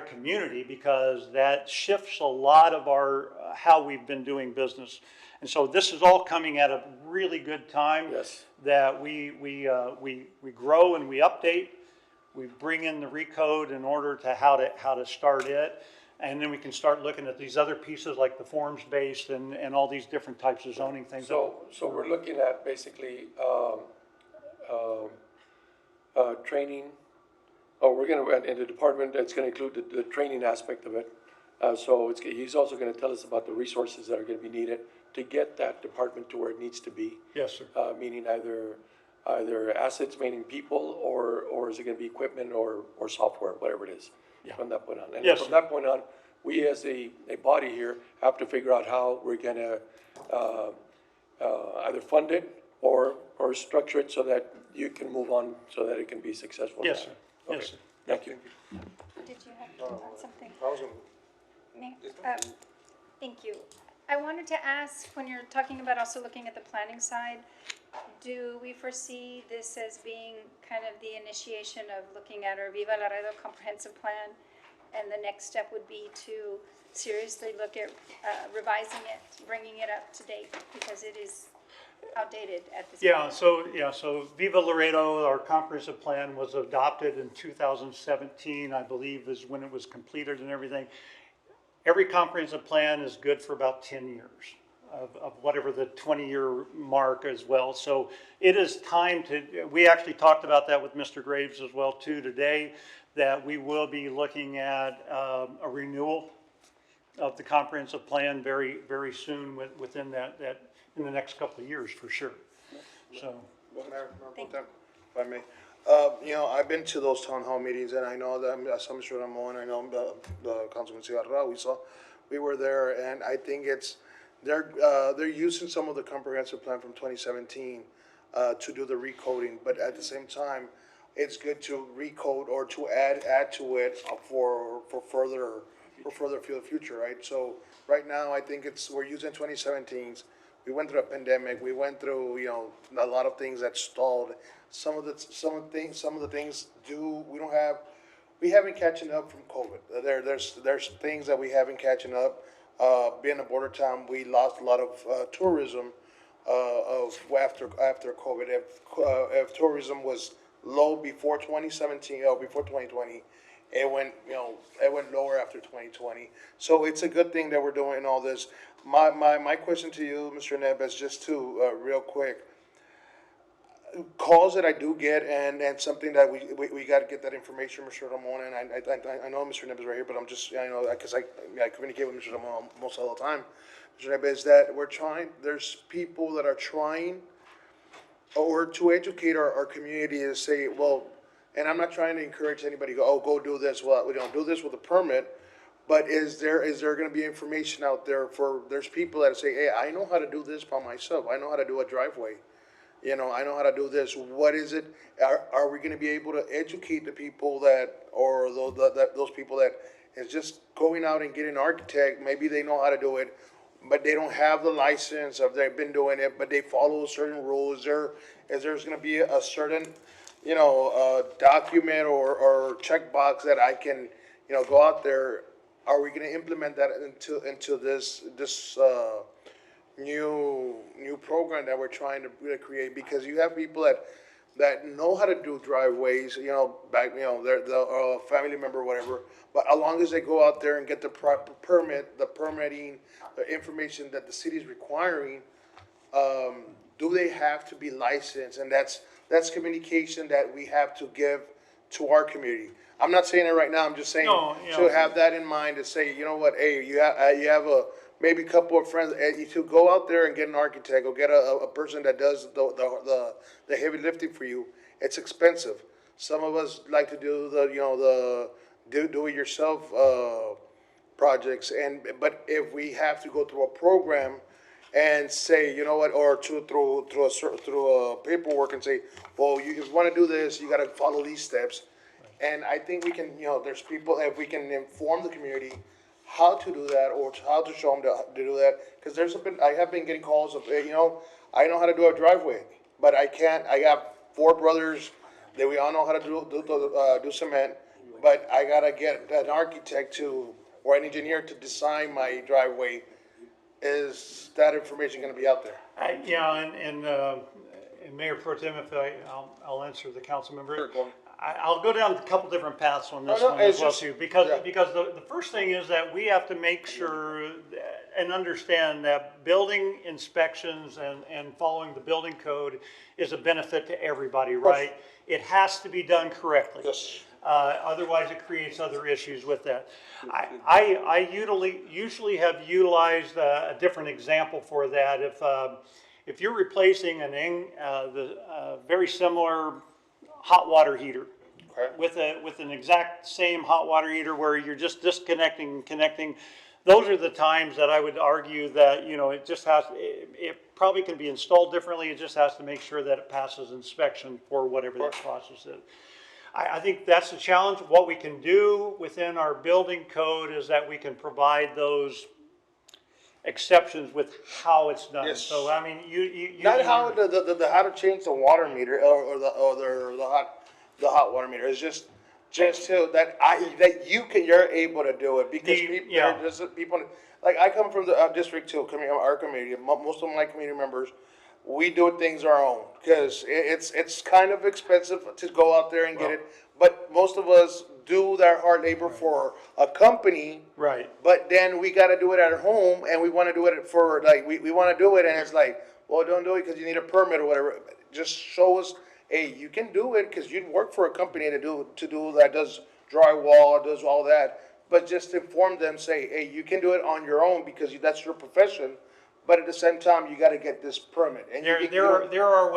community, because that shifts a lot of our how we've been doing business. And so this is all coming at a really good time. Yes. That we grow and we update. We bring in the recode in order to how to start it, and then we can start looking at these other pieces like the forms-based and all these different types of zoning things. So we're looking at basically training. Oh, we're gonna, in the department, that's gonna include the training aspect of it. So he's also gonna tell us about the resources that are gonna be needed to get that department to where it needs to be. Yes, sir. Meaning either assets, meaning people, or is it gonna be equipment or software, whatever it is, from that point on. And Yes, from sir. that point on, we as a body here have to figure out how we're gonna either fund it or structure it so that you can move on, so that it can be successful. Yes, sir. Okay. Yes, sir. Thank you. Did you have something? I was Thank you. I wanted to ask, when you're talking about also looking at the planning side, do we foresee this as being kind of the initiation of looking at our Viva Laredo comprehensive plan? And the next step would be to seriously look at revising it, bringing it up to date, because it is outdated at this point. So Viva Laredo, our comprehensive plan, was adopted in 2017, I believe, is when it was completed and everything. Every comprehensive plan is good for about 10 years of whatever the 20-year mark as well. So it is time to, we actually talked about that with Mr. Graves as well too today, that we will be looking at a renewal of the comprehensive plan very, very soon within that in the next couple of years for sure. So. Mayor, if I may. I've been to those town hall meetings, and I know that I saw Mr. Ramon, I know the Councilman Cigarra, we were there, and I think they're using some of the comprehensive plan from 2017 to do the recoding, but at the same time, it's good to recode or to add to it for further future, right? So right now, I think we're using 2017s. We went through a pandemic. We went through, a lot of things that stalled. Some of the things we haven't catching up from COVID. There's things that we haven't catching up. Being a border town, we lost a lot of tourism after COVID. If tourism was low before 2017 or before 2020, it went lower after 2020. So it's a good thing that we're doing all this. My question to you, Mr. Neb, is just real quick. Calls that I do get, and something that we got to get that information, Mr. Ramon, and I know Mr. Neb is right here, but I'm just, because I communicate with Mr. Ramon most all the time. Mr. Neb, is that there's people that are trying or to educate our community to say, well, and I'm not trying to encourage anybody to go do this. Well, we don't do this with a permit, but is there going to be information out there there's people that say, hey, I know how to do this by myself. I know how to do a driveway. I know how to do this. What is it? Are we going to be able to educate the people or those people that is just going out and getting an architect? Maybe they know how to do it, but they don't have the license, or they've been doing it, but they follow certain rules. Is there's going to be a certain, document or checkbox that I can, go out there? Are we going to implement that into this new program that we're trying to really create? Because you have people that know how to do driveways, they're the family member or whatever, but as long as they go out there and get the proper permit, the permitting, the information that the city is requiring, do they have to be licensed? And that's communication that we have to give to our community. I'm not saying it right now. I'm just saying to have that in mind, to say, you know what, hey, you have a maybe a couple of friends, to go out there and get an architect, or get a person that does the heavy lifting for you. It's expensive. Some of us like to do the do-it-yourself, projects, but if we have to go through a program and say, you know what, or through a paperwork and say, well, if you want to do this, you got to follow these steps. And I think we can, there's people, if we can inform the community how to do that, or how to show them to do that, because I have been getting calls of, I know how to do a driveway, but I can't. I got 4 brothers that we all know how to do cement, but I gotta get an architect or an engineer to design my driveway. Is that information gonna be out there? And Mayor Pro Tem, if I'll answer the council member. I'll go down a couple different paths on this one as well too, because the first thing is that we have to make sure and understand that building inspections and following the building code is a benefit to everybody, right? It has to be done correctly. Yes. Otherwise, it creates other issues with that. I usually have utilized a different example for that. If you're replacing the very similar hot water heater with an exact same hot water heater where you're just disconnecting and connecting, those are the times that I would argue that it probably can be installed differently. It just has to make sure that it passes inspection for whatever that process is. I think that's the challenge. What we can do within our building code is that we can provide those exceptions with how it's done. Yes. So I mean, you Not how how to change the water meter or the hot water meter. It's just that you're able to do it, because people like, I come from the District 2 our community. Most of my community members, we do things our own, because it's kind of expensive to go out there and get it. But most of us do their hard labor for a company. Right. But then we got to do it at home, and we want to do it for, like, we want to do it, and it's like, well, don't do it because you need a permit or whatever. Just show us, hey, you can do it because you work for a company to do that, does drywall, does all that. But just inform them, say, hey, you can do it on your own because that's your profession. But at the same time, you got to get this permit. And there are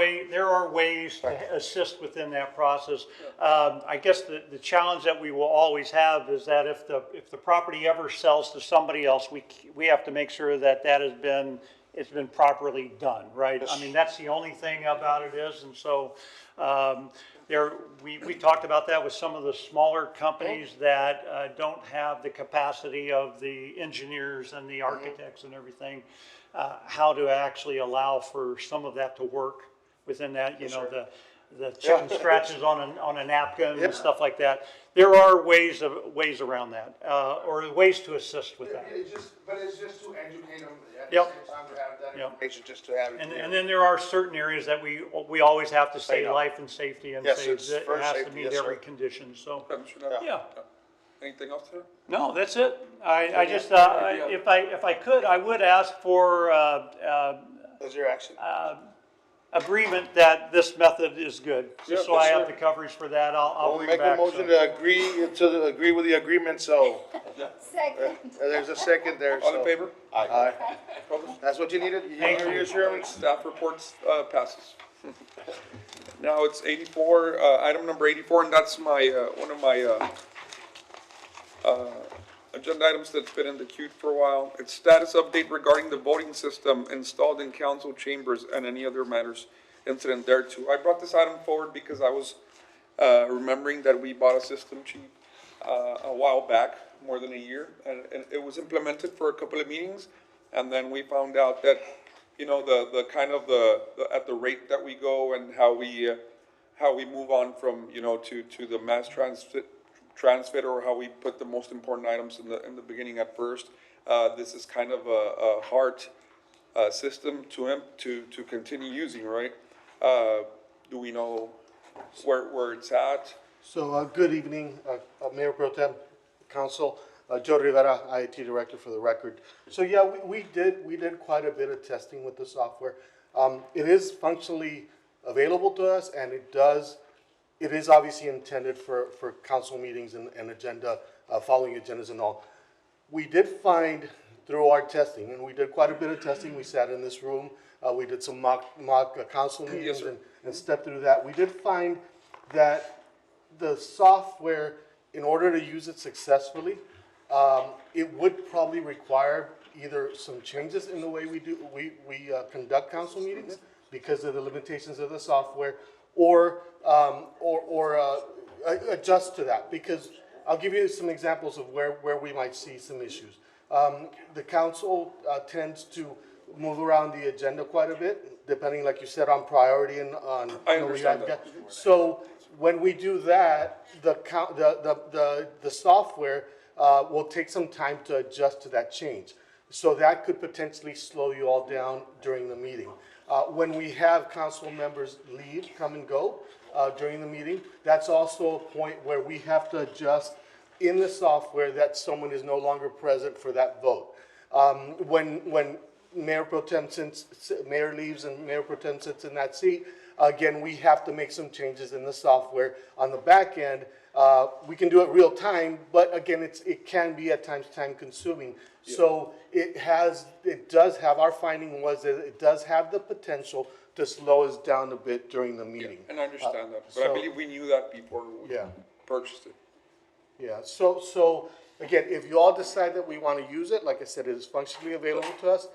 ways to assist within that process. I guess the challenge that we will always have is that if the property ever sells to somebody else, we have to make sure that it's been properly done, right? I mean, that's the only thing about it is, and so we talked about that with some of the smaller companies that don't have the capacity of the engineers and the architects and everything. How to actually allow for some of that to work within that, the chicken scratches on a napkin and stuff like that. There are ways around that, or ways to assist with that. But it's just to educate them at Yep. the same time, to have that information, just to have it. And then there are certain areas that we always have to say life and safety and Yes, say it's it first has to safety, meet yes, every sir. condition, so. Yeah. Anything else, sir? No, that's it. I just, if I could, I would ask for, Is your action? agreement that this method is good. Just so Yes, I have sir. the coverage for that, I'll We'll bring make back. a motion to agree with the agreement, so. Second. There's a second there, so. All in favor? Aye. Opposed? That's what you needed? Thank Your you. reassurance? Staff reports passes. Now it's 84, item number 84, and that's my, one of my agenda items that's been in the queue for a while. It's status update regarding the voting system installed in council chambers and any other matters incident thereto. I brought this item forward because I was remembering that we bought a system cheap a while back, more than a year, and it was implemented for a couple of meetings, and then we found out that, the kind of at the rate that we go and how we move on from, to the mass transit, or how we put the most important items in the beginning at first. This is kind of a hard system to continue using, right? Do we know where it's at? So, good evening, Mayor Pro Tem, Council, Joe Rivera, IT Director for the record. So, yeah, we did quite a bit of testing with the software. It is functionally available to us, and it is obviously intended for council meetings and agenda, following agendas and all. We did find through our testing, and we did quite a bit of testing. We sat in this room, we did some mock council meetings and stepped through that. We did find that the software, in order to use it successfully, it would probably require either some changes in the way we conduct council meetings because of the limitations of the software, or adjust to that. Because I'll give you some examples of where we might see some issues. The council tends to move around the agenda quite a bit, depending, like you said, on priority and on. I understand that. So when we do that, the software will take some time to adjust to that change. So that could potentially slow you all down during the meeting. When we have council members leave, come and go during the meeting, that's also a point where we have to adjust in the software that someone is no longer present for that vote. When Mayor Pro Tem Mayor leaves and Mayor Pro Tem sits in that seat, again, we have to make some changes in the software on the back end. We can do it real time, but again, it can be at times time consuming. Yeah. So it does have, our finding was that it does have the potential to slow us down a bit during the meeting. Yeah, and I understand that, but I believe we knew that before we purchased it. Yeah, so again, if you all decide that we want to use it, like I said, it is functionally available to us,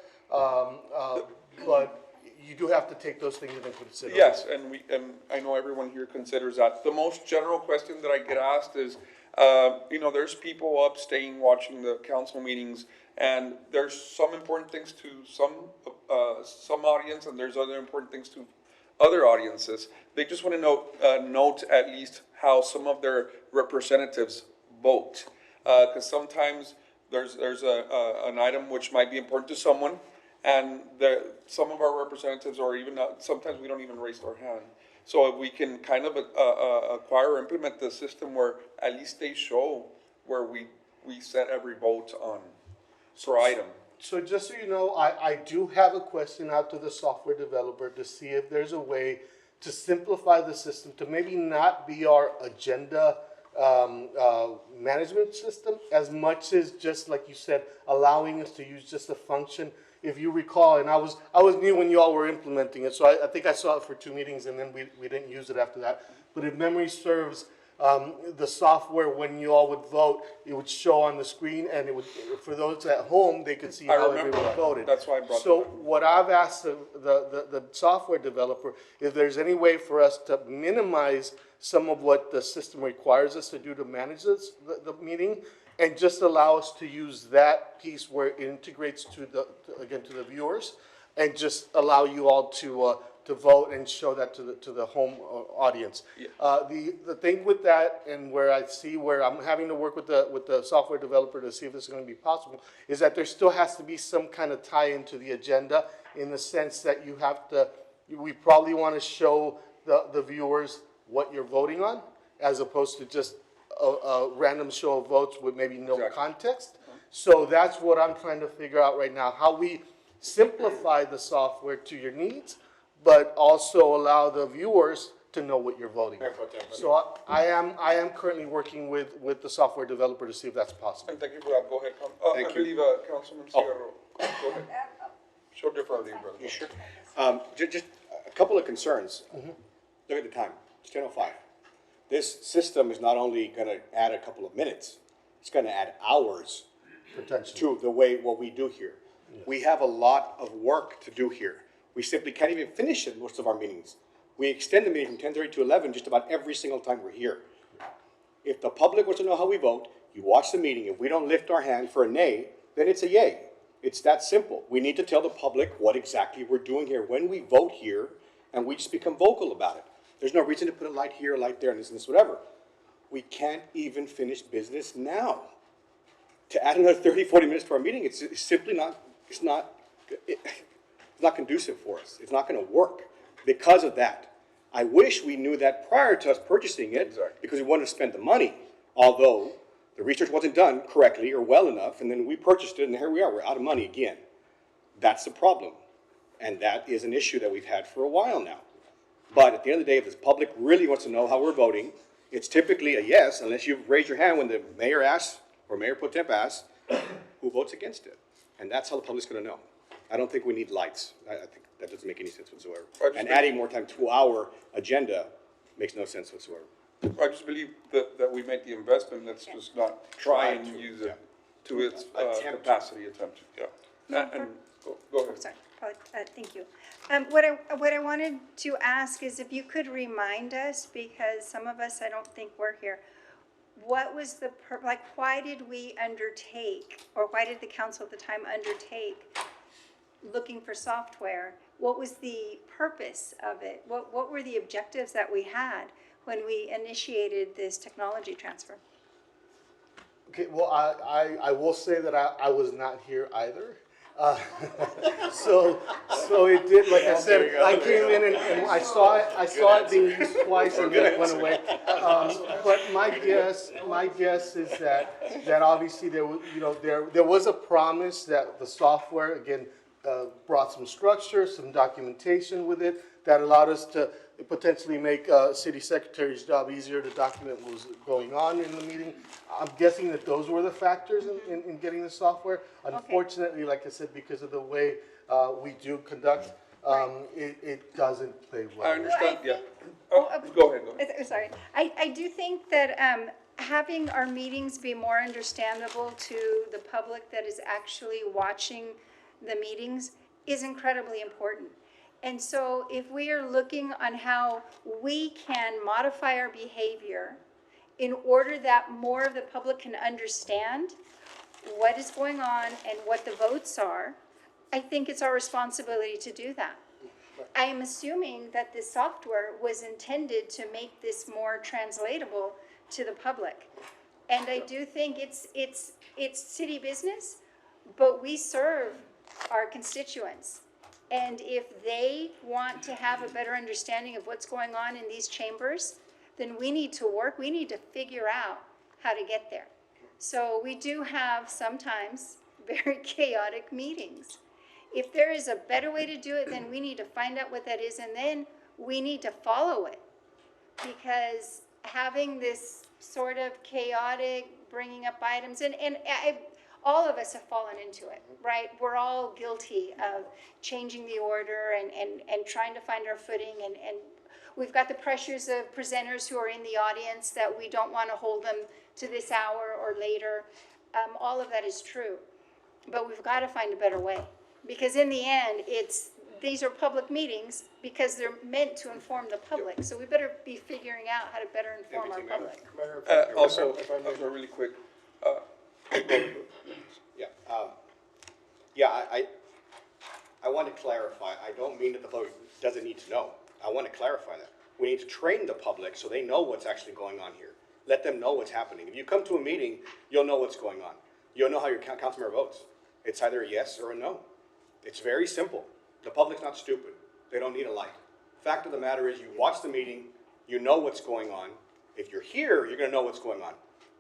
but you do have to take those things into consideration. Yes, and I know everyone here considers that. The most general question that I get asked is, there's people up staying watching the council meetings, and there's some important things to some audience, and there's other important things to other audiences. They just want to note at least how some of their representatives vote, because sometimes there's an item which might be important to someone, and some of our representatives, or even sometimes we don't even raise our hand. So if we can kind of acquire or implement the system where at least they show where we set every vote on per item. So just so you know, I do have a question out to the software developer to see if there's a way to simplify the system to maybe not be our agenda management system as much as just, like you said, allowing us to use just a function. If you recall, and I was new when you all were implementing it, so I think I saw it for 2 meetings and then we didn't use it after that. But if memory serves, the software, when you all would vote, it would show on the screen, and it would, for those at home, they could see how everyone voted. That's why I brought So what I've asked the software developer, if there's any way for us to minimize some of what the system requires us to do to manage the meeting, and just allow us to use that piece where it integrates to the viewers, and just allow you all to vote and show that to the home audience. Yeah. The thing with that, and where I'm having to work with the software developer to see if this is going to be possible, is that there still has to be some kind of tie into the agenda, in the sense that we probably want to show the viewers what you're voting on, as opposed to just a random show of votes with maybe no context. So that's what I'm trying to figure out right now, how we simplify the software to your needs, but also allow the viewers to know what you're voting on. So I am currently working with the software developer to see if that's possible. And thank you for that. Go ahead. I believe Councilman Fierro. Go ahead. Show defer to you, brother. You sure? Just a couple of concerns. Look at the time. It's 10:05. This system is not only going to add a couple of minutes, it's going to add hours to what we do here. Yeah. We have a lot of work to do here. We simply can't even finish it most of our meetings. We extend the meeting from 10:30 to 11 just about every single time we're here. If the public wants to know how we vote, you watch the meeting. If we don't lift our hand for a nay, then it's a yay. It's that simple. We need to tell the public what exactly we're doing here when we vote here, and we just become vocal about it. There's no reason to put a light here, a light there, and this, whatever. We can't even finish business now. To add another 30, 40 minutes to our meeting, it's simply not conducive for us. It's not going to work because of that. I wish we knew that prior to us purchasing it, because we wanted to spend the money, although the research wasn't done correctly or well enough, and then we purchased it, and here we are, we're out of money again. That's the problem, and that is an issue that we've had for a while now. But at the end of the day, if the public really wants to know how we're voting, it's typically a yes, unless you raise your hand when the mayor asks, or Mayor Pro Tem asks, who votes against it. And that's how the public's gonna know. I don't think we need lights. I think that doesn't make any sense whatsoever. I just And think- adding more time to our agenda makes no sense whatsoever. I just believe that we make the investment, let's just not try and use it to its capacity attempt, yeah. And, go ahead. Sorry, probably, thank you. What I wanted to ask is if you could remind us, because some of us, I don't think were here, what was the, why did we undertake, or why did the council at the time undertake looking for software? What was the purpose of it? What were the objectives that we had when we initiated this technology transfer? Okay, well, I will say that I was not here either. So it did, like I said, I came in and I saw it being used twice and then it went away. But my guess is that obviously there was a promise that the software, again, brought some structure, some documentation with it that allowed us to potentially make city secretary's job easier to document what was going on in the meeting. I'm guessing that those were the factors in getting the software. Unfortunately, like I said, because of the way we do conduct, it doesn't play well. I understand, yeah. Go ahead. Sorry. I do think that having our meetings be more understandable to the public that is actually watching the meetings is incredibly important. And so if we are looking on how we can modify our behavior in order that more of the public can understand what is going on and what the votes are, I think it's our responsibility to do that. I am assuming that this software was intended to make this more translatable to the public. And I do think it's city business, but we serve our constituents. And if they want to have a better understanding of what's going on in these chambers, then we need to figure out how to get there. So we do have sometimes very chaotic meetings. If there is a better way to do it, then we need to find out what that is, and then we need to follow it. Because having this sort of chaotic bringing up items, all of us have fallen into it, right? We're all guilty of changing the order and trying to find our footing, and we've got the pressures of presenters who are in the audience that we don't want to hold them to this hour or later. All of that is true, but we've got to find a better way, because in the end, these are public meetings because they're meant to inform the public. So we better be figuring out how to better inform our public. Also, really quick, I want to clarify, I don't mean that the public doesn't need to know. I want to clarify that. We need to train the public so they know what's actually going on here. Let them know what's happening. If you come to a meeting, you'll know what's going on. You'll know how your council member votes. It's either a yes or a no. It's very simple. The public's not stupid. They don't need a light. Fact of the matter is, you watch the meeting, you know what's going on. If you're here, you're going to know what's going on.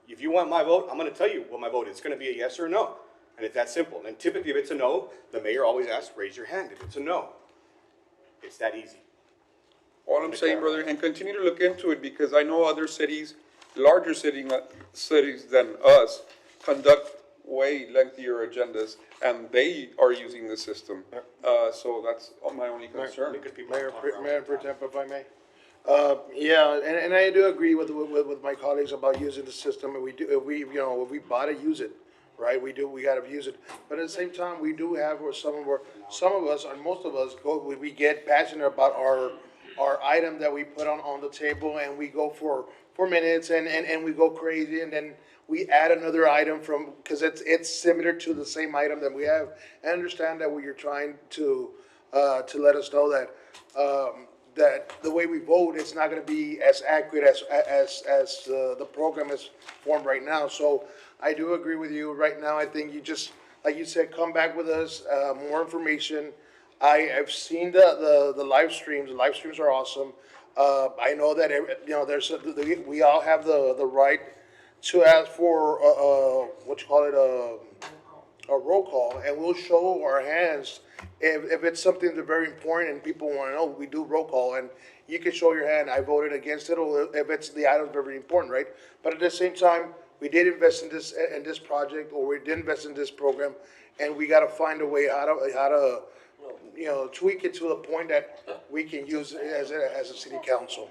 If you want my vote, I'm going to tell you what my vote is. It's going to be a yes or a no. And it's that simple. And typically, if it's a no, the mayor always asks, raise your hand. If it's a no, it's that easy. all I'm saying, brother, and continue to look into it, because I know other cities, larger cities than us, conduct way lengthier agendas, and they are using the system. So that's my only concern. Mayor Pro Tem, if I may. Yeah, and I do agree with my colleagues about using the system, and if we bought it, use it, right? We gotta use it. But at the same time, we do have, or some of us, and most of us, we get passionate about our item that we put on the table, and we go for minutes, and we go crazy, and then we add another item because it's similar to the same item that we have. I understand that you're trying to let us know that that the way we vote, it's not going to be as accurate as the program is formed right now. So I do agree with you. Right now, I think you just, like you said, come back with us, more information. I've seen the live streams. The live streams are awesome. I know that we all have the right to ask for a roll call, and we'll show our hands if it's something that's very important and people want to know. We do roll call, and you can show your hand. I voted against it, or if it's the item's very important, right? But at the same time, we did invest in this project, or we did invest in this program, and we gotta find a way how to, you know, tweak it to the point that we can use it as a city council.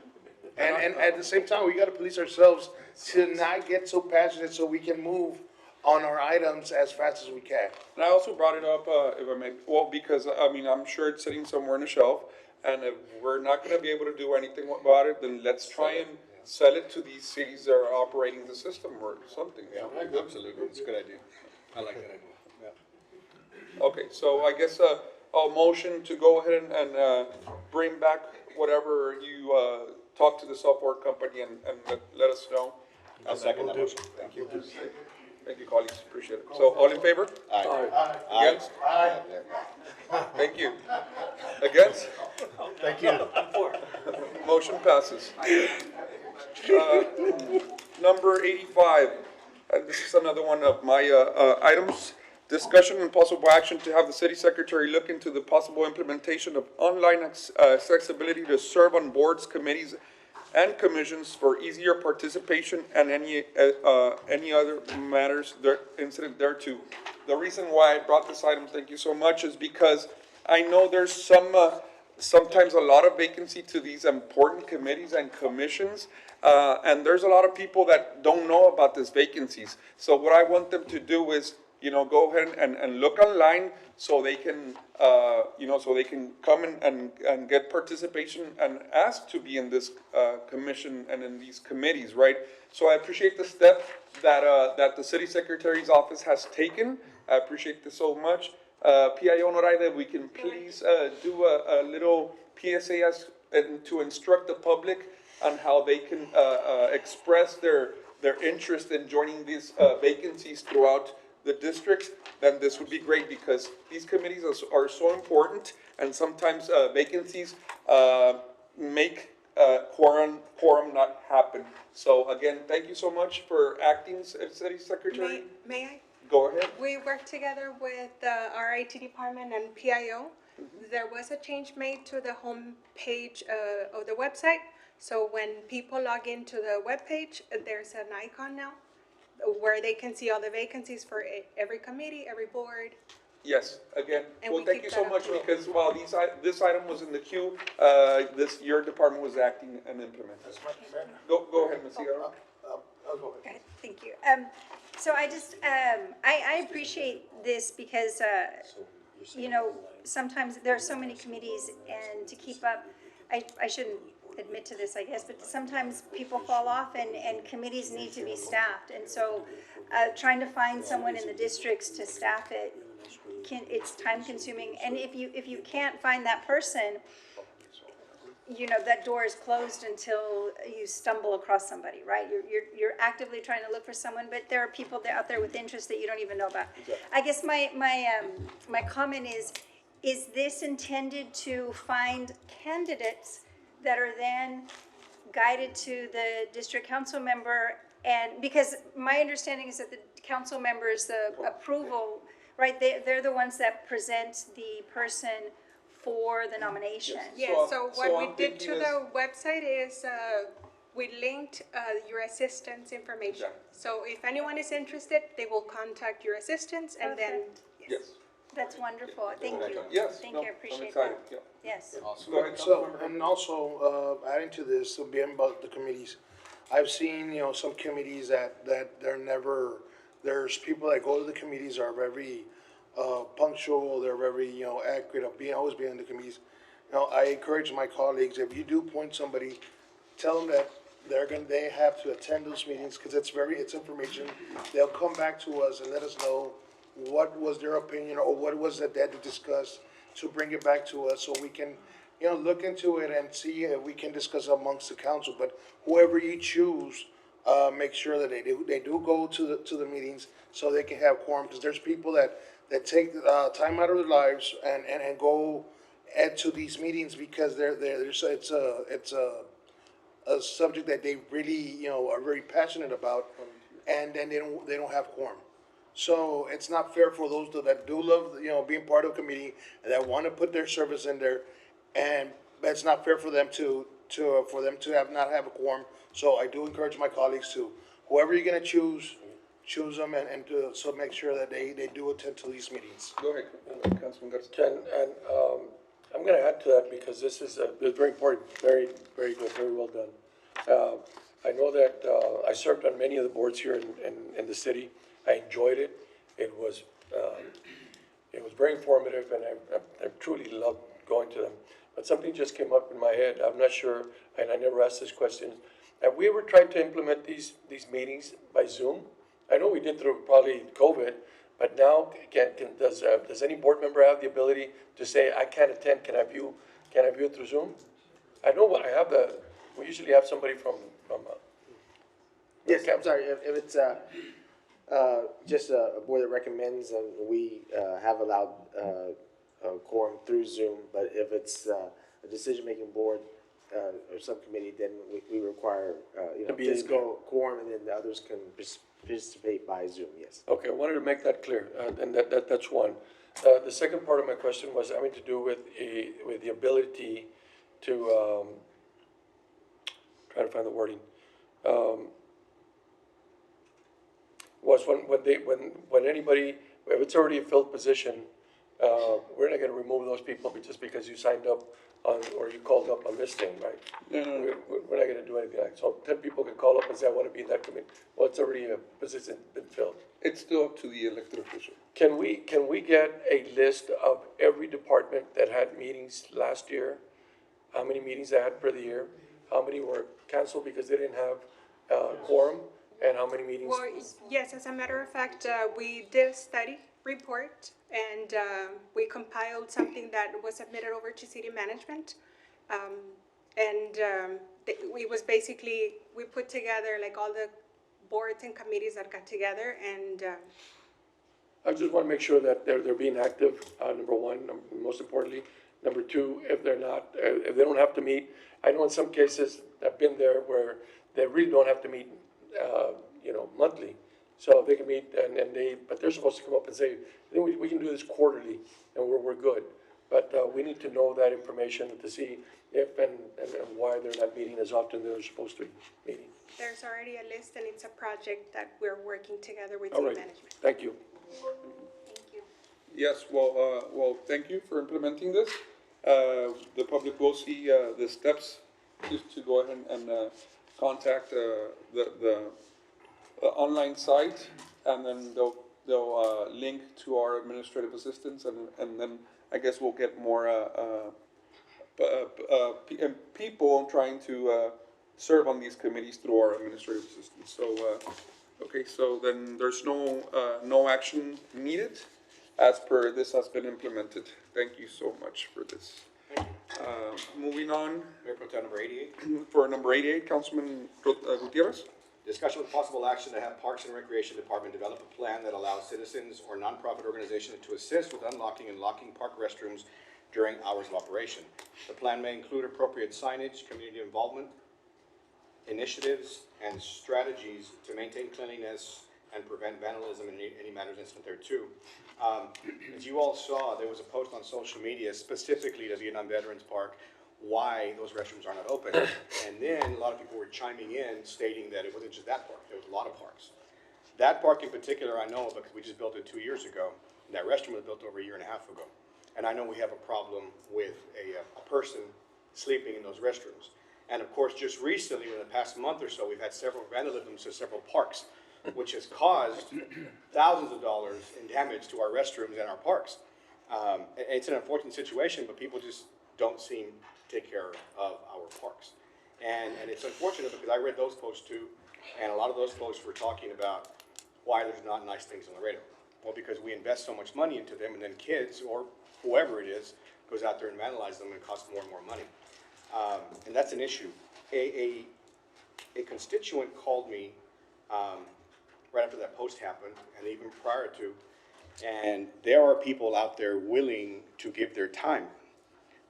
And at the same time, we gotta police ourselves to not get so passionate so we can move on our items as fast as we can. And I also brought it up, if I may, well, because, I mean, I'm sure it's sitting somewhere on the shelf, and if we're not gonna be able to do anything about it, then let's try and sell it to these cities that are operating the system or something. Yeah, absolutely, it's a good idea. I like that idea, yeah. Okay, so I guess, a motion to go ahead and bring back whatever you, talk to the software company and let us know. I'll second that motion. Thank you. Thank you, colleagues, appreciate it. So, all in favor? Aye. Against? Thank you. Against? Thank you. Motion passes. Number 85, this is another one of my items. Discussion and possible action to have the city secretary look into the possible implementation of online accessibility to serve on boards, committees, and commissions for easier participation and any other matters incident thereto. The reason why I brought this item, thank you so much, is because I know there's sometimes a lot of vacancy to these important committees and commissions, and there's a lot of people that don't know about these vacancies. So what I want them to do is, you know, go ahead and look online so they can, so they can come and get participation and ask to be in this commission and in these committees, right? So I appreciate the step that the city secretary's office has taken. I appreciate this so much. PIO Noraida, we can please do a little PSA to instruct the public on how they can express their interest in joining these vacancies throughout the districts, then this would be great, because these committees are so important, and sometimes vacancies make quorum not happen. So again, thank you so much for acting, City Secretary. May I? Go ahead. We work together with our IT department and PIO. There was a change made to the home page of the website. So when people log into the webpage, there's an icon now where they can see all the vacancies for every committee, every board. Yes, again, And well, we thank keep you so that much, up. because while this item was in the queue, your department was acting and implementing. Go ahead, Ms. Ibarra. Okay, thank you. So I just, I appreciate this because, you know, sometimes there are so many committees, and to keep up, I shouldn't admit to this, I guess, but sometimes people fall off and committees need to be staffed. And so trying to find someone in the districts to staff it, it's time consuming. And if you can't find that person, you know, that door is closed until you stumble across somebody, right? You're actively trying to look for someone, but there are people out there with interests that you don't even know about. I guess my comment is this intended to find candidates that are then guided to the district council member? And because my understanding is that the council members, the approval, right, they're the ones that present the person for the nomination. Yeah, so what we did to the website is we linked your assistant's information. So if anyone is interested, they will contact your assistants, and then, Yes. That's wonderful, thank you. Yes, Thank no, you, I I'm appreciate excited, that. yeah. Yes. Go ahead, So, Councilmember. and also, adding to this, being about the committees, I've seen, you know, some committees that they're never, there's people that go to the committees are very, punctual, they're very, you know, accurate, always being in the committees. You know, I encourage my colleagues, if you do appoint somebody, tell them that they have to attend those meetings, because it's information. They'll come back to us and let us know what was their opinion, or what was it that they discussed, to bring it back to us, so we can, you know, look into it and see if we can discuss amongst the council. But whoever you choose, make sure that they do go to the meetings, so they can have quorum, because there's people that take time out of their lives and go to these meetings, because it's a subject that they really, you know, are very passionate about, and then they don't have quorum. So it's not fair for those that do love, you know, being part of a committee, and that want to put their service in there, but it's not fair for them to not have a quorum. So I do encourage my colleagues to, whoever you're gonna choose them and to, so make sure that they do attend to these meetings. Go ahead, Councilman Garcia. Ken, and, I'm gonna add to that because this is, it's very important, very, very good, very well done. I know that, I served on many of the boards here in the city. I enjoyed it. It was very informative and I truly loved going to them. But something just came up in my head. I'm not sure, and I never asked this question. Have we ever tried to implement these meetings by Zoom? I know we did through probably COVID, but now does any board member have the ability to say, I can't attend, can I view it through Zoom? I know what I have we usually have somebody from Yes, I'm sorry, if it's, just a board that recommends, and we, have allowed, a quorum through Zoom, but if it's, a decision-making board, or subcommittee, then we require, To be physical quorum, and then the others can participate by Zoom, yes. Okay, I wanted to make that clear, and that's one. The second part of my question was having to do with the ability to, trying to find the wording. Was when anybody, if it's already a filled position, we're not gonna remove those people just because you signed up on, or you called up on this thing, right? No. We're not gonna do anything like, so 10 people can call up and say, I wanna be in that committee. Well, it's already a position been filled. It's still up to the elected official. Can we get a list of every department that had meetings last year? How many meetings they had for the year? How many were canceled because they didn't have, quorum? And how many meetings? Well, yes, as a matter of fact, we did a study report and we compiled something that was submitted over to city management. It was basically, we put together like all the boards and committees that got together and I just want to make sure that they're being active, number one, most importantly. Number two, if they're not, if they don't have to meet, I know in some cases, I've been there where they really don't have to meet, monthly. So they can meet but they're supposed to come up and say, we can do this quarterly and we're good. But we need to know that information to see if and why they're not meeting as often as they're supposed to be meeting. there's already a list and it's a project that we're working together with All city right, management. thank you. Thank you. Yes, well, thank you for implementing this. The public will see, the steps to go ahead and, contact, the online site, and then they'll link to our administrative assistants, and then I guess we'll get more, people trying to, serve on these committees through our administrative assistants. So, okay, so then there's no action needed as per this has been implemented. Thank you so much for this. Moving on. Mayor Pro Tem number 88. For number 88, Councilman Gutierrez. Discussion with possible action to have Parks and Recreation Department develop a plan that allows citizens or nonprofit organizations to assist with unlocking and locking park restrooms during hours of operation. The plan may include appropriate signage, community involvement, initiatives, and strategies to maintain cleanliness and prevent vandalism and any matters incident there too. As you all saw, there was a post on social media specifically to Vietnam Veterans Park why those restrooms are not open. And then a lot of people were chiming in stating that it wasn't just that park, there was a lot of parks. That park in particular I know because we just built it 2 years ago. And that restroom was built over 1.5 years ago. And I know we have a problem with a person sleeping in those restrooms. And of course, just recently, in the past month or so, we've had several vandalisms to several parks, which has caused thousands of dollars in damage to our restrooms and our parks. It's an unfortunate situation, but people just don't seem to take care of our parks. And it's unfortunate because I read those posts too, and a lot of those posts were talking about why there's not nice things on the radar. Well, because we invest so much money into them, and then kids, or whoever it is, goes out there and vandalizes them and it costs more and more money. And that's an issue. A constituent called me right after that post happened, and even prior to, and there are people out there willing to give their time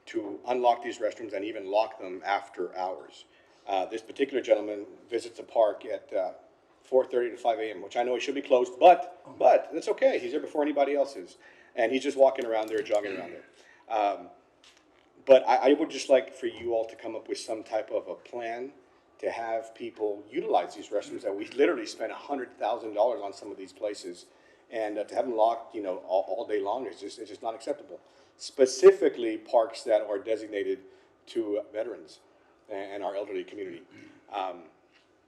to unlock these restrooms and even lock them after hours. This particular gentleman visits a park at 4:30 to 5 a.m., which I know he should be closed, but that's okay. He's there before anybody else is. And he's just walking around there, jogging around there. But I would just like for you all to come up with some type of a plan to have people utilize these restrooms that we literally spent $100,000 on some of these places. And to have them locked, you know, all day long is just, it's just not acceptable. Specifically, parks that are designated to veterans and our elderly community.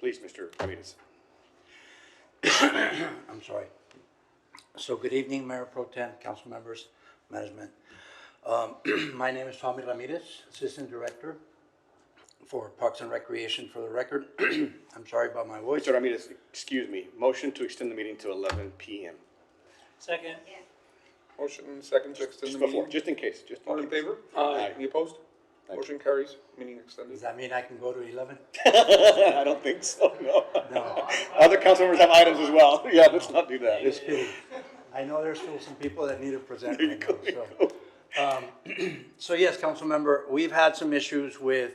Please, Mr. Ramirez. I'm sorry. So good evening, Mayor Pro Tem, council members, management. My name is Tommy Ramirez, Assistant Director for Parks and Recreation. For the record, I'm sorry about my voice. Mr. Ramirez, excuse me, motion to extend the meeting to 11 p.m. Second. Motion second to extend the Just before, meeting. just in case, just in All in case. favor? Aye. Any opposed? Motion carries, meeting extended. Does that mean I can go to 11? I don't think so, no. No. Other council members have items as well. Yeah, let's not do that. Just kidding. I know there's still some people that need to present right now, so. So yes, council member, we've had some issues with,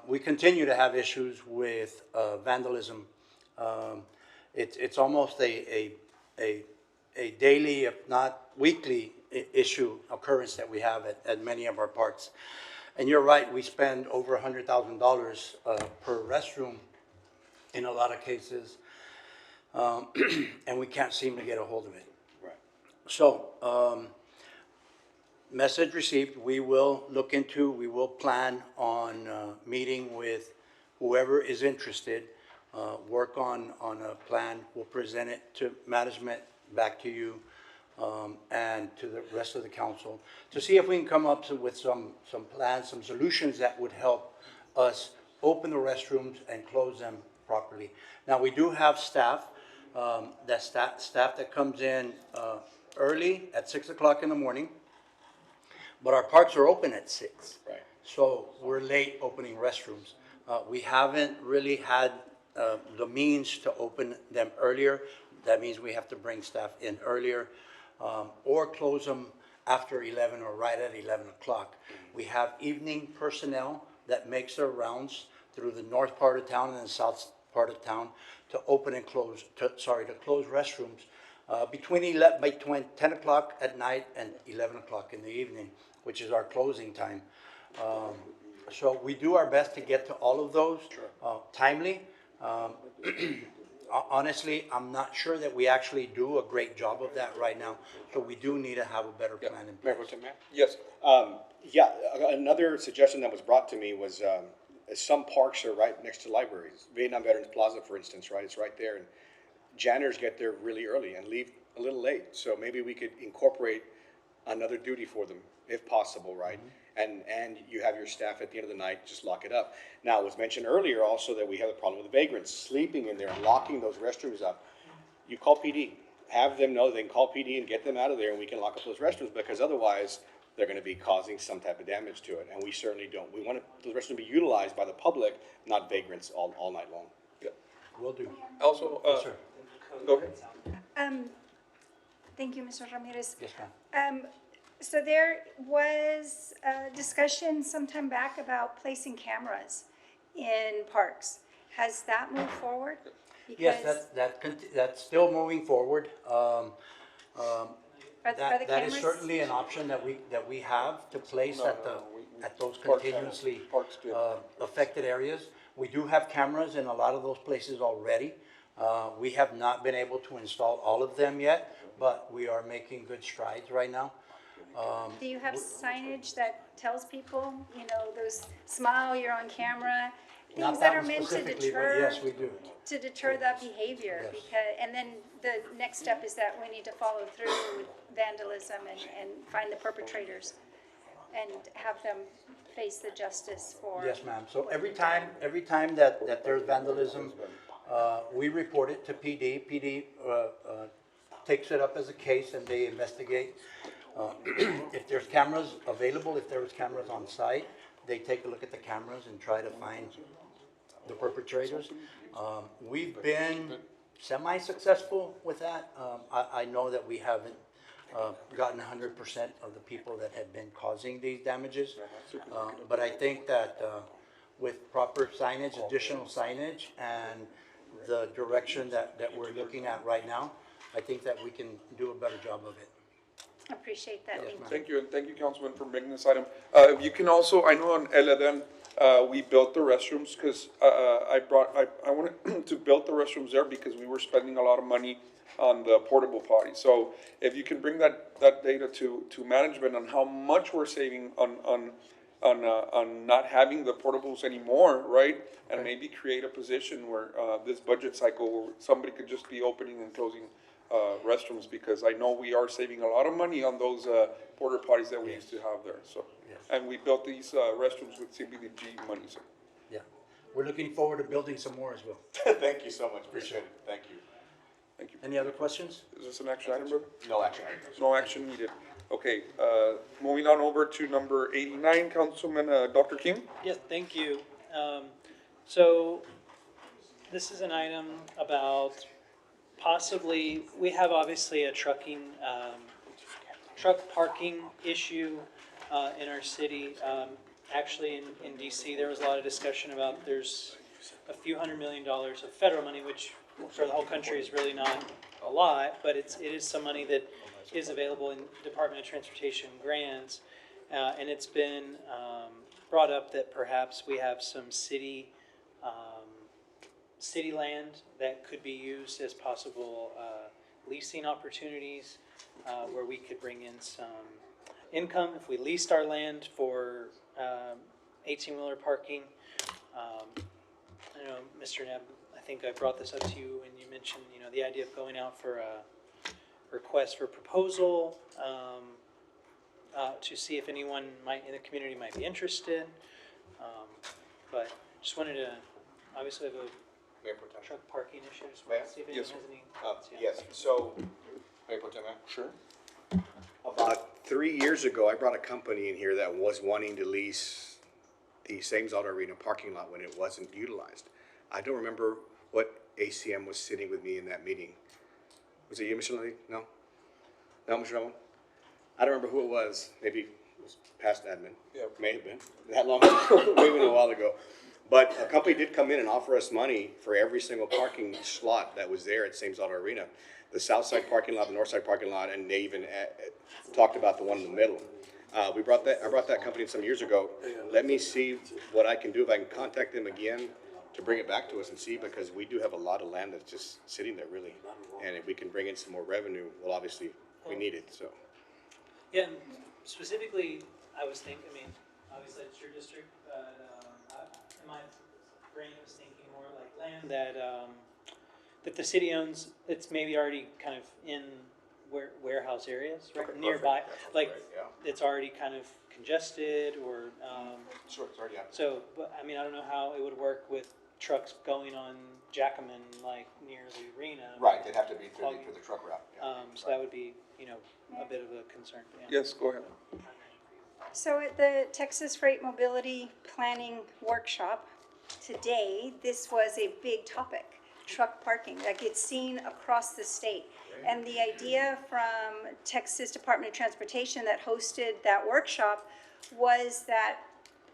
we continue to have issues with vandalism. It's almost a daily, if not weekly, issue occurrence that we have at many of our parks. And you're right, we spend over $100,000 per restroom in a lot of cases, and we can't seem to get a hold of it. Right. So, message received, we will we will plan on meeting with whoever is interested, work on a plan, we'll present it to management, back to you, and to the rest of the council, to see if we can come up with some plans, some solutions that would help us open the restrooms and close them properly. Now, we do have staff, staff that comes in early at 6 o'clock in the morning, but our parks are open at 6. Right. So we're late opening restrooms. We haven't really had the means to open them earlier. That means we have to bring staff in earlier, or close them after 11 or right at 11 o'clock. We have evening personnel that makes their rounds through the north part of town and the south part of town to open and close, to close restrooms between 10 o'clock at night and 11 o'clock in the evening, which is our closing time. So we do our best to get to all of those timely. Honestly, I'm not sure that we actually do a great job of that right now, so we do need to have a better plan in place. Mayor Pro Tem, ma'am? Yes. Yeah, another suggestion that was brought to me was some parks are right next to libraries. Vietnam Veterans Plaza, for instance, right? It's right there. And janitors get there really early and leave a little late. So maybe we could incorporate another duty for them, if possible, right? And you have your staff at the end of the night, just lock it up. Now, it was mentioned earlier also that we have a problem with vagrants sleeping in there and locking those restrooms up. You call PD, have them know they can call PD and get them out of there, and we can lock up those restrooms, because otherwise they're gonna be causing some type of damage to it, and we certainly don't. We want those restrooms to be utilized by the public, not vagrants all night long. Yeah. Will do. Also, Yes, sir. go ahead. Thank you, Mr. Ramirez. Yes, ma'am. So there was a discussion sometime back about placing cameras in parks. Has that moved forward? Yes, Because- that's still moving forward. Are the That is cameras- certainly an option that we have to place at those Parks have- continuously parks do. affected areas. We do have cameras in a lot of those places already. We have not been able to install all of them yet, but we are making good strides right now. Do you have signage that tells people, you know, those smile, you're on camera? Not Things that that are one meant to specifically, but deter, yes, we do. to deter that behavior. Yes. Because, and then the next step is that we need to follow through with vandalism and find the perpetrators and have them face the justice for. Yes, ma'am. So every time that there's vandalism, we report it to PD. PD takes it up as a case and they investigate. If there's cameras available, if there's cameras on site, they take a look at the cameras and try to find the perpetrators. We've been semi-successful with that. I know that we haven't gotten 100% of the people that have been causing these damages. But I think that with proper signage, additional signage, and the direction that we're looking at right now, I think that we can do a better job of it. Appreciate that, thank you. Thank you, and thank you, Councilman, for bringing this item. If you can also, I know on El Adan, We built the restrooms because I wanted to build the restrooms there because we were spending a lot of money on the portable potty. So if you can bring that data to management on how much we're saving on not having the portables anymore, right? And maybe create a position where this budget cycle, where somebody could just be opening and closing restrooms, because I know we are saving a lot of money on those porta potties that we used to have there. So, and we built these restrooms with CBDG money. So. Yeah, we're looking forward to building some more as well. Thank you so much, appreciate it, thank you. Thank you. Any other questions? Is this an action item, brother? No action. No action needed. Okay, moving on over to number 89, Councilman Dr. King. Yes, thank you. So this is an item about possibly, we have obviously a truck parking issue in our city. Actually, in DC, there was a lot of discussion about there's a few $100 million of federal money, which for the whole country is really not a lot, but it is some money that is available in Department of Transportation grants. And it's been brought up that perhaps we have some city land that could be used as possible leasing opportunities, where we could bring in some income if we leased our land for 18-wheeler parking. I know, Mr. Neb, I think I brought this up to you, and you mentioned, the idea of going out for a request for proposal to see if anyone in the community might be interested. But just wanted to, obviously, have a truck parking issue. Just wanted to see if anyone has any. Yes, so, Mayor Pro Tem, Sure. about 3 years ago, I brought a company in here that was wanting to lease the Sames Auto Arena parking lot when it wasn't utilized. I don't remember what ACM was sitting with me in that meeting. Was it you, Mr. Levy? No? No, Mr. Ramon? I don't remember who it was. Maybe it was past admin. Yeah. May have been. That long ago, maybe a while ago. But a company did come in and offer us money for every single parking slot that was there at Sames Auto Arena. The south side parking lot, the north side parking lot, and they even talked about the one in the middle. I brought that company in some years ago. Let me see what I can do, if I can contact them again to bring it back to us and see, because we do have a lot of land that's just sitting there, really. And if we can bring in some more revenue, well, obviously, we need it, so. Yeah, and specifically, I was thinking, obviously it's your district, but in my brain I was thinking more like land that the city owns, it's maybe already kind of in warehouse areas, right, Okay, nearby, perfect. like, Right, yeah. it's already kind of congested, or, Sure, it's already out. so, but, I don't know how it would work with trucks going on Jackman, like, near the arena. Right, they'd have to be through the truck route. Yeah. So that would be, a bit of a concern, yeah. Yes, go ahead. So at the Texas Freight Mobility Planning Workshop today, this was a big topic, truck parking, that gets seen across the state. And the idea from Texas Department of Transportation that hosted that workshop was that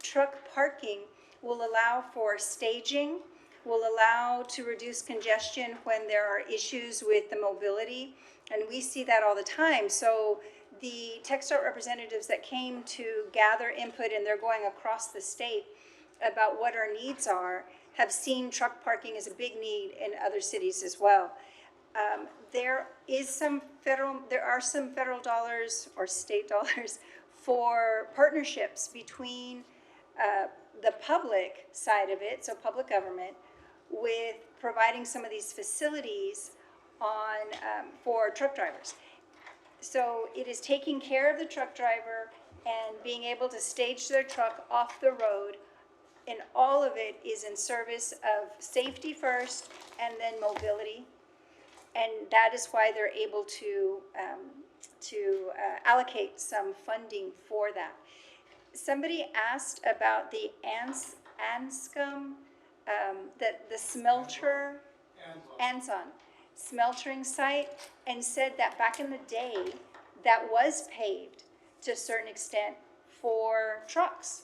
truck parking will allow for staging, will allow to reduce congestion when there are issues with the mobility, and we see that all the time. So the TxDOT representatives that came to gather input, and they're going across the state about what our needs are, have seen truck parking as a big need in other cities as well. There are some federal dollars or state dollars for partnerships between the public side of it, so public government, with providing some of these facilities for truck drivers. So it is taking care of the truck driver and being able to stage their truck off the road, and all of it is in service of safety first and then mobility. And that is why they're able to allocate some funding for that. Somebody asked about the Anscombe, the smelter, Anson smeltering site, and said that back in the day, that was paved to a certain extent for trucks.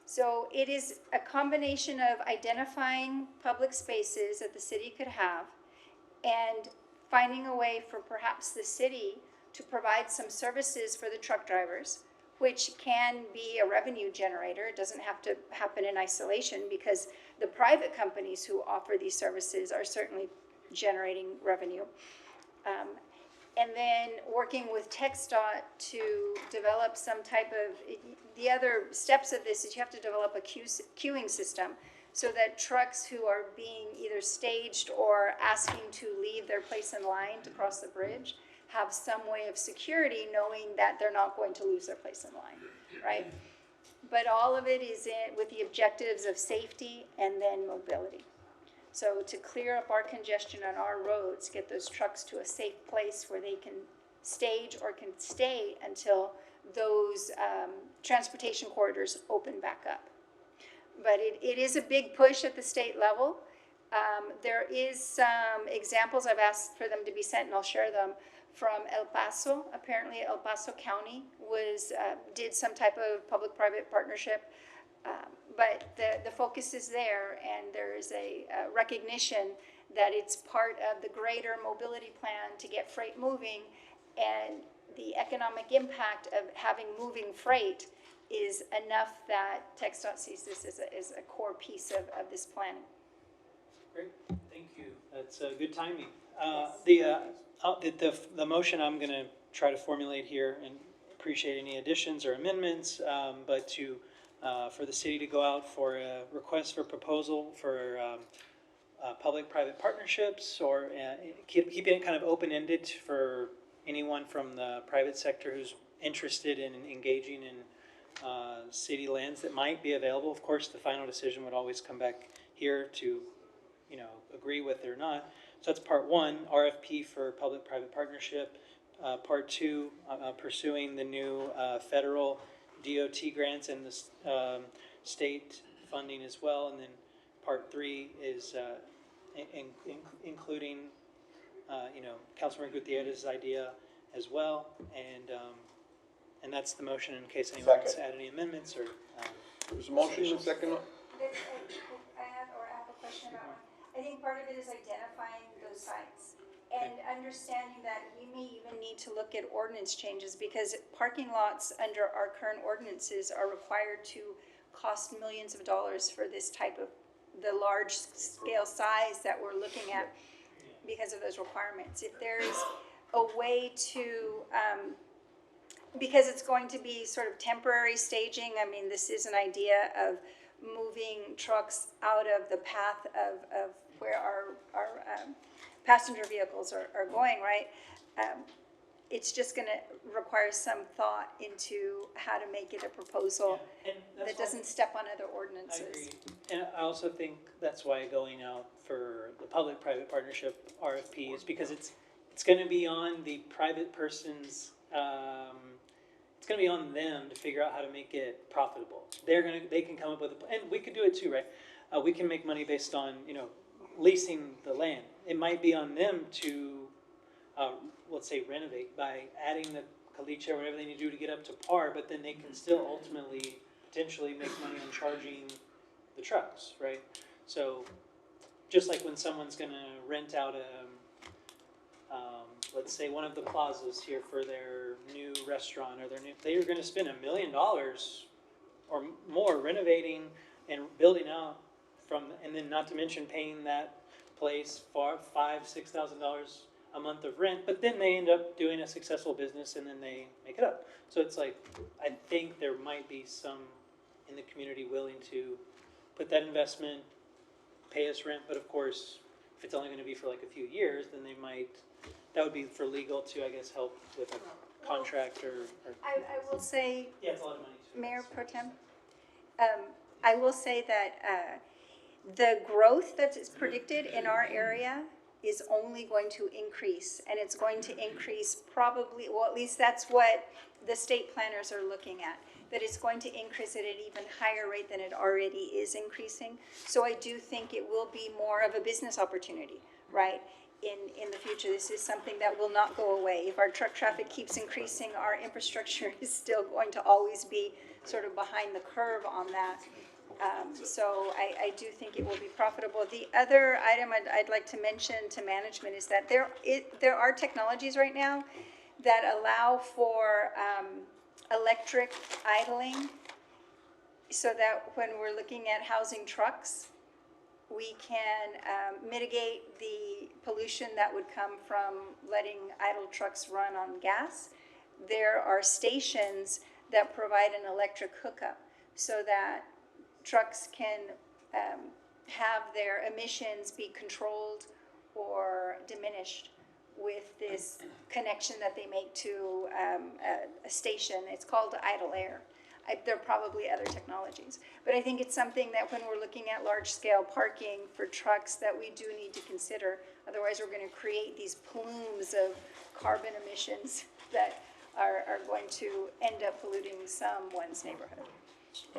So it is a combination of identifying public spaces that the city could have and finding a way for perhaps the city to provide some services for the truck drivers, which can be a revenue generator. It doesn't have to happen in isolation because the private companies who offer these services are certainly generating revenue. And then working with TxDOT to develop some type of, the other steps of this is you have to develop a queuing system so that trucks who are being either staged or asking to leave their place in line to cross the bridge have some way of security knowing that they're not going to lose their place in line, right? But all of it is with the objectives of safety and then mobility. So to clear up our congestion on our roads, get those trucks to a safe place where they can stage or can stay until those transportation corridors open back up. But it is a big push at the state level. There is some examples I've asked for them to be sent, and I'll share them, from El Paso. Apparently El Paso County did some type of public-private partnership. But the focus is there, and there is a recognition that it's part of the greater mobility plan to get freight moving, and the economic impact of having moving freight is enough that TxDOT sees this as a core piece of this planning. Great, thank you. That's good timing. The motion I'm going to try to formulate here, and appreciate any additions or amendments, but for the city to go out for a request for proposal for public-private partnerships, or keeping it kind of open-ended for anyone from the private sector who's interested in engaging in city lands that might be available. Of course, the final decision would always come back here to, agree with it or not. So that's part one, RFP for public-private partnership. Part two, pursuing the new federal DOT grants and the state funding as well. And then part three is including, Councilmember Gutierrez's idea as well. And that's the motion in case anyone wants to add any amendments or. There's a motion and second. I have a question about one. I think part of it is identifying those sites and understanding that we may even need to look at ordinance changes, because parking lots under our current ordinances are required to cost millions of dollars for this type of, the large scale size that we're looking at because of those requirements. If there's a way to, because it's going to be sort of temporary staging, I mean, this is an idea of moving trucks out of the path of where our passenger vehicles are going, right? It's just going to require some thought into how to make it a proposal that doesn't step on other ordinances. I agree. And I also think that's why going out for the public-private partnership RFP is because it's going to be on the private person's, it's going to be on them to figure out how to make it profitable. They can come up with a, and we could do it too, right? We can make money based on, leasing the land. It might be on them to, let's say, renovate by adding the caliche or whatever they need to do to get up to par, but then they can still ultimately potentially make money on charging the trucks, right? So just like when someone's going to rent out let's say one of the plazas here for their new restaurant, or they're going to spend $1 million or more renovating and building out and then not to mention paying that place for $5,000-$6,000 a month of rent, but then they end up doing a successful business and then they make it up. So it's like, I think there might be some in the community willing to put that investment, pay us rent, but of course, if it's only going to be for like a few years, then that would be for legal to, I guess, help with a contract or I will say, yeah, it's a lot of money too. Mayor Pro Tem, I will say that the growth that is predicted in our area is only going to increase, and it's going to increase probably, well, at least that's what the state planners are looking at, that it's going to increase at an even higher rate than it already is increasing. So I do think it will be more of a business opportunity, right? In the future, this is something that will not go away. If our truck traffic keeps increasing, our infrastructure is still going to always be sort of behind the curve on that. So I do think it will be profitable. The other item I'd like to mention to management is that there are technologies right now that allow for electric idling, so that when we're looking at housing trucks, we can mitigate the pollution that would come from letting idle trucks run on gas. There are stations that provide an electric hookup so that trucks can have their emissions be controlled or diminished with this connection that they make to a station. It's called idle air. There are probably other technologies. But I think it's something that when we're looking at large-scale parking for trucks that we do need to consider. Otherwise, we're going to create these plumes of carbon emissions that are going to end up polluting someone's neighborhood.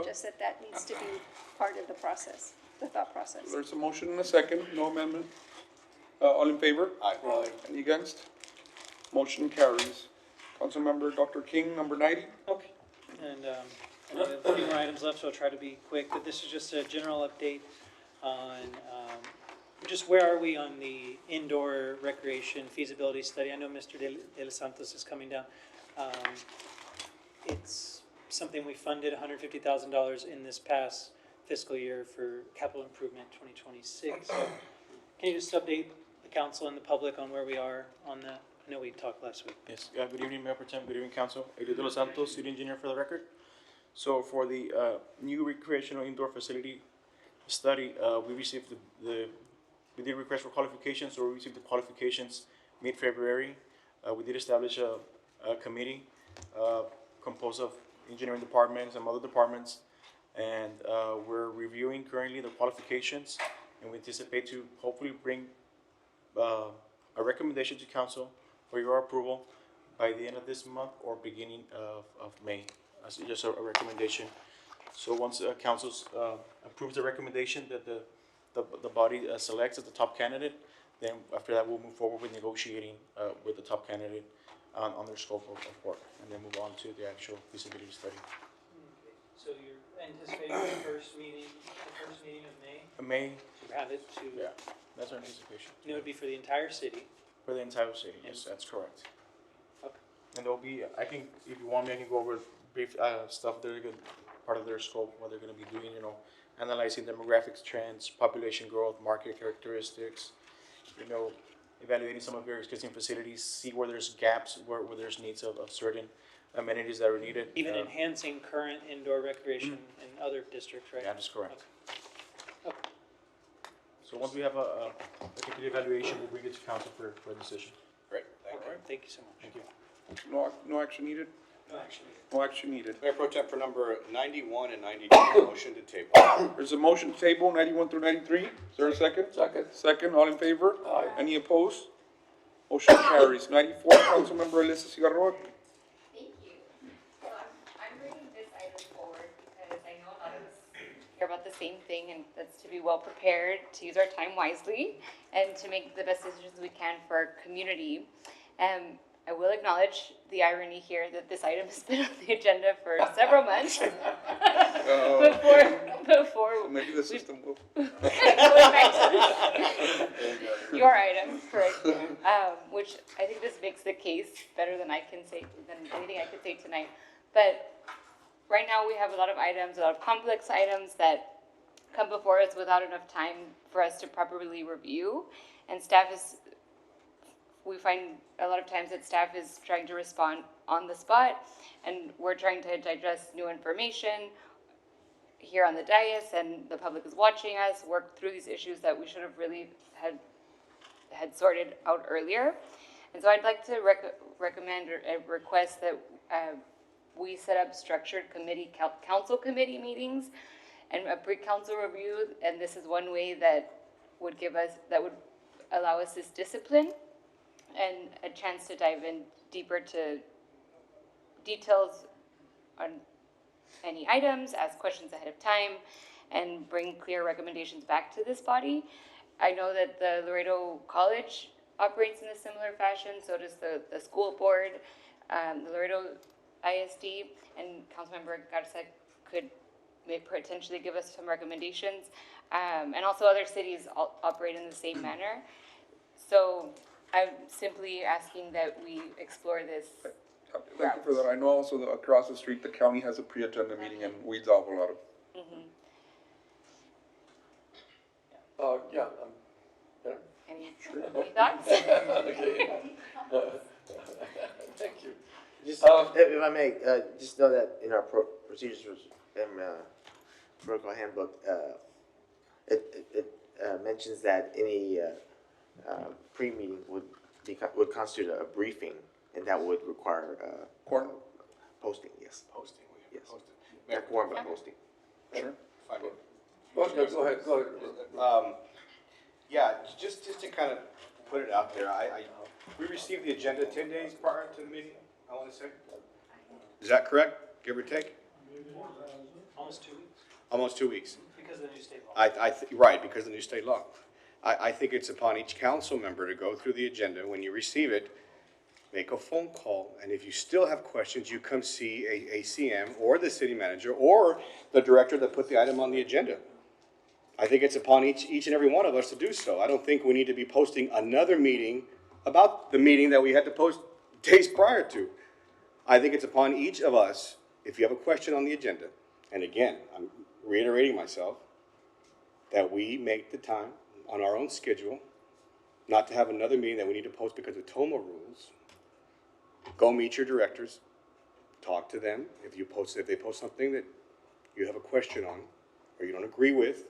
Just that needs to be part of the process, the thought process. There's a motion and a second, no amendment. All in favor? Aye. Any against? Motion carries. Councilmember Dr. King, number 90. Okay, and I know we have a few more items left, so I'll try to be quick, but this is just a general update on just where are we on the indoor recreation feasibility study. I know Mr. De Los Santos is coming down. It's something we funded $150,000 in this past fiscal year for capital improvement 2026. So can you just update the council and the public on where we are on that? I know we talked last week. Yes, good evening, Mayor Pro Tem, good evening, Council. Eddie De Los Santos, City Engineer for the record. So for the new recreational indoor facility study, we received we did request for qualifications, so we received the qualifications mid-February. We did establish a committee composed of engineering departments and other departments, and we're reviewing currently the qualifications, and we anticipate to hopefully bring a recommendation to council for your approval by the end of this month or beginning of May. That's just a recommendation. So once council approves the recommendation that the body selects as the top candidate, then after that we'll move forward with negotiating with the top candidate on their scope of work, and then move on to the actual feasibility study. So you're anticipating the first meeting of May? May. To have it to. Yeah, that's our anticipation. And it would be for the entire city? For the entire city, yes, that's correct. Okay. And there'll be, I can, if you want me, I can go over brief stuff, they're good, part of their scope, what they're gonna be doing, analyzing demographics, trends, population growth, market characteristics, evaluating some of your existing facilities, see where there's gaps, where there's needs of certain amenities that are needed. Even enhancing current indoor recreation in other districts, right? Yeah, that's correct. Okay. So once we have a complete evaluation, we'll bring it to council for a decision. Great. Thank you so much. Thank you. No action needed? No action. No action needed. Mayor Pro Tem, for number 91 and 92, motion to table. There's a motion to table 91 through 93. Is there a second? Second. Second, all in favor? Aye. Any opposed? Motion carries. 94, Councilmember Alyssa Cigarroa. Thank you. So I'm bringing this item forward because I know a lot of us care about the same thing, and that's to be well prepared, to use our time wisely, and to make the best decisions we can for our community. I will acknowledge the irony here that this item has been on the agenda for several months before Maybe the system will. going back to your item, correct? Which I think this makes the case better than anything I could say tonight. But right now we have a lot of items, a lot of complex items that come before us without enough time for us to properly review, and we find a lot of times that staff is trying to respond on the spot, and we're trying to digest new information here on the dais, and the public is watching us work through these issues that we should have really had sorted out earlier. And so I'd like to recommend or request that we set up structured council committee meetings and a pre-council review, and this is one way that would allow us this discipline and a chance to dive in deeper to details on any items, ask questions ahead of time, and bring clear recommendations back to this body. I know that the Laredo College operates in a similar fashion, so does the school board, the Laredo ISD, and Councilmember Garza could potentially give us some recommendations. And also other cities operate in the same manner. So I'm simply asking that we explore this Thank you for that. I know also that across the street, the county has a pre-agenda meeting in Weeds Off a lot of. Yeah, Any thoughts? okay. Thank you. Just, if I may, just know that in our procedures and protocol handbook, it mentions that any pre-meeting would constitute a briefing, and that would require posting. Yes. Posting. Yes. Posting. Not quorum, but posting. Sure. Fine. Go ahead. Yeah, just to kind of put it out there, we received the agenda 10 days prior to the meeting, I want to say. Is that correct, give or take? Almost 2 weeks, Almost 2 weeks. because of the new state law. Right, because of the new state law. I think it's upon each council member to go through the agenda. When you receive it, make a phone call, and if you still have questions, you come see a ACM or the city manager or the director that put the item on the agenda. I think it's upon each and every one of us to do so. I don't think we need to be posting another meeting about the meeting that we had to post days prior to. I think it's upon each of us, if you have a question on the agenda, and again, I'm reiterating myself, that we make the time on our own schedule, not to have another meeting that we need to post because of TOMA rules. Go meet your directors, talk to them. If they post something that you have a question on or you don't agree with,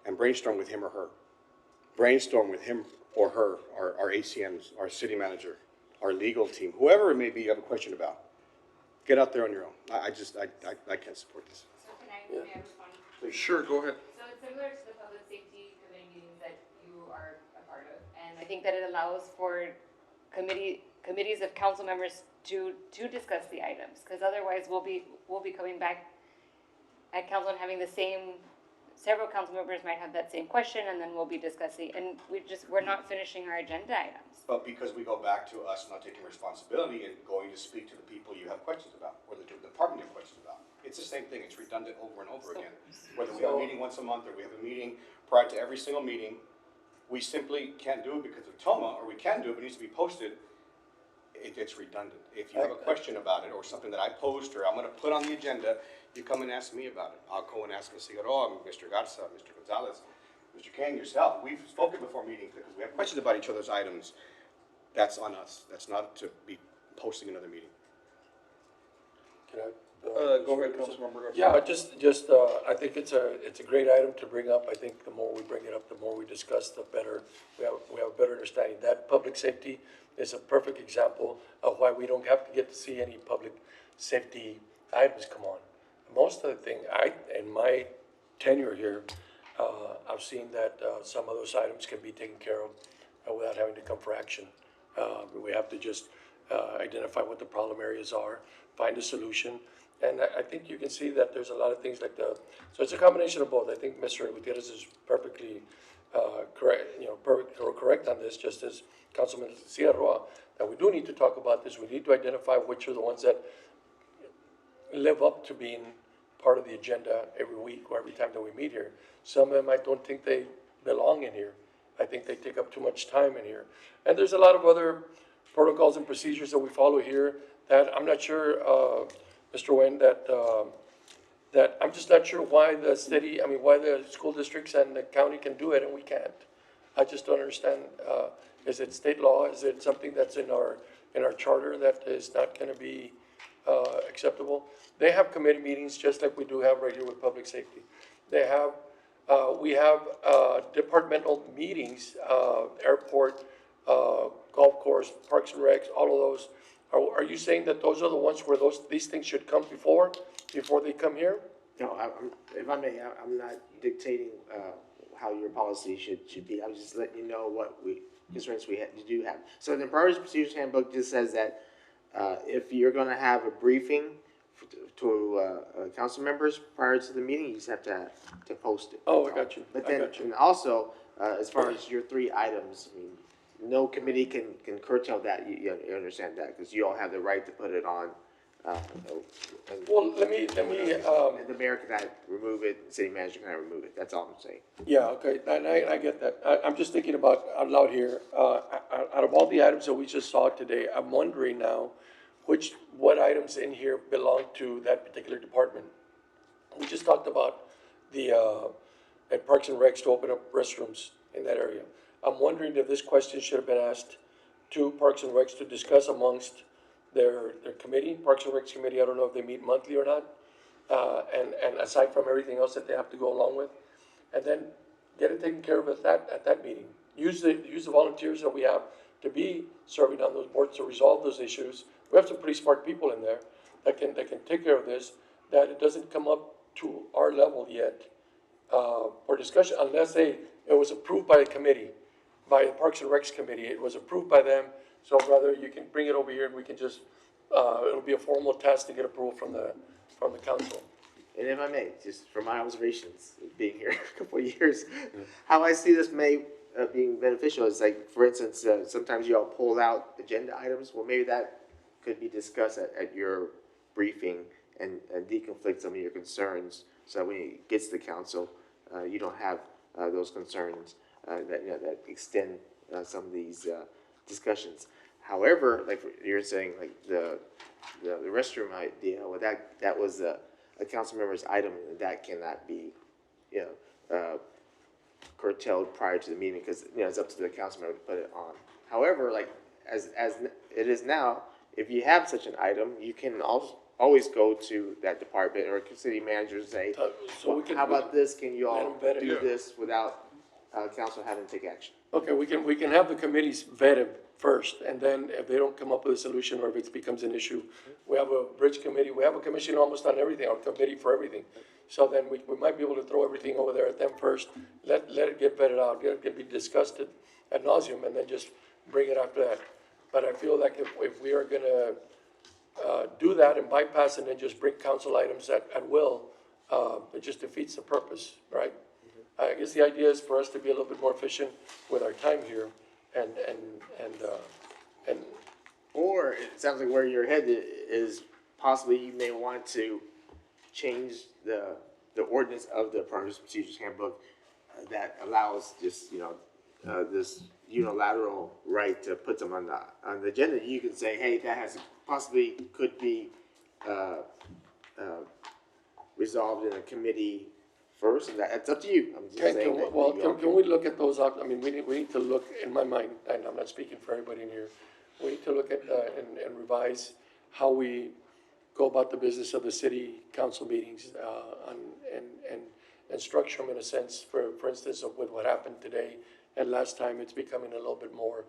and brainstorm with him or her. Brainstorm with him or her, our ACMs, our city manager, our legal team, whoever it may be you have a question about. Get out there on your own. I can't support this. So can I respond? Sure, go ahead. So it's similar to the public safety committee meetings that you are a part of, and I think that it allows for committees of council members to discuss the items, because otherwise we'll be coming back at council and having several council members might have that same question, and then we'll be discussing, and we're not finishing our agenda items. But because we go back to us not taking responsibility and going to speak to the people you have questions about, or the department you have questions about. It's the same thing, it's redundant over and over again. Whether we have a meeting once a month, or we have a meeting prior to every single meeting, we simply can't do it because of TOMA, or we can do it, but it needs to be posted. It's redundant. If you have a question about it, or something that I post, or I'm gonna put on the agenda, you come and ask me about it. I'll go and ask Ms. Figueroa, Mr. Garza, Mr. Gonzalez, Mr. Kane, yourself. We've spoken before meetings because we have questions about each other's items. That's on us. That's not to be posting another meeting. Can I? Go ahead, Councilmember Garcia. Yeah, I think it's a great item to bring up. I think the more we bring it up, the more we discuss, the better, we have a better understanding. That public safety is a perfect example of why we don't have to get to see any public safety items come on. Most of the thing, in my tenure here, I've seen that some of those items can be taken care of without having to come for action. We have to just identify what the problem areas are, find a solution. And I think you can see that there's a lot of things like so it's a combination of both. I think Mr. Gutierrez is perfectly correct on this, just as Councilman Sierra, that we do need to talk about this. We need to identify which are the ones that live up to being part of the agenda every week or every time that we meet here. Some of them, I don't think they belong in here. I think they take up too much time in here. And there's a lot of other protocols and procedures that we follow here that I'm not sure, Mr. Nguyen, that I'm just not sure why the school districts and the county can do it and we can't. I just don't understand. Is it state law? Is it something that's in our charter that is not gonna be acceptable? They have committee meetings just like we do have right here with public safety. We have departmental meetings, airport, golf course, parks and recs, all of those. Are you saying that those are the ones where these things should come before they come here? No, if I may, I'm not dictating how your policy should be. I'm just letting you know what concerns we do have. So the Priorities Procedures Handbook just says that if you're going to have a briefing to council members prior to the meeting, you just have to post it. Oh, I got you. But then, and also, as far as your 3 items, I mean, no committee can curtail that. You understand that, because you all have the right to put it on. Well, let me. And the mayor cannot remove it. The city manager cannot remove it. That's all I'm saying. Yeah, okay, and I get that. I'm just thinking about out loud here. Out of all the items that we just saw today, I'm wondering now, what items in here belong to that particular department. We just talked about at Parks and Recs to open up restrooms in that area. I'm wondering if this question should have been asked to Parks and Recs to discuss amongst their committee, Parks and Recs committee. I don't know if they meet monthly or not. And aside from everything else that they have to go along with, and then get it taken care of at that meeting. Use the volunteers that we have to be serving on those boards to resolve those issues. We have some pretty smart people in there that can take care of this, that it doesn't come up to our level yet for discussion, unless it was approved by a committee, by the Parks and Recs committee. It was approved by them, so rather you can bring it over here and we can just, it'll be a formal task to get approval from the council. And if I may, just from my observations, being here a couple of years, how I see this being beneficial is like, for instance, sometimes you all pull out agenda items. Well, maybe that could be discussed at your briefing and deconflict some of your concerns, so that when it gets to the council, you don't have those concerns that extend some of these discussions. However, like you're saying, like the restroom idea, well, that was a council member's item, and that cannot be, curtailed prior to the meeting, because, it's up to the council member to put it on. However, like, as it is now, if you have such an item, you can always go to that department or city manager and say, how about this, can you all do this without council having to take action? Okay, we can have the committees vetted first, and then if they don't come up with a solution, or if it becomes an issue, we have a bridge committee, we have a commission almost on everything, or committee for everything. So then we might be able to throw everything over there at them first, let it get vetted out, let it be discussed ad nauseum, and then just bring it after that. But I feel like if we are gonna do that and bypass and then just bring council items at will, it just defeats the purpose, right? I guess the idea is for us to be a little bit more efficient with our time here, and or it sounds like where your head is, possibly you may want to change the ordinance of the Procedures and Procedures Handbook that allows just, this unilateral right to put them on the agenda. You can say, hey, that has possibly could be resolved in a committee first, and that's up to you. I'm just saying that. Can we look at those out? I mean, we need to look, in my mind, and I'm not speaking for everybody in here, we need to look at and revise how we go about the business of the city council meetings, and structure them in a sense, for instance, with what happened today and last time. It's becoming a little bit more,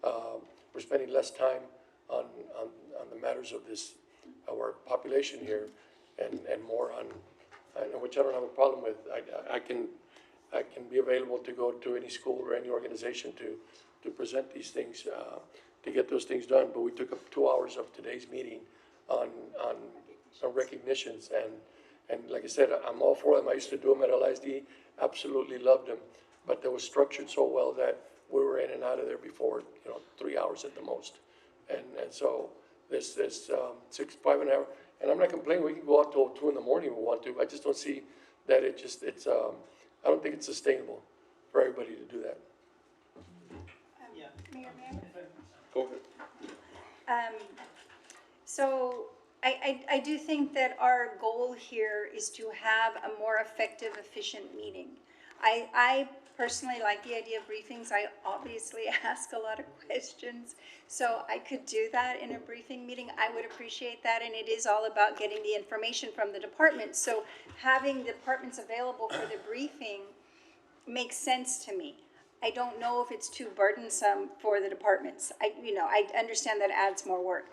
we're spending less time on the matters of our population here, and more on, which I don't have a problem with. I can be available to go to any school or any organization to present these things, to get those things done. But we took up 2 hours of today's meeting on some recognitions, and like I said, I'm all for them. I used to do them at LISD, absolutely loved them, but they were structured so well that we were in and out of there before 3 hours at the most, and so this 5 an hour. And I'm not complaining, we can go out till 2 in the morning if we want to. I just don't see that I don't think it's sustainable for everybody to do that. Mayor? Go ahead. So I do think that our goal here is to have a more effective, efficient meeting. I personally like the idea of briefings. I obviously ask a lot of questions, so I could do that in a briefing meeting. I would appreciate that, and it is all about getting the information from the department. So having the departments available for the briefing makes sense to me. I don't know if it's too burdensome for the departments. I understand that adds more work,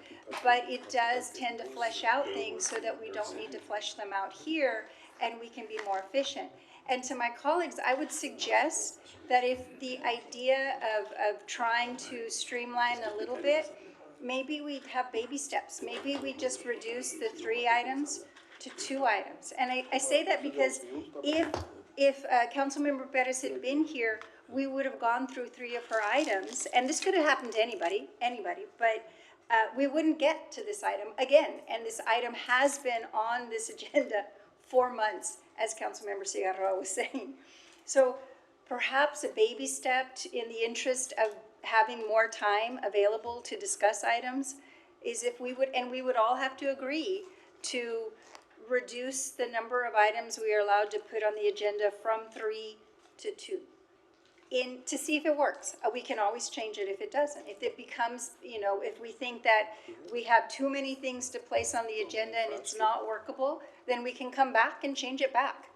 but it does tend to flesh out things so that we don't need to flesh them out here, and we can be more efficient. And to my colleagues, I would suggest that if the idea of trying to streamline a little bit, maybe we have baby steps. Maybe we just reduce the 3 items to 2 items. And I say that because if Councilmember Perez had been here, we would have gone through 3 of her items, and this could have happened to anybody, but we wouldn't get to this item again. And this item has been on this agenda 4 months, as Councilmember Cigarroa was saying. So perhaps a baby step in the interest of having more time available to discuss items is if we would, and we would all have to agree to reduce the number of items we are allowed to put on the agenda from 3 to 2. To see if it works. We can always change it if it doesn't. If it becomes, if we think that we have too many things to place on the agenda and it's not workable, then we can come back and change it back.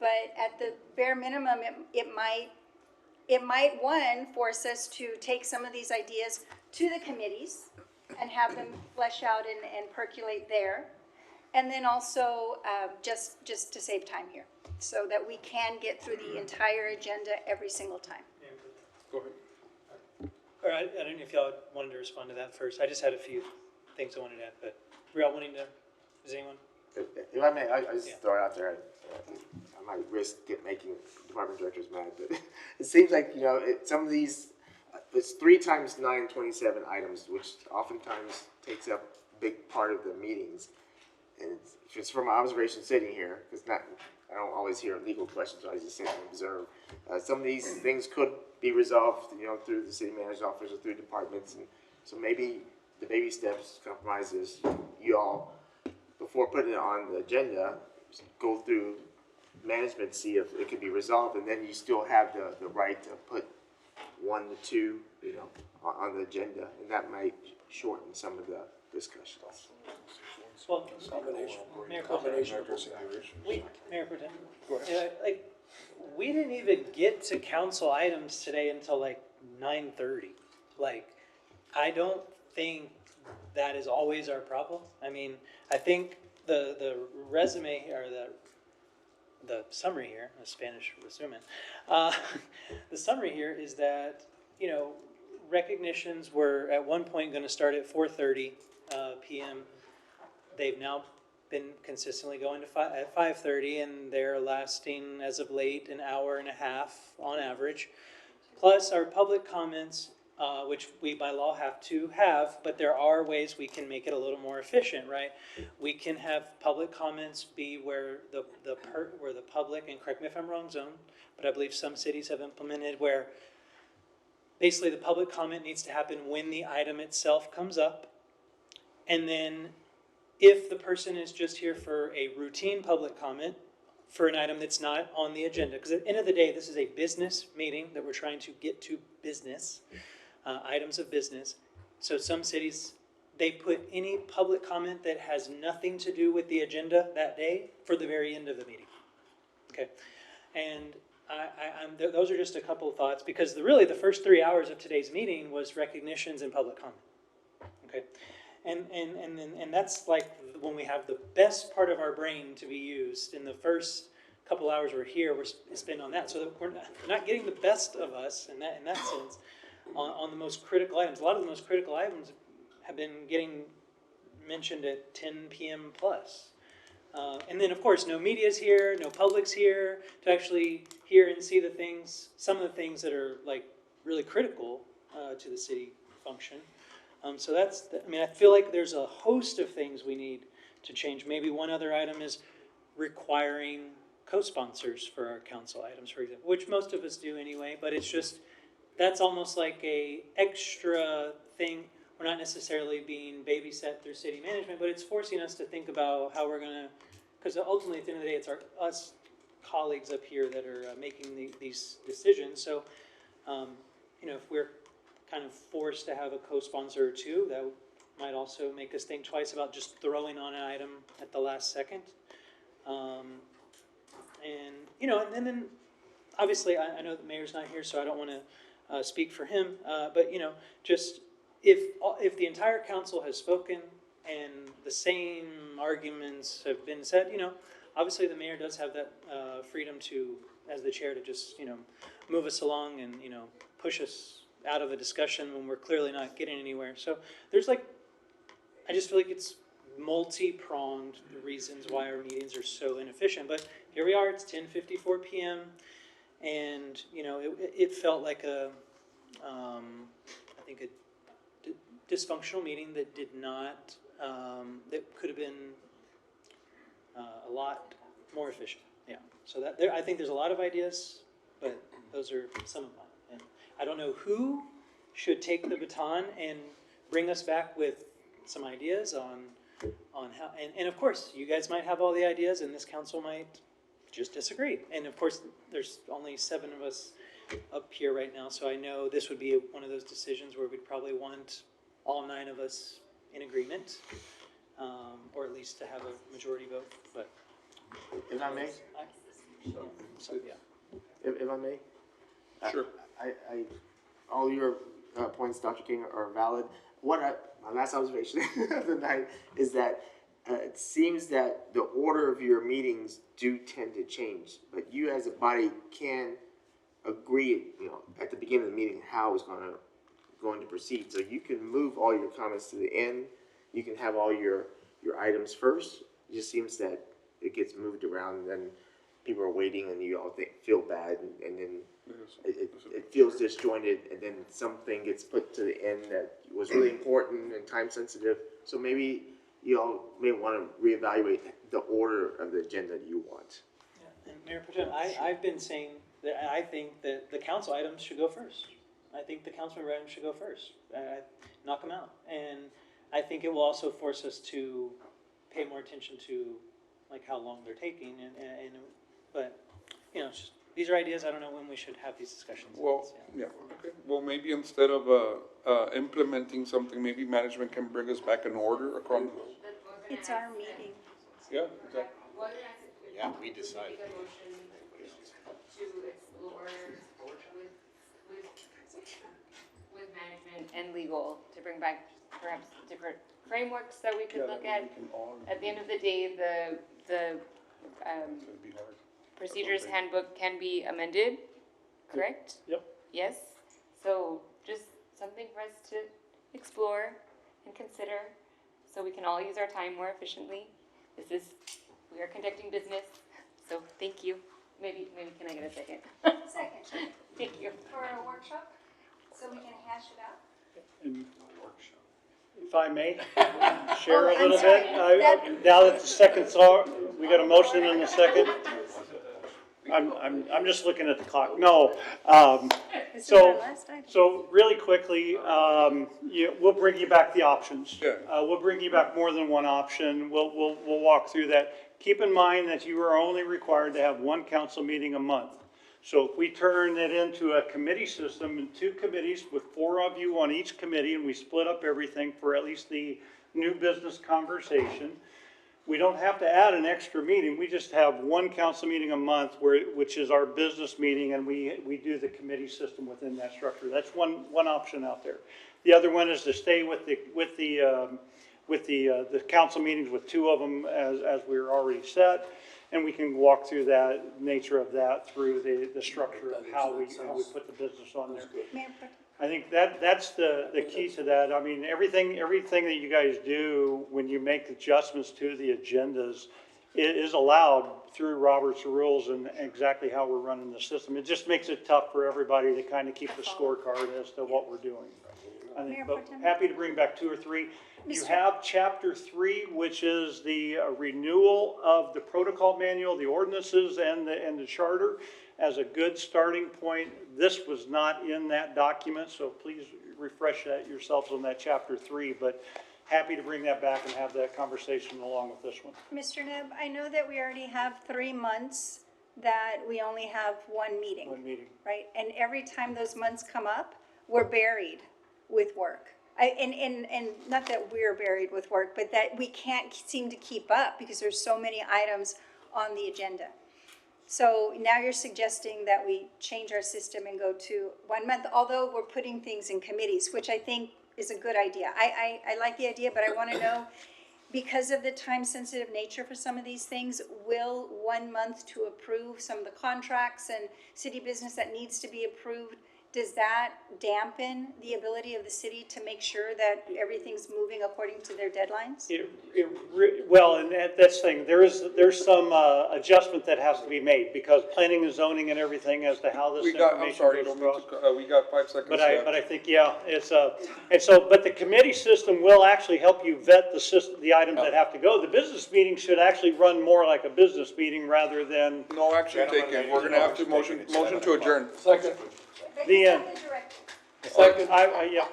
But at the bare minimum, it might, one, force us to take some of these ideas to the committees and have them flesh out and percolate there. And then also, just to save time here, so that we can get through the entire agenda every single time. Go ahead. Or I don't know if y'all wanted to respond to that first. I just had a few things I wanted to add, but were y'all wanting to, does anyone? If I may, I just throw it out there. I might risk making department directors mad, but it seems like, some of these, it's 3 times 9, 27 items, which oftentimes takes up a big part of the meetings. And it's just from my observation sitting here, because I don't always hear legal questions, so I just sit and observe. Some of these things could be resolved, through the city manager's office or through departments. And so maybe the baby steps compromise is you all, before putting it on the agenda, go through management, see if it can be resolved, and then you still have the right to put 1 to 2, on the agenda, and that might shorten some of the discussions. Well, Mayor Pro Tem. Mayor Pro Tem. We didn't even get to council items today until 9:30. I don't think that is always our problem. I mean, I think the resume or the summary here, a Spanish resumen, the summary here is that, recognitions were at one point going to start at 4:30 p.m. They've now been consistently going to at 5:30, and they're lasting, as of late, an hour and a half on average. Plus our public comments, which we by law have to have, but there are ways we can make it a little more efficient, right? We can have public comments be where the public, and correct me if I'm wrong, zone, but I believe some cities have implemented where basically the public comment needs to happen when the item itself comes up, and then if the person is just here for a routine public comment for an item that's not on the agenda, because at the end of the day, this is a business meeting that we're trying to get to business, items of business. So some cities, they put any public comment that has nothing to do with the agenda that day for the very end of the meeting. Okay, and those are just a couple of thoughts, because really the first 3 hours of today's meeting was recognitions and public comment. Okay. And that's when we have the best part of our brain to be used. In the first couple hours we're here, we're spending on that. So that we're not getting the best of us in that sense on the most critical items. A lot of the most critical items have been getting mentioned at 10 p.m. plus. And then, of course, no media's here, no public's here to actually hear and see the things, some of the things that are really critical to the city function. So I feel like there's a host of things we need to change. Maybe one other item is requiring co-sponsors for our council items, for example, which most of us do anyway, but it's just, that's almost like a extra thing. We're not necessarily being babysat through city management, but it's forcing us to think about how we're gonna, because ultimately at the end of the day, it's us colleagues up here that are making these decisions. So, if we're kind of forced to have a co-sponsor or two, that might also make us think twice about just throwing on an item at the last second. And then obviously I know the mayor's not here, so I don't want to speak for him, but just if the entire council has spoken and the same arguments have been said, obviously the mayor does have that freedom to, as the chair, to just move us along and push us out of a discussion when we're clearly not getting anywhere. So there's I just feel like it's multi-pronged, the reasons why our meetings are so inefficient. But here we are, it's 10:54 p.m. and it felt like I think a dysfunctional meeting that did not, that could have been a lot more efficient. Yeah. So I think there's a lot of ideas, but those are some of mine. And I don't know who should take the baton and bring us back with some ideas on how, and of course, you guys might have all the ideas and this council might just disagree. And of course, there's only 7 of us up here right now, so I know this would be one of those decisions where we'd probably want all 9 of us in agreement, or at least to have a majority vote, but. If I may? So, yeah. If I may? Sure. All your points, Dr. King, are valid. My last observation of the night is that it seems that the order of your meetings do tend to change, but you as a body can agree, at the beginning of the meeting how it's going to proceed. So you can move all your comments to the end. You can have all your items first. It just seems that it gets moved around, and then people are waiting, and you all feel bad, and then it feels disjointed, and then something gets put to the end that was really important and time sensitive. So maybe you all may want to reevaluate the order of the agenda you want. Yeah. And Mayor Protem, I've been saying that I think that the council items should go first. I think the council items should go first. Knock them out. And I think it will also force us to pay more attention to like how long they're taking, but it's just, these are ideas. I don't know when we should have these discussions. Well, yeah, okay. Well, maybe instead of implementing something, maybe management can bring us back an order across. It's our meeting. Yeah, exactly. Yeah, we decide. To explore with management and legal to bring back perhaps different frameworks that we could look at. At the end of the day, the procedures handbook can be amended, correct? Yep. Yes, so just something for us to explore and consider, so we can all use our time more efficiently. We are conducting business, so thank you. Maybe can I get a second? Second. Thank you. For a workshop, so we can hash it out. And if I may, share a I'm little sorry. bit. Now that the seconds are, we got a motion and a second. I'm just looking at the clock. No. This is our last item. So really quickly, we'll bring you back the options. Yeah. We'll bring you back more than one option. We'll walk through that. Keep in mind that you are only required to have 1 council meeting a month. So if we turn it into a committee system and 2 committees with 4 of you on each committee, and we split up everything for at least the new business conversation, we don't have to add an extra meeting. We just have 1 council meeting a month, which is our business meeting, and we do the committee system within that structure. That's one option out there. The other one is to stay with the council meetings with 2 of them as we're already set. And we can walk through that nature of that through the structure of how we put the business on there. I think that's the key to that. I mean, everything that you guys do when you make adjustments to the agendas is allowed through Robert's rules and exactly how we're running the system. It just makes it tough for everybody to kind of keep the scorecard as to what we're doing. I think, but happy to bring back 2 or 3. You have chapter 3, which is the renewal of the protocol manual, the ordinances, and the charter as a good starting point. This was not in that document, so please refresh that yourselves on that chapter 3. But happy to bring that back and have that conversation along with this one. Mr. Neb, I know that we already have 3 months that we only have 1 meeting. 1 meeting. Right? And every time those months come up, we're buried with work. And not that we're buried with work, but that we can't seem to keep up because there's so many items on the agenda. So now you're suggesting that we change our system and go to 1 month, although we're putting things in committees, which I think is a good idea. I like the idea, but I want to know, because of the time-sensitive nature for some of these things, will 1 month to approve some of the contracts and city business that needs to be approved, does that dampen the ability of the city to make sure that everything's moving according to their deadlines? Well, and that's the thing. There's some adjustment that has to be made because planning and zoning and everything as to how this information goes across. We got 5 seconds But left. I think, yeah, it's but the committee system will actually help you vet the items that have to go. The business meeting should actually run more like a business meeting rather than. No action taken. We're gonna have to motion to adjourn. Second. The end. Second. Yeah.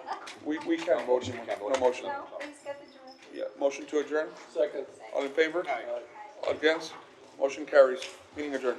We can't vote, no motion. No, he's got the director. Yeah, motion to adjourn? Second. All in favor? All against? Motion carries. Meeting adjourned.